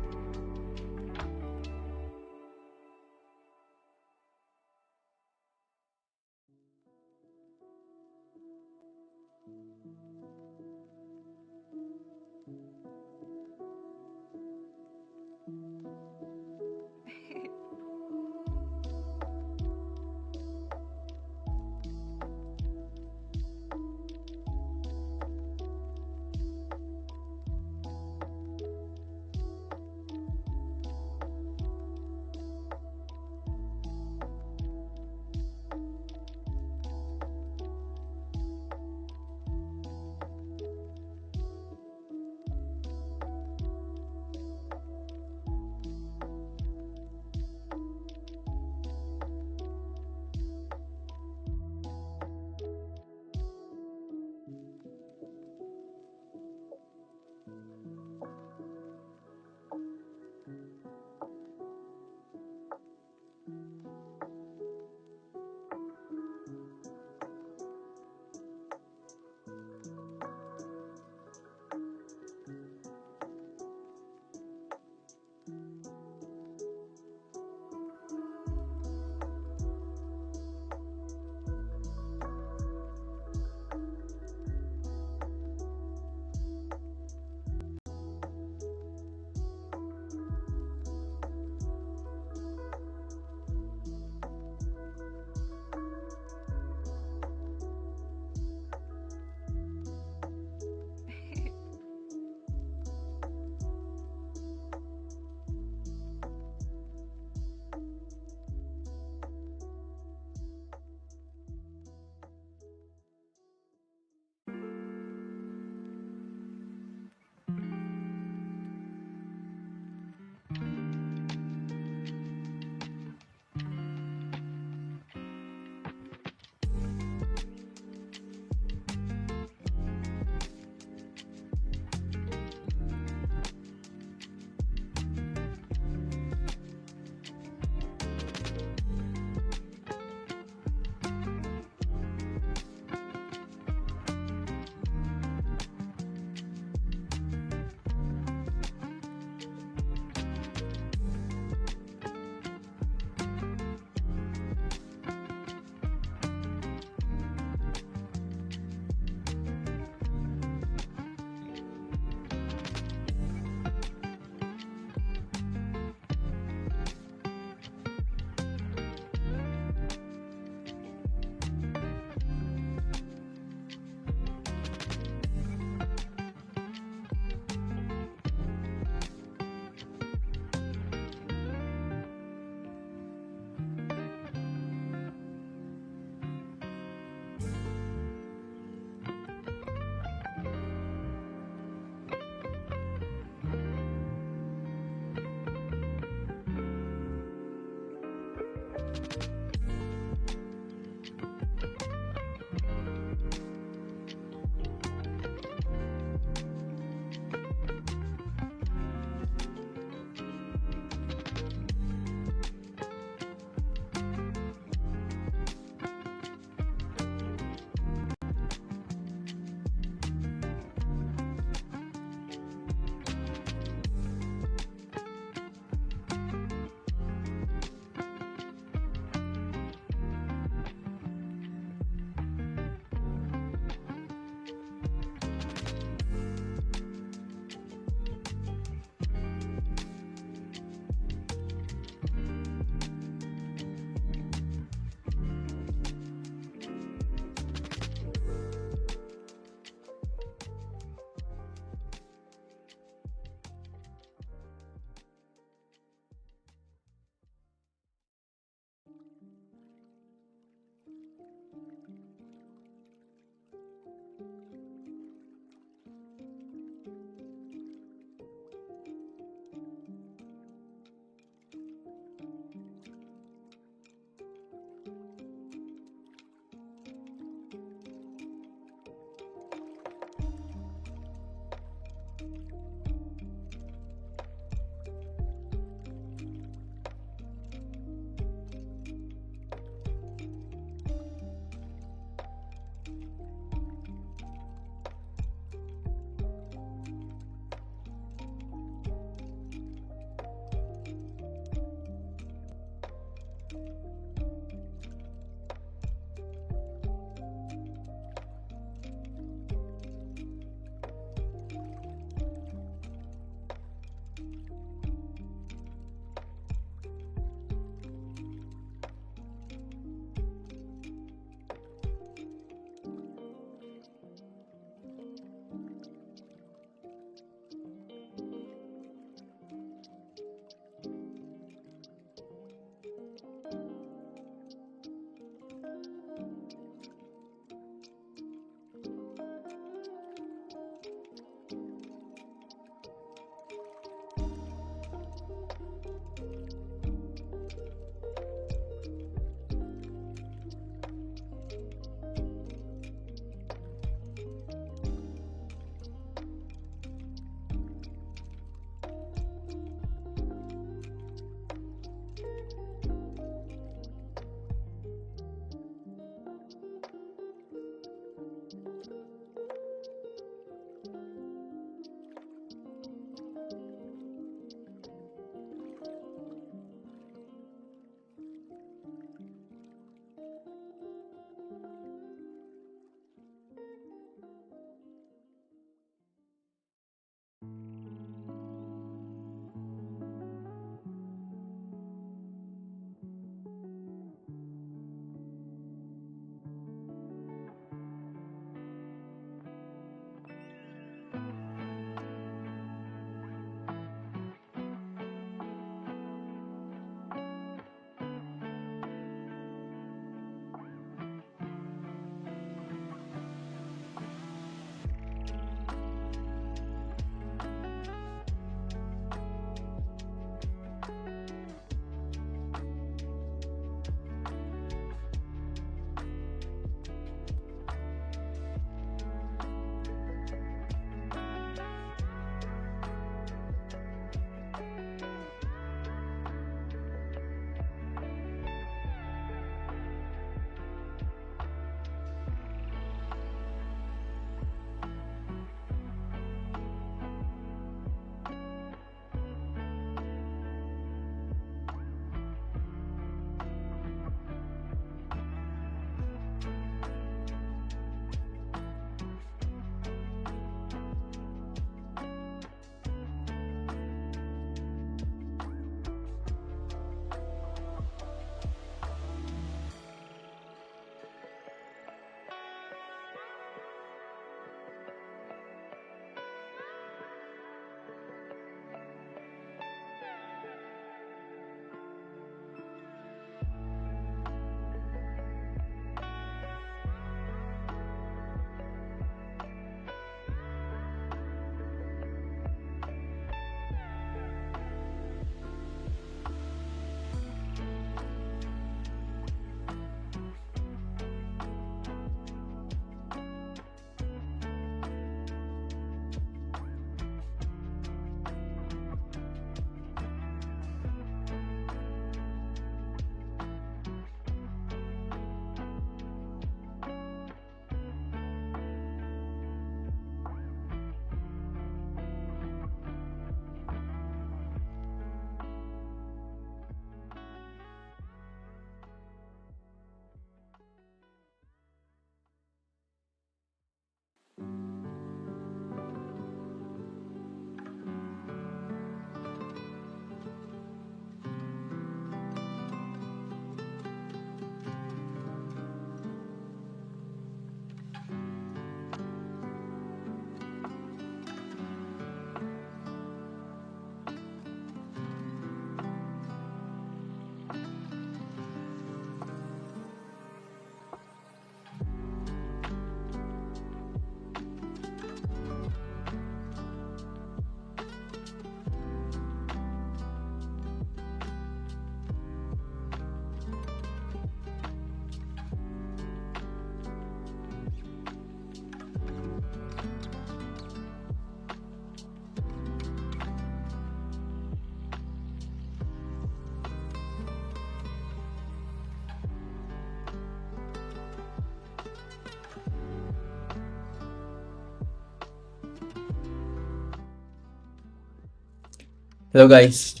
Hello guys,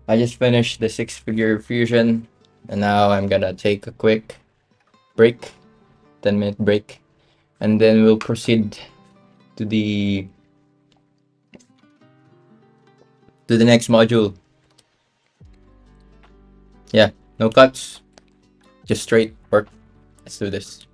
I just finished the six-figure fusion and now I'm gonna take a quick break, 10-minute break, and then we'll proceed to the next module. Yeah, no cuts, just straight work. Let's do this.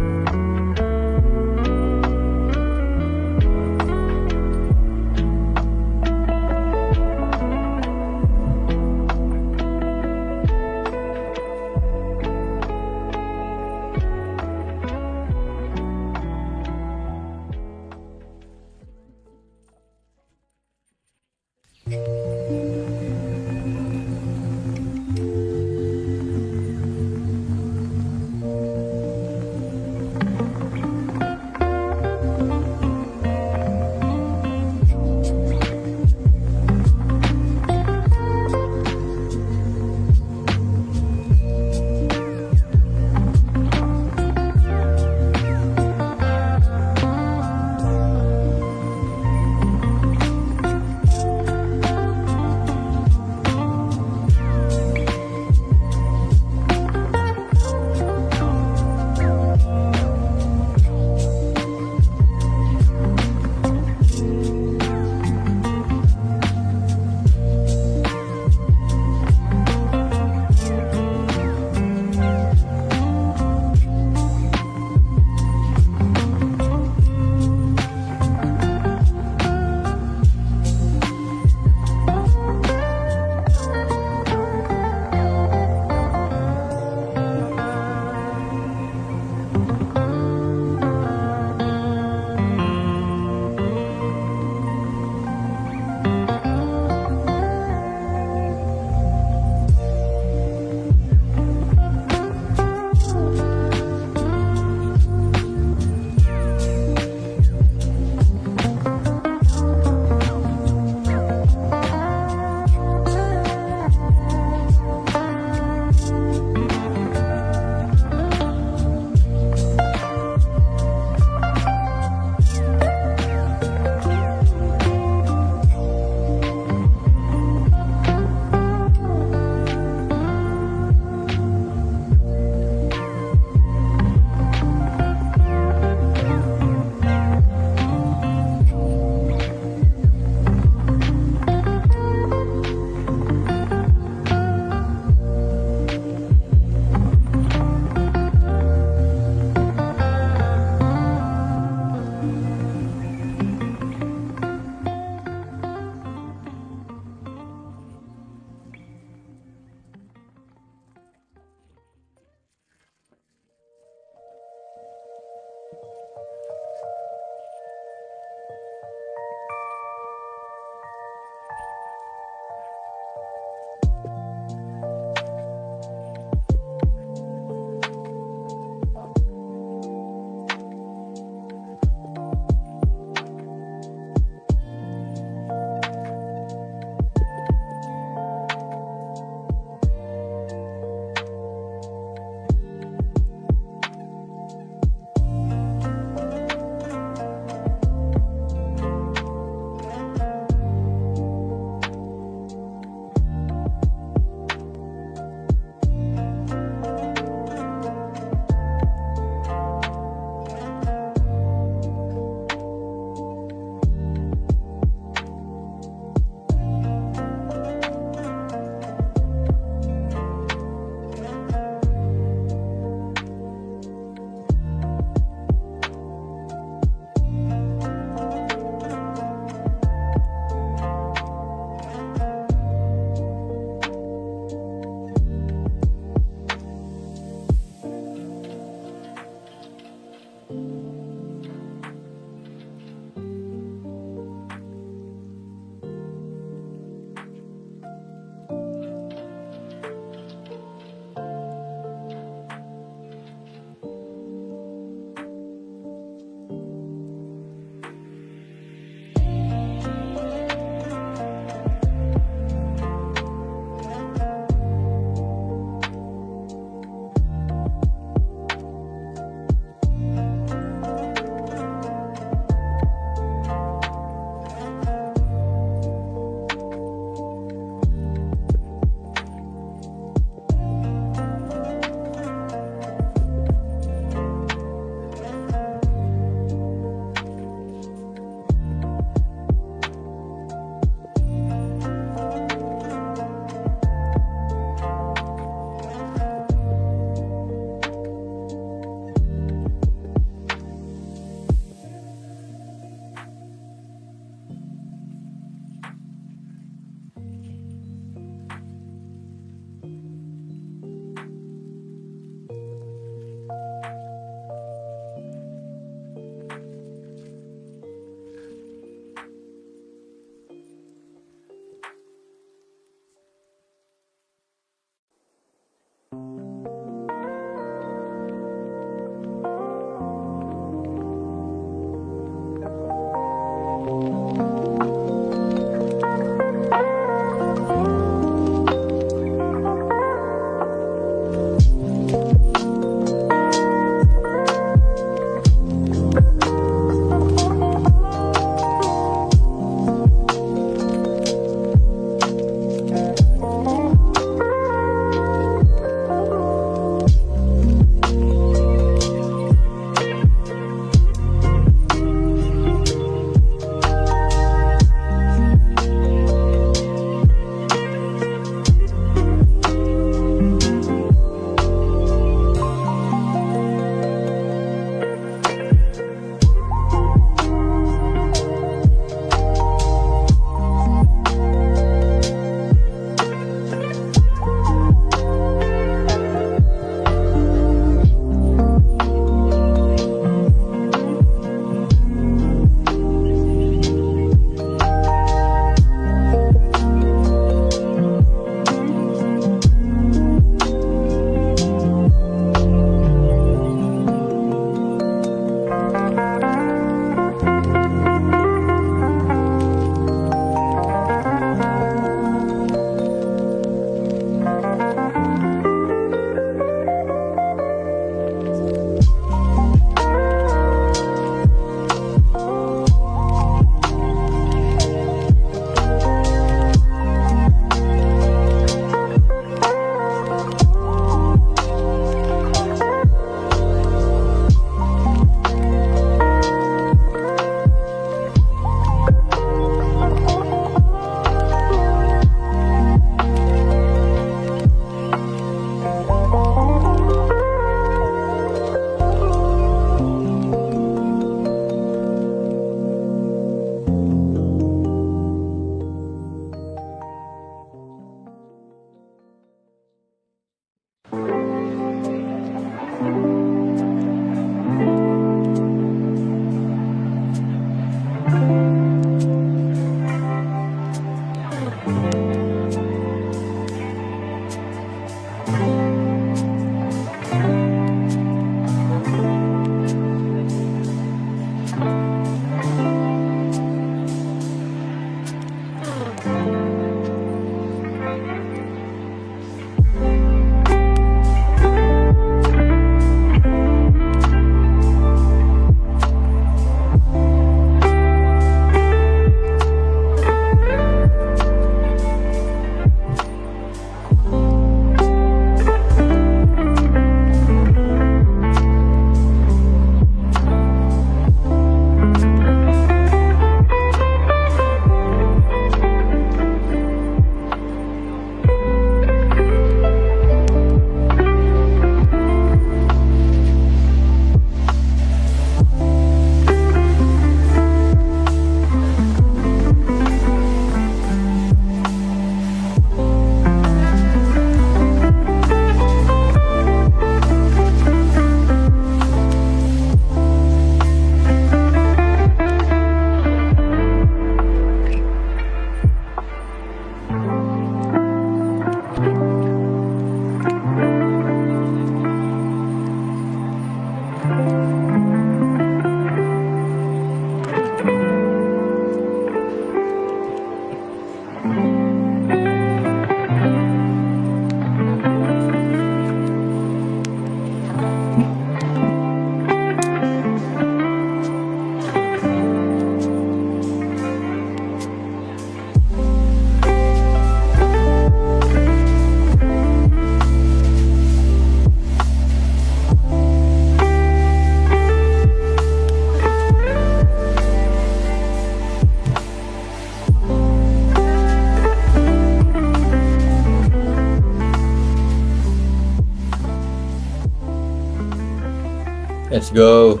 go.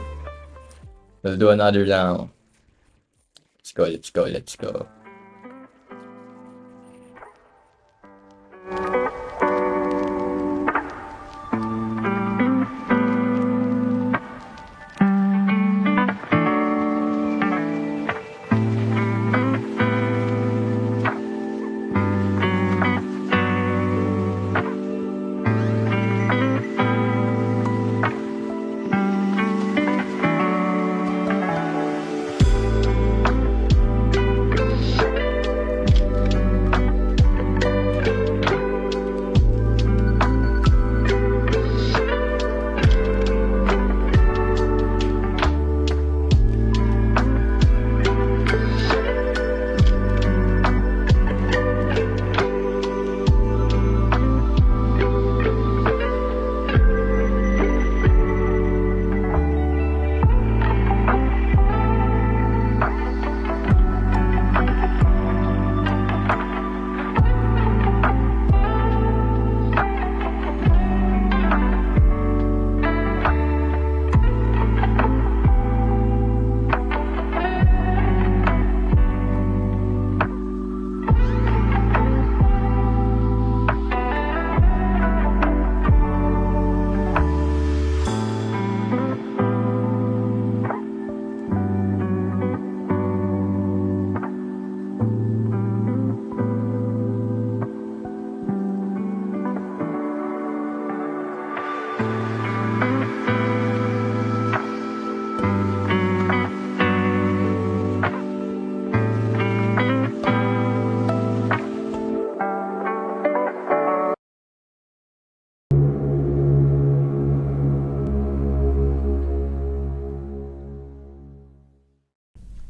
Let's do another round. Let's go, let's go, let's go.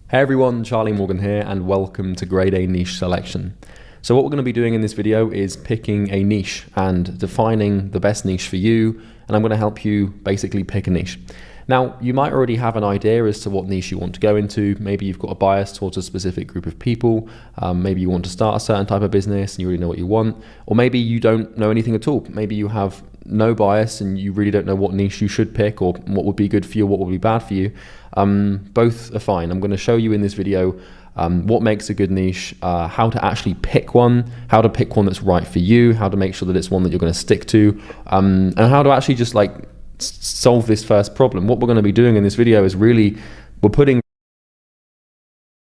Hey everyone, Charlie Morgan here and welcome to Grade A Niche Selection. So what we're going to be doing in this video is picking a niche and defining the best niche for you, and I'm going to help you basically pick a niche. Now, you might already have an idea as to what niche you want to go into. Maybe you've got a bias towards a specific group of people. Maybe you want to start a certain type of business and you already know what you want. Or maybe you don't know anything at all. Maybe you have no bias and you really don't know what niche you should pick or what would be good for you or what would be bad for you. Both are fine. I'm going to show you in this video what makes a good niche, how to actually pick one, how to pick one that's right for you, how to make sure that it's one that you're going to stick to, and how to actually just like solve this first problem. What we're going to be doing in this video is really, we're putting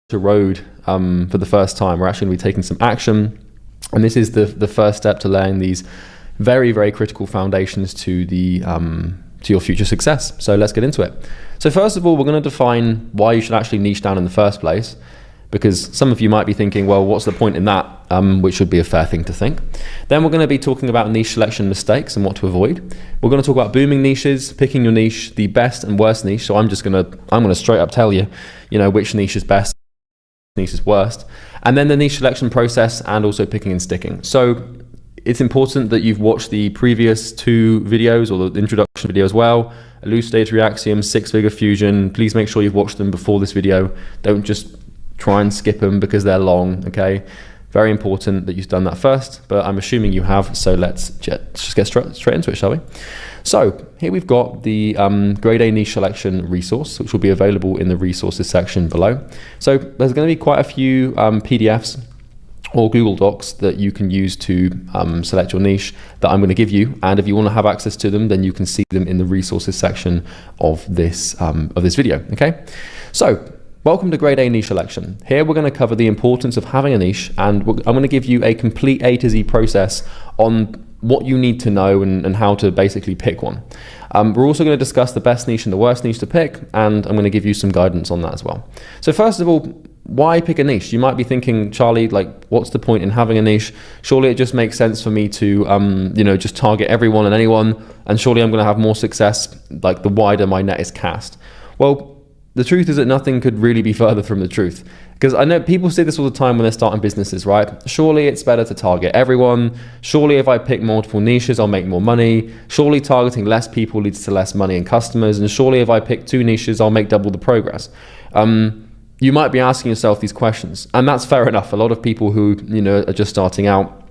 to road for the first time. We're actually going to be taking some action, and this is the first step to laying these very, very critical foundations to the to your future success. So let's get into it. So first of all, we're going to define why you should actually niche down in the first place, because some of you might be thinking, well, what's the point in that? Which should be a fair thing to think. Then we're going to be talking about niche selection mistakes and what to avoid. We're going to talk about booming niches, picking your niche, the best and worst niche. So I'm going to straight up tell you, which niche is best, niche is worst, and then the niche selection process and also picking and sticking. So it's important that you've watched the previous two videos or the introduction video as well, elucidatory axioms, six-figure fusion. Please make sure you've watched them before this video. Don't just try and skip them because they're long, okay? Very important that you've done that first, but I'm assuming you have, so let's just get straight into it, shall we? So here we've got the Grade A Niche Selection resource, which will be available in the resources section below. So there's going to be quite a few PDFs or Google Docs that you can use to select your niche that I'm going to give you, and if you want to have access to them, then you can see them in the resources section of this video, okay? So welcome to Grade A Niche Selection. Here we're going to cover the importance of having a niche, and I'm going to give you a complete A to Z process on what you need to know and how to basically pick one. We're also going to discuss the best niche and the worst niche to pick, and I'm going to give you some guidance on that as well. So first of all, why pick a niche? You might be thinking, Charlie, like, what's the point in having a niche? Surely it just makes sense for me to, just target everyone and anyone, and surely I'm going to have more success, like, the wider my net is cast. Well, the truth is that nothing could really be further from the truth. Because I know people say this all the time when they're starting businesses, right? Surely it's better to target everyone. Surely if I pick multiple niches, I'll make more money. Surely targeting less people leads to less money and customers. And surely if I pick two niches, I'll make double the progress. You might be asking yourself these questions, and that's fair enough. A lot of people who, are just starting out,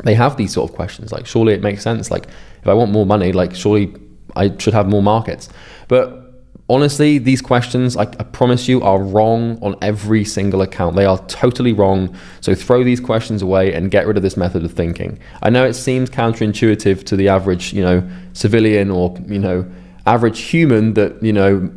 they have these sort of questions. Like, surely it makes sense. Like, if I want more money, like, surely I should have more markets. But honestly, these questions, I promise you, are wrong on every single account. They are totally wrong. So throw these questions away and get rid of this method of thinking. I know it seems counterintuitive to the average, civilian or, average human that,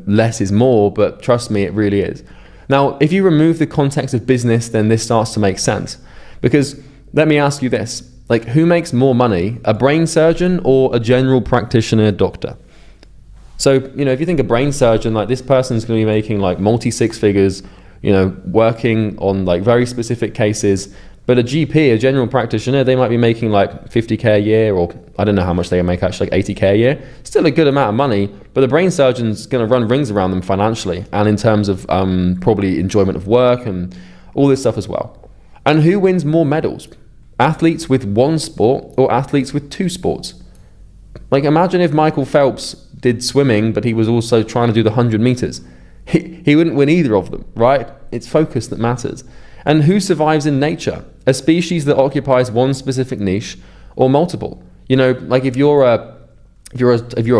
less is more, but trust me, it really is. Now, if you remove the context of business, then this starts to make sense. Because let me ask you this, like, who makes more money, a brain surgeon or a general practitioner doctor? So, if you think a brain surgeon, like this person's going to be making like multi-six figures, working on like very specific cases. But a GP, a general practitioner, they might be making like 50K a year, or I don't know how much they make actually, like 80K a year. Still a good amount of money, but the brain surgeon's going to run rings around them financially and in terms of probably enjoyment of work and all this stuff as well. And who wins more medals? Athletes with one sport or athletes with two sports? Like, imagine if Michael Phelps did swimming, but he was also trying to do the 100 meters. He wouldn't win either of them, right? It's focus that matters. And who survives in nature? A species that occupies one specific niche or multiple? Like if you're a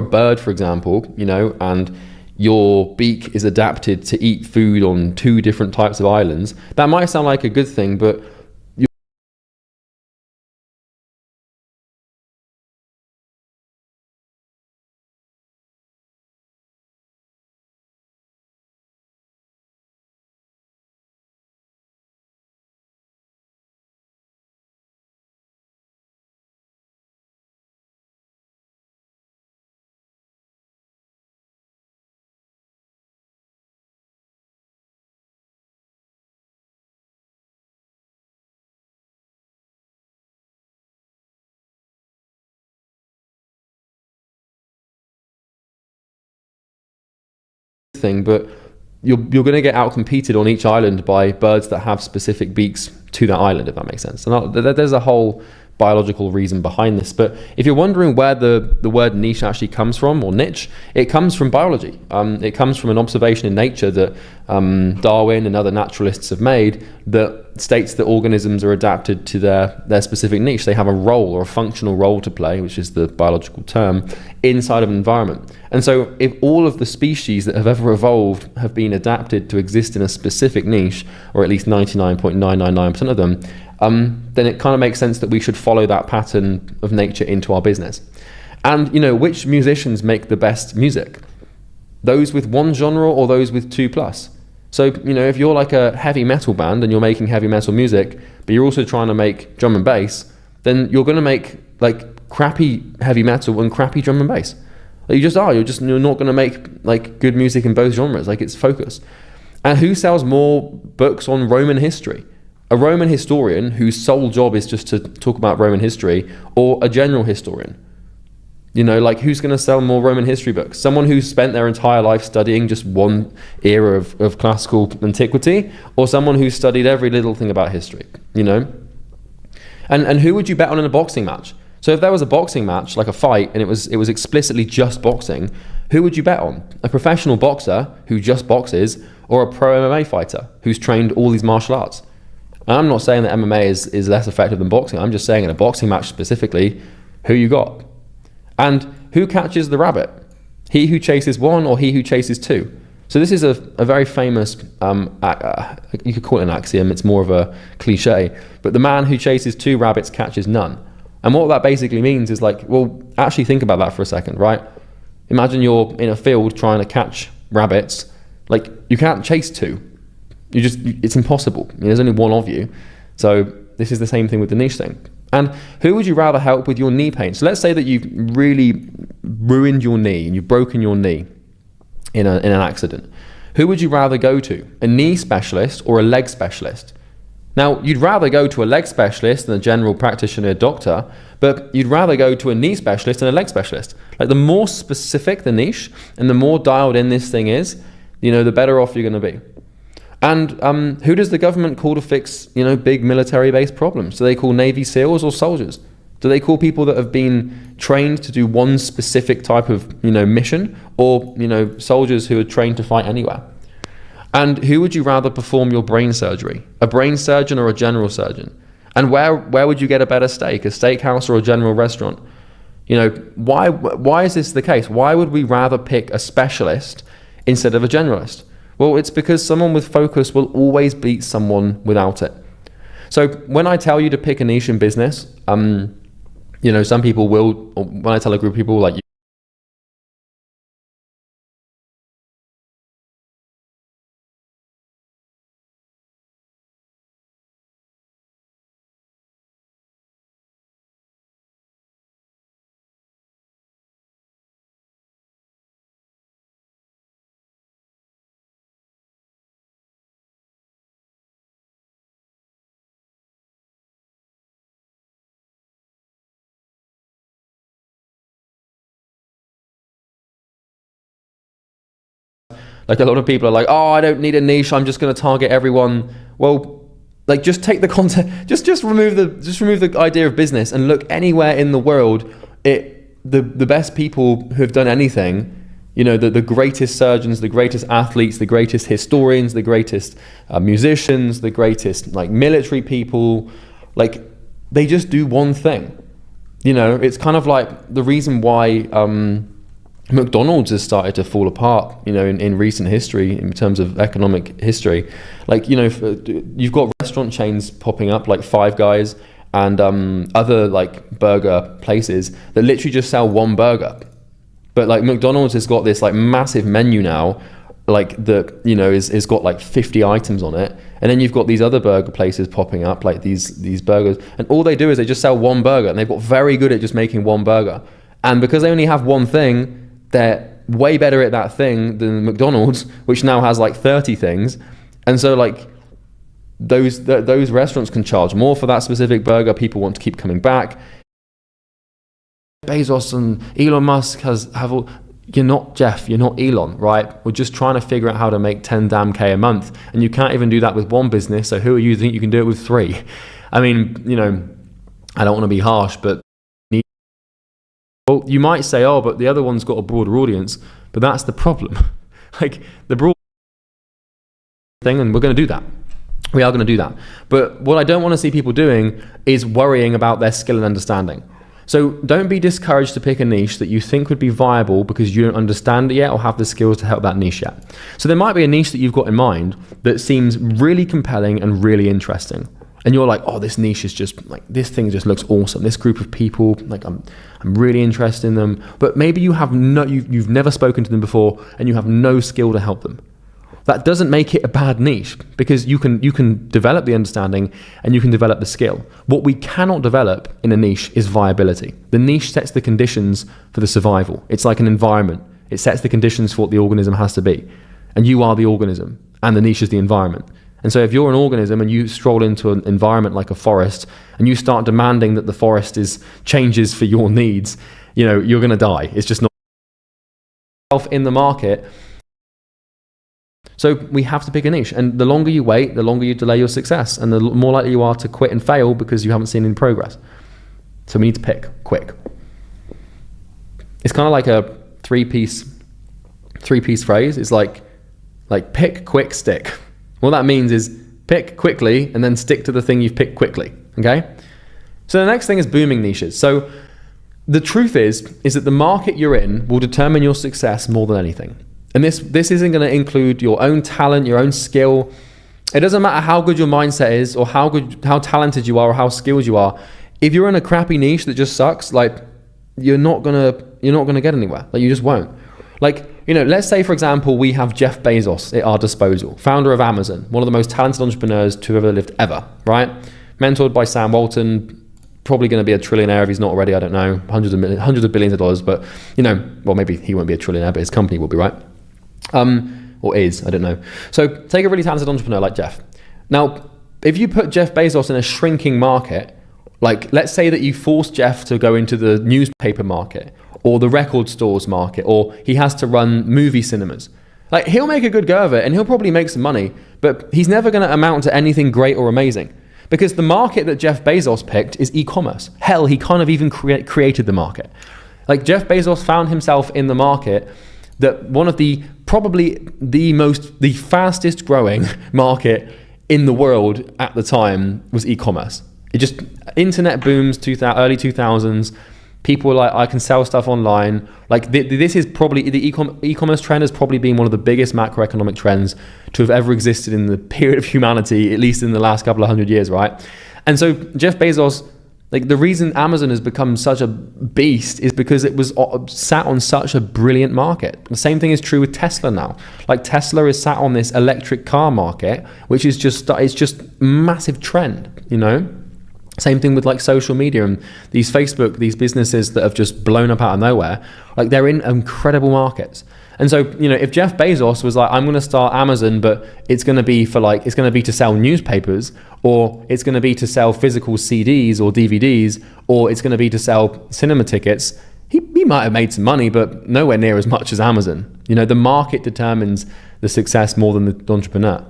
bird, for example, and your beak is adapted to eat food on two different types of islands, that might sound like a good thing, but you're going to get out-competed on each island by birds that have specific beaks to that island, if that makes sense. And there's a whole biological reason behind this. But if you're wondering where the word niche actually comes from, or niche, it comes from biology. It comes from an observation in nature that Darwin and other naturalists have made that states that organisms are adapted to their specific niche. They have a role or a functional role to play, which is the biological term, inside of an environment. And so if all of the species that have ever evolved have been adapted to exist in a specific niche, or at least 99.999% of them, then it kind of makes sense that we should follow that pattern of nature into our business. And which musicians make the best music? Those with one genre or those with 2+? So if you're like a heavy metal band and you're making heavy metal music, but you're also trying to make drum and bass, then you're going to make like crappy heavy metal and crappy drum and bass. Like, you're not going to make like good music in both genres. Like, it's focus. And who sells more books on Roman history? A Roman historian whose sole job is just to talk about Roman history, or a general historian? Like, who's going to sell more Roman history books? Someone who's spent their entire life studying just one era of classical antiquity, or someone who's studied every little thing about history, And who would you bet on in a boxing match? So if there was a boxing match, like a fight, and it was explicitly just boxing, who would you bet on? A professional boxer who just boxes, or a pro MMA fighter who's trained all these martial arts? And I'm not saying that MMA is less effective than boxing. I'm just saying in a boxing match specifically, who you got? And who catches the rabbit? He who chases one or he who chases two? So this is a very famous, you could call it an axiom, it's more of a cliche, but the man who chases two rabbits catches none. And what that basically means is like, well, actually think about that for a second, right? Imagine you're in a field trying to catch rabbits. Like, you can't chase two. It's impossible. There's only one of you. So this is the same thing with the niche thing. And who would you rather help with your knee pain? So let's say that you've really ruined your knee and you've broken your knee in an accident. Who would you rather go to? A knee specialist or a leg specialist? Now, you'd rather go to a leg specialist than a general practitioner doctor, but you'd rather go to a knee specialist than a ig specialist. Like, the more specific the niche and the more dialed in this thing is, the better off you're going to be. And who does the government call to fix, big military-based problems? Do they call Navy SEALs or soldiers? Do they call people that have been trained to do one specific type of, mission, or, soldiers who are trained to fight anywhere? And who would you rather perform your brain surgery? A brain surgeon or a general surgeon? And where would you get a better steak? A steakhouse or a general restaurant? Why is this the case? Why would we rather pick a specialist instead of a generalist? Well, it's because someone with focus will always beat someone without it. So when I tell you to pick a niche in business, you know, some people will, or when I tell a group of people like, a lot of people are like, oh, I don't need a niche, I'm just going to target everyone. Well, like, just take the concept, just remove the idea of business and look anywhere in the world. The best people who have done anything, you know, the greatest surgeons, the greatest athletes, the greatest historians, the greatest musicians, the greatest like military people, like, they just do one thing. You know, it's kind of like the reason why McDonald's has started to fall apart, you know, in recent history, in terms of economic history. Like, you know, you've got restaurant chains popping up like Five Guys and other like burger places that literally just sell one burger. But like McDonald's has got this like massive menu now, like that, you know, is got like 50 items on it. And then you've got these other burger places popping up, like these burgers, and all they do is they just sell one burger, and they've got very good at just making one burger. And because they only have one thing, they're way better at that thing than McDonald's, which now has like 30 things. And so like those restaurants can charge more for that specific burger. People want to keep coming back. Bezos and Elon Musk have all, you're not Jeff, you're not Elon, right? We're just trying to figure out how to make 10 damn K a month. And you can't even do that with one business. So who are you to think you can do it with 3? I mean, you know, I don't want to be harsh, but well, you might say, oh, but the other one's got a broader audience, but that's the problem. Like the broad thing, and we're going to do that. We are going to do that. But what I don't want to see people doing is worrying about their skill and understanding. So don't be discouraged to pick a niche that you think would be viable because you don't understand it yet or have the skills to help that niche yet. So there might be a niche that you've got in mind that seems really compelling and really interesting. And you're like, oh, this niche is just like, this thing just looks awesome. This group of people, like I'm really interested in them. But maybe you've never spoken to them before and you have no skill to help them. That doesn't make it a bad niche, because you can develop the understanding and you can develop the skill. What we cannot develop in a niche is viability. The niche sets the conditions for the survival. It's like an environment. It sets the conditions for what the organism has to be. And you are the organism and the niche is the environment. And so if you're an organism and you stroll into an environment like a forest and you start demanding that the forest changes for your needs, you know, you're going to die. It's just not in the market. So we have to pick a niche. And the longer you wait, the longer you delay your success, and the more likely you are to quit and fail because you haven't seen any progress. So we need to pick quick. It's kind of like a three-piece phrase. It's like pick, quick, stick. What that means is pick quickly and then stick to the thing you've picked quickly, okay? So the next thing is booming niches. So the truth is that the market you're in will determine your success more than anything. And this isn't going to include your own talent, your own skill. It doesn't matter how good your mindset is or how talented you are or how skilled you are. If you're in a crappy niche that just sucks, like you're not gonna get anywhere. Like you just won't. Like, you know, let's say, for example, we have Jeff Bezos at our disposal, founder of Amazon, one of the most talented entrepreneurs to have ever lived ever, right? Mentored by Sam Walton, probably going to be a trillionaire if he's not already, I don't know, hundreds of billions of dollars, but, you know, well, maybe he won't be a trillionaire, but his company will be, right? Or is, I don't know. So take a really talented entrepreneur like Jeff. Now, if you put Jeff Bezos in a shrinking market, like let's say that you force Jeff to go into the newspaper market, or the record stores market, or he has to run movie cinemas. Like he'll make a good go of it and he'll probably make some money, but he's never going to amount to anything great or amazing, because the market that Jeff Bezos picked is e-commerce. Hell, he kind of even created the market. Like Jeff Bezos found himself in the market that one of probably the fastest growing market in the world at the time was e-commerce. Internet booms, early 2000s. People are like, I can sell stuff online. Like this is probably, the e-commerce trend has probably been one of the biggest macroeconomic trends to have ever existed in the period of humanity, at least in the last couple of 100 years, right? And so Jeff Bezos, like the reason Amazon has become such a beast is because it was sat on such a brilliant market. The same thing is true with Tesla now. Like Tesla is sat on this electric car market, which is it's just massive trend, you know? Same thing with like social media and these Facebook, these businesses that have just blown up out of nowhere, like they're in incredible markets. And so, you know, if Jeff Bezos was like, I'm going to start Amazon, but it's going to be it's going to be to sell newspapers, or it's going to be to sell physical CDs or DVDs, or it's going to be to sell cinema tickets, he might have made some money, but nowhere near as much as Amazon. You know, the market determines the success more than the entrepreneur.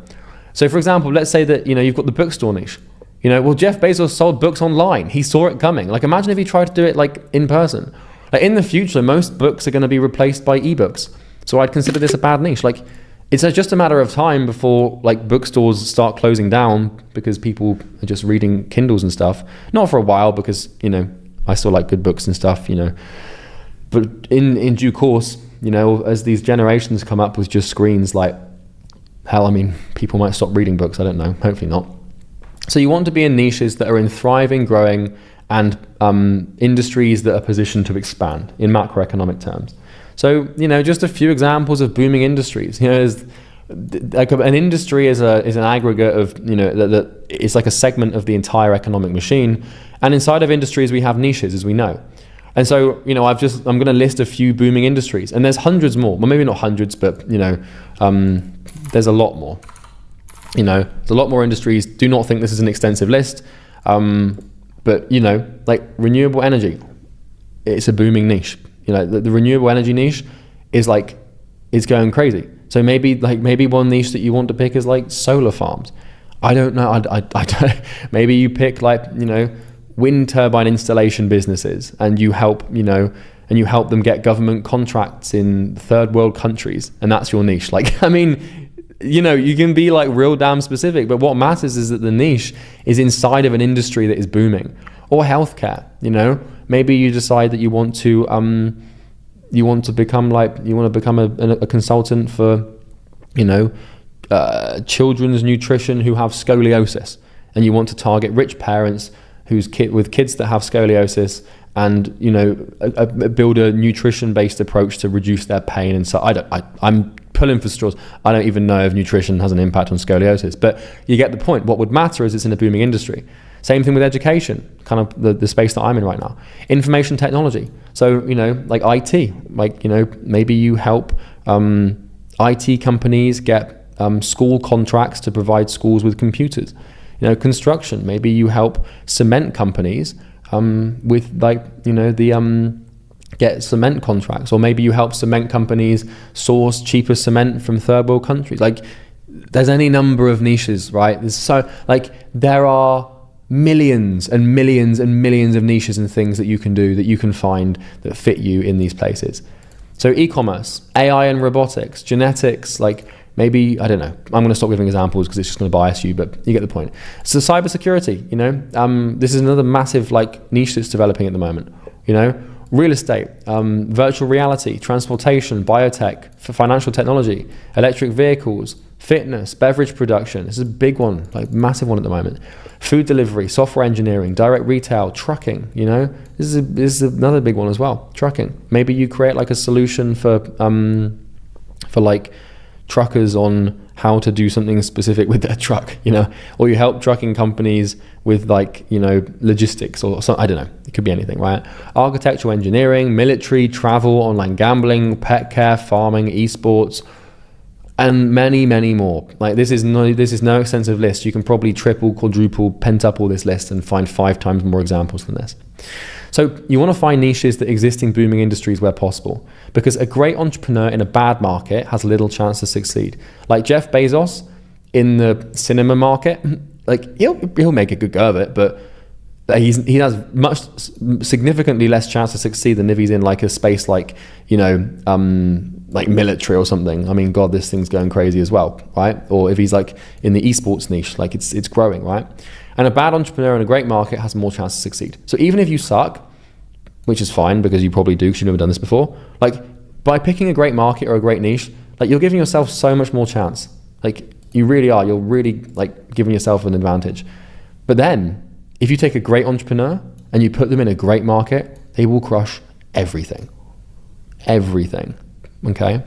So for example, let's say that, you know, you've got the bookstore niche. You know, well, Jeff Bezos sold books online. He saw it coming. Like, imagine if he tried to do it like in person. Like in the future, most books are going to be replaced by ebooks. So I'd consider this a bad niche. Like, it's just a matter of time before like bookstores start closing down because people are just reading Kindles and stuff. Not for a while, because, you know, I still like good books and stuff, you know. But in due course, you know, as these generations come up with just screens, like, hell, I mean, people might stop reading books. I don't know. Hopefully not. So you want to be in niches that are in thriving, growing, and industries that are positioned to expand in macroeconomic terms. So, you know, just a few examples of booming industries. You know, like an industry is an aggregate of, you know, that it's like a segment of the entire economic machine. And inside of industries, we have niches, as we know. And so, you know, I'm going to list a few booming industries, and there's hundreds more. Well, maybe not hundreds, but, you know, there's a lot more. You know, there's a lot more industries. Do not think this is an extensive list. But, you know, like renewable energy, it's a booming niche. You know, the renewable energy niche is like, it's going crazy. So maybe one niche that you want to pick is like solar farms. I don't know. I don't, maybe you pick like, you know, wind turbine installation businesses, and you help them get government contracts in third world countries. And that's your niche. Like, I mean, you know, you can be like real damn specific, but what matters is that the niche is inside of an industry that is booming. Or healthcare, you know, maybe you decide that you want to become a consultant for, you know, children's nutrition who have scoliosis, and you want to target rich parents with kids that have scoliosis, and, you know, build a nutrition-based approach to reduce their pain. And so I'm pulling for straws. I don't even know if nutrition has an impact on scoliosis, but you get the point. What would matter is it's in a booming industry. Same thing with education, kind of the space that I'm in right now. Information technology. So, you know, like IT, like, you know, maybe you help IT companies get school contracts to provide schools with computers. You know, construction, maybe you help cement companies with, like, you know, get cement contracts, or maybe you help cement companies source cheaper cement from third world countries. Like, there's any number of niches, right? There are millions and millions and millions of niches and things that you can do, that you can find that fit you in these places. So e-commerce, AI and robotics, genetics, like maybe, I don't know, I'm going to stop giving examples because it's just going to bias you, but you get the point. So cybersecurity, you know, this is another massive like niche that's developing at the moment, you know. Real estate, virtual reality, transportation, biotech, financial technology, electric vehicles, fitness, beverage production. This is a big one, like massive one at the moment. Food delivery, software engineering, direct retail, trucking, you know. This is another big one as well, trucking. Maybe you create like a solution for like truckers on how to do something specific with their truck, you know, or you help trucking companies with, like, you know, logistics or something. I don't know, it could be anything, right? Architectural engineering, military, travel, online gambling, pet care, farming, esports, and many, many more. Like, this is no extensive list. You can probably triple, quadruple, pentuple this list and find 5 times more examples than this. So you want to find niches that exist in booming industries where possible, because a great entrepreneur in a bad market has little chance to succeed. Like Jeff Bezos in the cinema market, like he'll make a good go of it, but he has significantly less chance to succeed than if he's in like a space like, you know, like military or something. I mean, God, this thing's going crazy as well, right? Or if he's like in the esports niche, like it's growing, right? And a bad entrepreneur in a great market has more chance to succeed. So even if you suck, which is fine because you probably do because you've never done this before. Like by picking a great market or a great niche, like you're giving yourself so much more chance. Like you really are, you're really like giving yourself an advantage. But then if you take a great entrepreneur and you put them in a great market, they will crush everything. Everything, okay?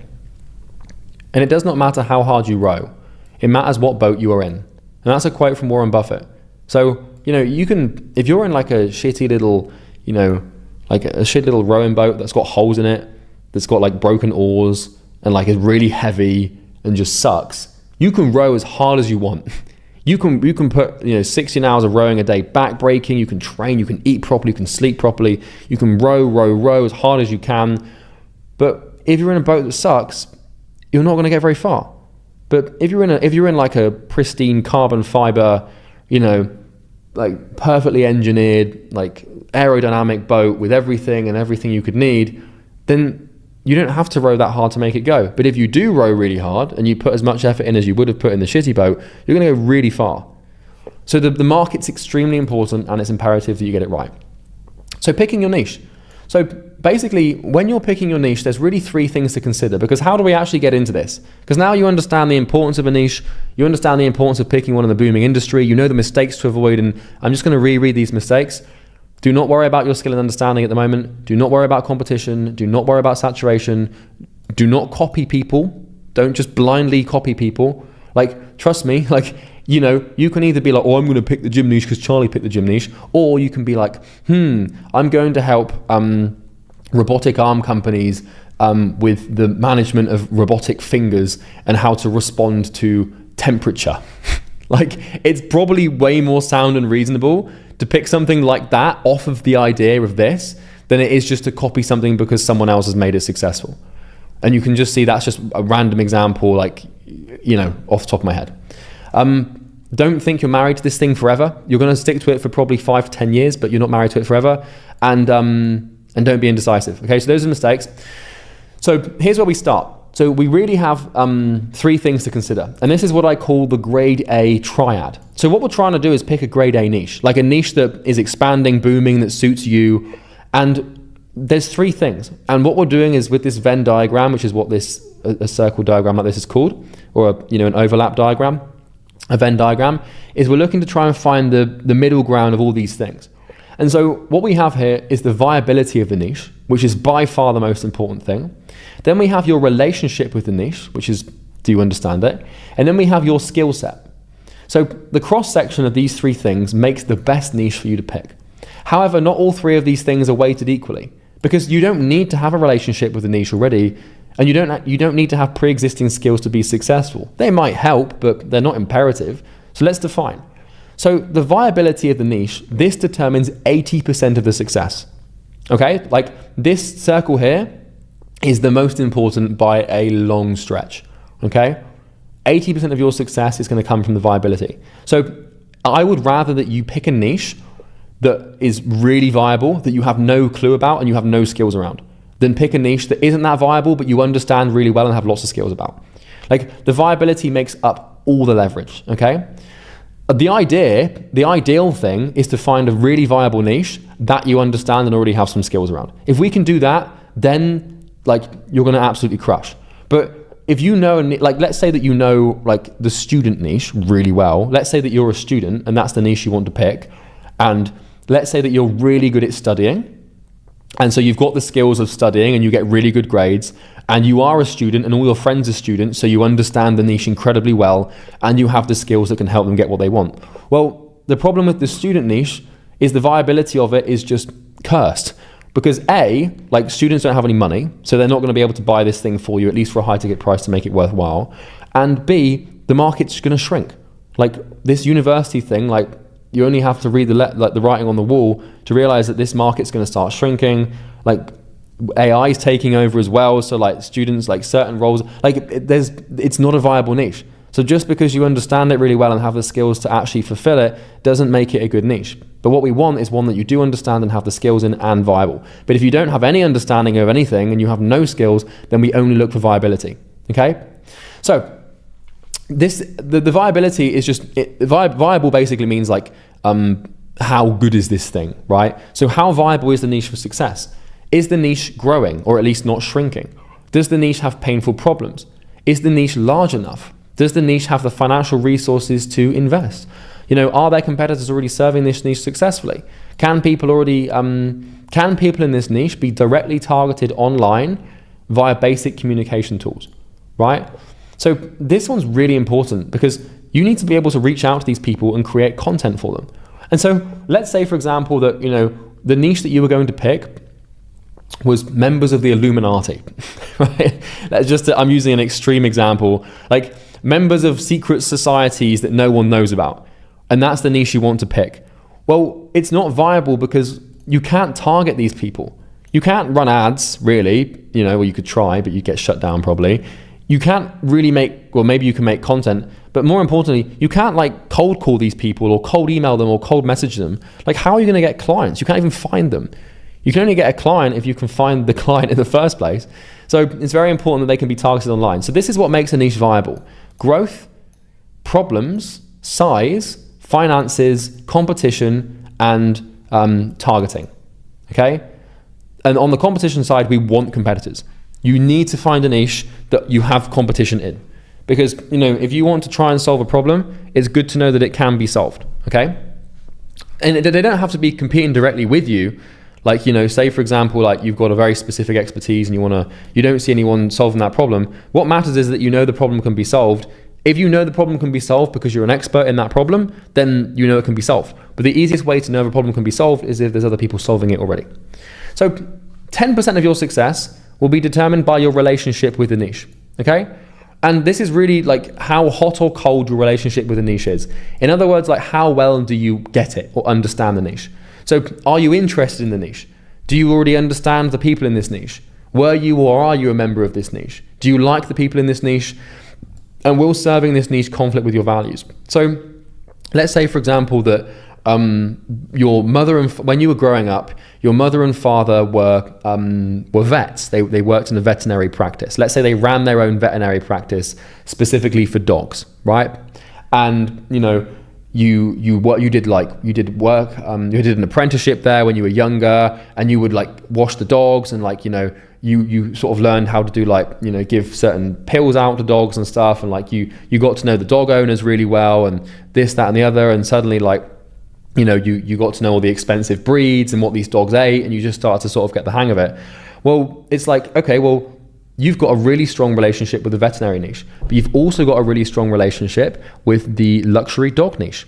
And it does not matter how hard you row. It matters what boat you are in. And that's a quote from Warren Buffett. So, you know, you can, if you're in like a shitty little, you know, like a shitty little rowing boat that's got holes in it, that's got like broken oars and like is really heavy and just sucks, you can row as hard as you want. You can put, you know, 16 hours of rowing a day, back breaking, you can train, you can eat properly, you can sleep properly, you can row as hard as you can. But if you're in a boat that sucks, you're not going to get very far. But if you're in like a pristine carbon fiber, you know, like perfectly engineered, like aerodynamic boat with everything you could need, then you don't have to row that hard to make it go. But if you do row really hard and you put as much effort in as you would have put in the shitty boat, you're going to go really far. So the market's extremely important and it's imperative that you get it right. So picking your niche. So basically, when you're picking your niche, there's really three things to consider, because how do we actually get into this? Because now you understand the importance of a niche, you understand the importance of picking one in the booming industry, you know the mistakes to avoid, and I'm just going to reread these mistakes. Do not worry about your skill and understanding at the moment. Do not worry about competition. Do not worry about saturation. Do not copy people. Don't just blindly copy people. Like, trust me, like, you know, you can either be like, oh, I'm going to pick the gym niche because Charlie picked the gym niche, or you can be like, I'm going to help robotic arm companies with the management of robotic fingers and how to respond to temperature. Like, it's probably way more sound and reasonable to pick something like that off of the idea of this than it is just to copy something because someone else has made it successful. And you can just see that's just a random example, like, you know, off the top of my head. Don't think you're married to this thing forever. You're going to stick to it for probably 5 to 10 years, but you're not married to it forever. And don't be indecisive. Okay, so those are mistakes. So here's where we start. So we really have 3 things to consider. And this is what I call the grade A triad. So what we're trying to do is pick a grade A niche, like a niche that is expanding, booming, that suits you. And there's 3 things. And what we're doing is with this Venn diagram, which is what this a circle diagram like this is called, or an overlap diagram, a Venn diagram, is we're looking to try and find the middle ground of all these things. And so what we have here is the viability of the niche, which is by far the most important thing. Then we have your relationship with the niche, which is, do you understand it? And then we have your skill set. So the cross-section of these 3 things makes the best niche for you to pick. However, not all 3 of these things are weighted equally, because you don't need to have a relationship with the niche already, and you don't need to have pre-existing skills to be successful. They might help, but they're not imperative. So let's define. So the viability of the niche, this determines 80% of the success. Okay, like this circle here is the most important by a long stretch. Okay, 80% of your success is going to come from the viability. So I would rather that you pick a niche that is really viable, that you have no clue about and you have no skills around, than pick a niche that isn't that viable but you understand really well and have lots of skills about. Like, the viability makes up all the leverage. Okay. The ideal thing is to find a really viable niche that you understand and already have some skills around. If we can do that, then like you're going to absolutely crush. But if you know, like, let's say that you know like the student niche really well. Let's say that you're a student and that's the niche you want to pick. And let's say that you're really good at studying. And so you've got the skills of studying and you get really good grades, and you are a student and all your friends are students, so you understand the niche incredibly well and you have the skills that can help them get what they want. Well, the problem with the student niche is the viability of it is just cursed, because A, like, students don't have any money, so they're not going to be able to buy this thing for you, at least for a high ticket price, to make it worthwhile. And B, the market's going to shrink. Like, this university thing, like, you only have to read the writing on the wall to realize that this market's going to start shrinking. Like, AI is taking over as well. So like students, like certain roles, like it's not a viable niche. So just because you understand it really well and have the skills to actually fulfill it doesn't make it a good niche. But what we want is one that you do understand and have the skills in and viable. But if you don't have any understanding of anything and you have no skills, then we only look for viability. Okay? So the viability is just, viable basically means like how good is this thing, right? So how viable is the niche for success? Is the niche growing, or at least not shrinking? Does the niche have painful problems? Is the niche large enough? Does the niche have the financial resources to invest? Are their competitors already serving this niche successfully? Can people in this niche be directly targeted online via basic communication tools, right? So this one's really important because you need to be able to reach out to these people and create content for them. And so let's say, for example, that, the niche that you were going to pick was members of the Illuminati, right? I'm using an extreme example, like members of secret societies that no one knows about. And that's the niche you want to pick. Well, it's not viable because you can't target these people. You can't run ads, really, well, you could try, but you get shut down probably. You can't really maybe you can make content, but more importantly, you can't cold call these people or cold email them or cold message them. How are you going to get clients? You can't even find them. You can only get a client if you can find the client in the first place. So it's very important that they can be targeted online. So this is what makes a niche viable: growth, problems, size, finances, competition, and targeting. Okay? And on the competition side, we want competitors. You need to find a niche that you have competition in. Because, if you want to try and solve a problem, it's good to know that it can be solved. Okay? And they don't have to be competing directly with you. Say for example, you've got a very specific expertise and you don't see anyone solving that problem. What matters is that the problem can be solved. If you know the problem can be solved because you're an expert in that problem, then it can be solved. But the easiest way to know if a problem can be solved is if there's other people solving it already. So 10% of your success will be determined by your relationship with the niche, okay? And this is really how hot or cold your relationship with the niche is. In other words, how well do you get it or understand the niche? So are you interested in the niche? Do you already understand the people in this niche? Were you or are you a member of this niche? Do you like the people in this niche? And will serving this niche conflict with your values? So let's say, for example, that your mother when you were growing up, your mother and father were vets. They worked in a veterinary practice. Let's say they ran their own veterinary practice specifically for dogs, right? And you did an apprenticeship there when you were younger, and you would wash the dogs, and you sort of learned how to do give certain pills out to dogs and stuff, and you got to know the dog owners really well, and this, that, and the other, and suddenly you got to know all the expensive breeds and what these dogs ate, and you just started to sort of get the hang of it. Well, it's okay, well, you've got a really strong relationship with the veterinary niche, but you've also got a really strong relationship with the luxury dog niche.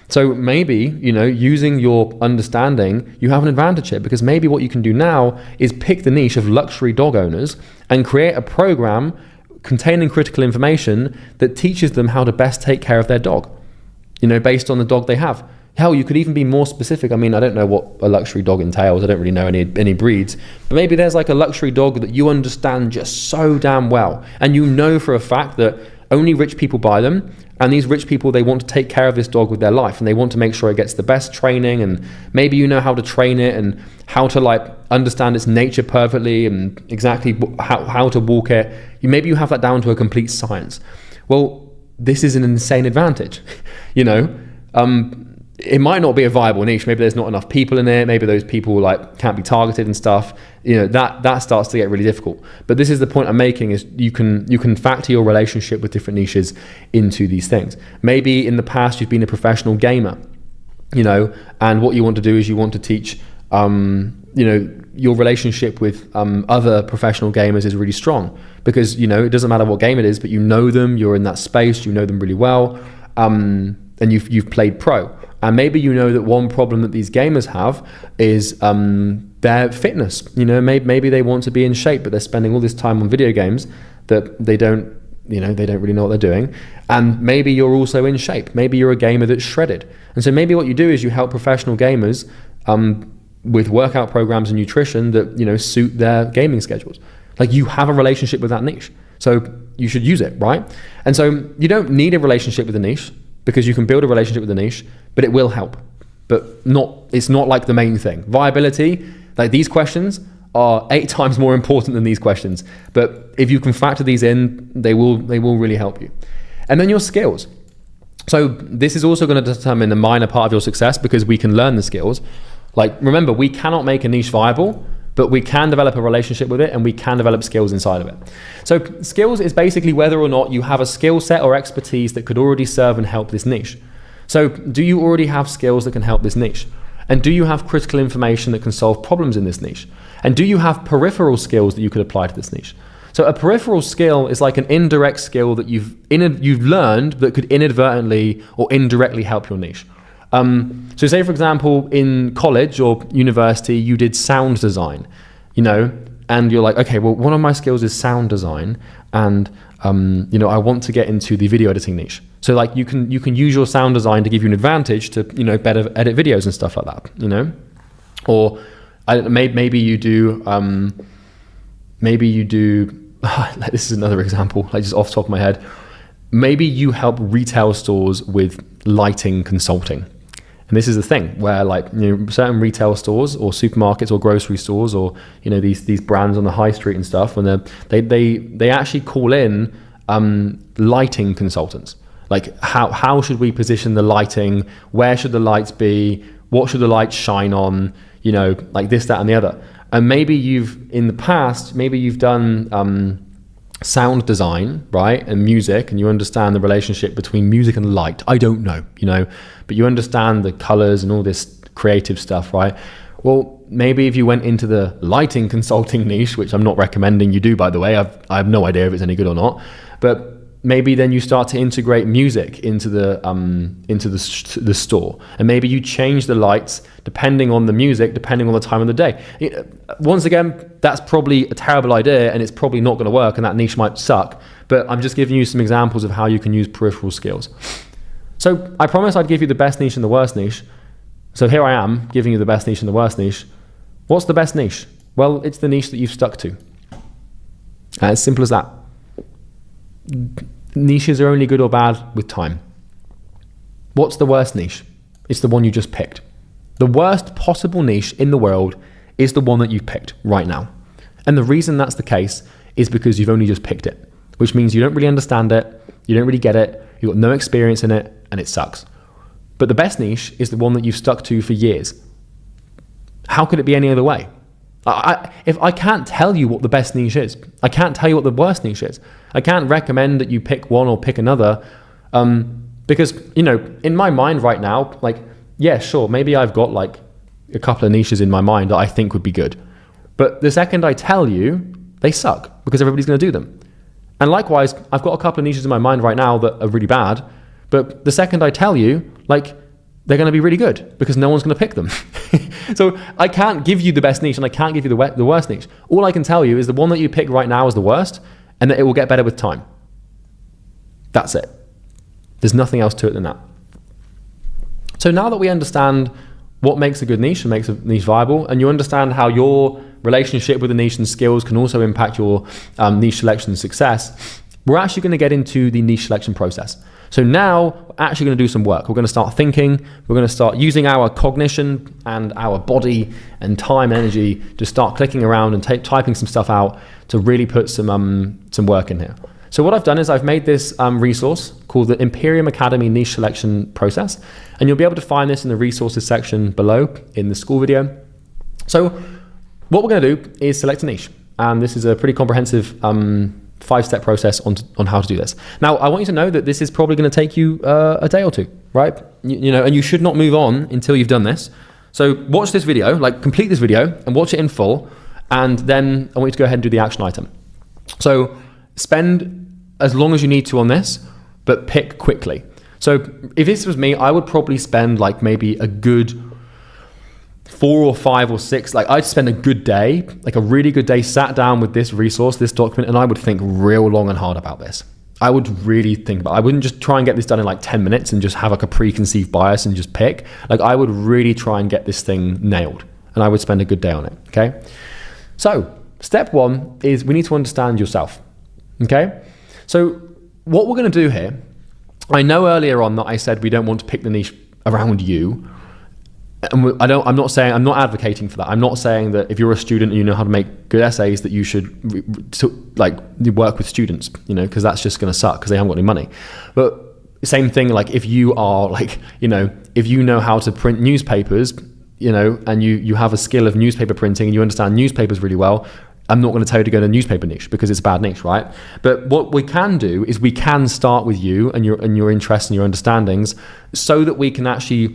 So maybe, using your understanding, you have an advantage here, because maybe what you can do now is pick the niche of luxury dog owners and create a program containing critical information that teaches them how to best take care of their dog, based on the dog they have. Hell, you could even be more specific. I mean, I don't know what a luxury dog entails. I don't really know any breeds. But maybe there's a luxury dog that you understand just so damn well. And for a fact that only rich people buy them. And these rich people, they want to take care of this dog with their life. And they want to make sure it gets the best training. And maybe how to train it and how to understand its nature perfectly and exactly how to walk it. Maybe you have that down to a complete science. Well, this is an insane advantage, It might not be a viable niche. Maybe there's not enough people in it. Maybe those people can't be targeted and stuff. That starts to get really difficult. But this is the point I'm making: is you can factor your relationship with different niches into these things. Maybe in the past you've been a professional gamer, and what you want to do is you want to teach, your relationship with other professional gamers is really strong, because it doesn't matter what game it is, but you know them, you're in that space, you know them really well, and you've played pro. And maybe that one problem that these gamers have is their fitness. Maybe they want to be in shape, but they're spending all this time on video games that they don't really know what they're doing. And maybe you're also in shape. Maybe you're a gamer that's shredded. And so maybe what you do is you help professional gamers with workout programs and nutrition that suit their gaming schedules. You have a relationship with that niche, so you should use it, right? And so you don't need a relationship with the niche, because you can build a relationship with the niche, but it will help. But it's not the main thing. Viability, these questions are 8 times more important than these questions. But if you can factor these in, they will really help you. And then your skills. So this is also going to determine a minor part of your success, because we can learn the skills. Like, remember, we cannot make a niche viable, but we can develop a relationship with it, and we can develop skills inside of it. So skills is basically whether or not you have a skill set or expertise that could already serve and help this niche. So do you already have skills that can help this niche? And do you have critical information that can solve problems in this niche? And do you have peripheral skills that you could apply to this niche? So a peripheral skill is like an indirect skill that you've learned that could inadvertently or indirectly help your niche. So say, for example, in college or university, you did sound design, and you're like, okay, well, one of my skills is sound design, and I want to get into the video editing niche. So like you can use your sound design to give you an advantage to better edit videos and stuff like that, or maybe you do like, this is another example, like just off the top of my head. Maybe you help retail stores with lighting consulting. And this is the thing where, like, certain retail stores or supermarkets or grocery stores or these brands on the high street and stuff, when they actually call in lighting consultants. Like, how should we position the lighting? Where should the lights be? What should the lights shine on? Like this, that, and the other. And maybe in the past, you've done sound design, right, and music, and you understand the relationship between music and light. I don't know, but you understand the colors and all this creative stuff, right? Well, maybe if you went into the lighting consulting niche, which I'm not recommending you do, by the way, I have no idea if it's any good or not, but maybe then you start to integrate music into the store, and maybe you change the lights depending on the music, depending on the time of the day. Once again, that's probably a terrible idea, and it's probably not going to work, and that niche might suck. But I'm just giving you some examples of how you can use peripheral skills. So I promised I'd give you the best niche and the worst niche. So here I am giving you the best niche and the worst niche. What's the best niche? Well, it's the niche that you've stuck to. As simple as that. Niches are only good or bad with time. What's the worst niche? It's the one you just picked. The worst possible niche in the world is the one that you've picked right now. And the reason that's the case is because you've only just picked it, which means you don't really understand it, you don't really get it, you've got no experience in it, and it sucks. But the best niche is the one that you've stuck to for years. How could it be any other way? If I can't tell you what the best niche is, I can't tell you what the worst niche is. I can't recommend that you pick one or pick another, because in my mind right now, like, yeah, sure, maybe I've got like a couple of niches in my mind that I think would be good, but the second I tell you, they suck because everybody's going to do them. And likewise, I've got a couple of niches in my mind right now that are really bad, but the second I tell you, like, they're going to be really good because no one's going to pick them. So I can't give you the best niche and I can't give you the worst niche. All I can tell you is the one that you pick right now is the worst, and that it will get better with time. That's it. There's nothing else to it than that. So now that we understand what makes a good niche and makes a niche viable, and you understand how your relationship with the niche and skills can also impact your niche selection and success, we're actually going to get into the niche selection process. So now we're actually going to do some work. We're going to start thinking. We're going to start using our cognition and our body and time and energy to start clicking around and typing some stuff out to really put some work in here. So what I've done is I've made this resource called the Imperium Academy Niche Selection Process, and you'll be able to find this in the resources section below in the school video. So what we're going to do is select a niche, and this is a pretty comprehensive 5-step process on how to do this. Now, I want you to know that this is probably going to take you a day or two, right? And you should not move on until you've done this. So watch this video, like complete this video and watch it in full, and then I want you to go ahead and do the action item. So spend as long as you need to on this, but pick quickly. So if this was me, I would probably spend like maybe a good 4 or 5 or 6, like I'd spend a good day, like a really good day, sat down with this resource, this document, and I would think real long and hard about this. I would really think about it. I wouldn't just try and get this done in like 10 minutes and just have like a preconceived bias and just pick. Like I would really try and get this thing nailed, and I would spend a good day on it, okay? So step 1 is we need to understand yourself, okay? So what we're gonna do here, I know earlier on that I said we don't want to pick the niche around you. And I'm not advocating for that. I'm not saying that if you're a student and you know how to make good essays that you should like work with students, because that's just going to suck because they haven't got any money. But same thing, like if you are like, if you know how to print newspapers, and you have a skill of newspaper printing and you understand newspapers really well, I'm not going to tell you to go to a newspaper niche because it's a bad niche, right? But what we can do is we can start with you and your interests and your understandings so that we can actually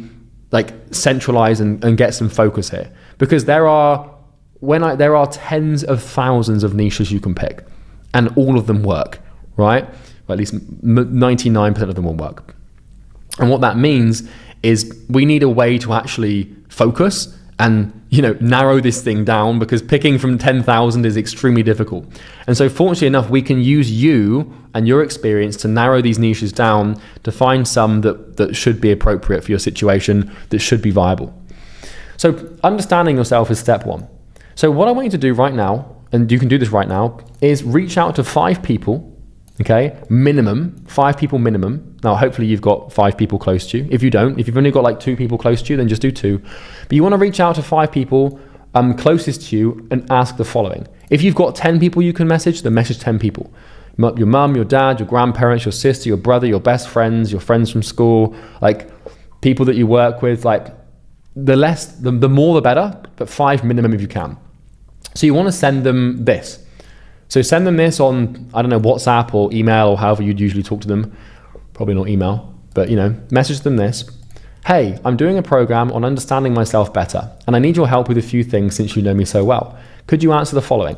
like centralize and get some focus here. Because there are tens of thousands of niches you can pick and all of them work, right? Or at least 99% of them will work. And what that means is we need a way to actually focus and narrow this thing down, because picking from 10,000 is extremely difficult. And so fortunately enough, we can use you and your experience to narrow these niches down to find some that should be appropriate for your situation, that should be viable. So understanding yourself is step one. So what I want you to do right now, and you can do this right now, is reach out to 5 people. Okay, minimum, 5 people minimum. Now, hopefully you've got 5 people close to you. If you don't, if you've only got like 2 people close to you, then just do 2. But you want to reach out to 5 people closest to you and ask the following. If you've got 10 people you can message, then message 10 people. Your mum, your dad, your grandparents, your sister, your brother, your best friends, your friends from school, like people that you work with, like the more the better, but 5 minimum if you can. So you want to send them this. So send them this on, I don't know, WhatsApp or email or however you'd usually talk to them. Probably not email, but message them this. Hey, I'm doing a program on understanding myself better, and I need your help with a few things since you know me so well. Could you answer the following?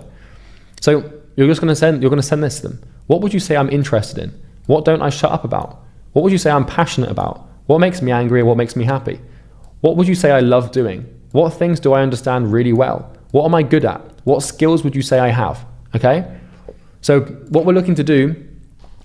So you're going to send this to them. What would you say I'm interested in? What don't I shut up about? What would you say I'm passionate about? What makes me angry and what makes me happy? What would you say I love doing? What things do I understand really well? What am I good at? What skills would you say I have? Okay, so what we're looking to do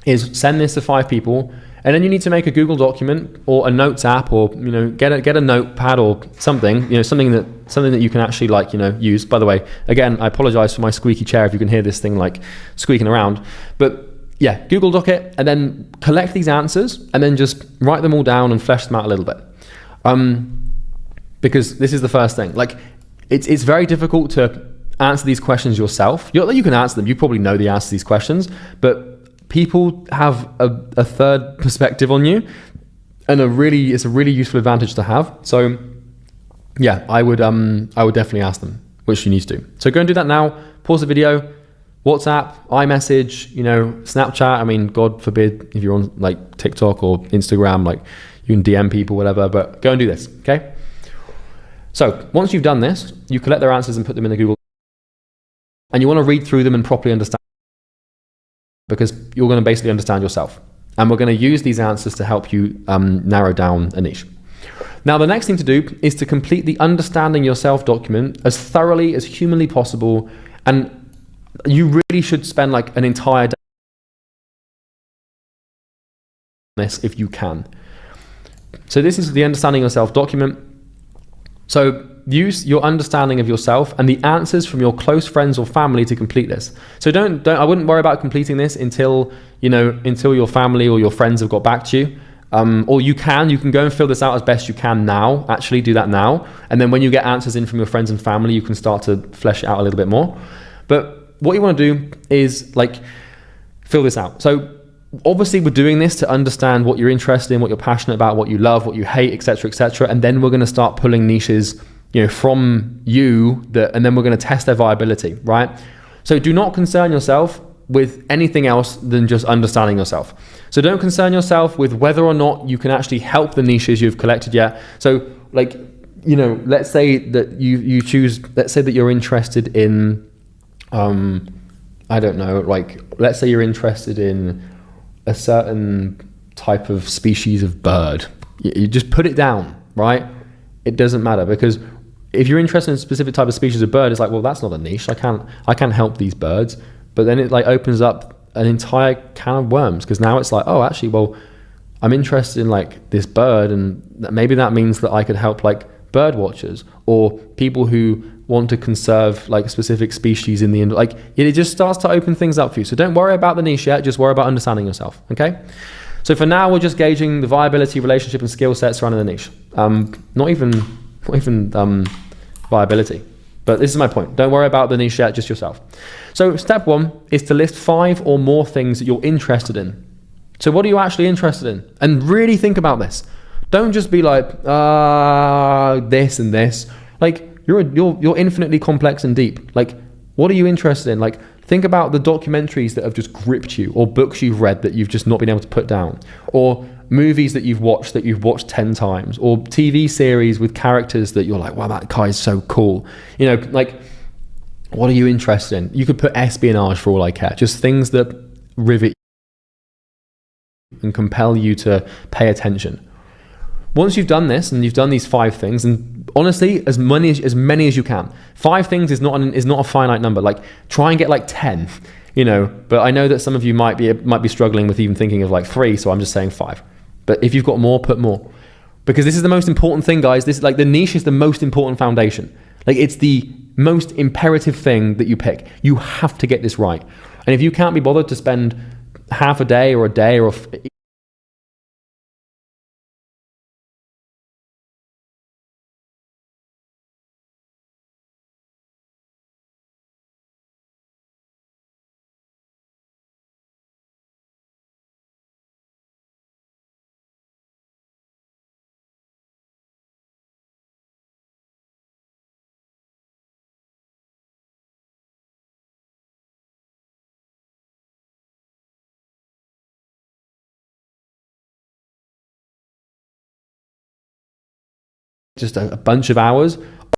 is send this to 5 people, and then you need to make a Google document or a notes app, or get a notepad or something, something that you can actually use. By the way, again, I apologize for my squeaky chair if you can hear this thing like squeaking around, but yeah, Google Doc it and then collect these answers and then just write them all down and flesh them out a little bit, because this is the first thing. Like it's very difficult to answer these questions yourself. You can answer them. You probably know the answer to these questions, but people have a third perspective on you, and it's a really useful advantage to have. So yeah, I would definitely ask them, which you need to do. So go and do that now. Pause the video. WhatsApp, iMessage, Snapchat. I mean, God forbid if you're on like TikTok or Instagram, like you can DM people, whatever, but go and do this. Okay. So once you've done this, you collect their answers and put them in the Google. And you want to read through them and properly understand, because you're going to basically understand yourself. And we're going to use these answers to help you narrow down a niche. Now, the next thing to do is to complete the understanding yourself document as thoroughly as humanly possible. And you really should spend like an entire day on this if you can. So this is the understanding yourself document. So use your understanding of yourself and the answers from your close friends or family to complete this. So I wouldn't worry about completing this until your family or your friends have got back to you. Or you can go and fill this out as best you can now. Actually do that now. And then when you get answers in from your friends and family, you can start to flesh it out a little bit more. But what you want to do is like fill this out. So obviously we're doing this to understand what you're interested in, what you're passionate about, what you love, what you hate, etc., etc. And then we're going to start pulling niches, from you and then we're going to test their viability, right? So do not concern yourself with anything else than just understanding yourself. So don't concern yourself with whether or not you can actually help the niches you've collected yet. So like, let's say that you choose, let's say that you're interested in, I don't know, like, let's say you're interested in a certain type of species of bird. You just put it down, right? It doesn't matter, because if you're interested in a specific type of species of bird, it's like, well, that's not a niche. I can't help these birds. But then it like opens up an entire can of worms, because now it's like, oh, actually, well, I'm interested in like this bird, and maybe that means that I could help like bird watchers or people who want to conserve like specific species in the end. Like it just starts to open things up for you. So don't worry about the niche yet. Just worry about understanding yourself. Okay. So for now, we're just gauging the viability, relationship, and skill sets surrounding the niche. Not even viability. But this is my point. Don't worry about the niche yet, just yourself. So step 1 is to list 5 or more things that you're interested in. So what are you actually interested in? And really think about this. Don't just be like, this and this. Like, you're infinitely complex and deep. Like, what are you interested in? Like, think about the documentaries that have just gripped you, or books you've read that you've just not been able to put down, or movies that you've watched 10 times, or TV series with characters that you're like, wow, that guy is so cool. You know, like, what are you interested in? You could put espionage for all I care. Just things that rivet and compel you to pay attention. Once you've done this and you've done these 5 things, and honestly, as many as you can. 5 things is not a finite number. Like, try and get like 10, you know. But I know that some of you might be struggling with even thinking of like 3, so I'm just saying 5. But if you've got more, put more, because this is the most important thing, guys. This, like, the niche is the most important foundation. Like, it's the most imperative thing that you pick. You have to get this right. And if you can't be bothered to spend half a day or just a bunch of hours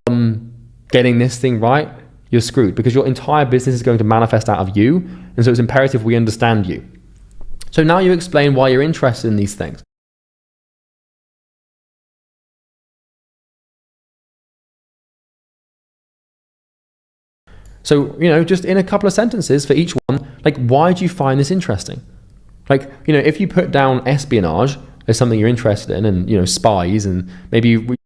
on getting this thing right, you're screwed, because your entire business is going to manifest out of you. And so it's imperative we understand you. So now you explain why you're interested in these things. So, you know, just in a couple of sentences for each one, like, why do you find this interesting? Like, you know, if you put down espionage as something you're interested in, and, you know, spies, and maybe you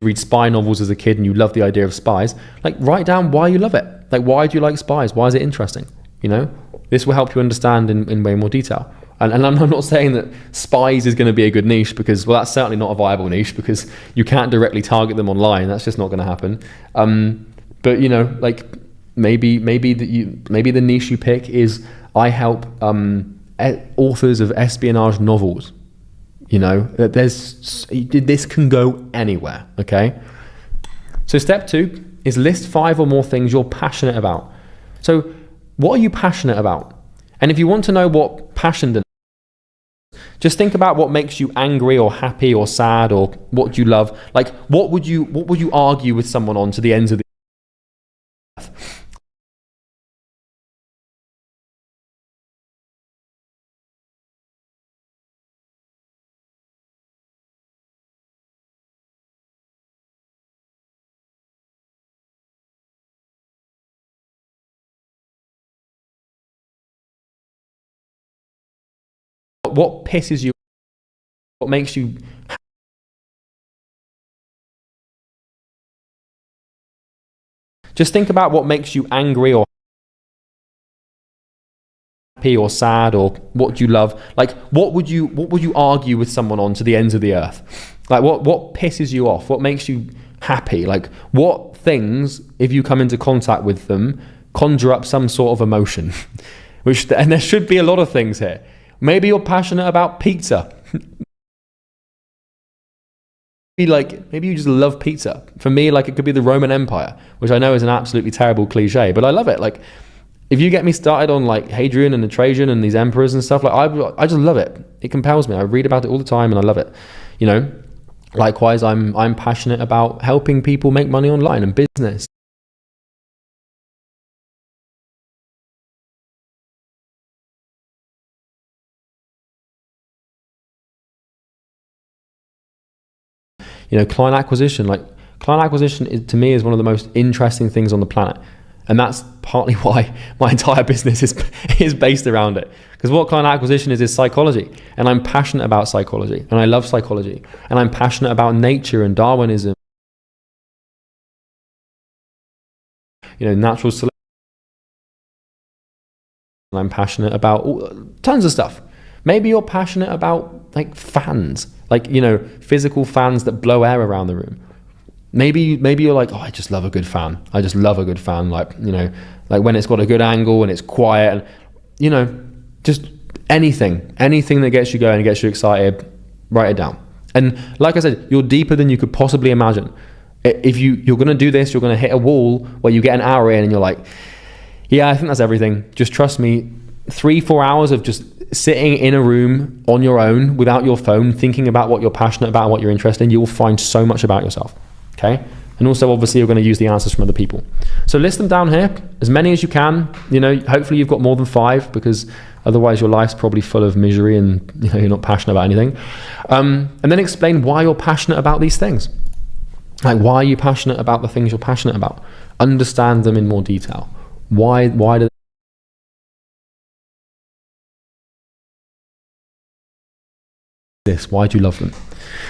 read spy novels as a kid and you love the idea of spies, like, write down why you love it. Like, why do you like spies? Why is it interesting? You know, this will help you understand in way more detail. And I'm not saying that spies is going to be a good niche, because, well, that's certainly not a viable niche, because you can't directly target them online. That's just not going to happen. But, you know, like, maybe the niche you pick is, I help authors of espionage novels. You know, this can go anywhere. Okay. So step 2 is list 5 or more things you're passionate about. So what are you passionate about? And if you want to know what passion is, just think about what makes you angry or happy or sad, or what you love. Like, what would you argue with someone on to the ends of the earth? What pisses you? What makes you? Just think about what makes you angry or happy or sad, or what you love. Like, what would you argue with someone on to the ends of the earth? Like, what pisses you off? What makes you happy? Like, what things, if you come into contact with them, conjure up some sort of emotion? And there should be a lot of things here. Maybe you're passionate about pizza. Maybe you just love pizza. For me, like, it could be the Roman Empire, which I know is an absolutely terrible cliche, but I love it. Like, if you get me started on like Hadrian and the Trajan and these emperors and stuff, like, I just love it. It compels me. I read about it all the time and I love it. You know, likewise, I'm passionate about helping people make money online and business. You know, client acquisition to me is one of the most interesting things on the planet. And that's partly why my entire business is based around it. Because what client acquisition is psychology. And I'm passionate about psychology. And I love psychology. And I'm passionate about nature and Darwinism. You know, natural selection. And I'm passionate about tons of stuff. Maybe you're passionate about like fans. Like, you know, physical fans that blow air around the room. Maybe you're like, oh, I just love a good fan. I just love a good fan. Like, you know, like when it's got a good angle and it's quiet, and, you know, just anything that gets you going and gets you excited, write it down. And like I said, you're deeper than you could possibly imagine. If you're going to do this, you're going to hit a wall where you get an hour in and you're like, yeah, I think that's everything. Just trust me. 3-4 hours of just sitting in a room on your own without your phone, thinking about what you're passionate about and what you're interested in, you will find so much about yourself. Okay? And also, obviously, you're going to use the answers from other people. So list them down here, as many as you can. You know, hopefully you've got more than 5, because otherwise your life's probably full of misery and, you know, you're not passionate about anything. And then explain why you're passionate about these things. Like, why are you passionate about the things you're passionate about? Understand them in more detail. Why do this? Why do you love them?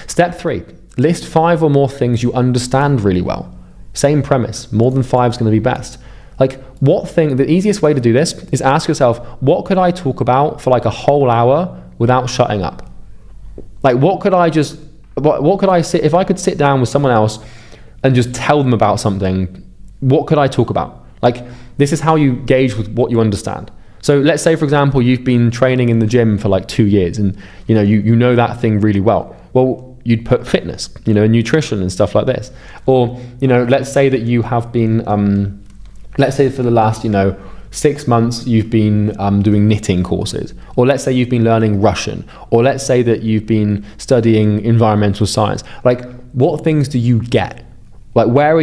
Step 3, list 5 or more things you understand really well. Same premise, more than 5 is going to be best. Like, what thing, the easiest way to do this is ask yourself, what could I talk about for like a whole hour without shutting up? Like, what could I sit, if I could sit down with someone else and just tell them about something, what could I talk about? Like, this is how you gauge with what you understand. So let's say, for example, you've been training in the gym for like 2 years and, you know, you know that thing really well. Well, you'd put fitness, you know, and nutrition and stuff like this. Or, you know, let's say that you have been, let's say for the last, you know, 6 months you've been doing knitting courses. Or let's say you've been learning Russian. Or let's say that you've been studying environmental science. Like, what things do you get? Like, where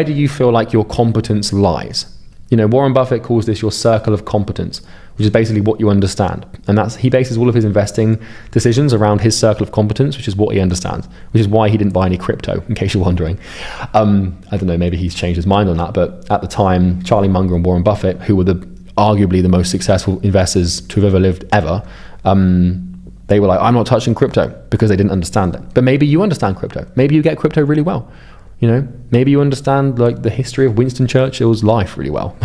do you feel like your competence lies? You know, Warren Buffett calls this your circle of competence, which is basically what you understand. And he bases all of his investing decisions around his circle of competence, which is what he understands, which is why he didn't buy any crypto, in case you're wondering. I don't know, maybe he's changed his mind on that, but at the time, Charlie Munger and Warren Buffett, who were arguably the most successful investors to have ever lived ever, they were like, I'm not touching crypto, because they didn't understand it. But maybe you understand crypto. Maybe you get crypto really well. You know, maybe you understand like the history of Winston Churchill's life really well.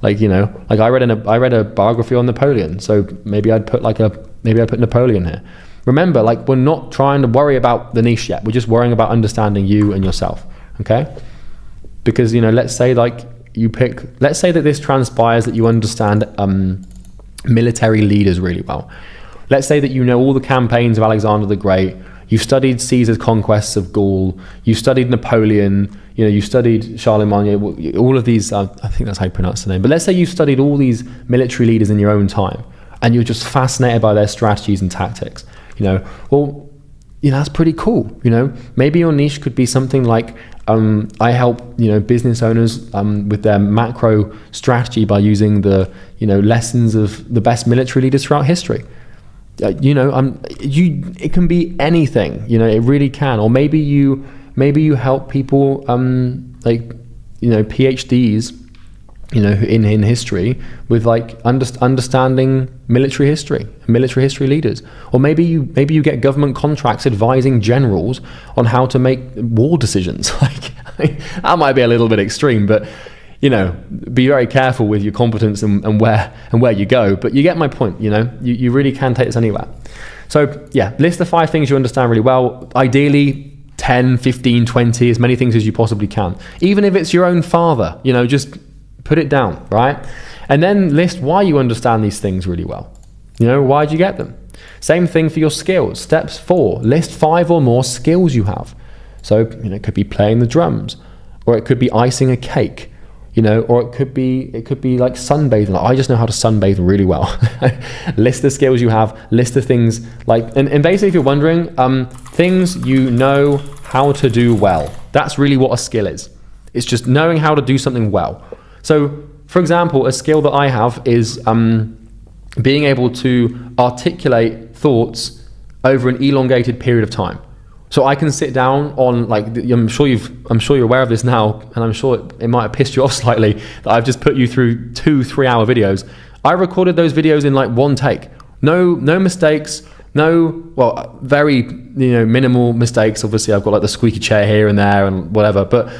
Like, you know, like I read a biography on Napoleon, so maybe I'd put Napoleon here. Remember, like, we're not trying to worry about the niche yet. We're just worrying about understanding you and yourself. Okay? Because, you know, let's say that this transpires that you understand military leaders really well. Let's say that you know all the campaigns of Alexander the Great. You've studied Caesar's conquests of Gaul. You've studied Napoleon. You know, you studied Charlemagne. All of these, I think that's how you pronounce the name. But let's say you've studied all these military leaders in your own time, and you're just fascinated by their strategies and tactics. You know, well, you know, that's pretty cool. You know, maybe your niche could be something like, I help, you know, business owners with their macro strategy by using the, you know, lessons of the best military leaders throughout history. You know, it can be anything, you know, it really can. Or maybe you help people, like, you know, PhDs, you know, in history with like understanding military history leaders. Or maybe you get government contracts advising generals on how to make war decisions. Like, that might be a little bit extreme, but, you know, be very careful with your competence and where you go. But you get my point, you know, you really can take this anywhere. So yeah, list the 5 things you understand really well. Ideally 10, 15, 20, as many things as you possibly can. Even if it's your own father, you know, just put it down, right? And then list why you understand these things really well. You know, why did you get them? Same thing for your skills. Steps 4, list 5 or more skills you have. So, you know, it could be playing the drums, or it could be icing a cake. You know, or it could be like sunbathing. Like, I just know how to sunbathe really well. List the skills you have, list the things like, and basically if you're wondering, things you know how to do well. That's really what a skill is. It's just knowing how to do something well. So, for example, a skill that I have is being able to articulate thoughts over an elongated period of time. So I can sit down on, like, I'm sure you're aware of this now, and I'm sure it might have pissed you off slightly that I've just put you through 2-3 hour videos. I recorded those videos in like one take. No mistakes, very, you know, minimal mistakes. Obviously I've got like the squeaky chair here and there and whatever, but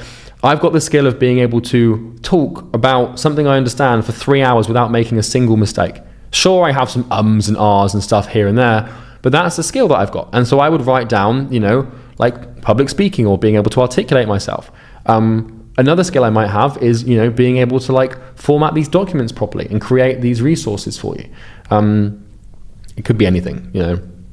I've got the skill of being able to talk about something I understand for 3 hours without making a single mistake. Sure, I have some ums and ahs and stuff here and there, but that's the skill that I've got. And so I would write down, you know, like public speaking or being able to articulate myself. Another skill I might have is, being able to like format these documents properly and create these resources for you. It could be anything,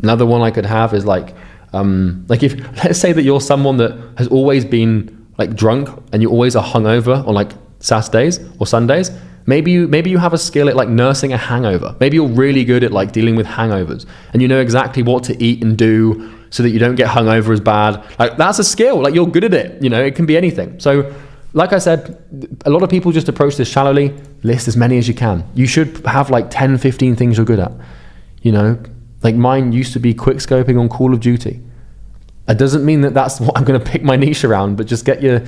Another one I could have is like if, let's say that you're someone that has always been like drunk and you always are hungover on like Saturdays or Sundays. Maybe you have a skill at like nursing a hangover. Maybe you're really good at like dealing with hangovers and you know exactly what to eat and do so that you don't get hungover as bad. Like that's a skill, like you're good at it, it can be anything. So like I said, a lot of people just approach this shallowly. List as many as you can. You should have like 10, 15 things you're good at, like mine used to be quick scoping on Call of Duty. It doesn't mean that that's what I'm going to pick my niche around, but just get your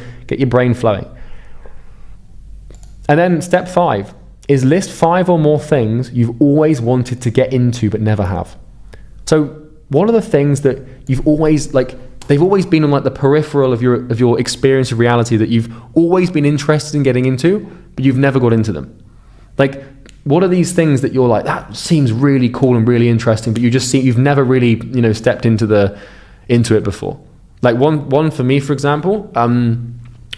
brain flowing. And then step 5 is list 5 or more things you've always wanted to get into but never have. So what are the things that you've always they've always been on like the peripheral of your experience of reality that you've always been interested in getting into, but you've never got into them? Like, what are these things that you're like, that seems really cool and really interesting, but you've never really, stepped into it before? Like one for me, for example,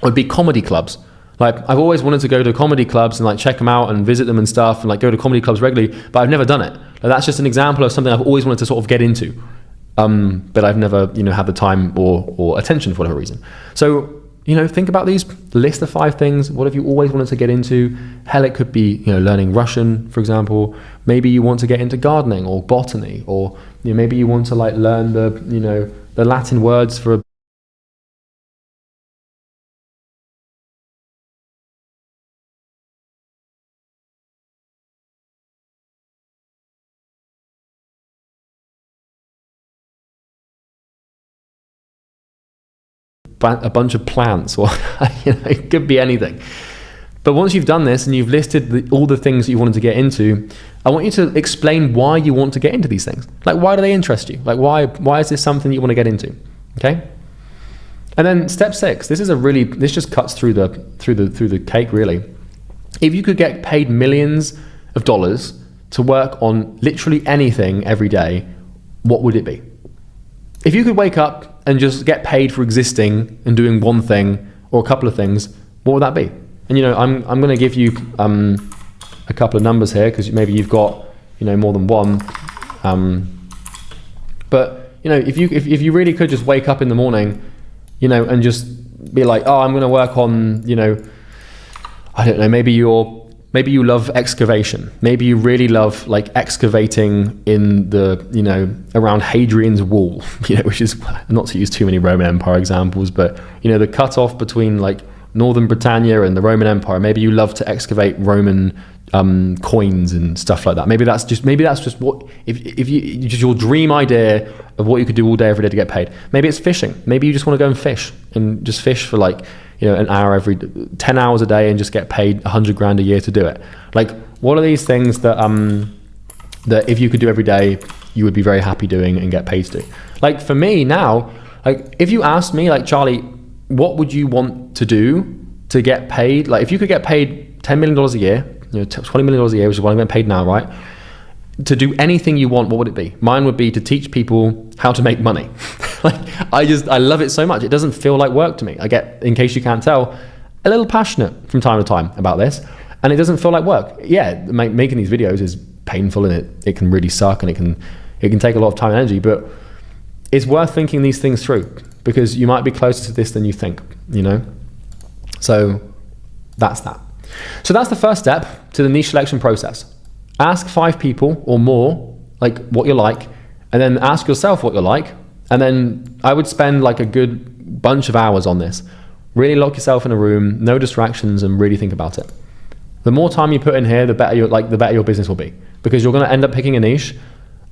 would be comedy clubs. Like I've always wanted to go to comedy clubs and like check them out and visit them and stuff and like go to comedy clubs regularly, but I've never done it. Like, that's just an example of something I've always wanted to sort of get into. But I've never, had the time or attention for whatever reason. So, think about these, list the 5 things. What have you always wanted to get into? Hell, it could be, learning Russian, for example. Maybe you want to get into gardening or botany, or maybe you want to like learn the Latin words for a bunch of plants, or it could be anything. But once you've done this and you've listed all the things that you wanted to get into, I want you to explain why you want to get into these things. Like, why do they interest you? Like, why is this something you want to get into? Okay. And then step 6. This just cuts through the cake, really. If you could get paid millions of dollars to work on literally anything every day, what would it be? If you could wake up and just get paid for existing and doing one thing or a couple of things, what would that be? And I'm going to give you a couple of numbers here because maybe you've got more than one. But if you really could just wake up in the morning, and just be like, oh, I'm going to work on I don't know, maybe you love excavation. Maybe you really love like excavating in the, around Hadrian's Wall, which is, not to use too many Roman Empire examples, but, the cutoff between like Northern Britannia and the Roman Empire. Maybe you love to excavate Roman coins and stuff like that. Maybe that's just what, if you just your dream idea of what you could do all day, every day to get paid. Maybe it's fishing. Maybe you just want to go and fish for like, an hour every 10 hours a day and just get paid $100,000 a year to do it. Like, what are these things that that if you could do every day, you would be very happy doing and get paid to do? Like for me now, like if you asked me, like, Charlie, what would you want to do to get paid? Like if you could get paid $10 million a year, $20 million a year, which is what I'm getting paid now, right? To do anything you want, what would it be? Mine would be to teach people how to make money. Like I love it so much. It doesn't feel like work to me. I get, in case you can't tell, a little passionate from time to time about this, and it doesn't feel like work. Yeah, making these videos is painful and it can really suck and it can take a lot of time and energy, but it's worth thinking these things through because you might be closer to this than you think, So that's that. So that's the first step to the niche selection process. Ask 5 people or more like what you like, and then ask yourself what you like, and then I would spend like a good bunch of hours on this. Really lock yourself in a room, no distractions, and really think about it. The more time you put in here, the better your business will be, because you're going to end up picking a niche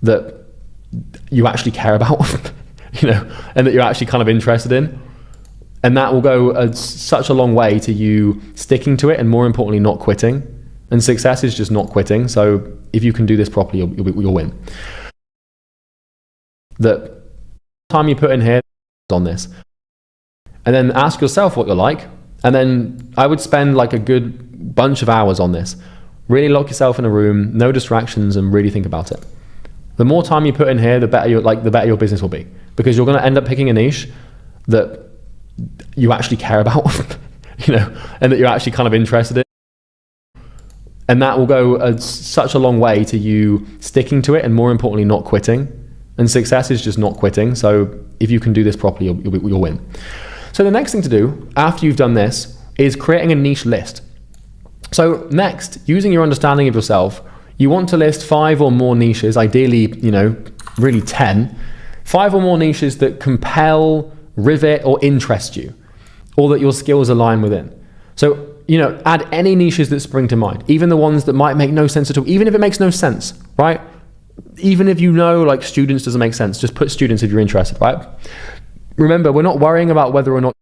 that you actually care about, and that you're actually kind of interested in, and that will go such a long way to you sticking to it, and more importantly, not quitting. And success is just not quitting. So if you can do this properly, you'll win. The time you put in here on this, and then ask yourself what you like, and then I would spend like a good bunch of hours on this. Really lock yourself in a room, no distractions, and really think about it. The more time you put in here, the better your business will be, because you're going to end up picking a niche that you actually care about, you know, and that you're actually kind of interested in. And that will go such a long way to you sticking to it, and more importantly, not quitting. And success is just not quitting. So if you can do this properly, you'll win. So the next thing to do after you've done this is creating a niche list. So next, using your understanding of yourself, you want to list 5 or more niches, ideally, you know, really 10, 5 or more niches that compel, rivet, or interest you, or that your skills align within. So, you know, add any niches that spring to mind, even the ones that might make no sense at all, even if it makes no sense, right? Even if you know, like, students doesn't make sense, just put students if you're interested, right? Remember, we're not worrying about whether or not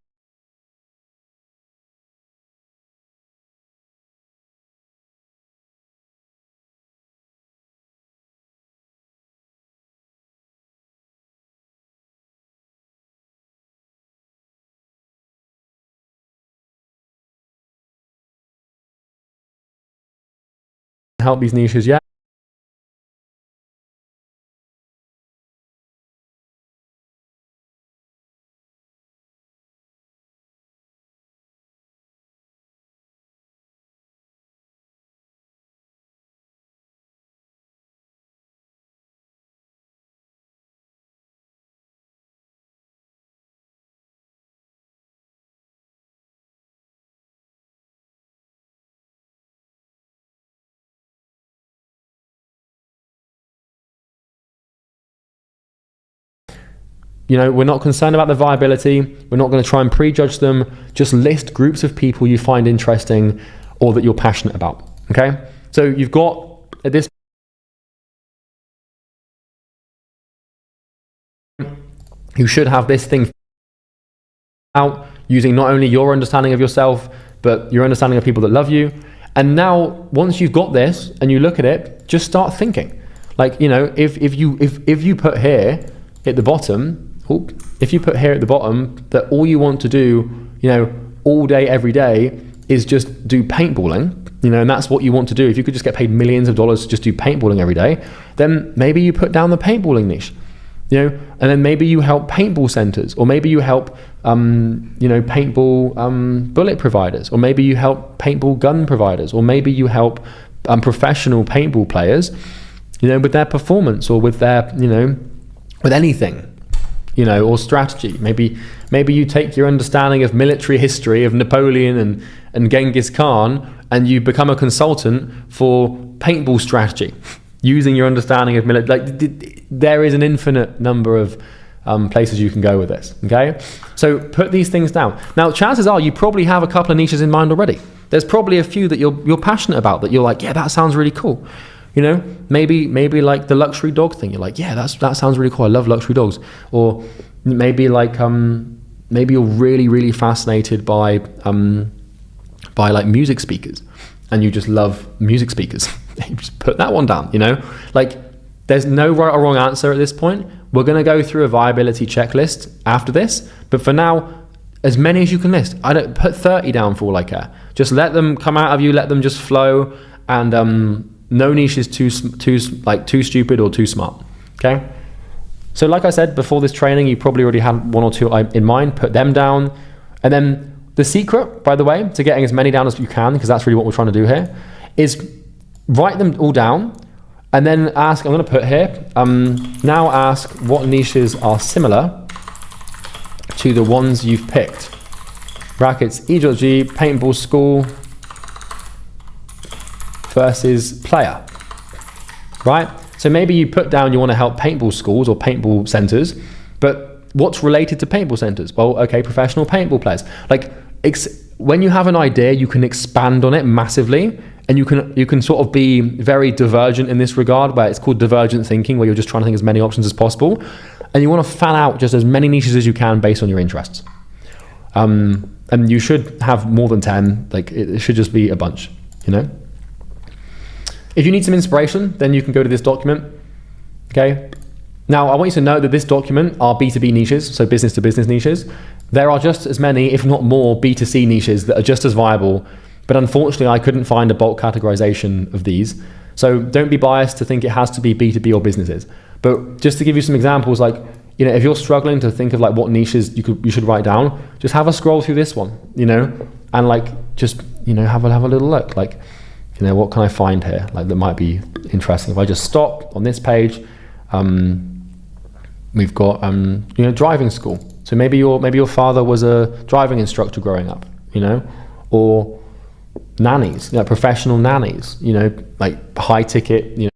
help these niches yet. You know, we're not concerned about the viability. We're not going to try and prejudge them. Just list groups of people you find interesting or that you're passionate about. Okay? So you've got, at this, you should have this thing out using not only your understanding of yourself, but your understanding of people that love you. And now, once you've got this and you look at it, just start thinking. Like, you know, if you put here at the bottom, if you put here at the bottom that all you want to do, you know, all day, every day is just do paintballing, you know, and that's what you want to do. If you could just get paid millions of dollars to just do paintballing every day, then maybe you put down the paintballing niche, you know, and then maybe you help paintball centers, or maybe you help, you know, paintball bullet providers, or maybe you help paintball gun providers, or maybe you help professional paintball players, you know, with their performance or with their, you know, with anything, you know, or strategy. Maybe you take your understanding of military history of Napoleon and Genghis Khan, and you become a consultant for paintball strategy using your understanding of military. Like, there is an infinite number of places you can go with this. Okay, so put these things down. Now, chances are you probably have a couple of niches in mind already. There's probably a few that you're passionate about, that you're like, yeah, that sounds really cool. You know, maybe like the luxury dog thing. You're like, yeah, that sounds really cool. I love luxury dogs. Or maybe like maybe you're really fascinated by like music speakers, and you just love music speakers. You just put that one down. You know, like, there's no right or wrong answer at this point. We're gonna go through a viability checklist after this, but for now, as many as you can list. I don't put 30 down for all I care. Just let them come out of you. Let them just flow, and no niche is too stupid or too smart. Okay, so like I said before this training, you probably already had 1 or 2 in mind. Put them down, and then the secret, by the way, to getting as many down as you can, because that's really what we're trying to do here, is write them all down, and then ask. I'm going to put here. Now ask what niches are similar to the ones you've picked. Brackets E.G. paintball school versus player, right? So maybe you put down you want to help paintball schools or paintball centers, but what's related to paintball centers? Well, okay, professional paintball players. Like, when you have an idea, you can expand on it massively, and you can sort of be very divergent in this regard, where it's called divergent thinking, where you're just trying to think as many options as possible, and you want to fan out just as many niches as you can based on your interests. And you should have more than 10. Like, it should just be a bunch, you know? If you need some inspiration, then you can go to this document, okay? Now, I want you to know that this document are B2B niches, so business to business niches. There are just as many, if not more, B2C niches that are just as viable, but unfortunately, I couldn't find a bulk categorization of these. So don't be biased to think it has to be B2B or businesses. But just to give you some examples, like, you know, if you're struggling to think of like what niches you should write down, just have a scroll through this one, you know, and like just, you know, have a little look, like, you know, what can I find here, like that might be interesting. If I just stop on this page, we've got you know, driving school. So maybe your father was a driving instructor growing up, you know, or nannies, you know, professional nannies, you know, like high ticket, you know.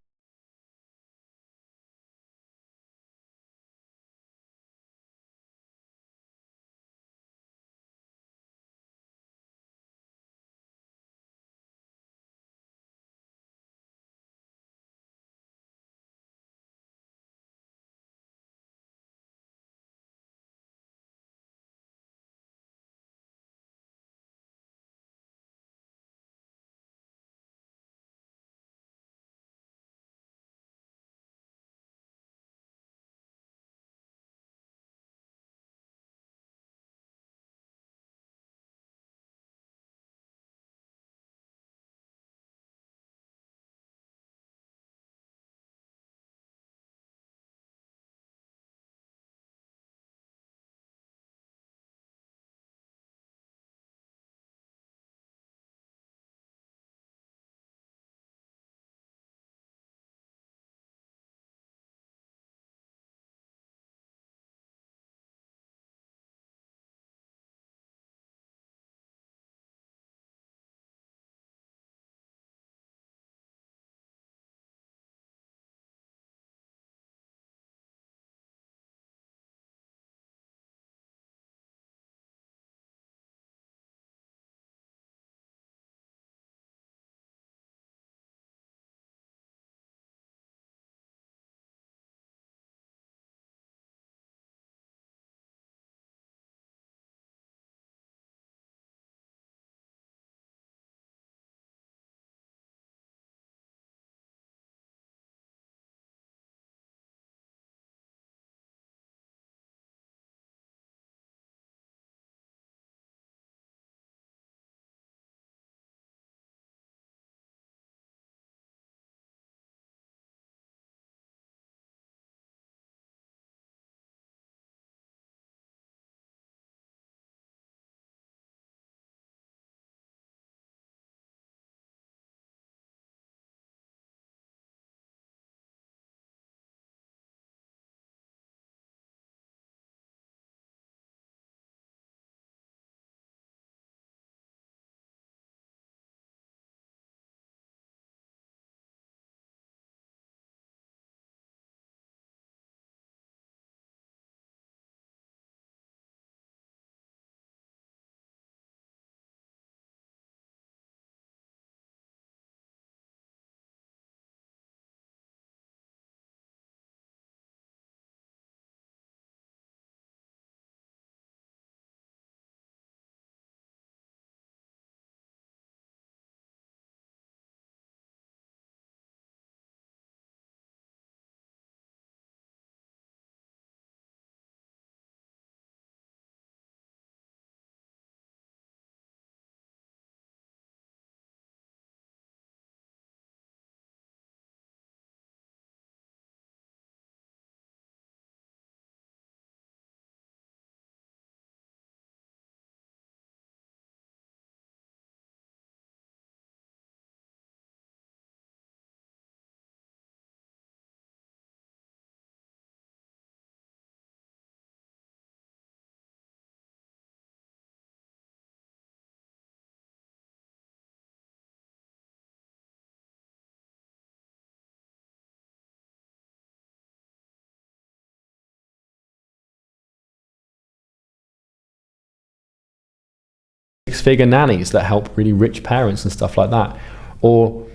Six-figure nannies that help really rich parents and stuff like that, or,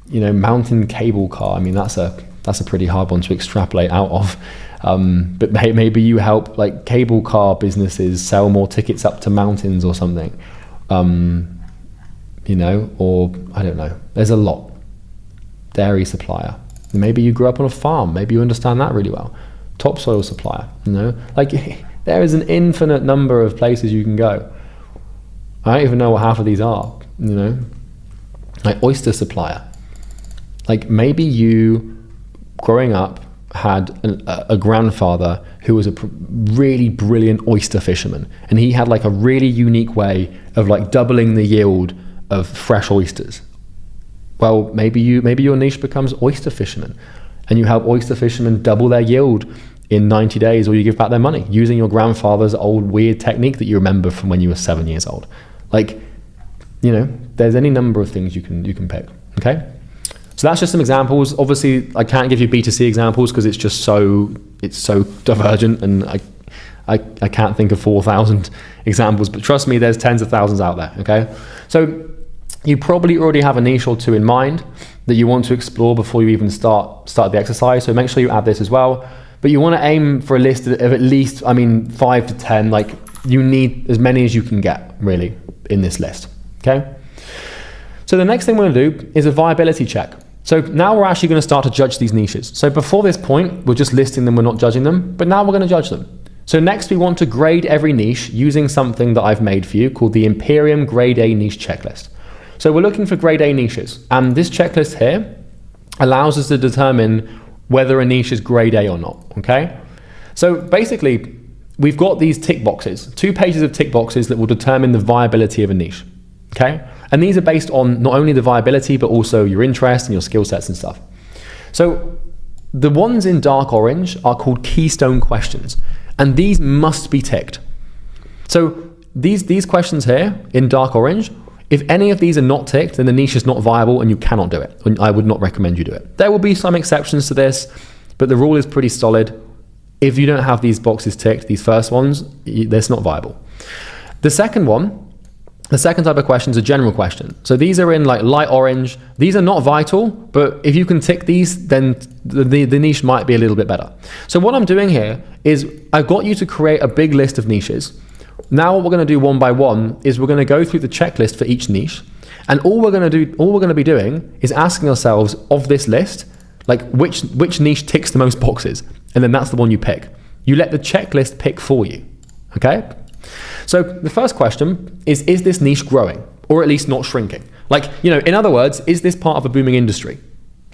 you know, mountain cable car. I mean, that's a pretty hard one to extrapolate out of, but maybe you help like cable car businesses sell more tickets up to mountains or something, you know, or I don't know, there's a lot. Dairy supplier, maybe you grew up on a farm, maybe you understand that really well. Topsoil supplier, you know, like there is an infinite number of places you can go. I don't even know what half of these are, you know, like oyster supplier. Like maybe you growing up had a grandfather who was a really brilliant oyster fisherman, and he had like a really unique way of like doubling the yield of fresh oysters. Well, maybe your niche becomes oyster fisherman, and you help oyster fishermen double their yield in 90 days, or you give back their money using your grandfather's old weird technique that you remember from when you were 7 years old. Like, you know, there's any number of things you can pick. Okay, so that's just some examples. Obviously, I can't give you B2C examples because it's so divergent, and I can't think of 4,000 examples. But trust me, there's tens of thousands out there. Okay, so you probably already have a niche or two in mind that you want to explore before you even start the exercise. So make sure you add this as well. But you want to aim for a list of at least, 5 to 10. Like, you need as many as you can get, really, in this list. Okay? So the next thing we're going to do is a viability check. So now we're actually going to start to judge these niches. So before this point, we're just listing them, we're not judging them. But now we're going to judge them. So next, we want to grade every niche using something that I've made for you called the Imperium Grade A Niche Checklist. So we're looking for grade A niches. And this checklist here allows us to determine whether a niche is grade A or not, okay? So basically, we've got these tick boxes, 2 pages of tick boxes that will determine the viability of a niche, okay? And these are based on not only the viability, but also your interest and your skill sets and stuff. So the ones in dark orange are called keystone questions, and these must be ticked. So these questions here in dark orange, if any of these are not ticked, then the niche is not viable and you cannot do it. And I would not recommend you do it. There will be some exceptions to this, but the rule is pretty solid. If you don't have these boxes ticked, these first ones, that's not viable. The second type of question is a general question. So these are in like light orange. These are not vital, but if you can tick these, then the niche might be a little bit better. So what I'm doing here is I've got you to create a big list of niches. Now what we're going to do one by one is we're going to go through the checklist for each niche, and all we're going to be doing is asking ourselves of this list, like which niche ticks the most boxes, and then that's the one you pick. You let the checklist pick for you. Okay? So the first question is this niche growing, or at least not shrinking? Like, you know, in other words, is this part of a booming industry?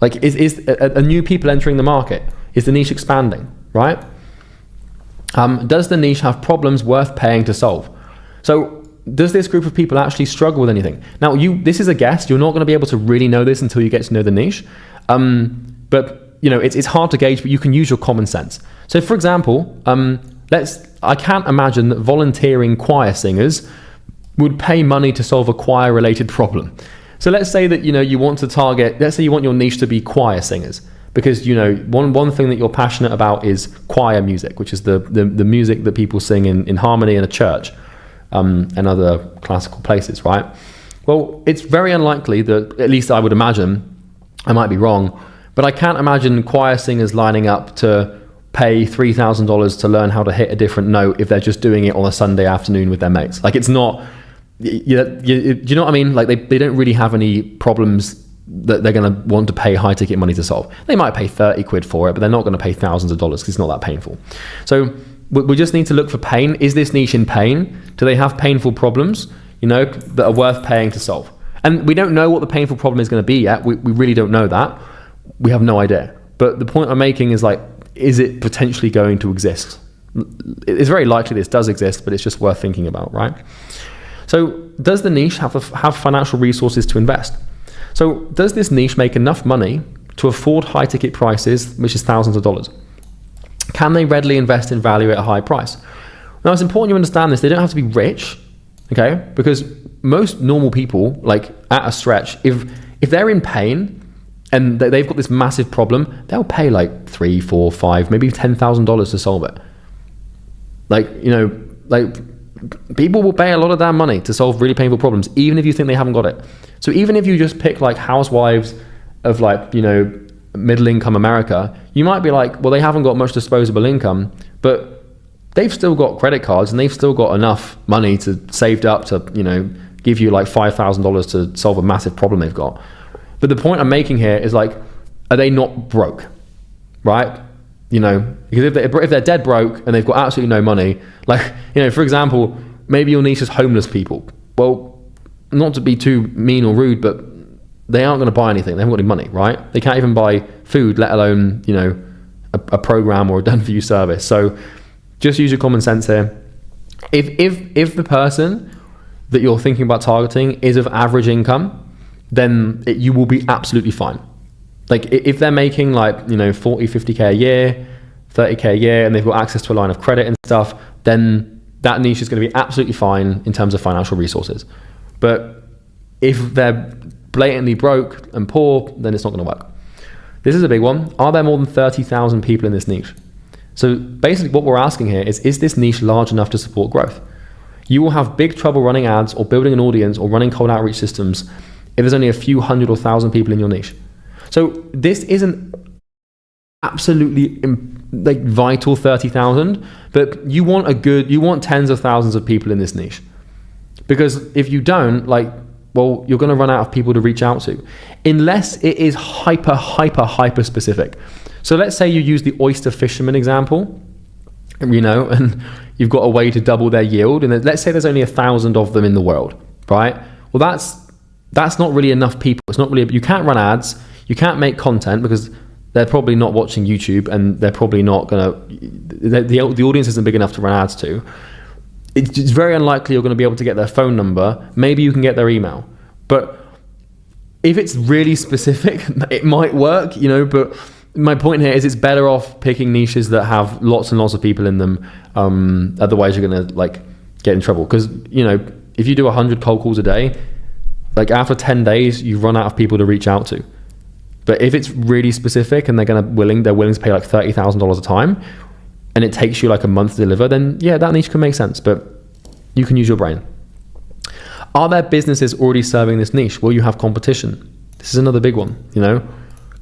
Like, is a new people entering the market? Is the niche expanding, right? Does the niche have problems worth paying to solve? So does this group of people actually struggle with anything? Now, this is a guess. You're not going to be able to really know this until you get to know the niche. But, you know, it's hard to gauge, but you can use your common sense. So, for example, I can't imagine that volunteering choir singers would pay money to solve a choir-related problem. So let's say that, you know, you want to target, let's say you want your niche to be choir singers. Because, you know, one thing that you're passionate about is choir music, which is the music that people sing in harmony in a church and other classical places, right? Well, it's very unlikely that, at least I would imagine, I might be wrong, but I can't imagine choir singers lining up to pay $3,000 to learn how to hit a different note if they're just doing it on a Sunday afternoon with their mates. Like, it's not, you know what I mean? Like, they don't really have any problems that they're going to want to pay high ticket money to solve. They might pay 30 quid for it, but they're not going to pay thousands of dollars because it's not that painful. So we just need to look for pain. Is this niche in pain? Do they have painful problems, you know, that are worth paying to solve? And we don't know what the painful problem is going to be yet. We really don't know that. We have no idea. But the point I'm making is, like, is it potentially going to exist? It's very likely this does exist, but it's just worth thinking about, right? So does the niche have financial resources to invest? So does this niche make enough money to afford high ticket prices, which is thousands of dollars? Can they readily invest in value at a high price? Now, it's important you understand this. They don't have to be rich, okay? Because most normal people, like at a stretch, if they're in pain and they've got this massive problem, they'll pay like $3, $4, $5, maybe $10,000 to solve it. Like, you know, like people will pay a lot of damn money to solve really painful problems, even if you think they haven't got it. So even if you just pick like housewives of, like, you know, middle income America, you might be like, well, they haven't got much disposable income, but they've still got credit cards and they've still got enough money to saved up to, you know, give you like $5,000 to solve a massive problem they've got. But the point I'm making here is, like, are they not broke, right? You know, because if they're dead broke and they've got absolutely no money, like, you know, for example, maybe your niche is homeless people. Well, not to be too mean or rude, but they aren't going to buy anything. They haven't got any money, right? They can't even buy food, let alone, you know, a program or a done for you service. So just use your common sense here. If the person that you're thinking about targeting is of average income, then you will be absolutely fine. Like if they're making like, 40, 50K a year, 30K a year, and they've got access to a line of credit and stuff, then that niche is going to be absolutely fine in terms of financial resources. But if they're blatantly broke and poor, then it's not going to work. This is a big one. Are there more than 30,000 people in this niche? So basically what we're asking here is this niche large enough to support growth? You will have big trouble running ads or building an audience or running cold outreach systems if there's only a few hundred or thousand people in your niche. So this isn't absolutely like vital 30,000, but you want tens of thousands of people in this niche. Because if you don't, well, you're going to run out of people to reach out to, unless it is hyper specific. So let's say you use the oyster fisherman example, and you've got a way to double their yield, and let's say there's only 1,000 of them in the world, right? Well, that's not really enough people. It's not really, you can't run ads, you can't make content because they're probably not watching YouTube, and they're probably not gonna, the audience isn't big enough to run ads to. It's very unlikely you're going to be able to get their phone number. Maybe you can get their email, but if it's really specific, it might work, but my point here is it's better off picking niches that have lots and lots of people in them. Otherwise you're going to get in trouble, because if you do 100 cold calls a day, after 10 days you run out of people to reach out to. But if it's really specific and they're willing to pay $30,000 a time, and it takes you a month to deliver, then yeah, that niche can make sense, but you can use your brain. Are there businesses already serving this niche? Will you have competition? This is another big one,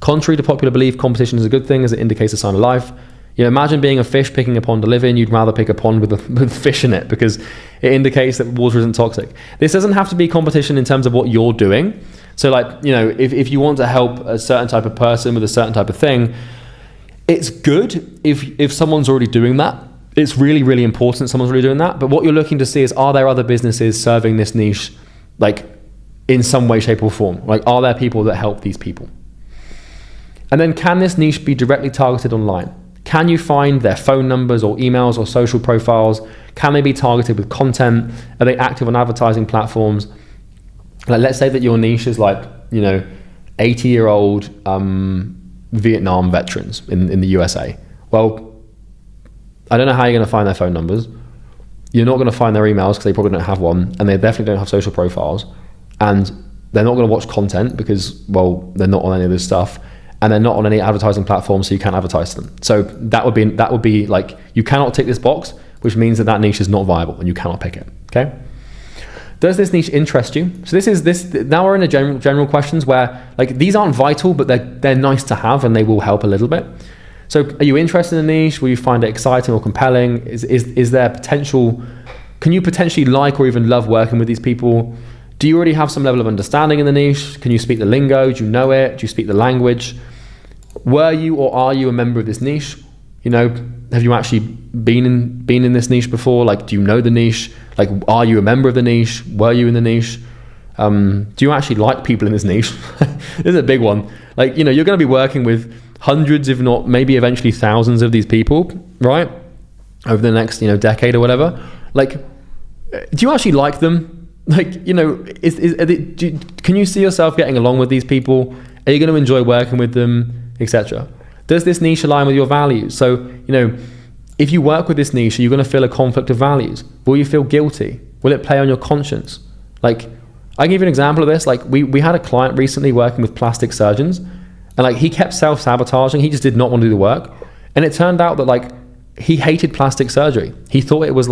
Contrary to popular belief, competition is a good thing as it indicates a sign of life. Imagine being a fish picking a pond to live in. You'd rather pick a pond with fish in it because it indicates that water isn't toxic. This doesn't have to be competition in terms of what you're doing. So if you want to help a certain type of person with a certain type of thing, it's good if someone's already doing that. It's really, really important someone's already doing that. But what you're looking to see is, are there other businesses serving this niche, in some way, shape or form? Are there people that help these people? And then, can this niche be directly targeted online? Can you find their phone numbers or emails or social profiles? Can they be targeted with content? Are they active on advertising platforms? Let's say that your niche is 80-year-old Vietnam veterans in the USA. Well, I don't know how you're going to find their phone numbers. You're not going to find their emails because they probably don't have one, and they definitely don't have social profiles, and they're not going to watch content because, well, they're not on any of this stuff, and they're not on any advertising platform, so you can't advertise to them. So that would be you cannot tick this box, which means that niche is not viable and you cannot pick it. Okay. Does this niche interest you? So now we're in the general questions where these aren't vital, but they're nice to have and they will help a little bit. So are you interested in the niche? Will you find it exciting or compelling? Is there potential? Can you potentially or even love working with these people? Do you already have some level of understanding in the niche? Can you speak the lingo? Do you know it? Do you speak the language? Were you or are you a member of this niche? Have you actually been in this niche before? Do you know the niche? Are you a member of the niche? Were you in the niche? Do you actually like people in this niche? This is a big one. You're going to be working with hundreds, if not maybe eventually thousands of these people, right? Over the next, decade or whatever. Do you actually like them? Can you see yourself getting along with these people? Are you going to enjoy working with them, etc.? Does this niche align with your values? So, if you work with this niche, are you going to feel a conflict of values? Will you feel guilty? Will it play on your conscience? I can give you an example of this. We had a client recently working with plastic surgeons, and he kept self-sabotaging. He just did not want to do the work. And it turned out that he hated plastic surgery. He thought it was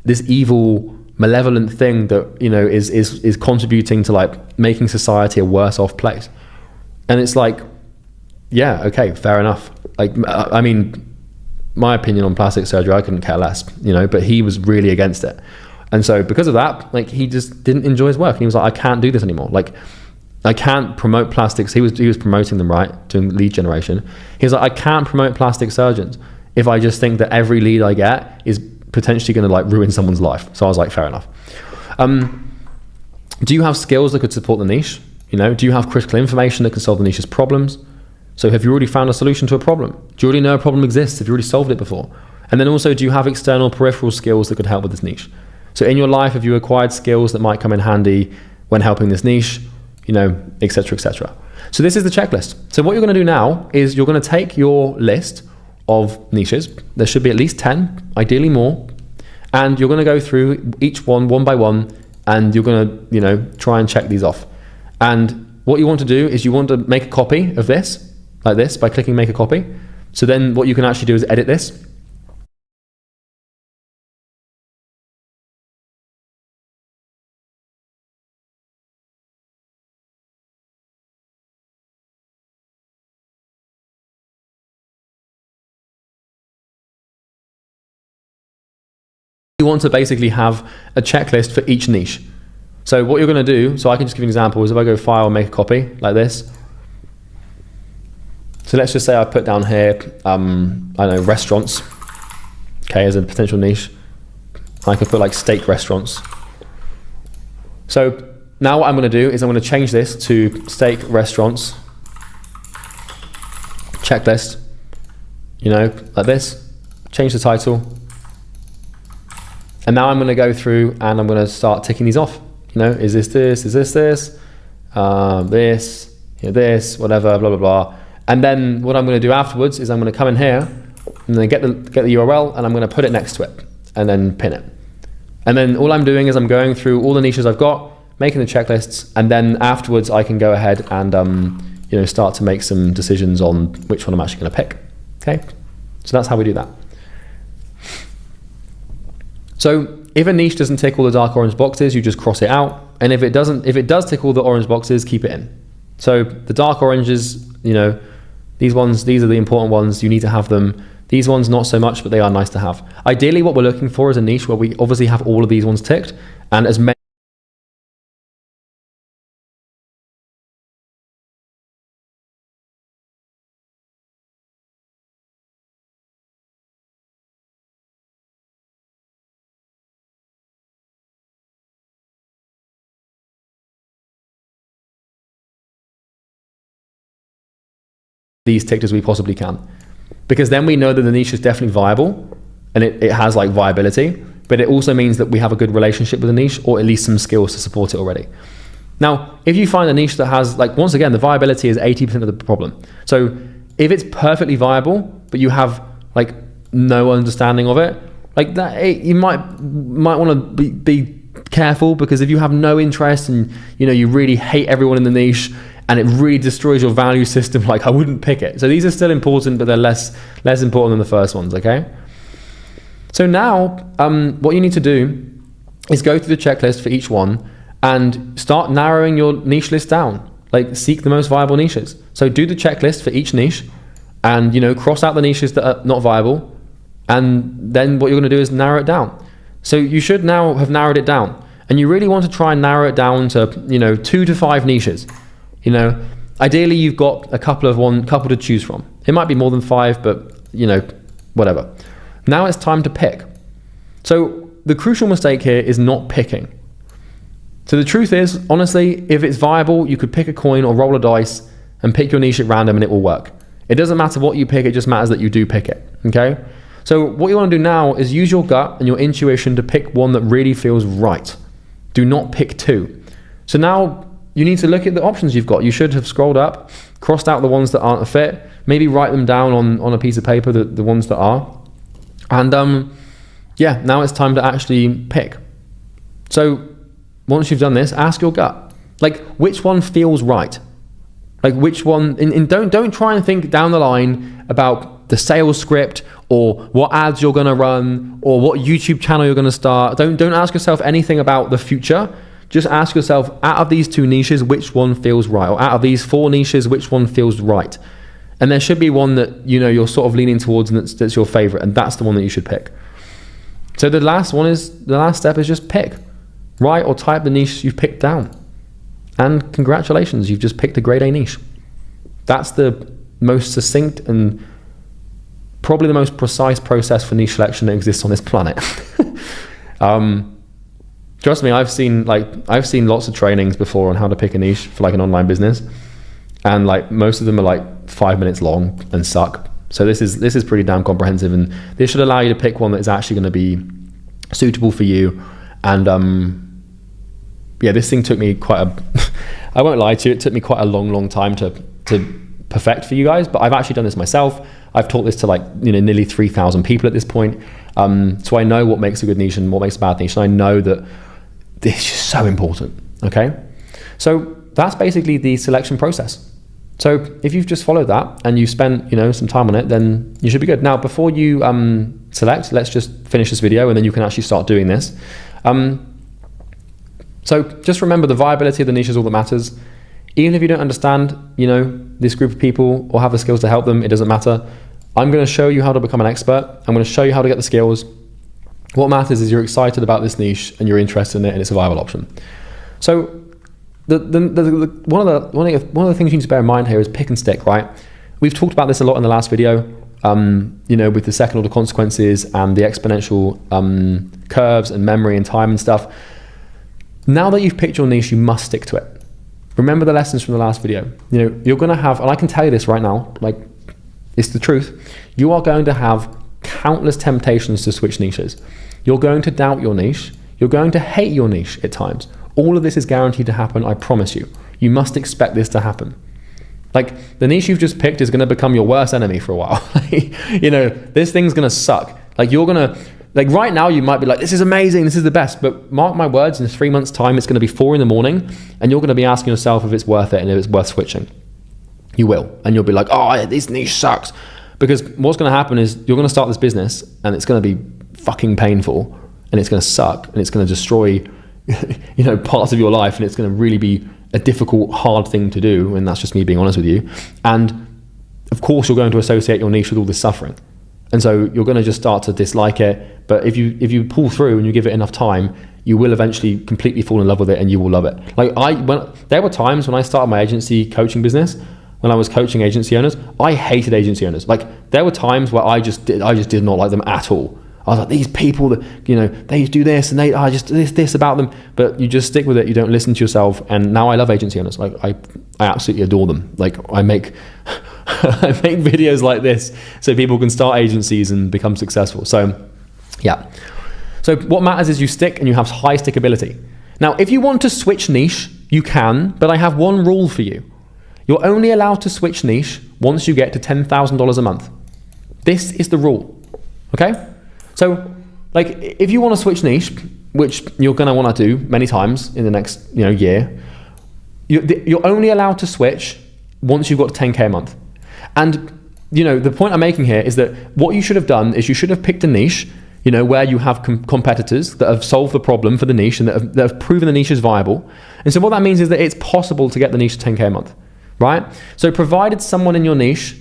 this evil, malevolent thing that, is contributing to making society a worse off place. And it's yeah, okay, fair enough. I mean, my opinion on plastic surgery, I couldn't care less, but he was really against it. And so because of that, he just didn't enjoy his work. And he was I can't do this anymore. I can't promote plastics. He was promoting them, right? Doing lead generation. He was I can't promote plastic surgeons if I just think that every lead I get is potentially going to ruin someone's life. So I was fair enough. Do you have skills that could support the niche? Do you have critical information that can solve the niche's problems? So have you already found a solution to a problem? Do you already know a problem exists? Have you already solved it before? And then also, do you have external peripheral skills that could help with this niche? So in your life, have you acquired skills that might come in handy when helping this niche, you know, et cetera, et cetera. So this is the checklist. So what you're going to do now is you're going to take your list of niches. There should be at least 10, ideally more. And you're going to go through each one by one, and you're going to, you know, try and check these off. And what you want to do is you want to make a copy of this, like this, by clicking make a copy. So then what you can actually do is edit this. You want to basically have a checklist for each niche. So what you're going to do, so I can just give you an example, is if I go file, make a copy like this. So let's just say I put down here, I don't know, restaurants, okay, as a potential niche. I could put like steak restaurants. So now what I'm going to do is I'm going to change this to steak restaurants checklist, you know, like this, change the title. And now I'm going to go through and I'm going to start ticking these off. You know, is this, is this, this, you know, this, whatever, blah, blah, blah. And then what I'm going to do afterwards is I'm going to come in here and then get the URL and I'm going to put it next to it and then pin it. And then all I'm doing is I'm going through all the niches I've got, making the checklists, and then afterwards I can go ahead and you know, start to make some decisions on which one I'm actually going to pick. Okay, so that's how we do that. So if a niche doesn't tick all the dark orange boxes, you just cross it out. And if it does tick all the orange boxes, keep it in. So the dark oranges, you know, these are the important ones. You need to have them. These ones, not so much, but they are nice to have. Ideally, what we're looking for is a niche where we obviously have all of these ones ticked, and as many these ticked as we possibly can, because then we know that the niche is definitely viable and it has like viability, but it also means that we have a good relationship with the niche, or at least some skills to support it already. Now, if you find a niche that has, like, once again, the viability is 80% of the problem. So if it's perfectly viable, but you have like no understanding of it, like that, you might want to be careful, because if you have no interest and, you know, you really hate everyone in the niche and it really destroys your value system, like, I wouldn't pick it. So these are still important, but they're less important than the first ones, okay? So now, what you need to do is go through the checklist for each one and start narrowing your niche list down. Like, seek the most viable niches. So do the checklist for each niche and, you know, cross out the niches that are not viable. And then what you're going to do is narrow it down. So you should now have narrowed it down. And you really want to try and narrow it down to, you know, 2 to 5 niches. You know, ideally you've got a couple to choose from. It might be more than 5, but, you know, whatever. Now it's time to pick. So the crucial mistake here is not picking. So the truth is, honestly, if it's viable, you could pick a coin or roll a dice and pick your niche at random and it will work. It doesn't matter what you pick, it just matters that you do pick it, okay? So what you want to do now is use your gut and your intuition to pick one that really feels right. Do not pick 2. So now you need to look at the options you've got. You should have scrolled up, crossed out the ones that aren't a fit, maybe write them down on a piece of paper, the ones that are. And yeah, now it's time to actually pick. So once you've done this, ask your gut, like, which one feels right? Like, which one, and don't try and think down the line about the sales script or what ads you're going to run or what YouTube channel you're going to start. Don't ask yourself anything about the future. Just ask yourself, out of these 2 niches, which one feels right? Or out of these 4 niches, which one feels right? And there should be one that, you know, you're sort of leaning towards and that's your favorite, and that's the one that you should pick. So the last step is just pick. Write or type the niche you've picked down. And congratulations, you've just picked a grade A niche. That's the most succinct and probably the most precise process for niche selection that exists on this planet. Trust me, I've seen lots of trainings before on how to pick a niche for like an online business. and like most of them are like 5 minutes long and suck. So this is pretty damn comprehensive, and this should allow you to pick one that is actually going to be suitable for you. And yeah, this thing took me quite a I won't lie to you, it took me quite a long time to perfect for you guys, but I've actually done this myself. I've taught this to like, you know, nearly 3,000 people at this point. So I know what makes a good niche and what makes a bad niche, and I know that this is just so important. Okay, so that's basically the selection process. So if you've just followed that and you've spent, you know, some time on it, then you should be good. Now, before you select, let's just finish this video and then you can actually start doing this. So just remember, the viability of the niche is all that matters. Even if you don't understand, you know, this group of people or have the skills to help them, it doesn't matter. I'm going to show you how to become an expert. I'm going to show you how to get the skills. What matters is you're excited about this niche and you're interested in it and it's a viable option. So one of the things you need to bear in mind here is pick and stick, right? We've talked about this a lot in the last video, you know, with the second order consequences and the exponential curves and memory and time and stuff. Now that you've picked your niche, you must stick to it. Remember the lessons from the last video. You know, you're going to have, and I can tell you this right now, like, it's the truth. You are going to have countless temptations to switch niches. You're going to doubt your niche. You're going to hate your niche at times. All of this is guaranteed to happen, I promise you. You must expect this to happen. Like, the niche you've just picked is going to become your worst enemy for a while. You know, this thing's going to suck. Like, you're going to, like, right now you might be like, this is amazing, this is the best, but mark my words, in 3 months' time, it's going to be 4 in the morning, and you're going to be asking yourself if it's worth it and if it's worth switching. You will. And you'll be like, oh, this niche sucks. Because what's going to happen is you're going to start this business, and it's going to be fucking painful, and it's going to suck, and it's going to destroy, you know, parts of your life, and it's going to really be a difficult, hard thing to do, and that's just me being honest with you. And of course, you're going to associate your niche with all this suffering. And so you're going to just start to dislike it. But if you pull through and you give it enough time, you will eventually completely fall in love with it and you will love it. Like there were times when I started my agency coaching business, when I was coaching agency owners, I hated agency owners. Like, there were times where I just did not like them at all. I was like, these people that, you know, they do this and I just this about them. But you just stick with it. You don't listen to yourself. And now I love agency owners. Like, I absolutely adore them. Like, I make I make videos like this so people can start agencies and become successful. So yeah. So what matters is you stick and you have high stickability. Now, if you want to switch niche, you can, but I have one rule for you. You're only allowed to switch niche once you get to $10,000 a month. This is the rule, okay? So, like, if you want to switch niche, which you're going to want to do many times in the next, you know, year, you're only allowed to switch once you've got 10K a month. And, you know, the point I'm making here is that what you should have done is you should have picked a niche, you know, where you have competitors that have solved the problem for the niche and that have proven the niche is viable. And so what that means is that it's possible to get the niche to 10K a month, right? So provided someone in your niche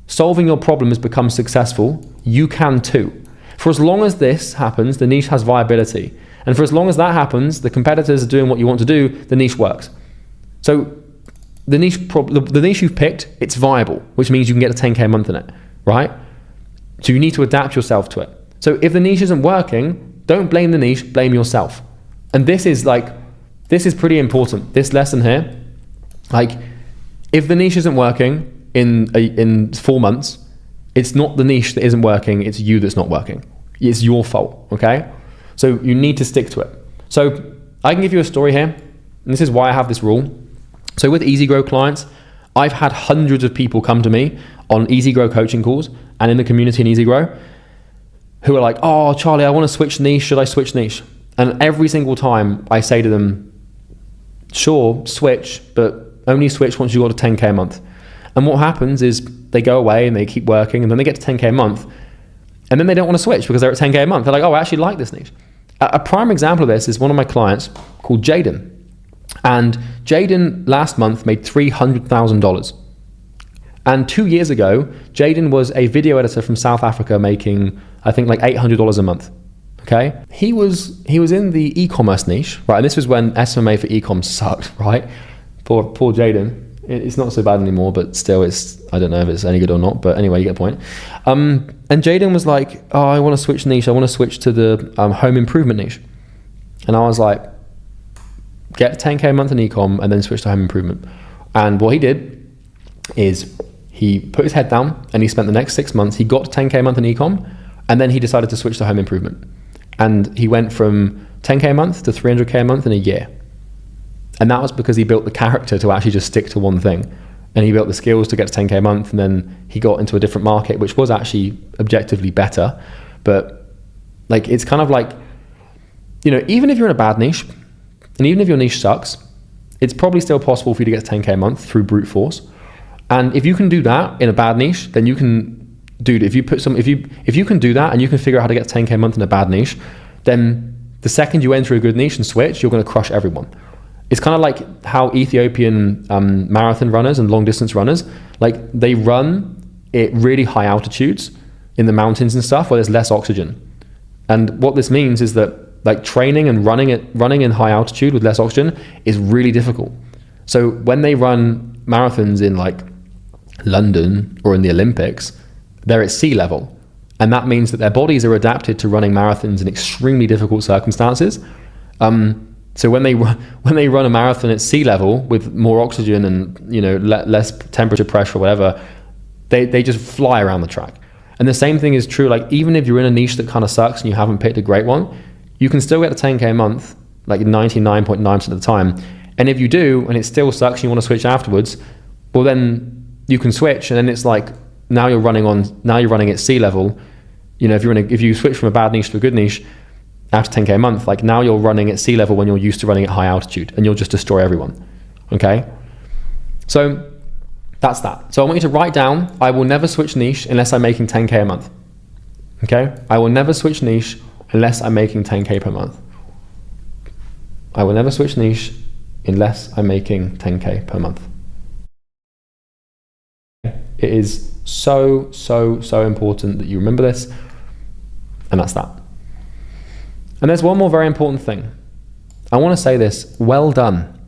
solving your problem has become successful, you can too. For as long as this happens, the niche has viability. And for as long as that happens, the competitors are doing what you want to do, the niche works. So the niche you've picked, it's viable, which means you can get to 10K a month in it, right? So you need to adapt yourself to it. So if the niche isn't working, don't blame the niche, blame yourself. And this is pretty important. This lesson here, like, if the niche isn't working in 4 months, it's not the niche that isn't working, it's you that's not working. It's your fault, okay? So you need to stick to it. So I can give you a story here, and this is why I have this rule. So with EasyGrow clients, I've had hundreds of people come to me on EasyGrow coaching calls and in the community in EasyGrow who are like, oh, Charlie, I want to switch niche. Should I switch niche? And every single time I say to them, sure, switch, but only switch once you got to 10K a month. And what happens is they go away and they keep working and then they get to 10K a month and then they don't want to switch because they're at 10K a month. They're like, oh, I actually like this niche. A prime example of this is one of my clients called Jaden. And Jaden last month made $300,000. And 2 years ago, Jaden was a video editor from South Africa making, I think, like $800 a month. Okay? He was in the e-commerce niche, right? And this was when SMA for e-com sucked, right? Poor Jaden. It's not so bad anymore, but still, I don't know if it's any good or not. But anyway, you get the point. And Jaden was like, oh, I want to switch niche. I want to switch to the home improvement niche. And I was like, get 10K a month in e-com and then switch to home improvement. And what he did is he put his head down and he spent the next 6 months, he got to 10K a month in ecom, and then he decided to switch to home improvement. And he went from 10K a month to 300K a month in a year. And that was because he built the character to actually just stick to one thing. And he built the skills to get to 10K a month, and then he got into a different market, which was actually objectively better. But like, it's kind of like, you know, even if you're in a bad niche, and even if your niche sucks, it's probably still possible for you to get to 10K a month through brute force. And if you can do that in a bad niche, then you can, dude, if you can do that and you can figure out how to get 10K a month in a bad niche, then the second you enter a good niche and switch, you're going to crush everyone. It's kind of like how Ethiopian marathon runners and long distance runners, like they run at really high altitudes in the mountains and stuff where there's less oxygen. And what this means is that like training and running in high altitude with less oxygen is really difficult. So when they run marathons in like London or in the Olympics, they're at sea level. And that means that their bodies are adapted to running marathons in extremely difficult circumstances. So when they run a marathon at sea level with more oxygen and, you know, less temperature pressure or whatever, they just fly around the track. And the same thing is true, like even if you're in a niche that kind of sucks and you haven't picked a great one, you can still get to 10K a month, like 99.9% of the time. And if you do, and it still sucks and you want to switch afterwards, well then you can switch, and then it's like, now you're running at sea level. You know, if you switch from a bad niche to a good niche after 10K a month, like now you're running at sea level when you're used to running at high altitude, and you'll just destroy everyone. Okay? So that's that. So I want you to write down, I will never switch niche unless I'm making 10K a month. Okay? I will never switch niche unless I'm making 10K per month. I will never switch niche unless I'm making 10K per month. It is so, so, so important that you remember this, and that's that. And there's one more very important thing. I want to say this, well done,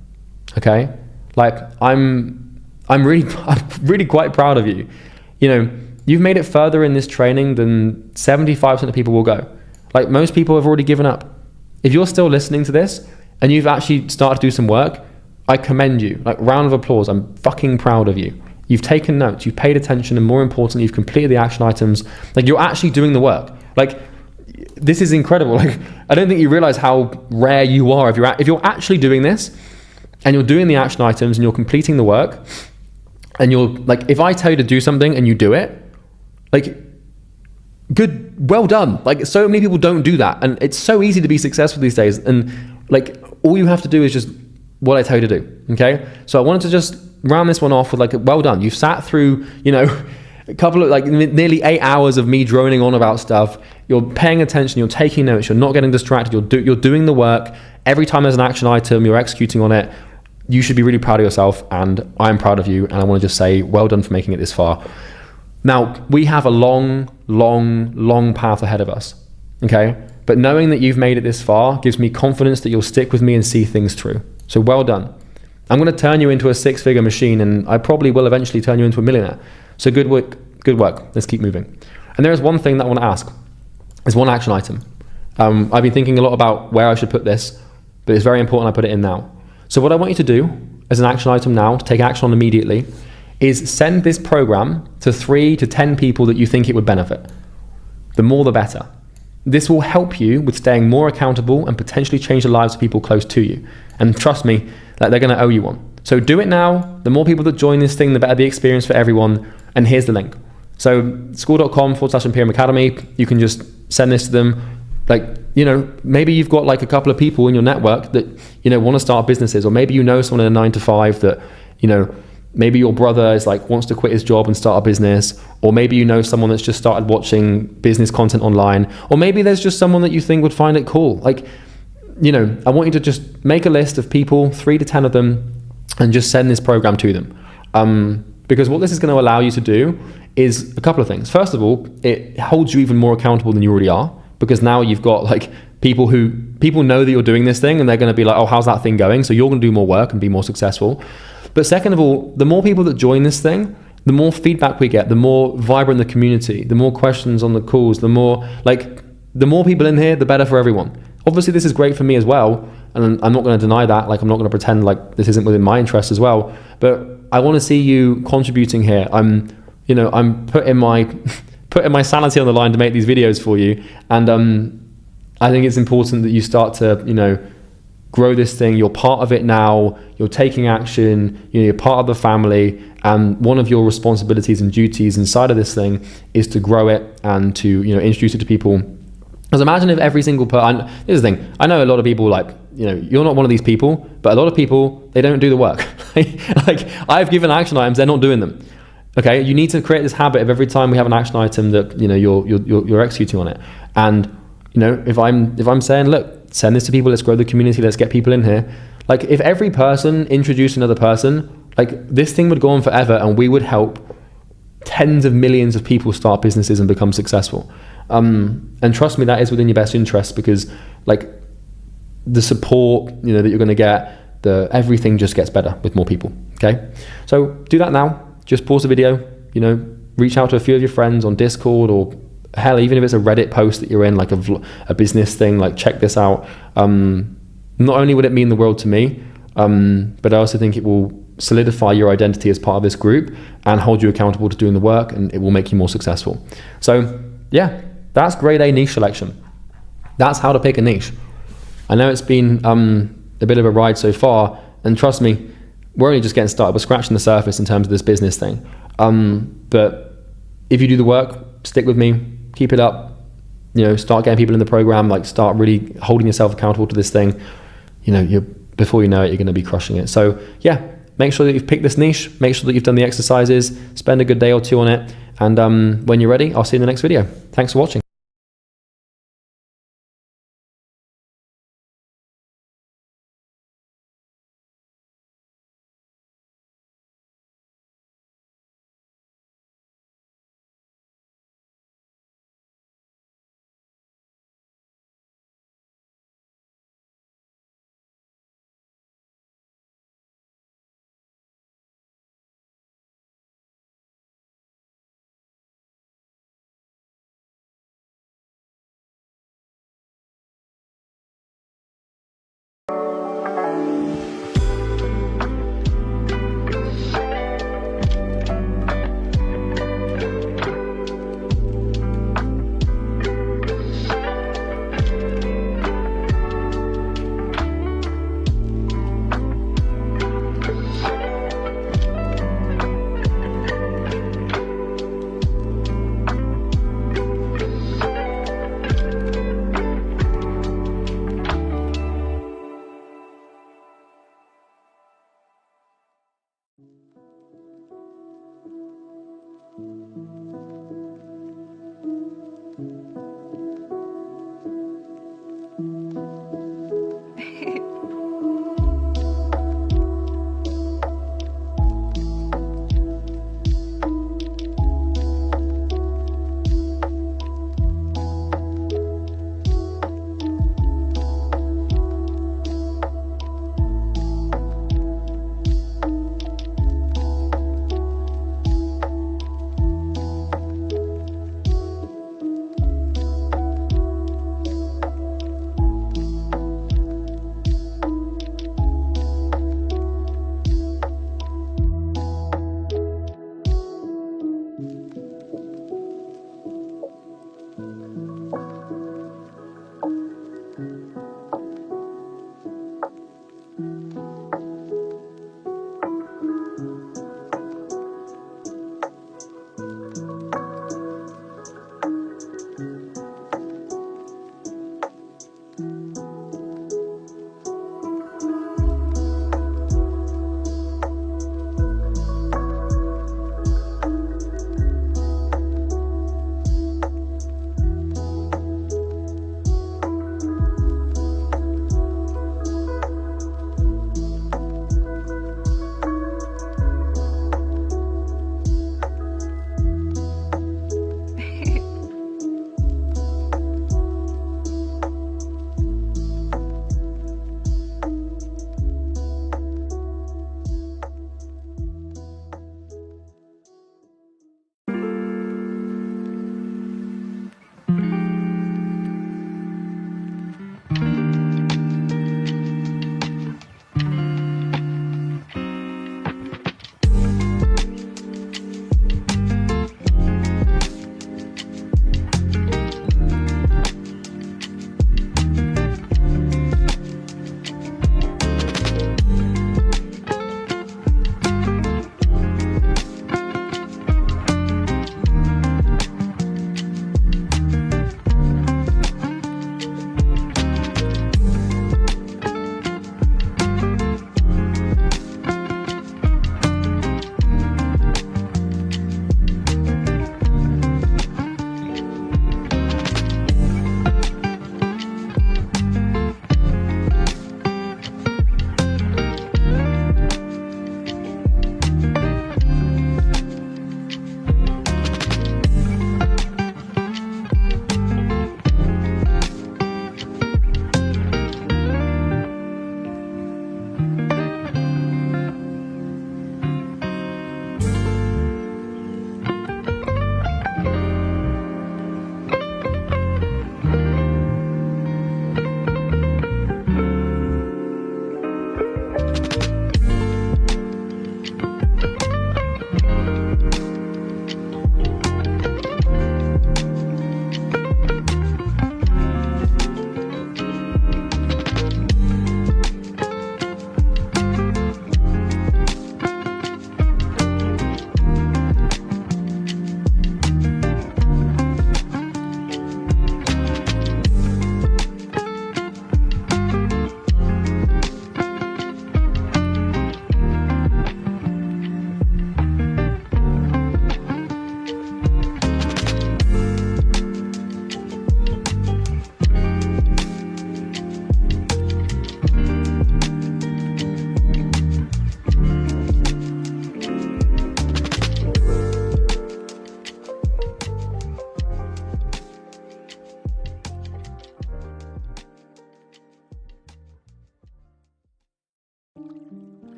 okay? Like, I'm really quite proud of you. You know, you've made it further in this training than 75% of people will go. Like, most people have already given up. If you're still listening to this, and you've actually started to do some work, I commend you. Like, round of applause, I'm fucking proud of you. You've taken notes, you've paid attention, and more importantly, you've completed the action items. Like, you're actually doing the work. Like, this is incredible. Like, I don't think you realize how rare you are if you're actually doing this, and you're doing the action items, and you're completing the work, and you're like, if I tell you to do something and you do it, like, good, well done. Like, so many people don't do that, and it's so easy to be successful these days. And like, all you have to do is just what I tell you to do. Okay, so I wanted to just round this one off with like, well done. You've sat through, you know, a couple of like nearly 8 hours of me droning on about stuff. You're paying attention, you're taking notes, you're not getting distracted, you're doing the work. Every time there's an action item, you're executing on it. You should be really proud of yourself, and I'm proud of you, and I want to just say well done for making it this far. Now, we have a long, long, long path ahead of us, okay? But knowing that you've made it this far gives me confidence that you'll stick with me and see things through. So well done. I'm going to turn you into a 6-figure machine, and I probably will eventually turn you into a millionaire. So good work, good work. Let's keep moving. And there is one thing that I want to ask. There's one action item. I've been thinking a lot about where I should put this, but it's very important I put it in now. So what I want you to do as an action item now, to take action on immediately, is send this program to 3 to 10 people that you think it would benefit. The more the better. This will help you with staying more accountable and potentially change the lives of people close to you. And trust me, that they're going to owe you one. So do it now. The more people that join this thing, the better the experience for everyone. And here's the link. So school.com/Imperium Academy, you can just send this to them. Like, you know, maybe you've got like a couple of people in your network that, you know, want to start businesses, or maybe you know someone in a 9-to-5 that, you know, maybe your brother is like, wants to quit his job and start a business, or maybe you know someone that's just started watching business content online, or maybe there's just someone that you think would find it cool. Like, you know, I want you to just make a list of people, 3 to 10 of them, and just send this program to them. Because what this is going to allow you to do is a couple of things. First of all, it holds you even more accountable than you already are, because now you've got like people know that you're doing this thing, and they're going to be like, oh, how's that thing going? So you're going to do more work and be more successful. But second of all, the more people that join this thing, the more feedback we get, the more vibrant the community, the more questions on the calls, the more people in here, the better for everyone. Obviously, this is great for me as well, and I'm not going to deny that. Like, I'm not going to pretend like this isn't within my interest as well. But I want to see you contributing here. I'm putting my putting my sanity on the line to make these videos for you, and I think it's important that you start to grow this thing. You're part of it now. You're taking action. You're part of the family. And one of your responsibilities and duties inside of this thing is to grow it and to introduce it to people. Because imagine if every single person. Here's the thing. I know a lot of people you're not one of these people, but a lot of people, they don't do the work. Like, I've given action items, they're not doing them. Okay, you need to create this habit of every time we have an action item that you're executing on it. And if I'm saying, look, send this to people, let's grow the community, let's get people in here. Like, if every person introduced another person, like, this thing would go on forever, and we would help tens of millions of people start businesses and become successful. And trust me, that is within your best interest, because like the support that you're going to get, everything just gets better with more people. Okay, so do that now. Just pause the video. Reach out to a few of your friends on Discord, or hell, even if it's a Reddit post that you're in, like a business thing, like, check this out. Not only would it mean the world to me, but I also think it will solidify your identity as part of this group and hold you accountable to doing the work, and it will make you more successful. So yeah, that's grade A niche selection. That's how to pick a niche. I know it's been a bit of a ride so far, and trust me, we're only just getting started. We're scratching the surface in terms of this business thing. But if you do the work, stick with me, keep it up, start getting people in the program, like, start really holding yourself accountable to this thing, before you know it, you're going to be crushing it. So yeah, make sure that you've picked this niche, make sure that you've done the exercises, spend a good day or two on it, and when you're ready, I'll see you in the next video. Thanks for watching.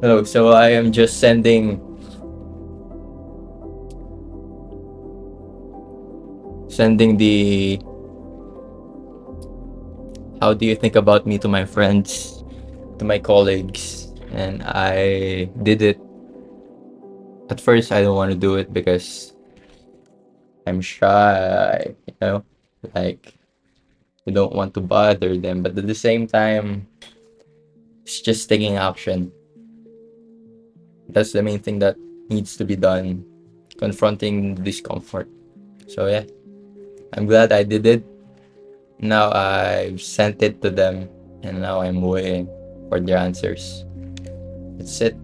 Hello. So I am just sending the how do you think about me to my friends, to my colleagues, and I did it. At first, I don't want to do it because I'm shy, like I don't want to bother them. But at the same time, it's just taking action. That's the main thing that needs to be done, confronting discomfort. So yeah, I'm glad I did it. Now I've sent it to them, and now I'm waiting for their answers. That's it.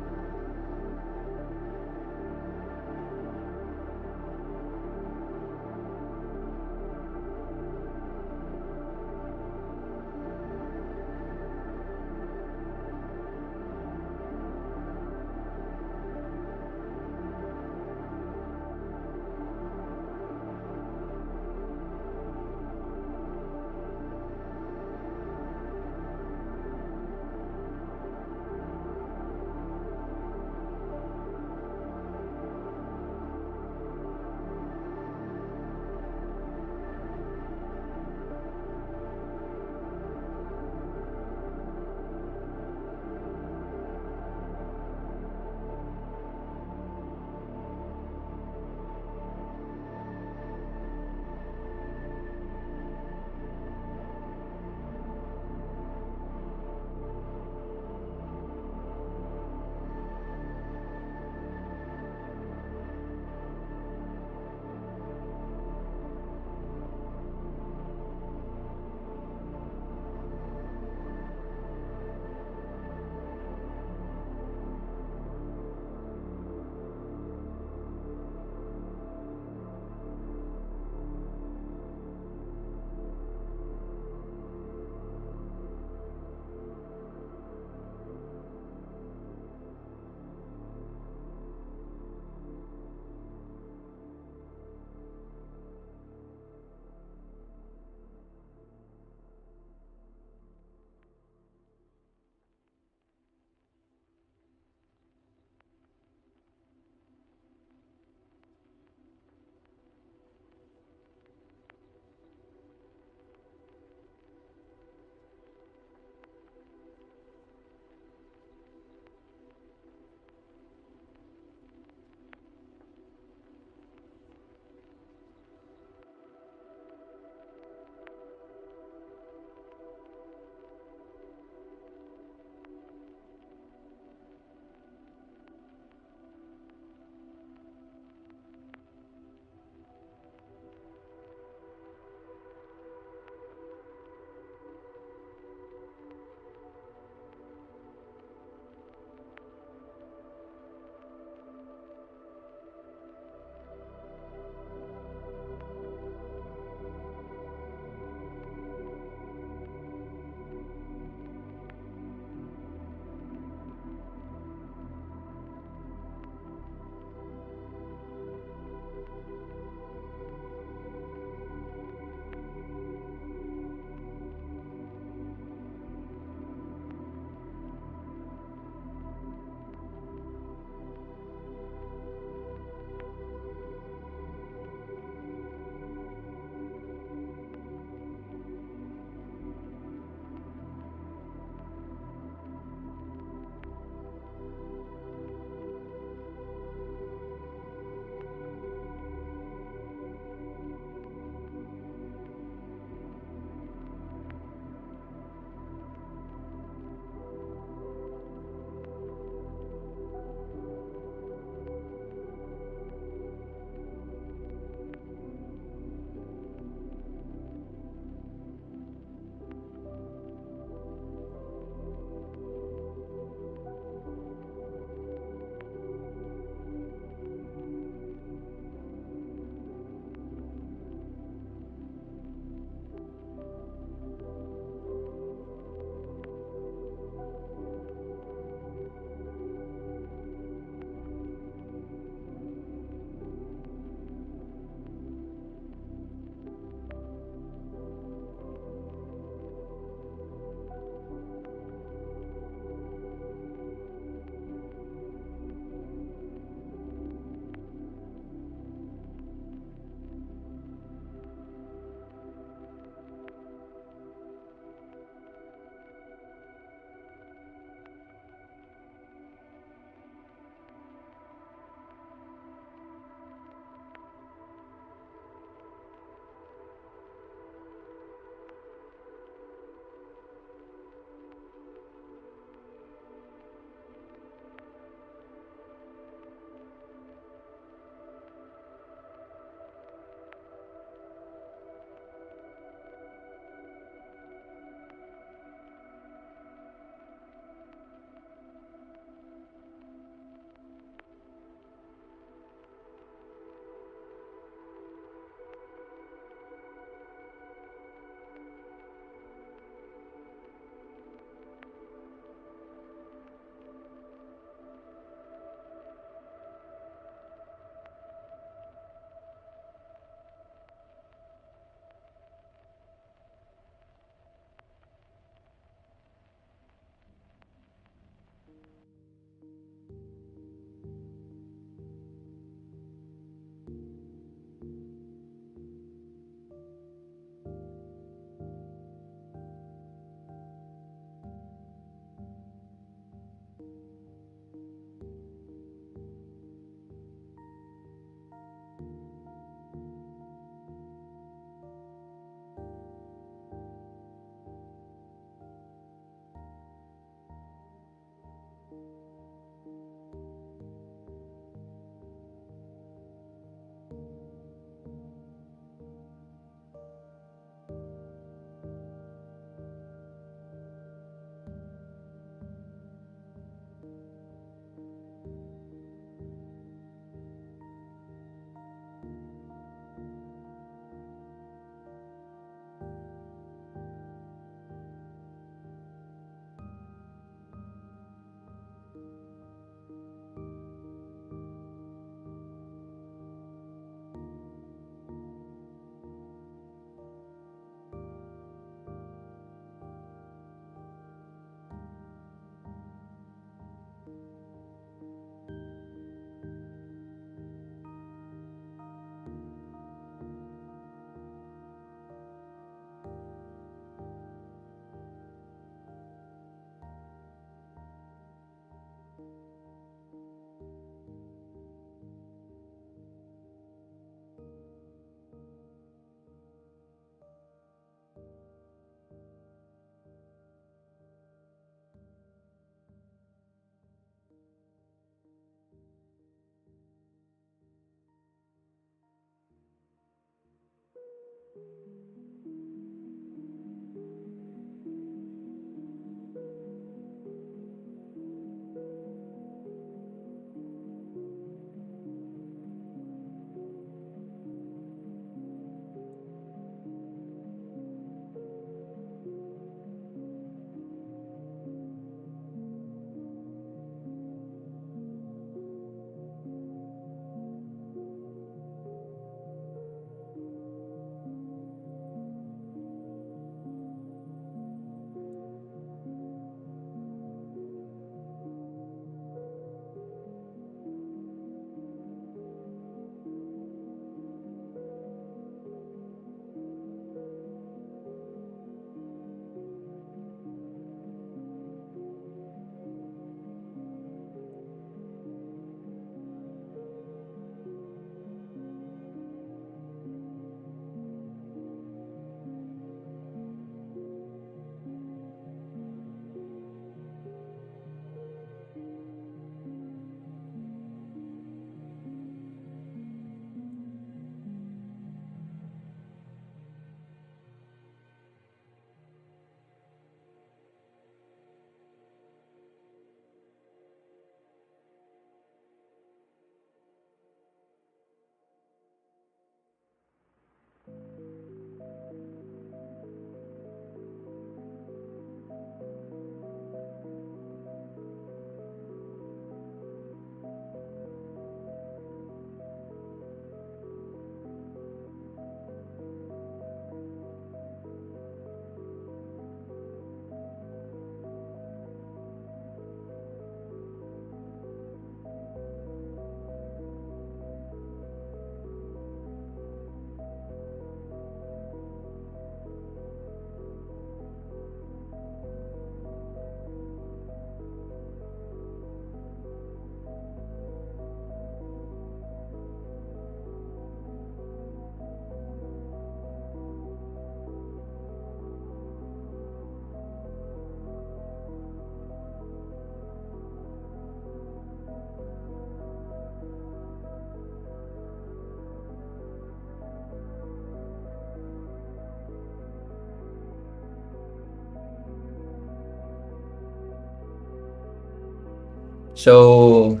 So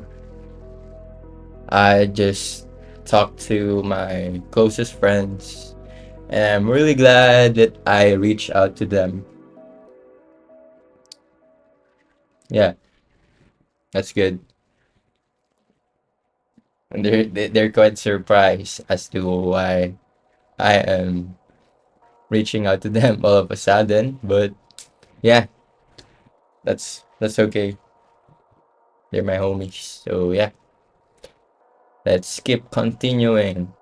I just talked to my closest friends, and I'm really glad that I reached out to them. Yeah, that's good. And they're quite surprised as to why I am reaching out to them all of a sudden. But yeah, that's okay. They're my homies. So yeah, let's keep continuing.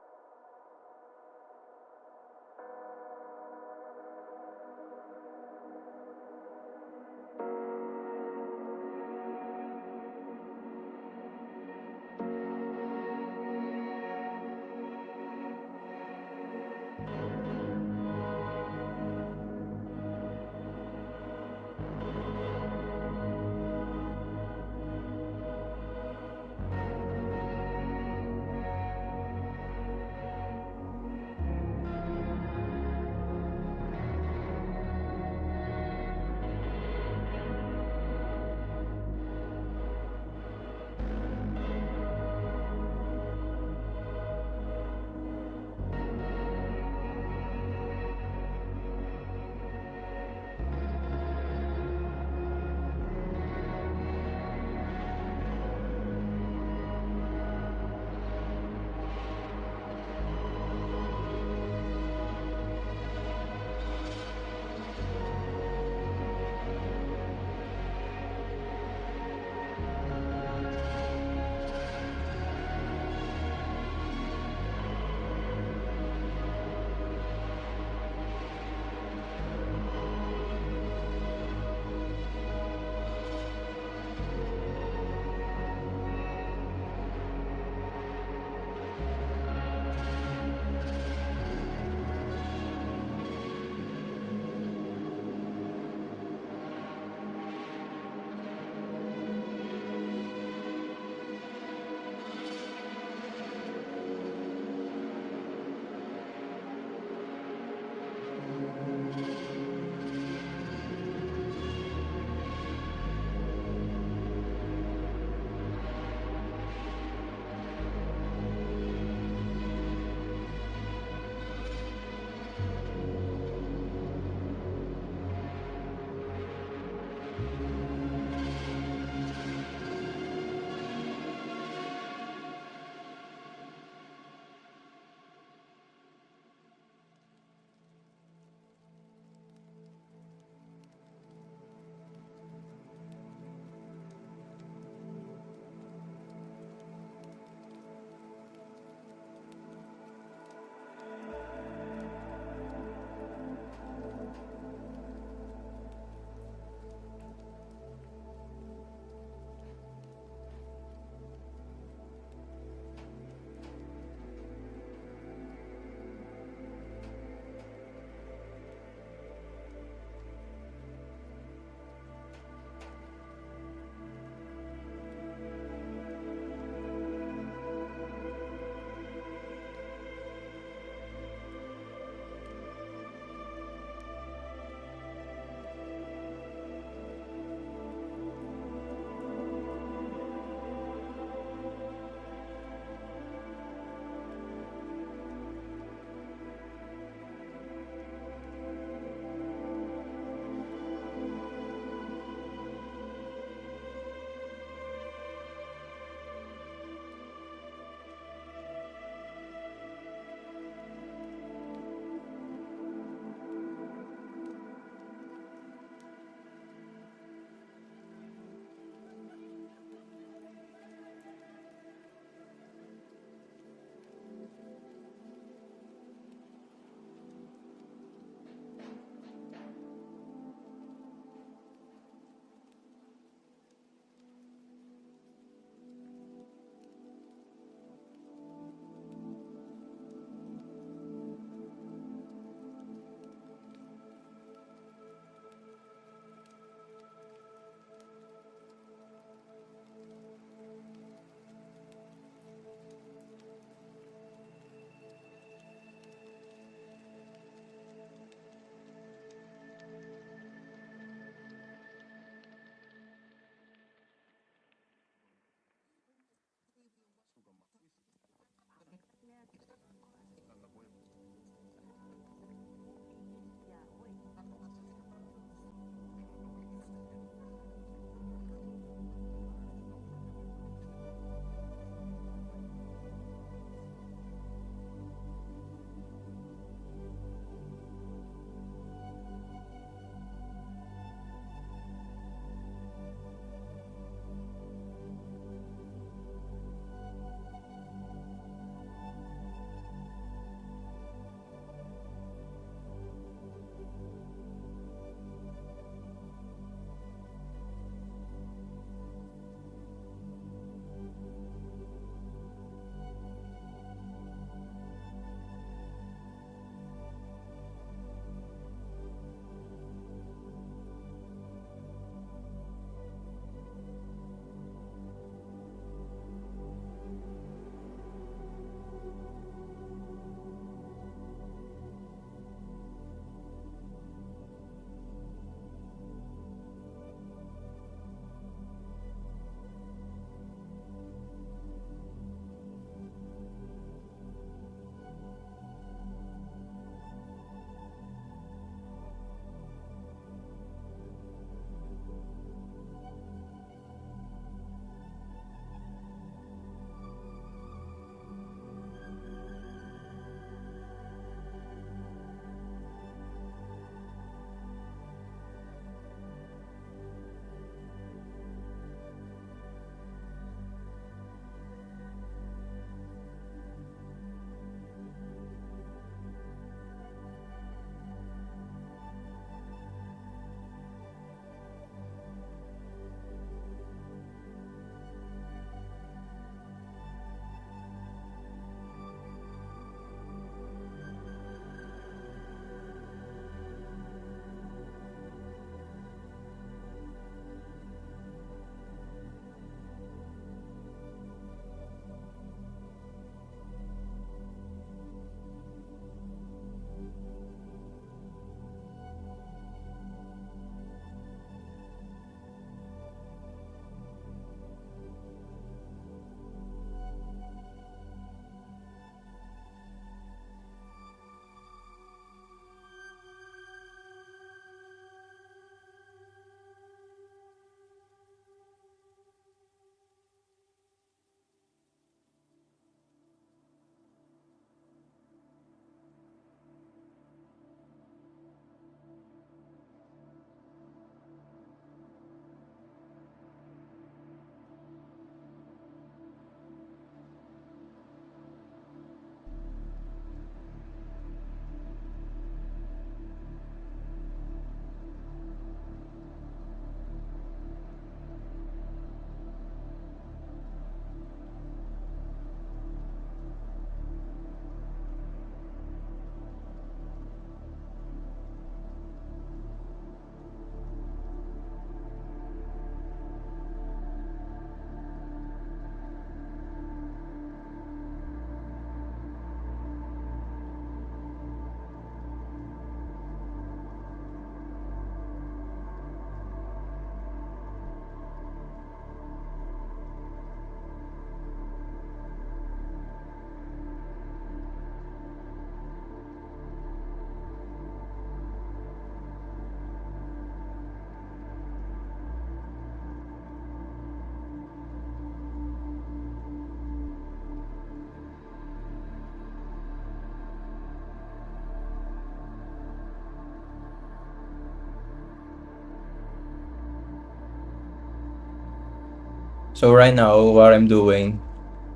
So right now, what I'm doing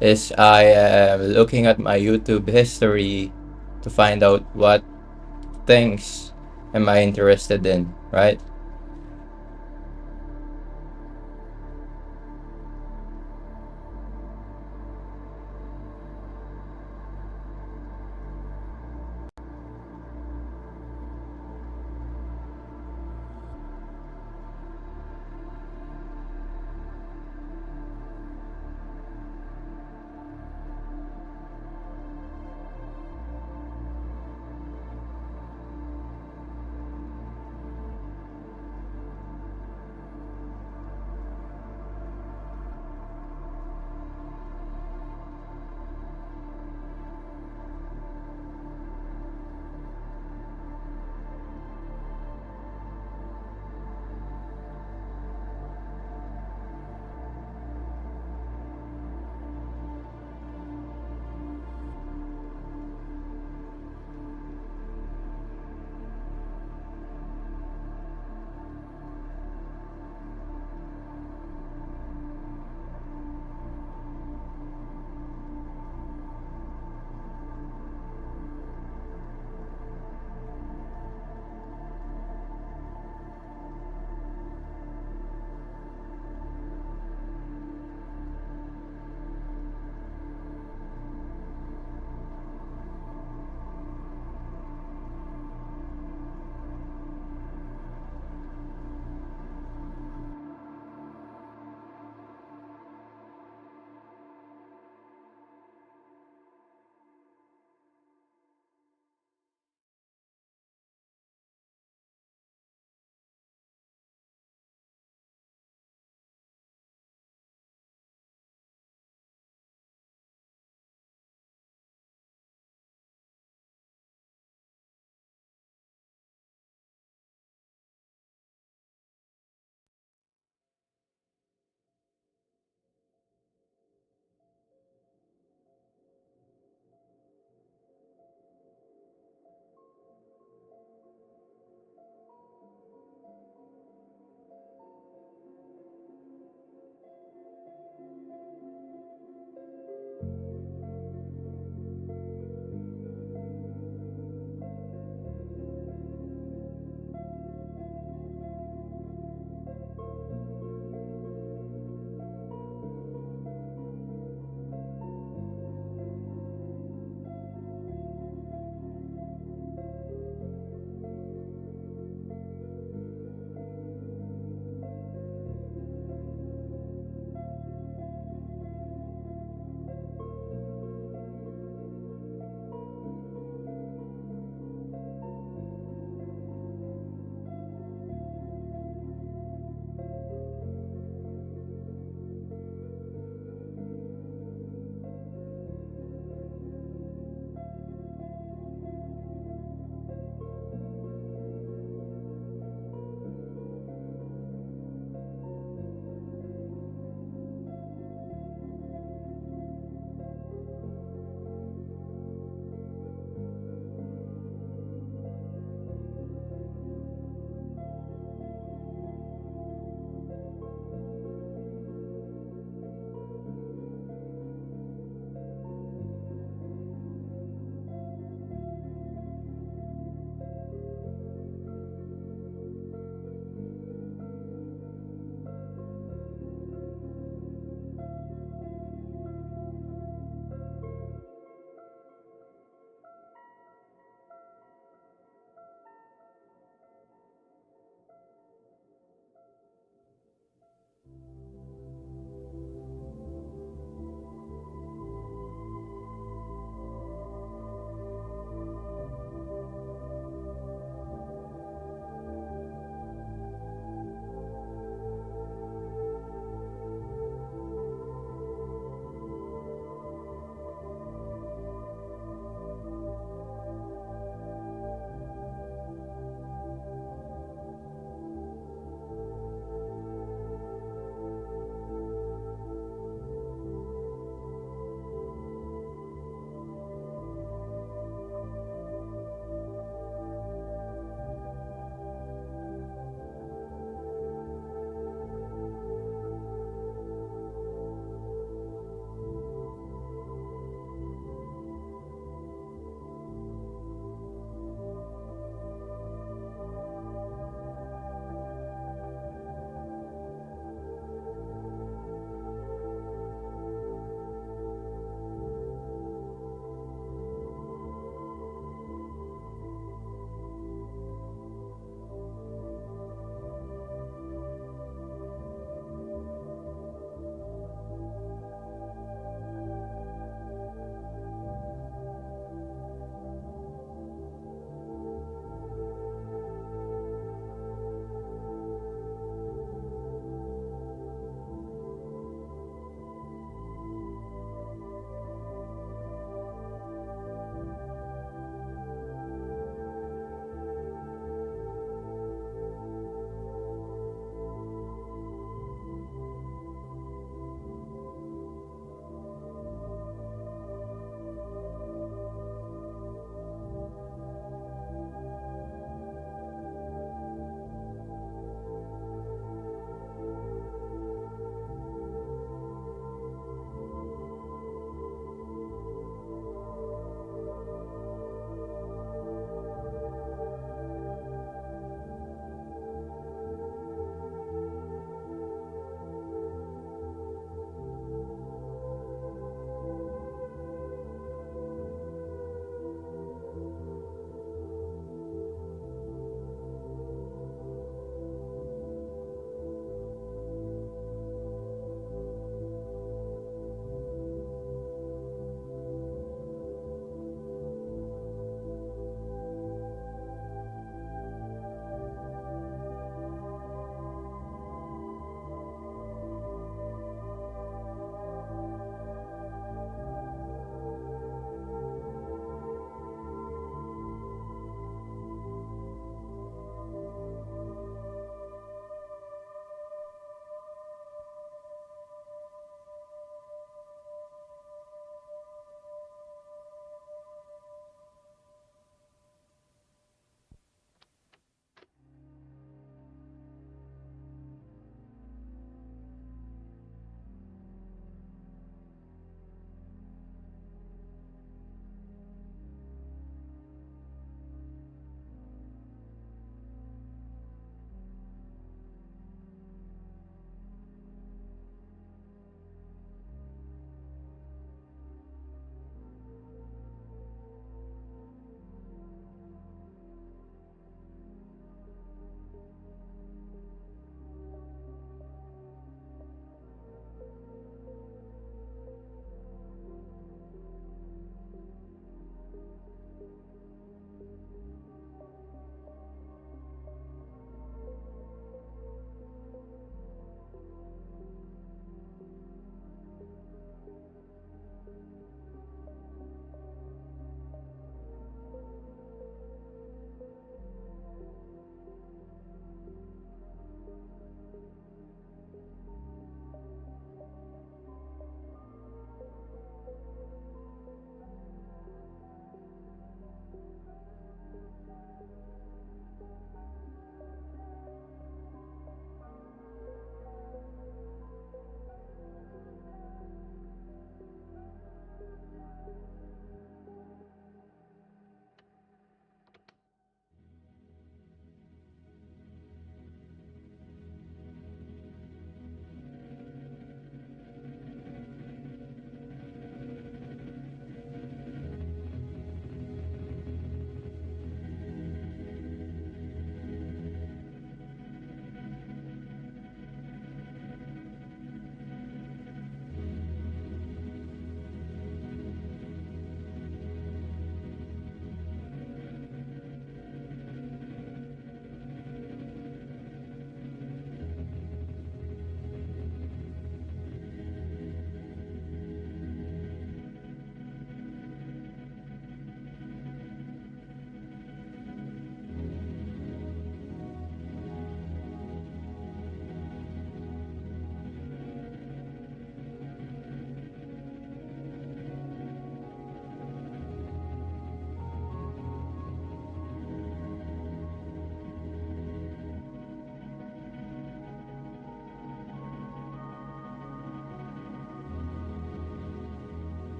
is I am looking at my YouTube history to find out what things am I interested in, right?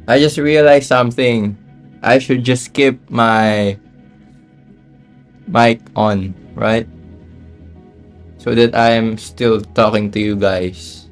I just realized something. I should just keep my mic on, right? So that I'm still talking to you guys.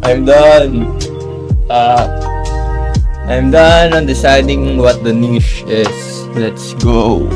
I'm done. I'm done on deciding what the niche is. Let's go.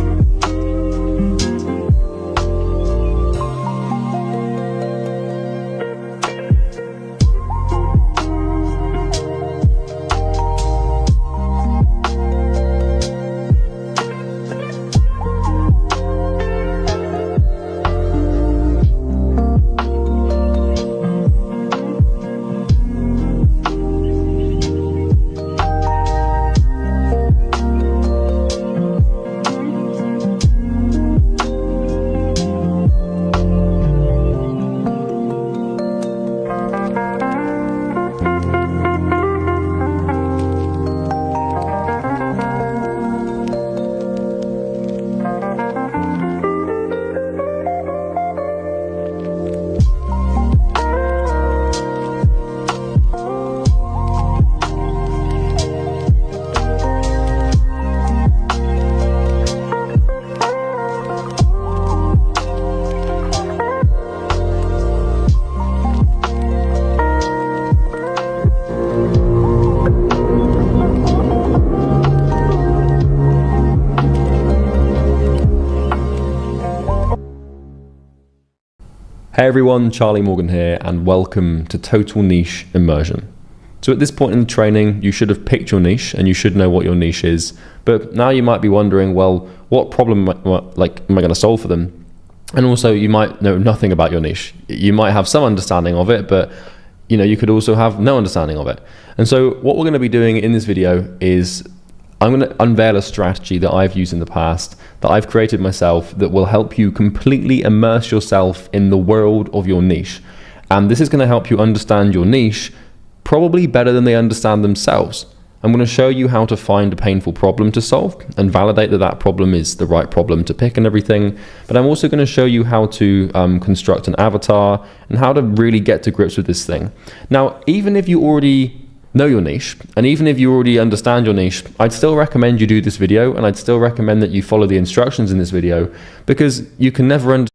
Hey everyone, Charlie Morgan here, and welcome to Total Niche Immersion. So at this point in the training, you should have picked your niche and you should know what your niche is. But now you might be wondering, well, what problem am I going to solve for them? And also you might know nothing about your niche. You might have some understanding of it, but you could also have no understanding of it. And so what we're going to be doing in this video is I'm going to unveil a strategy that I've used in the past, that I've created myself, that will help you completely immerse yourself in the world of your niche. And this is going to help you understand your niche probably better than they understand themselves. I'm going to show you how to find a painful problem to solve and validate that that problem is the right problem to pick and everything. But I'm also going to show you how to construct an avatar and how to really get to grips with this thing. Now, even if you already know your niche, and even if you already understand your niche, I'd still recommend you do this video, and I'd still recommend that you follow the instructions in this video, because you can never understand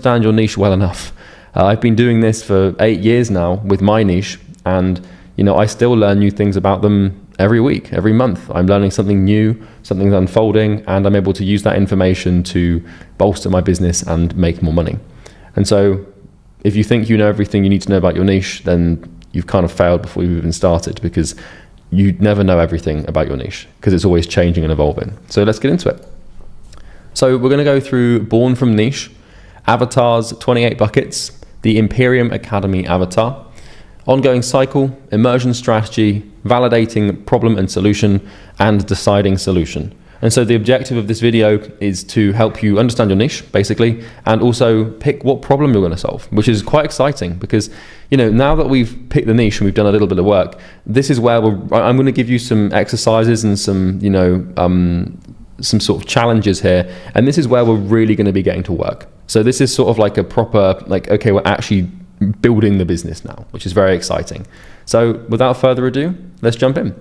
understand your niche well enough. I've been doing this for 8 years now with my niche, and I still learn new things about them every week, every month. I'm learning something new, something's unfolding, and I'm able to use that information to bolster my business and make more money. And so if you think you know everything you need to know about your niche, then you've kind of failed before you've even started, because you never know everything about your niche, because it's always changing and evolving. So let's get into it. So we're going to go through Born from Niche, Avatars, 28 Buckets, the Imperium Academy Avatar, Ongoing Cycle, Immersion Strategy, Validating Problem and Solution, and Deciding Solution. And so the objective of this video is to help you understand your niche, basically, and also pick what problem you're going to solve, which is quite exciting because, now that we've picked the niche and we've done a little bit of work, this is where I'm going to give you some exercises and some sort of challenges here. And this is where we're really going to be getting to work. So this is sort of like a proper, okay, we're actually building the business now, which is very exciting. So without further ado, let's jump in.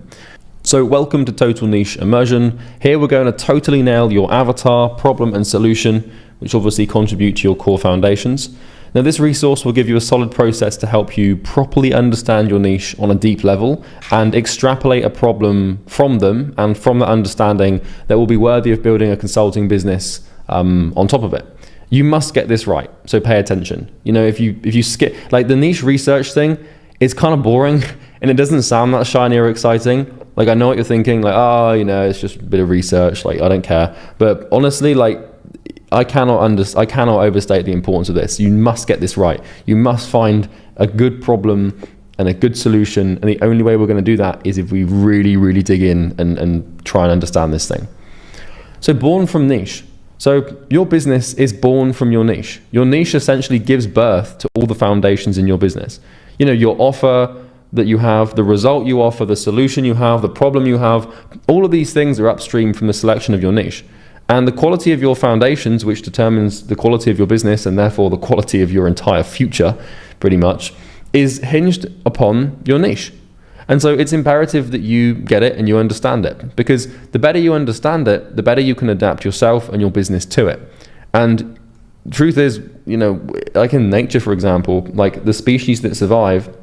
So welcome to Total Niche Immersion. Here we're going to totally nail your avatar, problem and solution, which obviously contribute to your core foundations. Now this resource will give you a solid process to help you properly understand your niche on a deep level and extrapolate a problem from them, and from that understanding that will be worthy of building a consulting business on top of it. You must get this right, so pay attention. If you skip, like the niche research thing, it's kind of boring and it doesn't sound that shiny or exciting. Like I know what you're thinking, like, it's just a bit of research, like I don't care. But honestly, like I cannot overstate the importance of this. You must get this right. You must find a good problem and a good solution. And the only way we're going to do that is if we really, really dig in and try and understand this thing. So Born from Niche. So your business is born from your niche. Your niche essentially gives birth to all the foundations in your business. Your offer that you have, the result you offer, the solution you have, the problem you have, all of these things are upstream from the selection of your niche. And the quality of your foundations, which determines the quality of your business and therefore the quality of your entire future, pretty much, is hinged upon your niche. And so it's imperative that you get it and you understand it, because the better you understand it, the better you can adapt yourself and your business to it. And the truth is, like in nature, for example, like the species that survive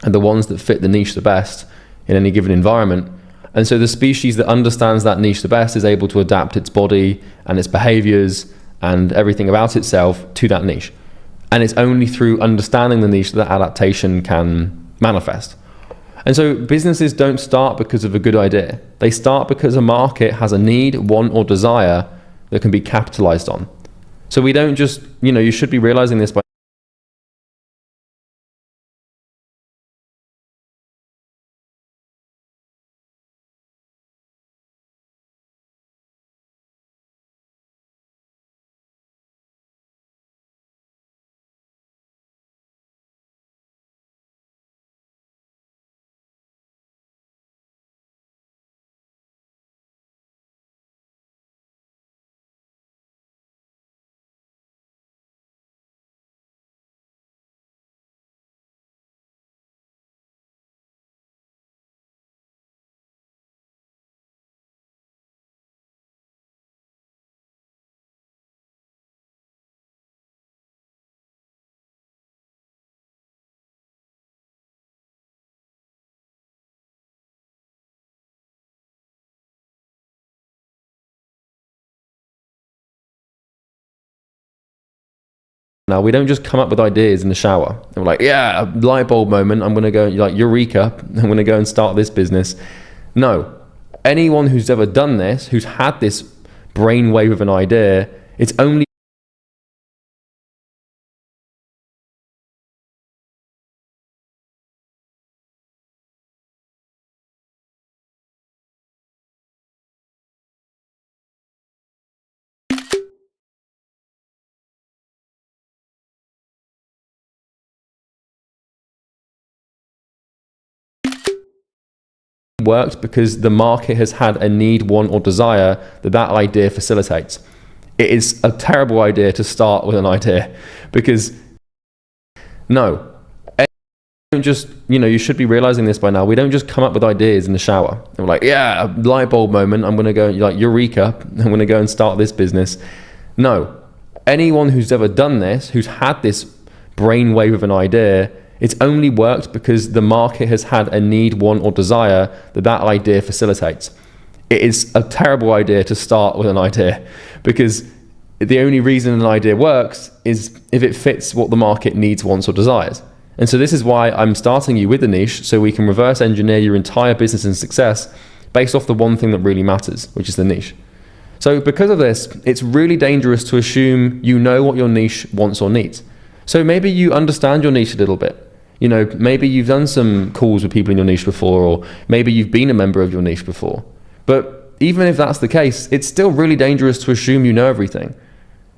are the ones that fit the niche the best in any given environment. And so the species that understands that niche the best is able to adapt its body and its behaviors and everything about itself to that niche. And it's only through understanding the niche that adaptation can manifest. And so businesses don't start because of a good idea. They start because a market has a need, want, or desire that can be capitalized on. So we don't just, you should be realizing this by now, we don't just come up with ideas in the shower. And we're like, yeah, a light bulb moment. I'm going to go, like, eureka. I'm going to go and start this business. No. Anyone who's ever done this, who's had this brainwave of an idea, it's only worked because the market has had a need, want, or desire that idea facilitates. It is a terrible idea to start with an idea, because no, don't just, you should be realizing this by now. We don't just come up with ideas in the shower. And we're like, yeah, a light bulb moment. I'm going to go, like, eureka. I'm going to go and start this business. No, anyone who's ever done this, who's had this brainwave of an idea, it's only worked because the market has had a need, want, or desire that idea facilitates. It is a terrible idea to start with an idea, because the only reason an idea works is if it fits what the market needs, wants, or desires. And so this is why I'm starting you with a niche, so we can reverse engineer your entire business and success based off the one thing that really matters, which is the niche. So because of this, it's really dangerous to assume you know what your niche wants or needs. So maybe you understand your niche a little bit. You know, maybe you've done some calls with people in your niche before, or maybe you've been a member of your niche before. But even if that's the case, it's still really dangerous to assume you know everything.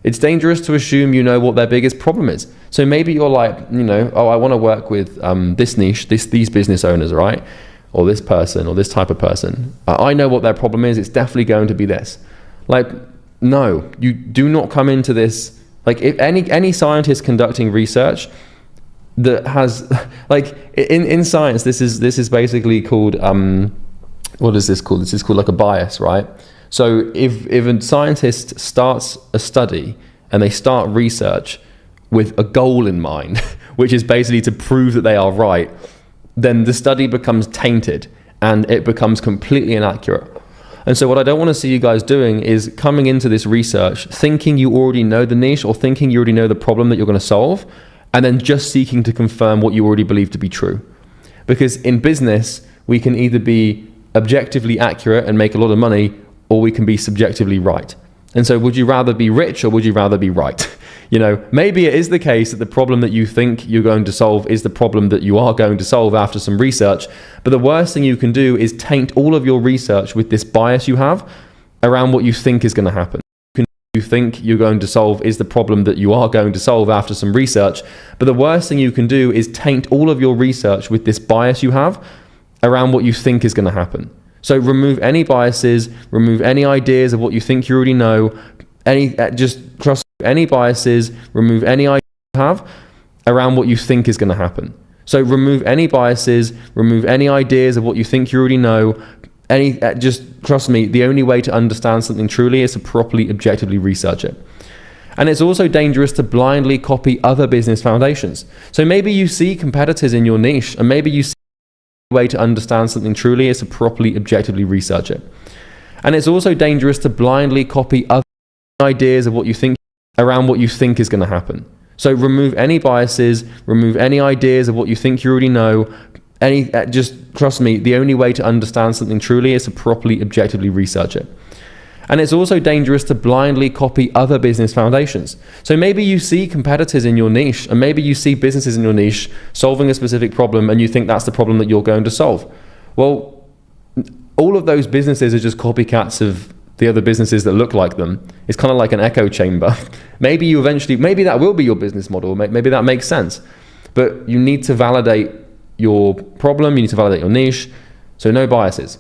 It's dangerous to assume you know what their biggest problem is. So maybe you're like, you know, oh, I want to work with this niche, these business owners, right? Or this person, or this type of person. I know what their problem is. It's definitely going to be this. Like, no, you do not come into this. Like, if any scientist conducting research that has, like, in science, this is basically called, what is this called? This is called like a bias, right? So if a scientist starts a study and they start research with a goal in mind, which is basically to prove that they are right, then the study becomes tainted and it becomes completely inaccurate. And so what I don't want to see you guys doing is coming into this research thinking you already know the niche, or thinking you already know the problem that you're going to solve, and then just seeking to confirm what you already believe to be true. Because in business, we can either be objectively accurate and make a lot of money, or we can be subjectively right. And so would you rather be rich, or would you rather be right? You know, maybe it is the case that the problem that you think you're going to solve is the problem that you are going to solve after some research. But the worst thing you can do is taint all of your research with this bias you have around what you think is going to happen. You think you're going to solve is the problem that you are going to solve after some research. But the worst thing you can do is taint all of your research with this bias you have around what you think is going to happen. So remove any biases, remove any ideas of what you think you already know, just trust any biases, remove any ideas you have around what you think is going to happen. So remove any biases, remove any ideas of what you think you already know, just trust me, the only way to understand something truly is to properly, objectively research it. And it's also dangerous to blindly copy other business foundations. So maybe you see competitors in your niche, and maybe you see way to understand something truly is to properly, objectively research it. And it's also dangerous to blindly copy other ideas of what you think around what you think is going to happen. So remove any biases, remove any ideas of what you think you already know, just trust me, the only way to understand something truly is to properly, objectively research it. And it's also dangerous to blindly copy other business foundations. So maybe you see competitors in your niche, and maybe you see businesses in your niche solving a specific problem, and you think that's the problem that you're going to solve. Well, all of those businesses are just copycats of the other businesses that look like them. It's kind of like an echo chamber. Maybe that will be your business model. Maybe that makes sense. But you need to validate your problem. You need to validate your niche. So no biases.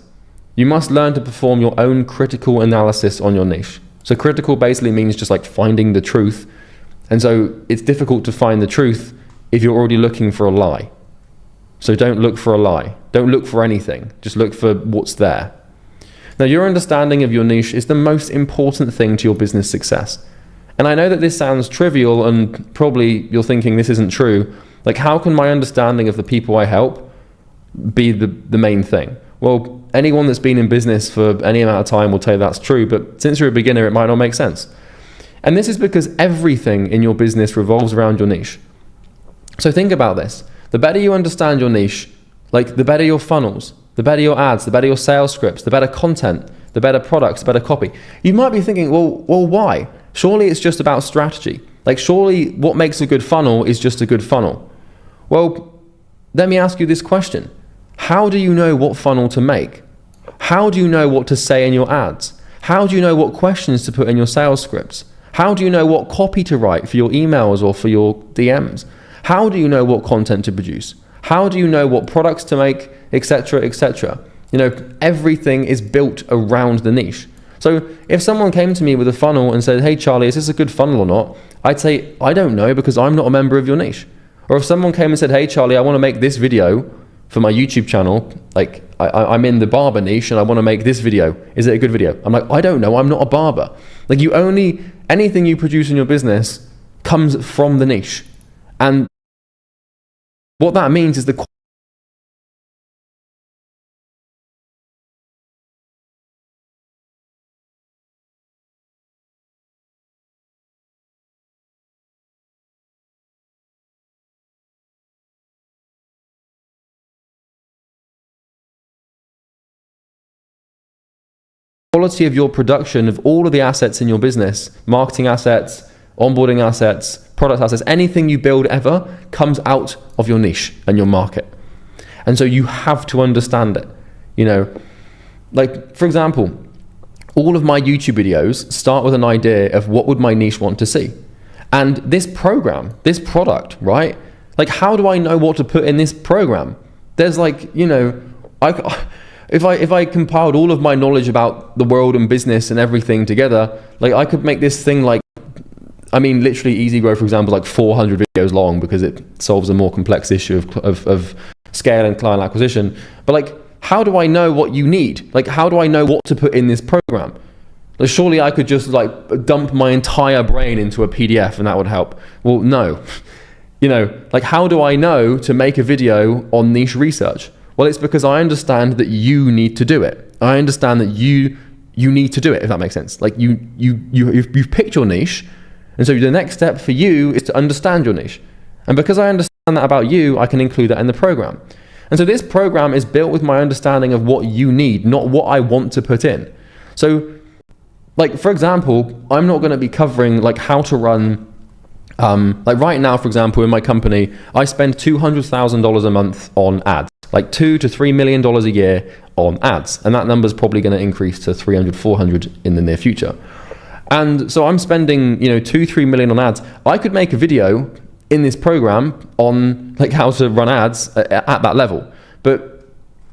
You must learn to perform your own critical analysis on your niche. So critical basically means just like finding the truth. And so it's difficult to find the truth if you're already looking for a lie. So don't look for a lie. Don't look for anything. Just look for what's there. Now, your understanding of your niche is the most important thing to your business success. And I know that this sounds trivial, and probably you're thinking this isn't true. Like, how can my understanding of the people I help be the main thing? Well, anyone that's been in business for any amount of time will tell you that's true, but since you're a beginner, it might not make sense. And this is because everything in your business revolves around your niche. So think about this. The better you understand your niche, like the better your funnels, the better your ads, the better your sales scripts, the better content, the better products, the better copy. You might be thinking, well, why? Surely it's just about strategy. Like, surely what makes a good funnel is just a good funnel. Well, let me ask you this question. How do you know what funnel to make? How do you know what to say in your ads? How do you know what questions to put in your sales scripts? How do you know what copy to write for your emails or for your DMs? How do you know what content to produce? How do you know what products to make, etc., etc.? You know, everything is built around the niche. So if someone came to me with a funnel and said, hey, Charlie, is this a good funnel or not? I'd say, I don't know, because I'm not a member of your niche. Or if someone came and said, hey, Charlie, I want to make this video for my YouTube channel, like, I'm in the barber niche and I want to make this video. Is it a good video? I'm like, I don't know. I'm not a barber. Like anything you produce in your business comes from the niche. And what that means is the quality of your production of all of the assets in your business, marketing assets, onboarding assets, product assets, anything you build ever comes out of your niche and your market. And so you have to understand it. You know, like for example, all of my YouTube videos start with an idea of what would my niche want to see. And this program, this product, right? Like, how do I know what to put in this program? There's like, you know, if I compiled all of my knowledge about the world and business and everything together, like I could make this thing like, I mean, literally Easy Grow, for example, like 400 videos long because it solves a more complex issue of scale and client acquisition. But like, how do I know what you need? Like, how do I know what to put in this program? Like, surely I could just like dump my entire brain into a PDF and that would help. Well, no. You know, like how do I know to make a video on niche research? Well, it's because I understand that you need to do it. I understand that you need to do it, if that makes sense. Like you've picked your niche, and so the next step for you is to understand your niche. And because I understand that about you, I can include that in the program. And so this program is built with my understanding of what you need, not what I want to put in. So, like for example, I'm not going to be covering like how to run. Like right now, for example, in my company, I spend $200,000 a month on ads. Like $2 to $3 million a year on ads. And that number is probably going to increase to 300, 400 in the near future. And so I'm spending, you know, 2-3 million on ads. I could make a video in this program on like how to run ads at that level. But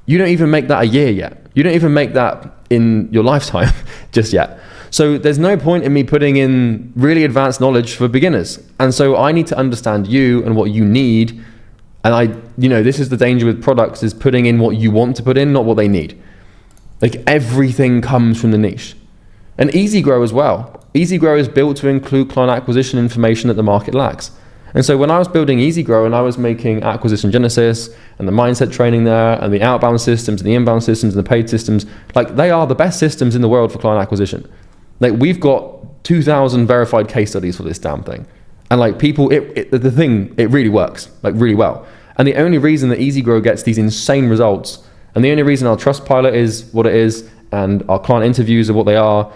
you don't even make that a year yet. You don't even make that in your lifetime just yet. So there's no point in me putting in really advanced knowledge for beginners. And so I need to understand you and what you need. And you know, this is the danger with products, is putting in what you want to put in, not what they need. Like everything comes from the niche. And Easy Grow as well. Easy Grow is built to include client acquisition information that the market lacks. And so when I was building Easy Grow and I was making acquisition genesis and the mindset training there and the outbound systems and the inbound systems and the paid systems, like they are the best systems in the world for client acquisition. Like we've got 2,000 verified case studies for this damn thing. And like people, it really works, like really well. And the only reason that Easy Grow gets these insane results, and the only reason our Trustpilot is what it is, and our client interviews are what they are,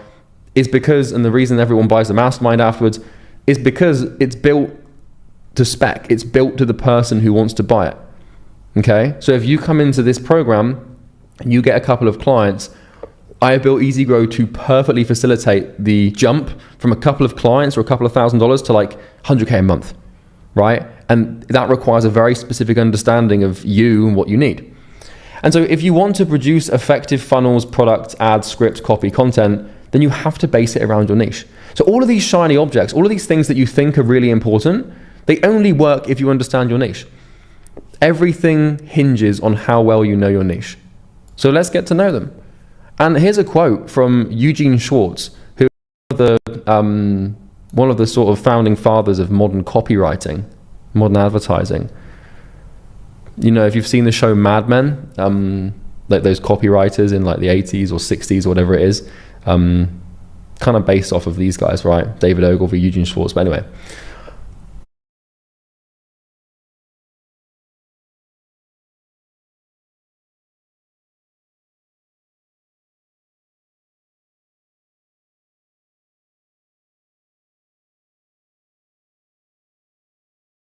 is because, and the reason everyone buys the mastermind afterwards, is because it's built to spec. It's built to the person who wants to buy it. Okay? So if you come into this program and you get a couple of clients, I have built Easy Grow to perfectly facilitate the jump from a couple of clients or a couple of $1,000s to like 100K a month, right? And that requires a very specific understanding of you and what you need. And so if you want to produce effective funnels, products, ads, scripts, copy, content, then you have to base it around your niche. So all of these shiny objects, all of these things that you think are really important, they only work if you understand your niche. Everything hinges on how well you know your niche. So let's get to know them. And here's a quote from Eugene Schwartz, who is one of the sort of founding fathers of modern copywriting, modern advertising. You know, if you've seen the show Mad Men, like those copywriters in like the 80s or 60s or whatever it is, kind of based off of these guys, right? David Ogilvy, Eugene Schwartz, but anyway.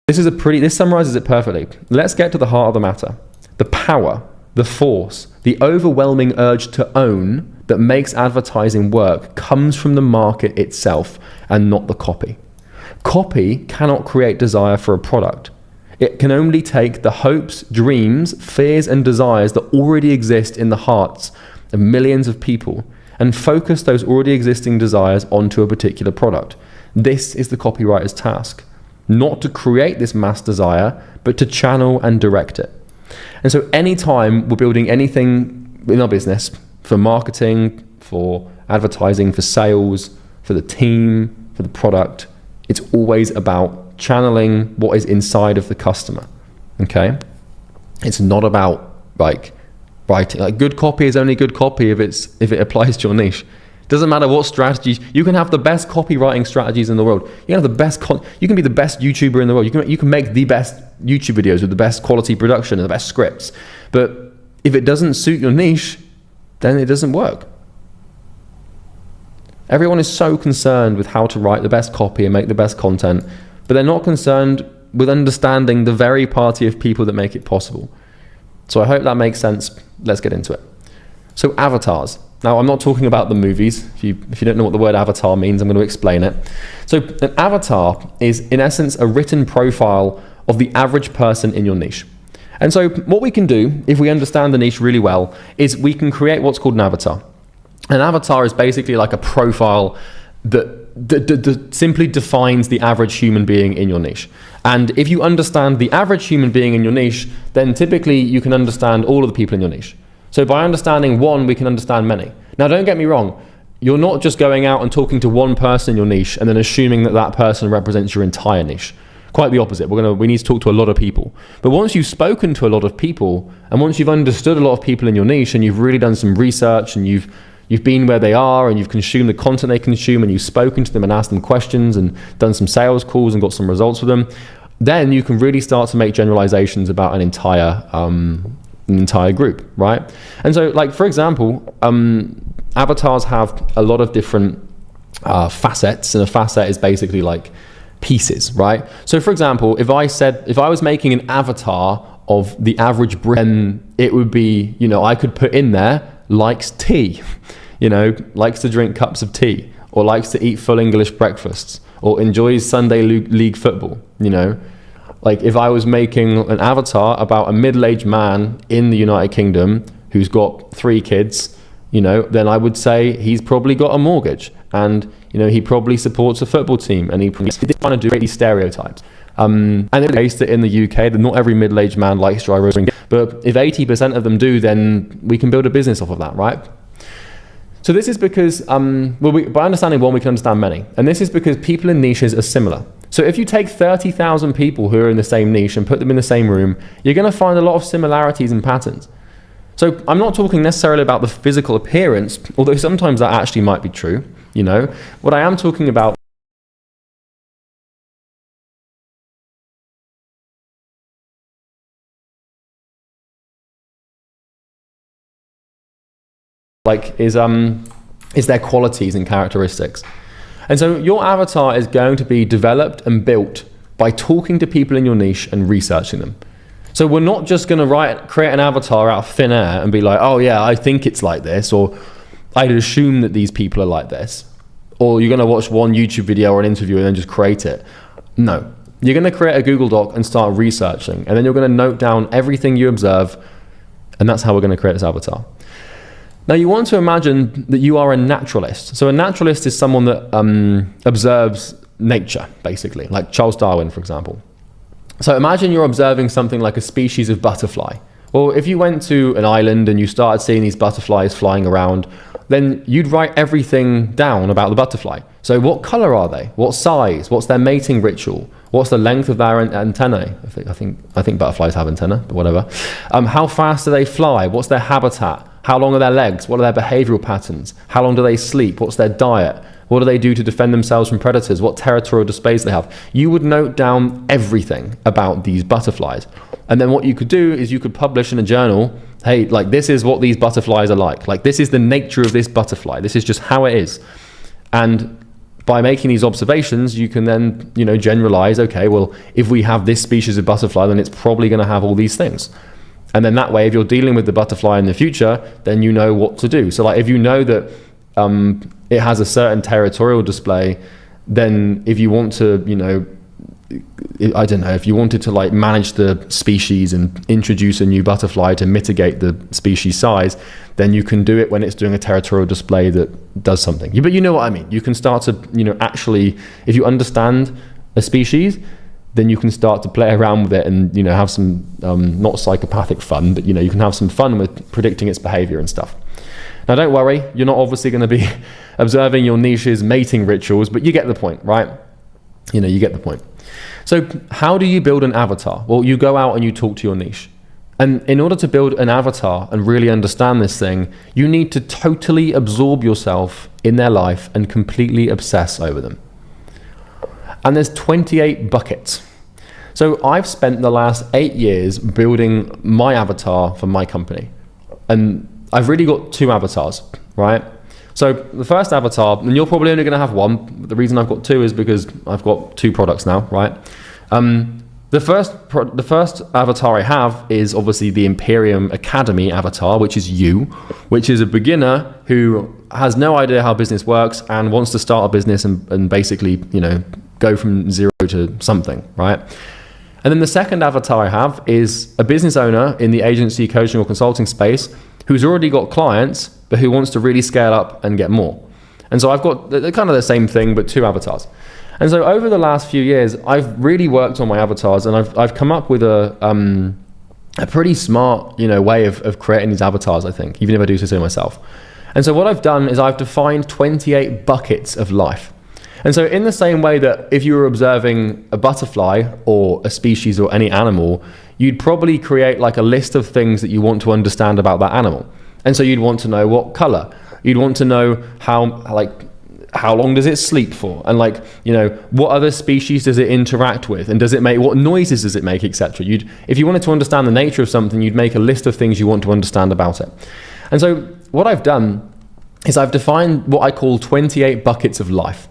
This summarizes it perfectly. Let's get to the heart of the matter. The power, the force, the overwhelming urge to own that makes advertising work comes from the market itself and not the copy. Copy cannot create desire for a product. It can only take the hopes, dreams, fears, and desires that already exist in the hearts of millions of people and focus those already existing desires onto a particular product. This is the copywriter's task. Not to create this mass desire, but to channel and direct it. And so anytime we're building anything in our business, for marketing, for advertising, for sales, for the team, for the product, it's always about channeling what is inside of the customer, okay? It's not about like writing, like good copy is only good copy if it applies to your niche. Doesn't matter what strategies, you can have the best copywriting strategies in the world. You can have the best, you can be the best YouTuber in the world. You can make the best YouTube videos with the best quality production and the best scripts. But if it doesn't suit your niche, then it doesn't work. Everyone is so concerned with how to write the best copy and make the best content, but they're not concerned with understanding the very party of people that make it possible. So I hope that makes sense. Let's get into it. So avatars. Now, I'm not talking about the movies. If you don't know what the word avatar means, I'm going to explain it. So an avatar is, in essence, a written profile of the average person in your niche. And so what we can do, if we understand the niche really well, is we can create what's called an avatar. An avatar is basically like a profile that simply defines the average human being in your niche. And if you understand the average human being in your niche, then typically you can understand all of the people in your niche. So by understanding one, we can understand many. Now, don't get me wrong. You're not just going out and talking to one person in your niche and then assuming that that person represents your entire niche. Quite the opposite. We need to talk to a lot of people. But once you've spoken to a lot of people, and once you've understood a lot of people in your niche, and you've really done some research, and you've been where they are, and you've consumed the content they consume, and you've spoken to them and asked them questions and done some sales calls and got some results with them, then you can really start to make generalizations about an entire group, right? And so, like, for example, avatars have a lot of different facets, and a facet is basically like pieces, right? So for example, if I was making an avatar of the average Brit, then it would be, I could put in there, likes tea, likes to drink cups of tea, or likes to eat full English breakfasts, or enjoys Sunday league football, Like if I was making an avatar about a middle-aged man in the United Kingdom who's got 3 kids, then I would say he's probably got a mortgage, and he probably supports a football team, and he probably trying to do these stereotypes. And it's the case that in the UK, that not every middle-aged man likes dry roasting, but if 80% of them do, then we can build a business off of that, right? So this is because, by understanding one, we can understand many, and this is because people in niches are similar. So if you take 30,000 people who are in the same niche and put them in the same room, you're going to find a lot of similarities and patterns. So I'm not talking necessarily about the physical appearance, although sometimes that actually might be true, What I am talking about is their qualities and characteristics. And so your avatar is going to be developed and built by talking to people in your niche and researching them. So we're not just going to create an avatar out of thin air and be like, oh yeah, I think it's like this, or I'd assume that these people are like this. Or you're going to watch one YouTube video or an interview and then just create it. No. You're going to create a Google Doc and start researching, and then you're going to note down everything you observe, and that's how we're going to create this avatar. Now you want to imagine that you are a naturalist. So a naturalist is someone that observes nature, basically, like Charles Darwin, for example. So imagine you're observing something like a species of butterfly. Well, if you went to an island and you started seeing these butterflies flying around, then you'd write everything down about the butterfly. So what color are they? What size? What's their mating ritual? What's the length of their antennae? I think butterflies have antennae, but whatever. How fast do they fly? What's their habitat? How long are their legs? What are their behavioral patterns? How long do they sleep? What's their diet? What do they do to defend themselves from predators? What territorial displays do they have? You would note down everything about these butterflies. And then what you could do is you could publish in a journal, hey, like this is what these butterflies are like. Like this is the nature of this butterfly. This is just how it is. And by making these observations, you can then, generalize, okay, well, if we have this species of butterfly, then it's probably going to have all these things. And then that way, if you're dealing with the butterfly in the future, then you know what to do. So like if you know that it has a certain territorial display, then if you want to, if you wanted to like manage the species and introduce a new butterfly to mitigate the species size, then you can do it when it's doing a territorial display that does something. But you know what I mean. You can start to, actually, if you understand a species, then you can start to play around with it and, you know, have some not psychopathic fun, but, you know, you can have some fun with predicting its behavior and stuff. Now, don't worry, you're not obviously going to be observing your niche's mating rituals, but you get the point, right? You know, you get the point. So how do you build an avatar? Well, you go out and you talk to your niche. And in order to build an avatar and really understand this thing, you need to totally absorb yourself in their life and completely obsess over them. And there's 28 buckets. So I've spent the last 8 years building my avatar for my company. And I've really got 2 avatars, right? So the first avatar, and you're probably only going to have one, but the reason I've got 2 is because I've got 2 products now, right? The first avatar I have is obviously the Imperium Academy avatar, which is you, which is a beginner who has no idea how business works and wants to start a business and basically, you know, go from 0 to something, right? And then the second avatar I have is a business owner in the agency, coaching or consulting space who's already got clients, but who wants to really scale up and get more. And so I've got kind of the same thing, but 2 avatars. And so over the last few years, I've really worked on my avatars, and I've come up with a pretty smart, you know, way of creating these avatars, I think, even if I do so myself. And so what I've done is I've defined 28 buckets of life. And so in the same way that if you were observing a butterfly or a species or any animal, you'd probably create like a list of things that you want to understand about that animal. And so you'd want to know what color, you'd want to know how long does it sleep for, and like, you know, what other species does it interact with, and does it make, what noises does it make, etc. If you wanted to understand the nature of something, you'd make a list of things you want to understand about it. And so what I've done is I've defined what I call 28 buckets of life.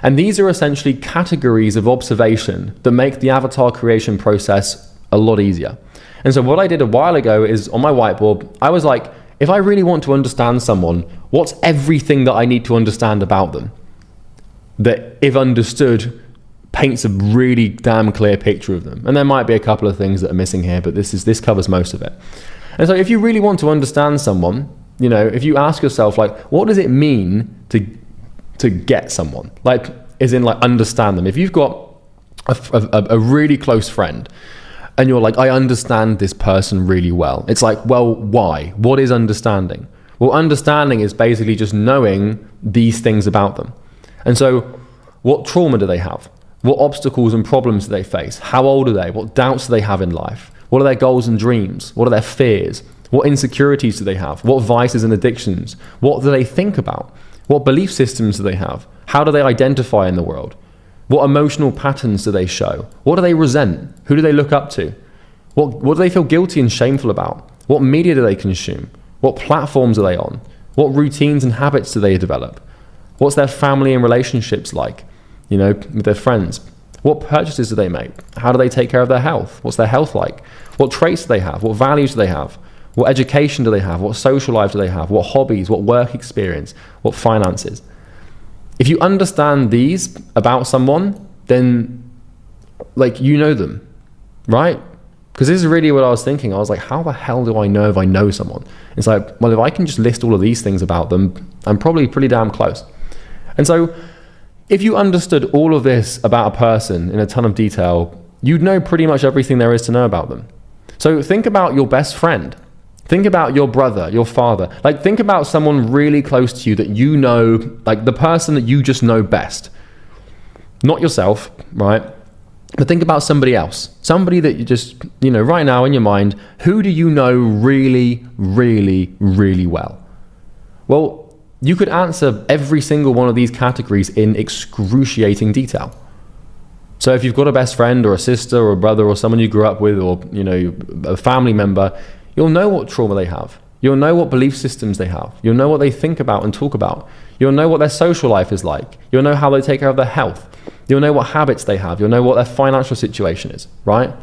And these are essentially categories of observation that make the avatar creation process a lot easier. And so what I did a while ago is on my whiteboard, I was like, if I really want to understand someone, what's everything that I need to understand about them that, if understood, paints a really damn clear picture of them? And there might be a couple of things that are missing here, but this covers most of it. And so if you really want to understand someone, you know, if you ask yourself, like, what does it mean to get someone? Like, as in, like, understand them. If you've got a really close friend, and you're like, I understand this person really well. It's like, well, why? What is understanding? Well, understanding is basically just knowing these things about them. And so what trauma do they have? What obstacles and problems do they face? How old are they? What doubts do they have in life? What are their goals and dreams? What are their fears? What insecurities do they have? What vices and addictions? What do they think about? What belief systems do they have? How do they identify in the world? What emotional patterns do they show? What do they resent? Who do they look up to? What do they feel guilty and shameful about? What media do they consume? What platforms are they on? What routines and habits do they develop? What's their family and relationships like, you know, with their friends? What purchases do they make? How do they take care of their health? What's their health like? What traits do they have? What values do they have? What education do they have? What social life do they have? What hobbies? What work experience? What finances? If you understand these about someone, then, like, you know them, right? Because this is really what I was thinking. I was like, how the hell do I know if I know someone? It's like, well, if I can just list all of these things about them, I'm probably pretty damn close. And so if you understood all of this about a person in a ton of detail, you'd know pretty much everything there is to know about them. So think about your best friend. Think about your brother, your father. Like, think about someone really close to you that you know, like the person that you just know best. Not yourself, right? But think about somebody else. Somebody that you just, you know, right now in your mind, who do you know really, really, really well? Well, you could answer every single one of these categories in excruciating detail. So if you've got a best friend or a sister or a brother or someone you grew up with, or, you know, a family member, you'll know what trauma they have. You'll know what belief systems they have. You'll know what they think about and talk about. You'll know what their social life is like. You'll know how they take care of their health. You'll know what habits they have. You'll know what their financial situation is, right?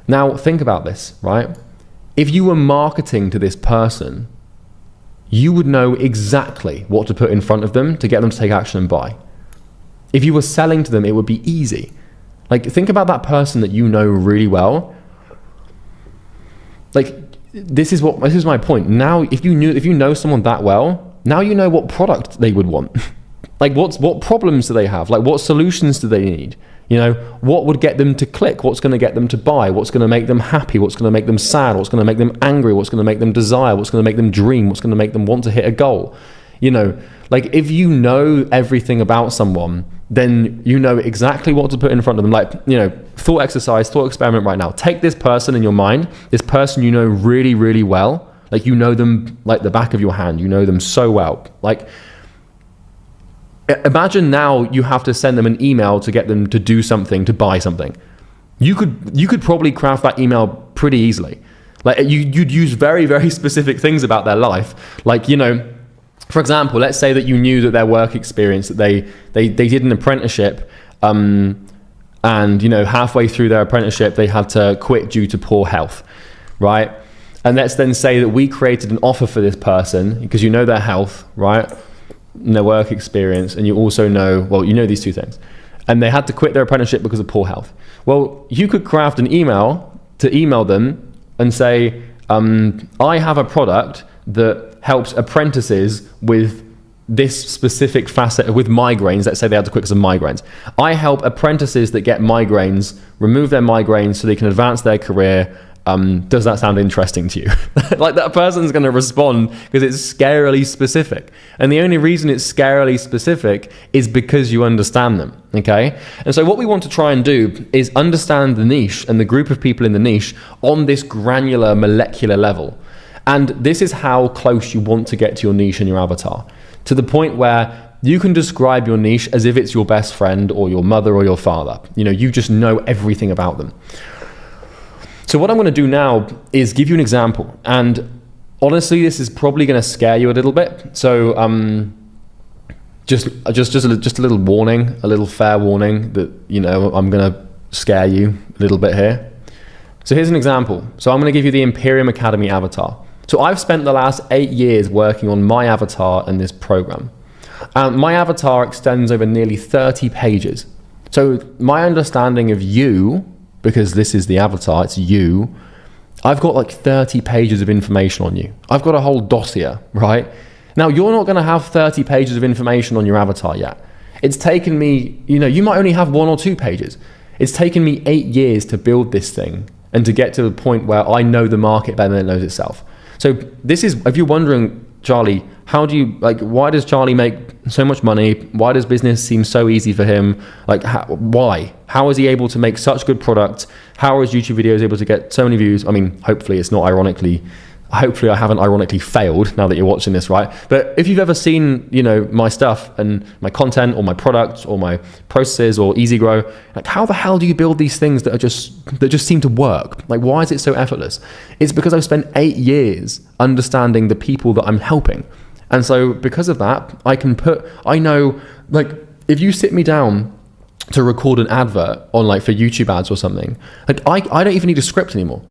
Now, think about this, right? If you were marketing to this person, you would know exactly what to put in front of them to get them to take action and buy. If you were selling to them, it would be easy. Like, think about that person that you know really well. Like, this is my point. Now, if you know someone that well, now you know what product they would want. Like, what problems do they have? Like, what solutions do they need? You know, what would get them to click? What's going to get them to buy? What's going to make them happy? What's going to make them sad? What's going to make them angry? What's going to make them desire? What's going to make them dream? What's going to make them want to hit a goal? You know, like if you know everything about someone, then you know exactly what to put in front of them. Like, you know, thought exercise, thought experiment right now. Take this person in your mind, this person you know really, really well. Like you know them like the back of your hand. You know them so well. Like, imagine now you have to send them an email to get them to do something, to buy something. You could probably craft that email pretty easily. Like you'd use very, very specific things about their life. Like, you know, for example, let's say that you knew that their work experience, that they did an apprenticeship, and you know, halfway through their apprenticeship they had to quit due to poor health, right? And let's then say that we created an offer for this person because you know their health, right? And their work experience, and you also know, well, you know these two things, and they had to quit their apprenticeship because of poor health. Well, you could craft an email to email them and say, I have a product that helps apprentices with this specific facet, with migraines. Let's say they had to quit because of migraines. I help apprentices that get migraines remove their migraines so they can advance their career. Does that sound interesting to you? Like, that person's going to respond because it's scarily specific. And the only reason it's scarily specific is because you understand them, okay? And so what we want to try and do is understand the niche and the group of people in the niche on this granular molecular level. And this is how close you want to get to your niche and your avatar, to the point where you can describe your niche as if it's your best friend or your mother or your father. You know, you just know everything about them. So what I'm going to do now is give you an example, and honestly, this is probably going to scare you a little bit. So just a little warning, a little fair warning that, you know, I'm going to scare you a little bit here. So here's an example. So I'm going to give you the Imperium Academy avatar. So I've spent the last 8 years working on my avatar and this program. My avatar extends over nearly 30 pages. So my understanding of you, because this is the avatar, it's you, I've got like 30 pages of information on you. I've got a whole dossier, right? Now, you're not going to have 30 pages of information on your avatar yet. It's taken me, you know, you might only have 1 or 2 pages. It's taken me 8 years to build this thing and to get to the point where I know the market better than it knows itself. So this is, if you're wondering, Charlie, how do you, like, why does Charlie make so much money? Why does business seem so easy for him? Like, why? How is he able to make such good product? How is YouTube videos able to get so many views? I mean, hopefully it's not ironically, hopefully I haven't ironically failed now that you're watching this, right? But if you've ever seen, you know, my stuff and my content or my products or my processes or Easy Grow, like, how the hell do you build these things that just seem to work? Like, why is it so effortless? It's because I've spent 8 years understanding the people that I'm helping. And so because of that, I know, like, if you sit me down to record an advert on, like, for YouTube ads or something, like, I don't even need a script anymore.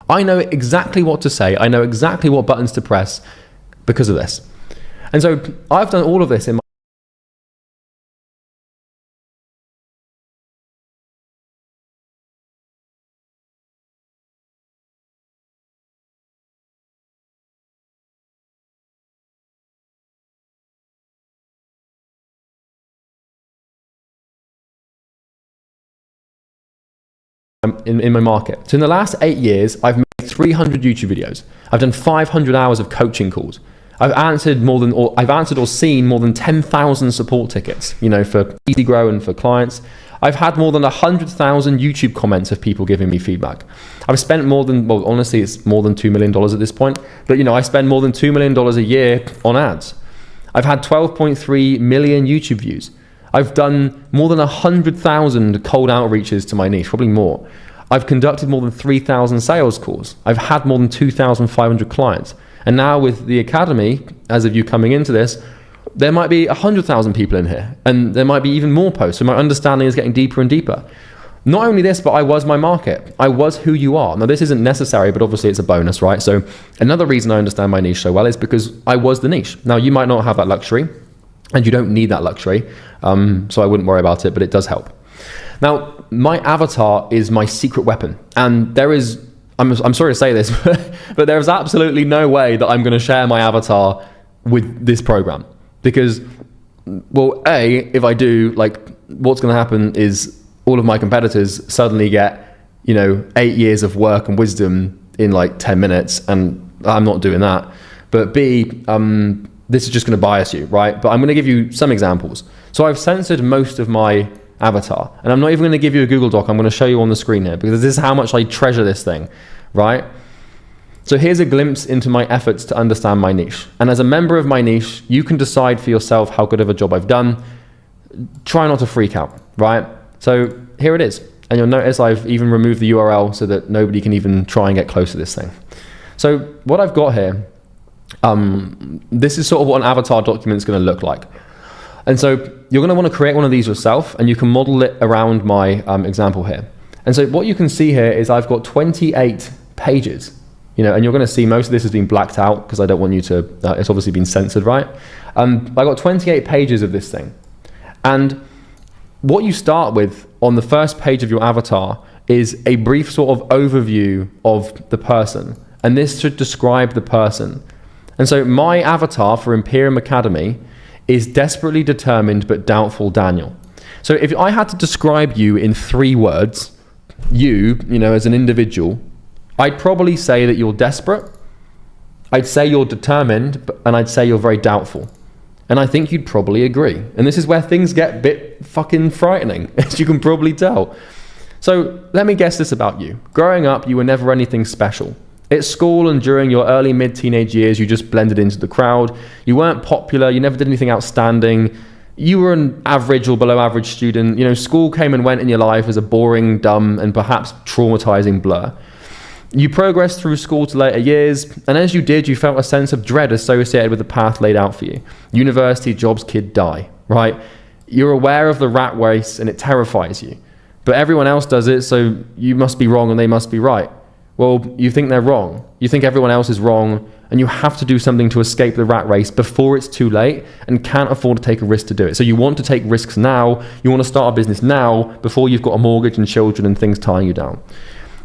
I know exactly what to say. I know exactly what buttons to press because of this. And so I've done all of this in my market. So in the last 8 years, I've made 300 YouTube videos. I've done 500 hours of coaching calls. I've answered or seen more than 10,000 support tickets, for Easy Grow and for clients. I've had more than 100,000 YouTube comments of people giving me feedback. I've spent more than, well, honestly, it's more than $2 million at this point, but I spend more than $2 million a year on ads. I've had 12.3 million YouTube views. I've done more than 100,000 cold outreaches to my niche, probably more. I've conducted more than 3,000 sales calls. I've had more than 2,500 clients. And now with the Academy, as of you coming into this, there might be 100,000 people in here, and there might be even more posts. So my understanding is getting deeper and deeper. Not only this, but I was my market. I was who you are. Now this isn't necessary, but obviously it's a bonus, right? So another reason I understand my niche so well is because I was the niche. Now you might not have that luxury, and you don't need that luxury, so I wouldn't worry about it, but it does help. Now, my avatar is my secret weapon, and there is, I'm sorry to say this, but there is absolutely no way that I'm going to share my avatar with this program, because, well, if I do, what's going to happen is all of my competitors suddenly get, 8 years of work and wisdom in 10 minutes, and I'm not doing that. But B, this is just going to bias you, right? But I'm going to give you some examples. So I've censored most of my avatar, and I'm not even going to give you a Google Doc. I'm going to show you on the screen here, because this is how much I treasure this thing, right? So here's a glimpse into my efforts to understand my niche. And as a member of my niche, you can decide for yourself how good of a job I've done. Try not to freak out, right? So here it is. And you'll notice I've even removed the URL so that nobody can even try and get close to this thing. So what I've got here, this is sort of what an avatar document is going to look like. And so you're going to want to create one of these yourself, and you can model it around my example here. And so what you can see here is I've got 28 pages, and you're going to see most of this has been blacked out because I don't want you to, it's obviously been censored, right? I've got 28 pages of this thing. And what you start with on the first page of your avatar is a brief sort of overview of the person. And this should describe the person. And so my avatar for Imperium Academy is desperately determined but doubtful Daniel. So if I had to describe you in 3 words, you as an individual, I'd probably say that you're desperate, I'd say you're determined, and I'd say you're very doubtful. And I think you'd probably agree. And this is where things get a bit fucking frightening, as you can probably tell. So let me guess this about you. Growing up, you were never anything special. At school and during your early mid-teenage years, you just blended into the crowd. You weren't popular, you never did anything outstanding. You were an average or below average student. School came and went in your life as a boring, dumb, and perhaps traumatizing blur. You progressed through school to later years, and as you did, you felt a sense of dread associated with the path laid out for you. University, jobs, kid, die, right? You're aware of the rat race and it terrifies you. But everyone else does it, so you must be wrong and they must be right. Well, you think they're wrong. You think everyone else is wrong, and you have to do something to escape the rat race before it's too late and can't afford to take a risk to do it. So you want to take risks now, you want to start a business now before you've got a mortgage and children and things tying you down.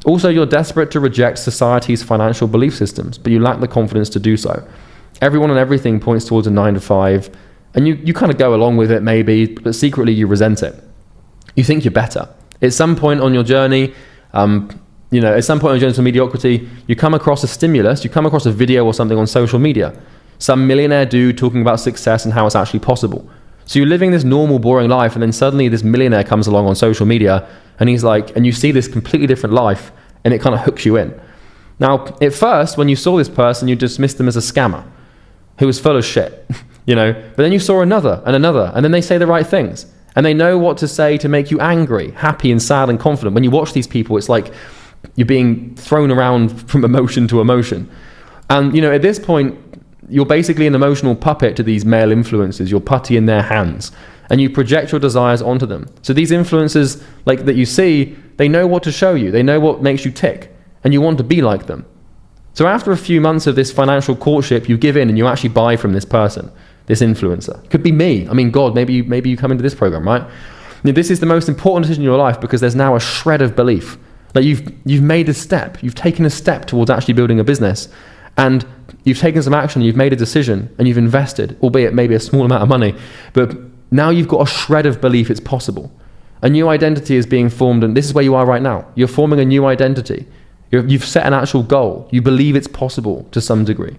Also, you're desperate to reject society's financial belief systems, but you lack the confidence to do so. Everyone and everything points towards a 9 to 5, and you kind of go along with it maybe, but secretly you resent it. You think you're better. At some point on your journey, at some point on your journey to mediocrity, you come across a stimulus, you come across a video or something on social media. Some millionaire dude talking about success and how it's actually possible. So you're living this normal, boring life, and then suddenly this millionaire comes along on social media, and he's like, and you see this completely different life, and it kind of hooks you in. Now, at first, when you saw this person, you dismissed them as a scammer who was full of shit, but then you saw another, and then they say the right things, and they know what to say to make you angry, happy, and sad, and confident. When you watch these people, it's like you're being thrown around from emotion to emotion. And, at this point, you're basically an emotional puppet to these male influences. You're putty in their hands, and you project your desires onto them. So these influencers that you see, they know what to show you. They know what makes you tick. and you want to be like them. So after a few months of this financial courtship, you give in and you actually buy from this person, this influencer. It could be me. I mean, God, maybe you come into this program, right? This is the most important decision in your life because there's now a shred of belief. Like you've made a step. You've taken a step towards actually building a business, and you've taken some action. You've made a decision, and you've invested, albeit maybe a small amount of money. But now you've got a shred of belief it's possible. A new identity is being formed, and this is where you are right now. You're forming a new identity. You've set an actual goal. You believe it's possible to some degree.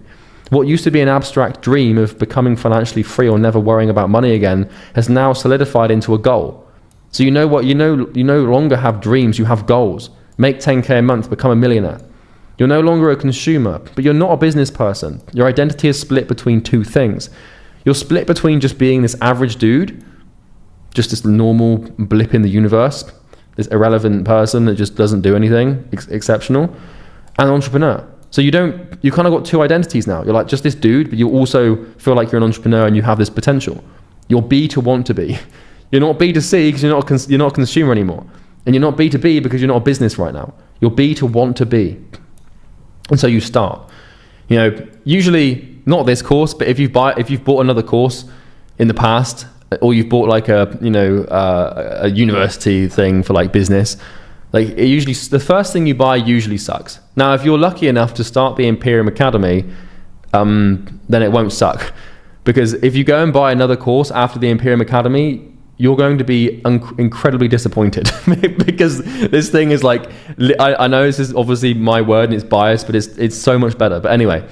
What used to be an abstract dream of becoming financially free or never worrying about money again has now solidified into a goal. So you know what? You no longer have dreams. You have goals. Make 10K a month. Become a millionaire. You're no longer a consumer, but you're not a business person. Your identity is split between two things. You're split between just being this average dude, just this normal blip in the universe, this irrelevant person that just doesn't do anything exceptional, and entrepreneur. So you kind of got two identities now. You're like just this dude, but you also feel like you're an entrepreneur and you have this potential. You're B to want to be. You're not B to C because you're not a consumer anymore. And you're not B to B because you're not a business right now. You're B to want to be. And so you start. Usually not this course, but if you've bought another course in the past, or you've bought like a university thing for like business, like it usually, the first thing you buy usually sucks. Now, if you're lucky enough to start the Imperium Academy, then it won't suck. Because if you go and buy another course after the Imperium Academy, you're going to be incredibly disappointed because this thing is like, I know this is obviously my word and it's biased, but it's so much better. But anyway,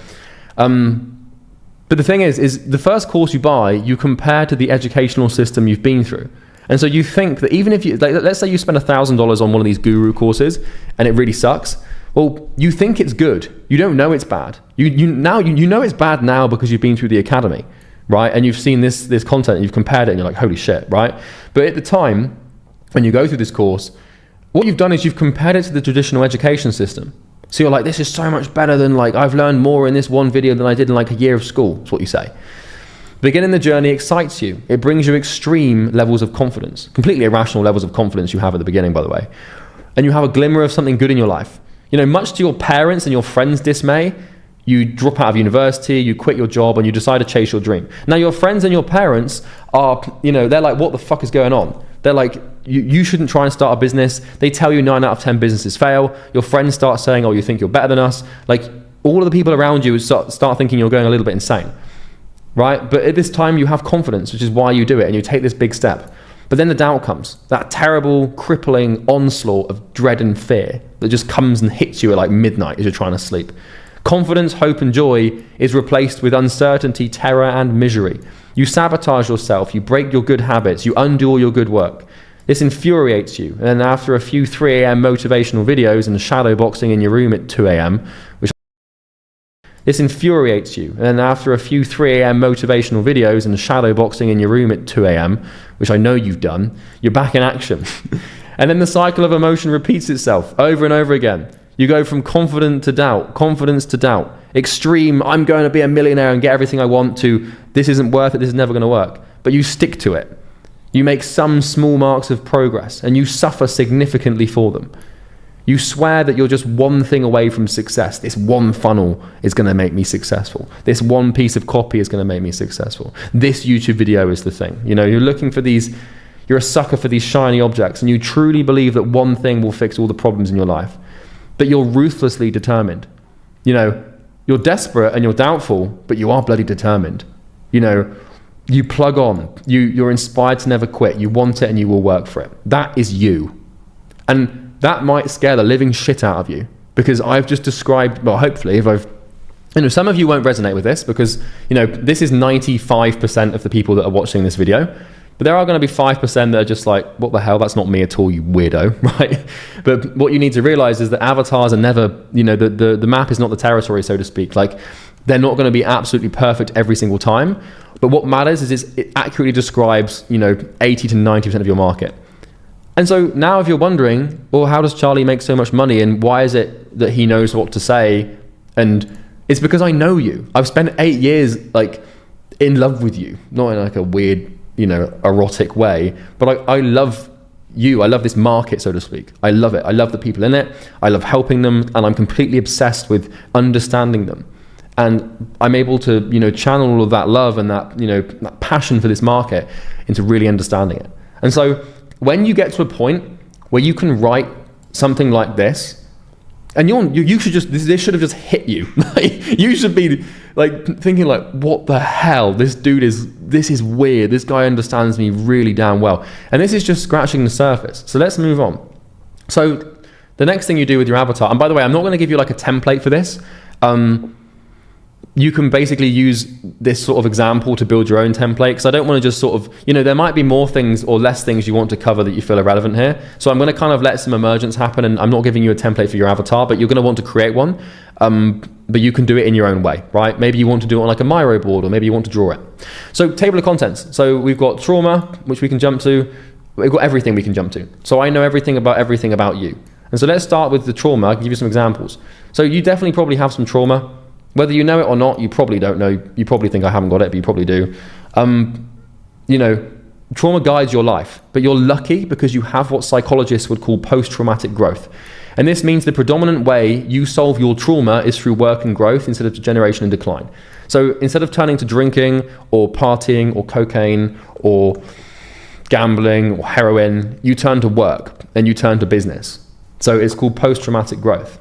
but the thing is the first course you buy, you compare to the educational system you've been through. And so you think that even if you, like, let's say you spend $1,000 on one of these guru courses and it really sucks. Well, you think it's good. You don't know it's bad. You know it's bad now because you've been through the academy, right? And you've seen this content and you've compared it and you're like, holy shit, right? But at the time, when you go through this course, what you've done is you've compared it to the traditional education system. So you're like, this is so much better than, like, I've learned more in this one video than I did in like a year of school. That's what you say. Beginning the journey excites you. It brings you extreme levels of confidence, completely irrational levels of confidence you have at the beginning, by the way. And you have a glimmer of something good in your life. Much to your parents and your friends' dismay, you drop out of university, you quit your job, and you decide to chase your dream. Now, your friends and your parents are, they're like, what the fuck is going on? They're like, you shouldn't try and start a business. They tell you 9 out of 10 businesses fail. Your friends start saying, oh, you think you're better than us. Like, all of the people around you start thinking you're going a little bit insane, right? But at this time, you have confidence, which is why you do it, and you take this big step. But then the doubt comes, that terrible, crippling onslaught of dread and fear that just comes and hits you at like midnight as you're trying to sleep. Confidence, hope, and joy is replaced with uncertainty, terror, and misery. You sabotage yourself, you break your good habits, you undo all your good work. This infuriates you, and then after a few 3 a.m. motivational videos and shadow boxing in your room at 2 a.m., This infuriates you, and then after a few 3 a.m. motivational videos and shadow boxing in your room at 2 a.m., which I know you've done, you're back in action. And then the cycle of emotion repeats itself over and over again. You go from confidence to doubt, extreme, I'm going to be a millionaire and get everything I want, to this isn't worth it, this is never going to work. But you stick to it. You make some small marks of progress, and you suffer significantly for them. You swear that you're just one thing away from success. This one funnel is going to make me successful. This one piece of copy is going to make me successful. This YouTube video is the thing. You're looking for these, you're a sucker for these shiny objects, and you truly believe that one thing will fix all the problems in your life. But you're ruthlessly determined. You're desperate and you're doubtful, but you are bloody determined. You plug on. You're inspired to never quit. You want it and you will work for it. That is you. And that might scare the living shit out of you, because I've just described, well, hopefully, if I've, some of you won't resonate with this, because, this is 95% of the people that are watching this video, but there are going to be 5% that are just like, what the hell, that's not me at all, you weirdo, right? But what you need to realize is that avatars are never, the map is not the territory, so to speak. Like, they're not going to be absolutely perfect every single time, but what matters is it accurately describes, 80 to 90% of your market. And so now if you're wondering, well, how does Charlie make so much money, and why is it that he knows what to say? And it's because I know you. I've spent 8 years like in love with you, not in like a weird, erotic way, but I love I love this market, so to speak. I love it. I love the people in it. I love helping them, and I'm completely obsessed with understanding them. And I'm able to, channel all of that love and that, that passion for this market into really understanding it. And so when you get to a point where you can write something like this, and you should just, this should have just hit you. You should be like thinking like, what the hell? This is weird. This guy understands me really damn well. And this is just scratching the surface. So let's move on. So the next thing you do with your avatar, and by the way, I'm not going to give you like a template for this. You can basically use this sort of example to build your own template, because I don't want to just sort of, there might be more things or less things you want to cover that you feel are relevant here. So I'm going to kind of let some emergence happen, and I'm not giving you a template for your avatar, but you're going to want to create one. But you can do it in your own way, right? Maybe you want to do it on like a Miro board, or maybe you want to draw it. So table of contents. So we've got trauma, which we can jump to. We've got everything we can jump to. So I know everything about you. And so let's start with the trauma. I can give you some examples. So you definitely probably have some trauma. Whether you know it or not, you probably don't know. You probably think I haven't got it, but you probably do. Trauma guides your life, but you're lucky because you have what psychologists would call post-traumatic growth. And this means the predominant way you solve your trauma is through work and growth instead of degeneration and decline. So instead of turning to drinking or partying or cocaine or gambling or heroin, you turn to work and you turn to business. So it's called post-traumatic growth.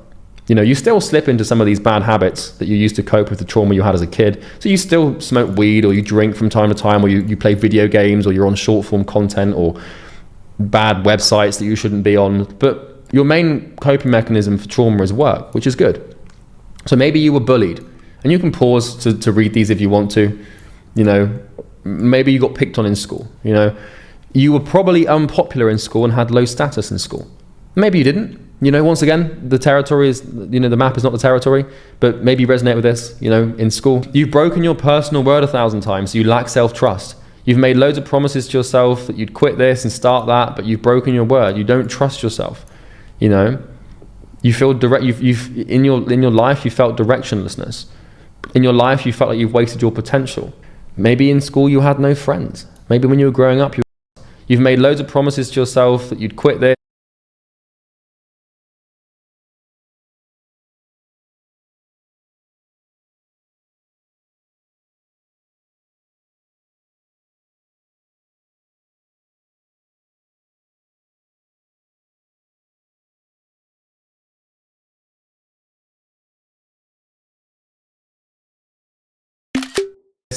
You still slip into some of these bad habits that you used to cope with the trauma you had as a kid. So you still smoke weed, or you drink from time to time, or you play video games, or you're on short form content or bad websites that you shouldn't be on. But your main coping mechanism for trauma is work, which is good. So maybe you were bullied, and you can pause to read these if you want to. Maybe you got picked on in school. You were probably unpopular in school and had low status in school. Maybe you didn't. Once again, the territory is, the map is not the territory, but maybe you resonate with this, in school. You've broken your personal word 1,000 times, so you lack self-trust. You've made loads of promises to yourself that you'd quit this and start that, but you've broken your word. You don't trust yourself. You feel you've in your life, you felt directionlessness. In your life, you felt like you've wasted your potential. Maybe in school, you had no friends. Maybe when you were growing up, you've made loads of promises to yourself that you'd quit this.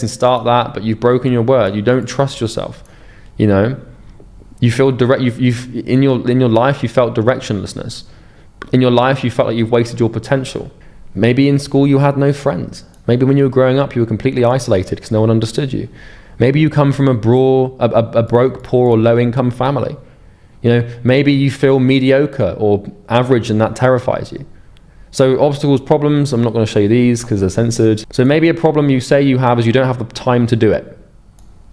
And start that, but you've broken your word. You don't trust yourself. You feel you've in your life, you felt directionlessness. In your life, you felt like you've wasted your potential. Maybe in school you had no friends. Maybe when you were growing up, you were completely isolated because no one understood you. Maybe you come from a broke, poor, or low income family. Maybe you feel mediocre or average, and that terrifies you. So obstacles, problems, I'm not going to show you these because they're censored. So maybe a problem you say you have is you don't have the time to do it.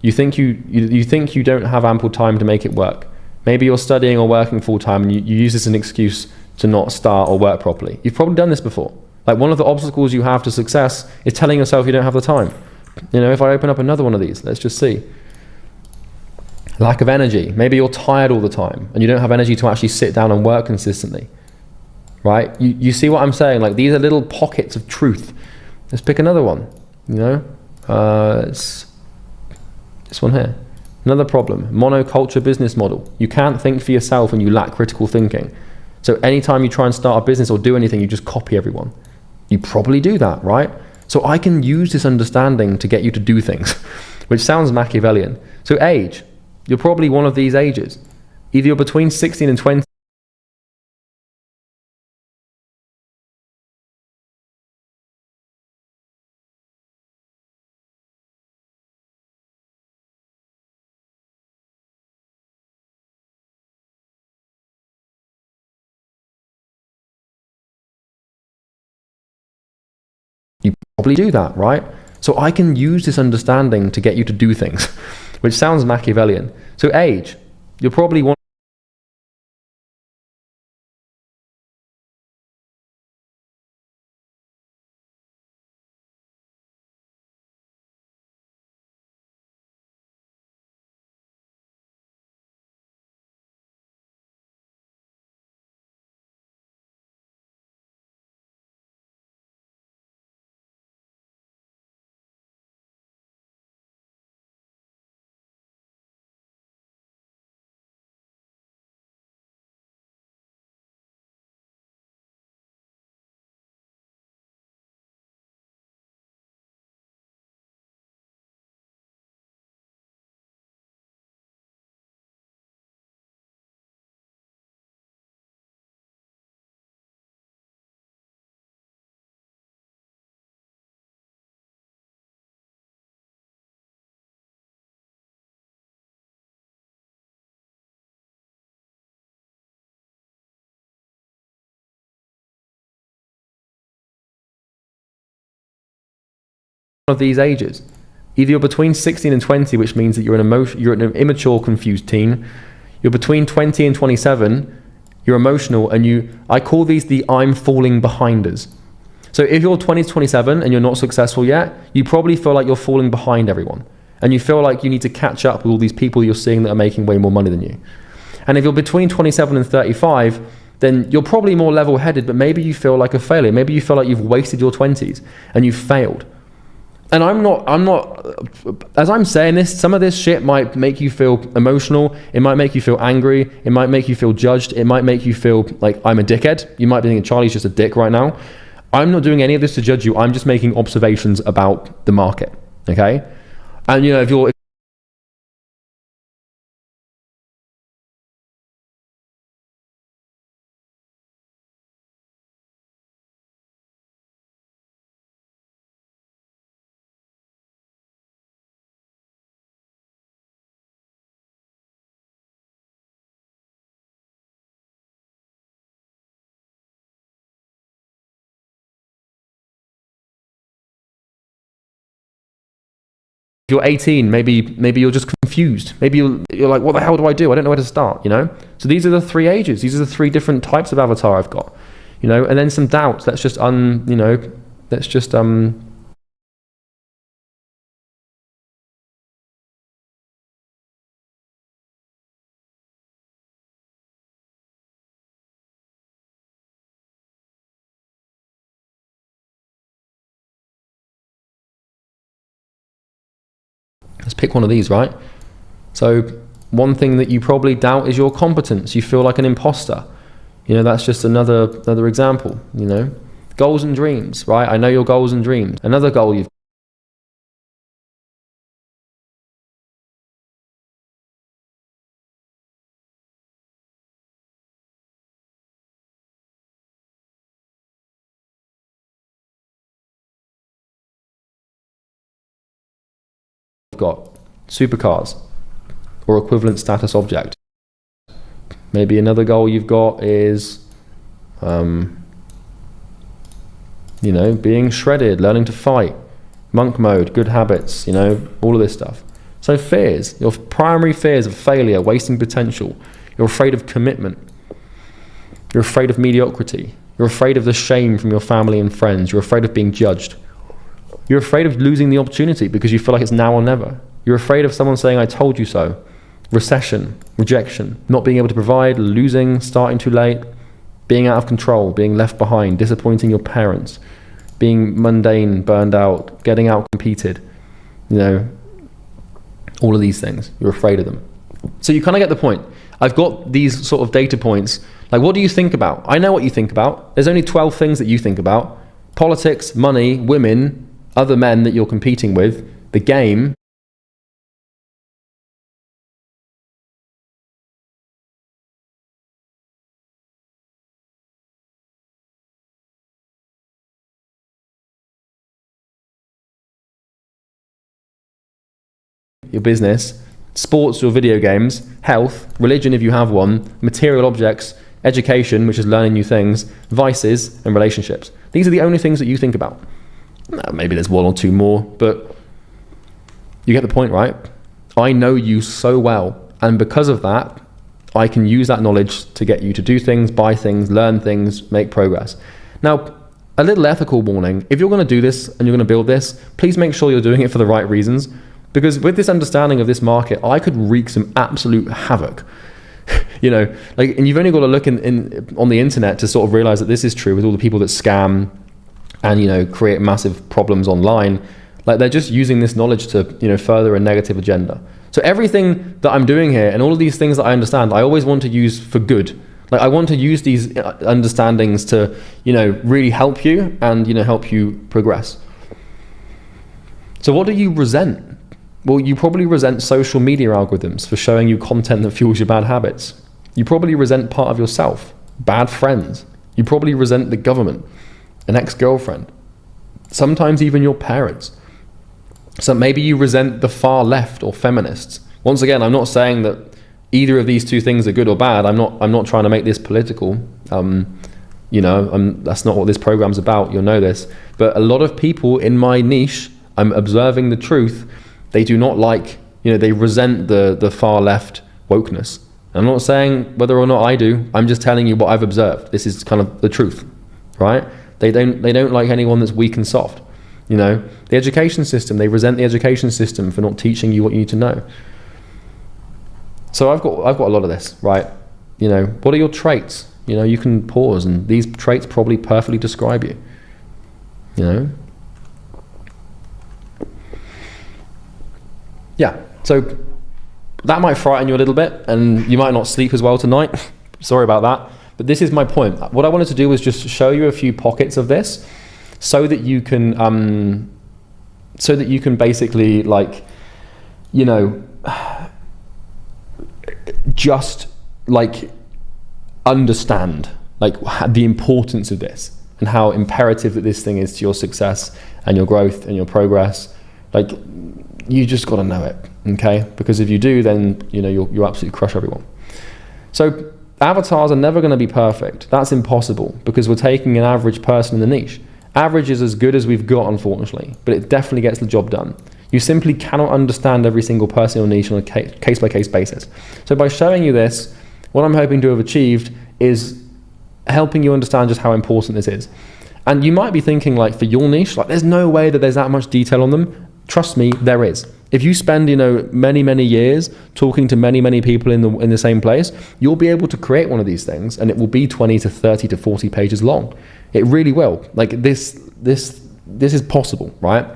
You think you don't have ample time to make it work. Maybe you're studying or working full time, and you use this as an excuse to not start or work properly. You've probably done this before. Like, one of the obstacles you have to success is telling yourself you don't have the time. If I open up another one of these, let's just see. Lack of energy. Maybe you're tired all the time and you don't have energy to actually sit down and work consistently. Right? You see what I'm saying? Like, these are little pockets of truth. Let's pick another one. It's this one here. Another problem, monoculture business model. You can't think for yourself and you lack critical thinking. So anytime you try and start a business or do anything, you just copy everyone. You probably do that, right? So I can use this understanding to get you to do things, which sounds Machiavellian. So age, you're probably one of these ages. Either you're between 16 and 20, you probably do that, right? So I can use this understanding to get you to do things, which sounds Machiavellian. So age, you're probably one of these ages. Either you're between 16 and 20, which means that you're an immature, confused teen. You're between 20 and 27, you're emotional, and I call these the I'm falling behinders. So if you're 20 to 27 and you're not successful yet, you probably feel like you're falling behind everyone. And you feel like you need to catch up with all these people you're seeing that are making way more money than you. And if you're between 27 and 35, then you're probably more level-headed, but maybe you feel like a failure. Maybe you feel like you've wasted your 20s and you've failed. And I'm not, as I'm saying this, some of this shit might make you feel emotional. It might make you feel angry. It might make you feel judged. It might make you feel like I'm a dickhead. You might be thinking Charlie's just a dick right now. I'm not doing any of this to judge you. I'm just making observations about the market, okay? And if you're, if you're 18, maybe you're just confused. Maybe you're like, what the hell do I do? I don't know where to start, So these are the 3 ages. These are the 3 different types of avatar I've got, and then some doubts. Let's just let's pick one of these, right? So one thing that you probably doubt is your competence. You feel like an imposter. That's just another example, Goals and dreams, right? I know your goals and dreams. Another goal you've got supercars or equivalent status object. Maybe another goal you've got is being shredded, learning to fight, monk mode, good habits, all of this stuff. So fears, your primary fears of failure, wasting potential. You're afraid of commitment. You're afraid of mediocrity. You're afraid of the shame from your family and friends. You're afraid of being judged. You're afraid of losing the opportunity because you feel like it's now or never. You're afraid of someone saying, I told you so. Recession, rejection, not being able to provide, losing, starting too late, being out of control, being left behind, disappointing your parents, being mundane, burned out, getting out competed, all of these things. You're afraid of them. So you kind of get the point. I've got these sort of data points. Like, what do you think about? I know what you think about. There's only 12 things that you think about. Politics, money, women, other men that you're competing with, the game. Your business, sports or video games, health, religion if you have one, material objects, education, which is learning new things, vices, and relationships. These are the only things that you think about. Maybe there's 1 or 2 more, but you get the point, right? I know you so well, and because of that, I can use that knowledge to get you to do things, buy things, learn things, make progress. Now, a little ethical warning. If you're going to do this and you're going to build this, please make sure you're doing it for the right reasons. Because with this understanding of this market, I could wreak some absolute havoc. And you've only got to look on the internet to sort of realize that this is true with all the people that scam and, create massive problems online. Like, they're just using this knowledge to, further a negative agenda. So everything that I'm doing here and all of these things that I understand, I always want to use for good. Like, I want to use these understandings to, really help you and, help you progress. So what do you resent? Well, you probably resent social media algorithms for showing you content that fuels your bad habits. You probably resent part of yourself, bad friends. You probably resent the government, an ex-girlfriend, sometimes even your parents. So maybe you resent the far left or feminists. Once again, I'm not saying that either of these 2 things are good or bad. I'm not trying to make this political. That's not what this program's about. You'll know this. But a lot of people in my niche I'm observing the truth. They do not like, they resent the far left wokeness. I'm not saying whether or not I do. I'm just telling you what I've observed. This is kind of the truth, right? They don't like anyone that's weak and soft. The education system, they resent the education system for not teaching you what you need to know. So I've got a lot of this, right? What are your traits? You can pause, and these traits probably perfectly describe you. Yeah, so that might frighten you a little bit, and you might not sleep as well tonight. Sorry about that. But this is my point. What I wanted to do was just show you a few pockets of this so that you can basically just understand the importance of this and how imperative that this thing is to your success and your growth and your progress. You just got to know it, okay? Because if you do, then you'll absolutely crush everyone. So avatars are never going to be perfect. That's impossible, because we're taking an average person in the niche. Average is as good as we've got, unfortunately, but it definitely gets the job done. You simply cannot understand every single person in your niche on a case-by-case basis. So by showing you this, what I'm hoping to have achieved is helping you understand just how important this is. And you might be thinking, for your niche, there's no way that there's that much detail on them. Trust me, there is. If you spend, many years talking to many people in the same place, you'll be able to create one of these things, and it will be 20 to 30 to 40 pages long. It really will. This is possible, right?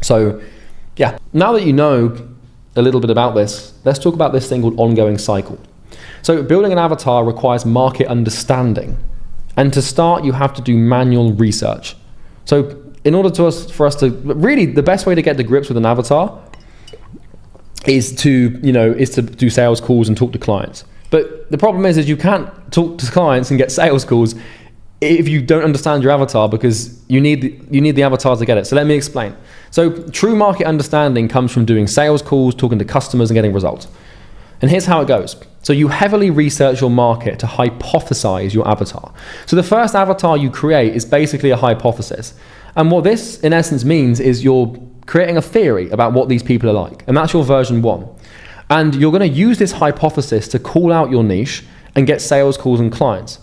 So, yeah. Now that you know a little bit about this, let's talk about this thing called ongoing cycle. So, building an avatar requires market understanding, and to start, you have to do manual research. So, in order for us to really, the best way to get to grips with an avatar is to do sales calls and talk to clients. But the problem is you can't talk to clients and get sales calls if you don't understand your avatar, because you need the avatar to get it. So let me explain. So true market understanding comes from doing sales calls, talking to customers, and getting results. And here's how it goes. So you heavily research your market to hypothesize your avatar. So the first avatar you create is basically a hypothesis. And what this, in essence, means is you're creating a theory about what these people are like. And that's your version 1. And you're going to use this hypothesis to call out your niche and get sales calls and clients.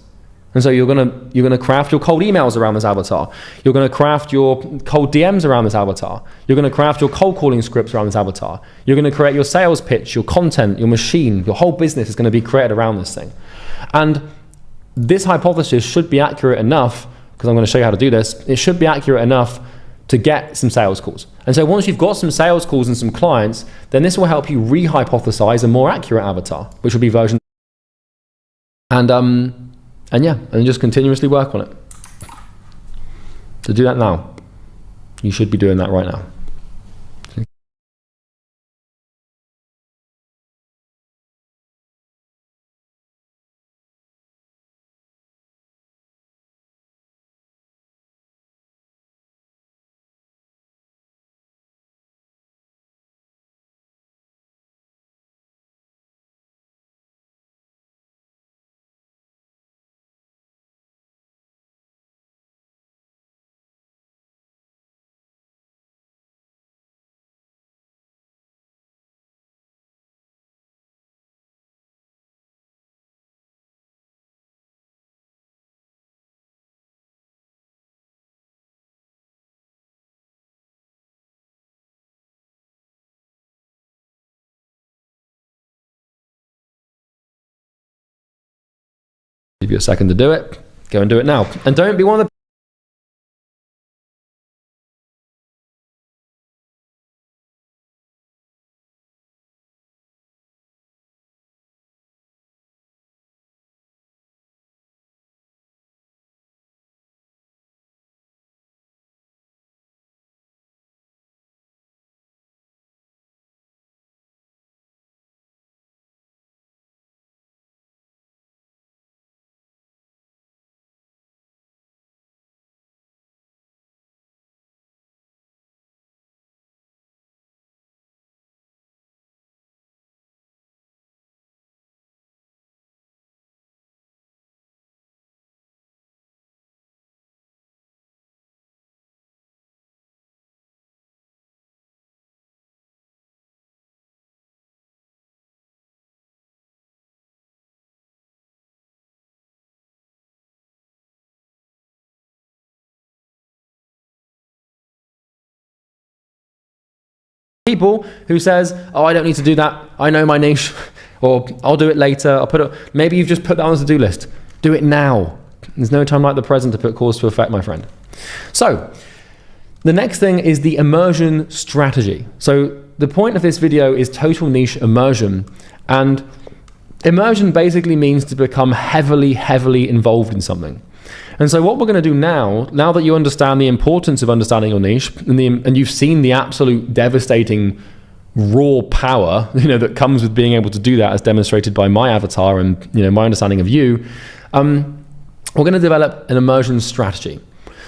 And so you're going to craft your cold emails around this avatar. You're going to craft your cold DMs around this avatar. You're going to craft your cold calling scripts around this avatar. You're going to create your sales pitch, your content, your machine. Your whole business is going to be created around this thing. And this hypothesis should be accurate enough, because I'm going to show you how to do this. It should be accurate enough to get some sales calls. And so once you've got some sales calls and some clients, then this will help you re-hypothesize a more accurate avatar, which will be version. And just continuously work on it. To do that now. You should be doing that right now. Give you a second to do it. Go and do it now. And don't be one of the People who says, oh, I don't need to do that, I know my niche, or I'll do it later, I'll put it, maybe you've just put that on the to-do list. Do it now. There's no time like the present to put cause to effect, my friend. So the next thing is the immersion strategy. So the point of this video is total niche immersion, and immersion basically means to become heavily involved in something. And so what we're going to do now that you understand the importance of understanding your niche, and you've seen the absolute devastating raw power, that comes with being able to do that, as demonstrated by my avatar and my understanding of you, we're going to develop an immersion strategy.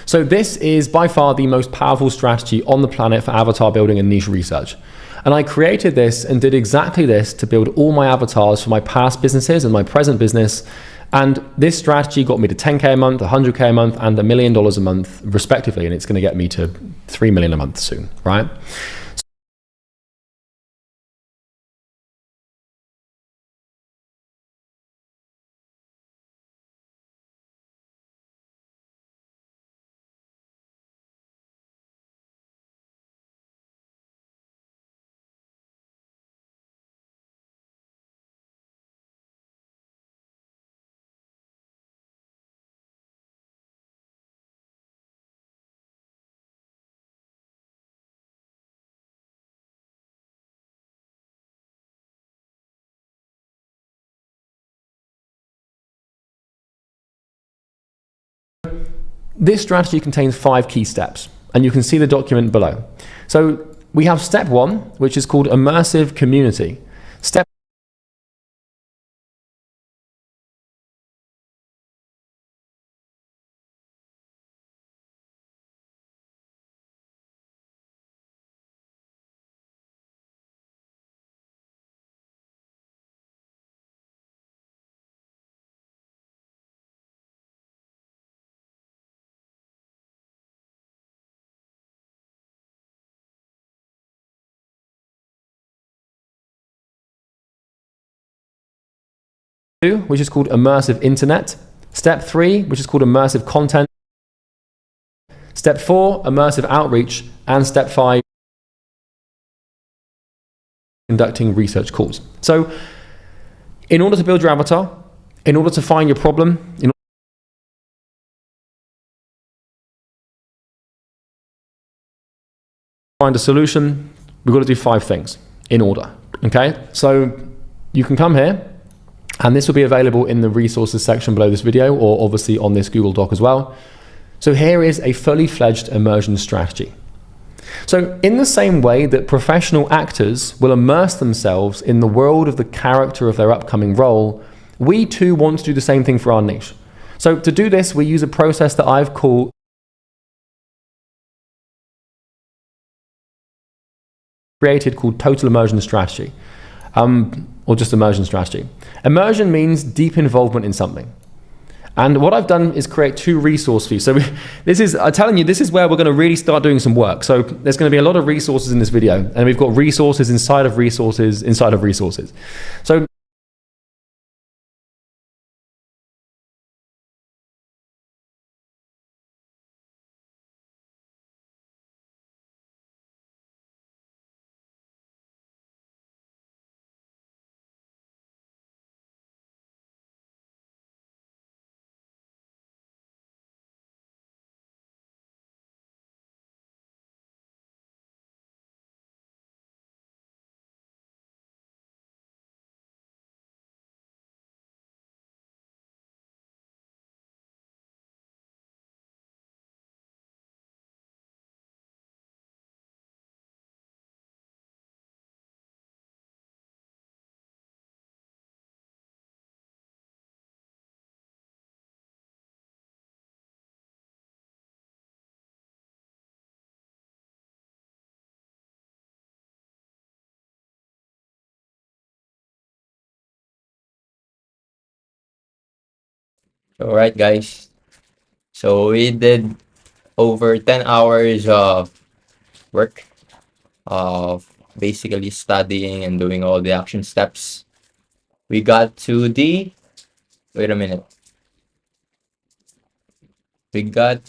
So this is by far the most powerful strategy on the planet for avatar building and niche research. And I created this and did exactly this to build all my avatars for my past businesses and my present business. And this strategy got me to 10K a month, 100K a month, and $1 million a month, respectively. And it's going to get me to 3 million a month soon, right? This strategy contains 5 key steps, and you can see the document below. So we have step 1, which is called immersive community. Step two, which is called immersive internet. Step 3, which is called immersive content. Step 4, immersive outreach. And step 5, conducting research calls. So in order to build your avatar, in order to find your problem, in order to find a solution, we've got to do 5 things in order. Okay, so you can come here, and this will be available in the resources section below this video, or obviously on this Google Doc as well. So here is a fully fledged immersion strategy. So in the same way that professional actors will immerse themselves in the world of the character of their upcoming role, we too want to do the same thing for our niche. So to do this, we use a process that I've created called total immersion strategy, or just immersion strategy. Immersion means deep involvement in something. And what I've done is create 2 resource views. So I'm telling you, this is where we're going to really start doing some work. So there's going to be a lot of resources in this video, and we've got resources inside of resources inside of resources. So
All right, guys. So we did over 10 hours of work of basically studying and doing all the action steps. We got to the, wait a minute. We got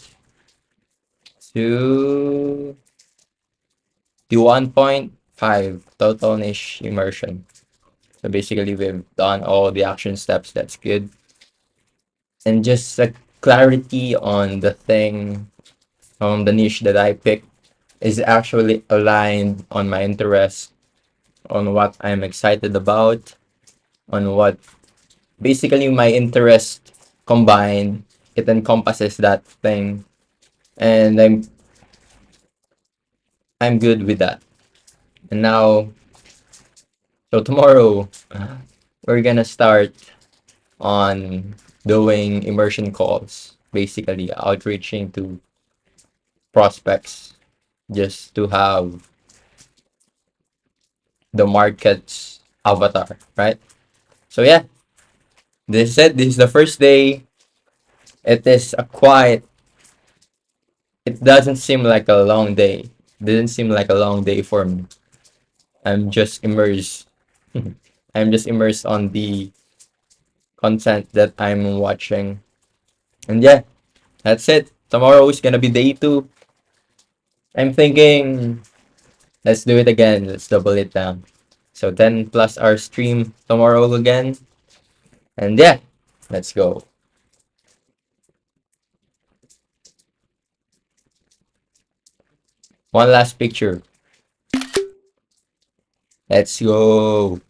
to the 1.5 5, total niche immersion. So basically, we've done all the action steps. That's good. And just a clarity on the thing, the niche that I picked is actually aligned on my interest, on what I'm excited about, on what basically my interest combined. It encompasses that thing, and I'm good with that. And now, so tomorrow, we're gonna start on doing immersion calls, basically outreaching to prospects just to have the market's avatar, right? So yeah, this is it. This is the first day. It is a quiet. It doesn't seem like a long day. Didn't seem like a long day for me. I'm just immersed. I'm just immersed on the content that I'm watching. And yeah, that's it. Tomorrow is gonna be day 2. I'm thinking let's do it again. Let's double it down. So 10 plus our stream tomorrow again. And yeah, let's go. One last picture. Let's go.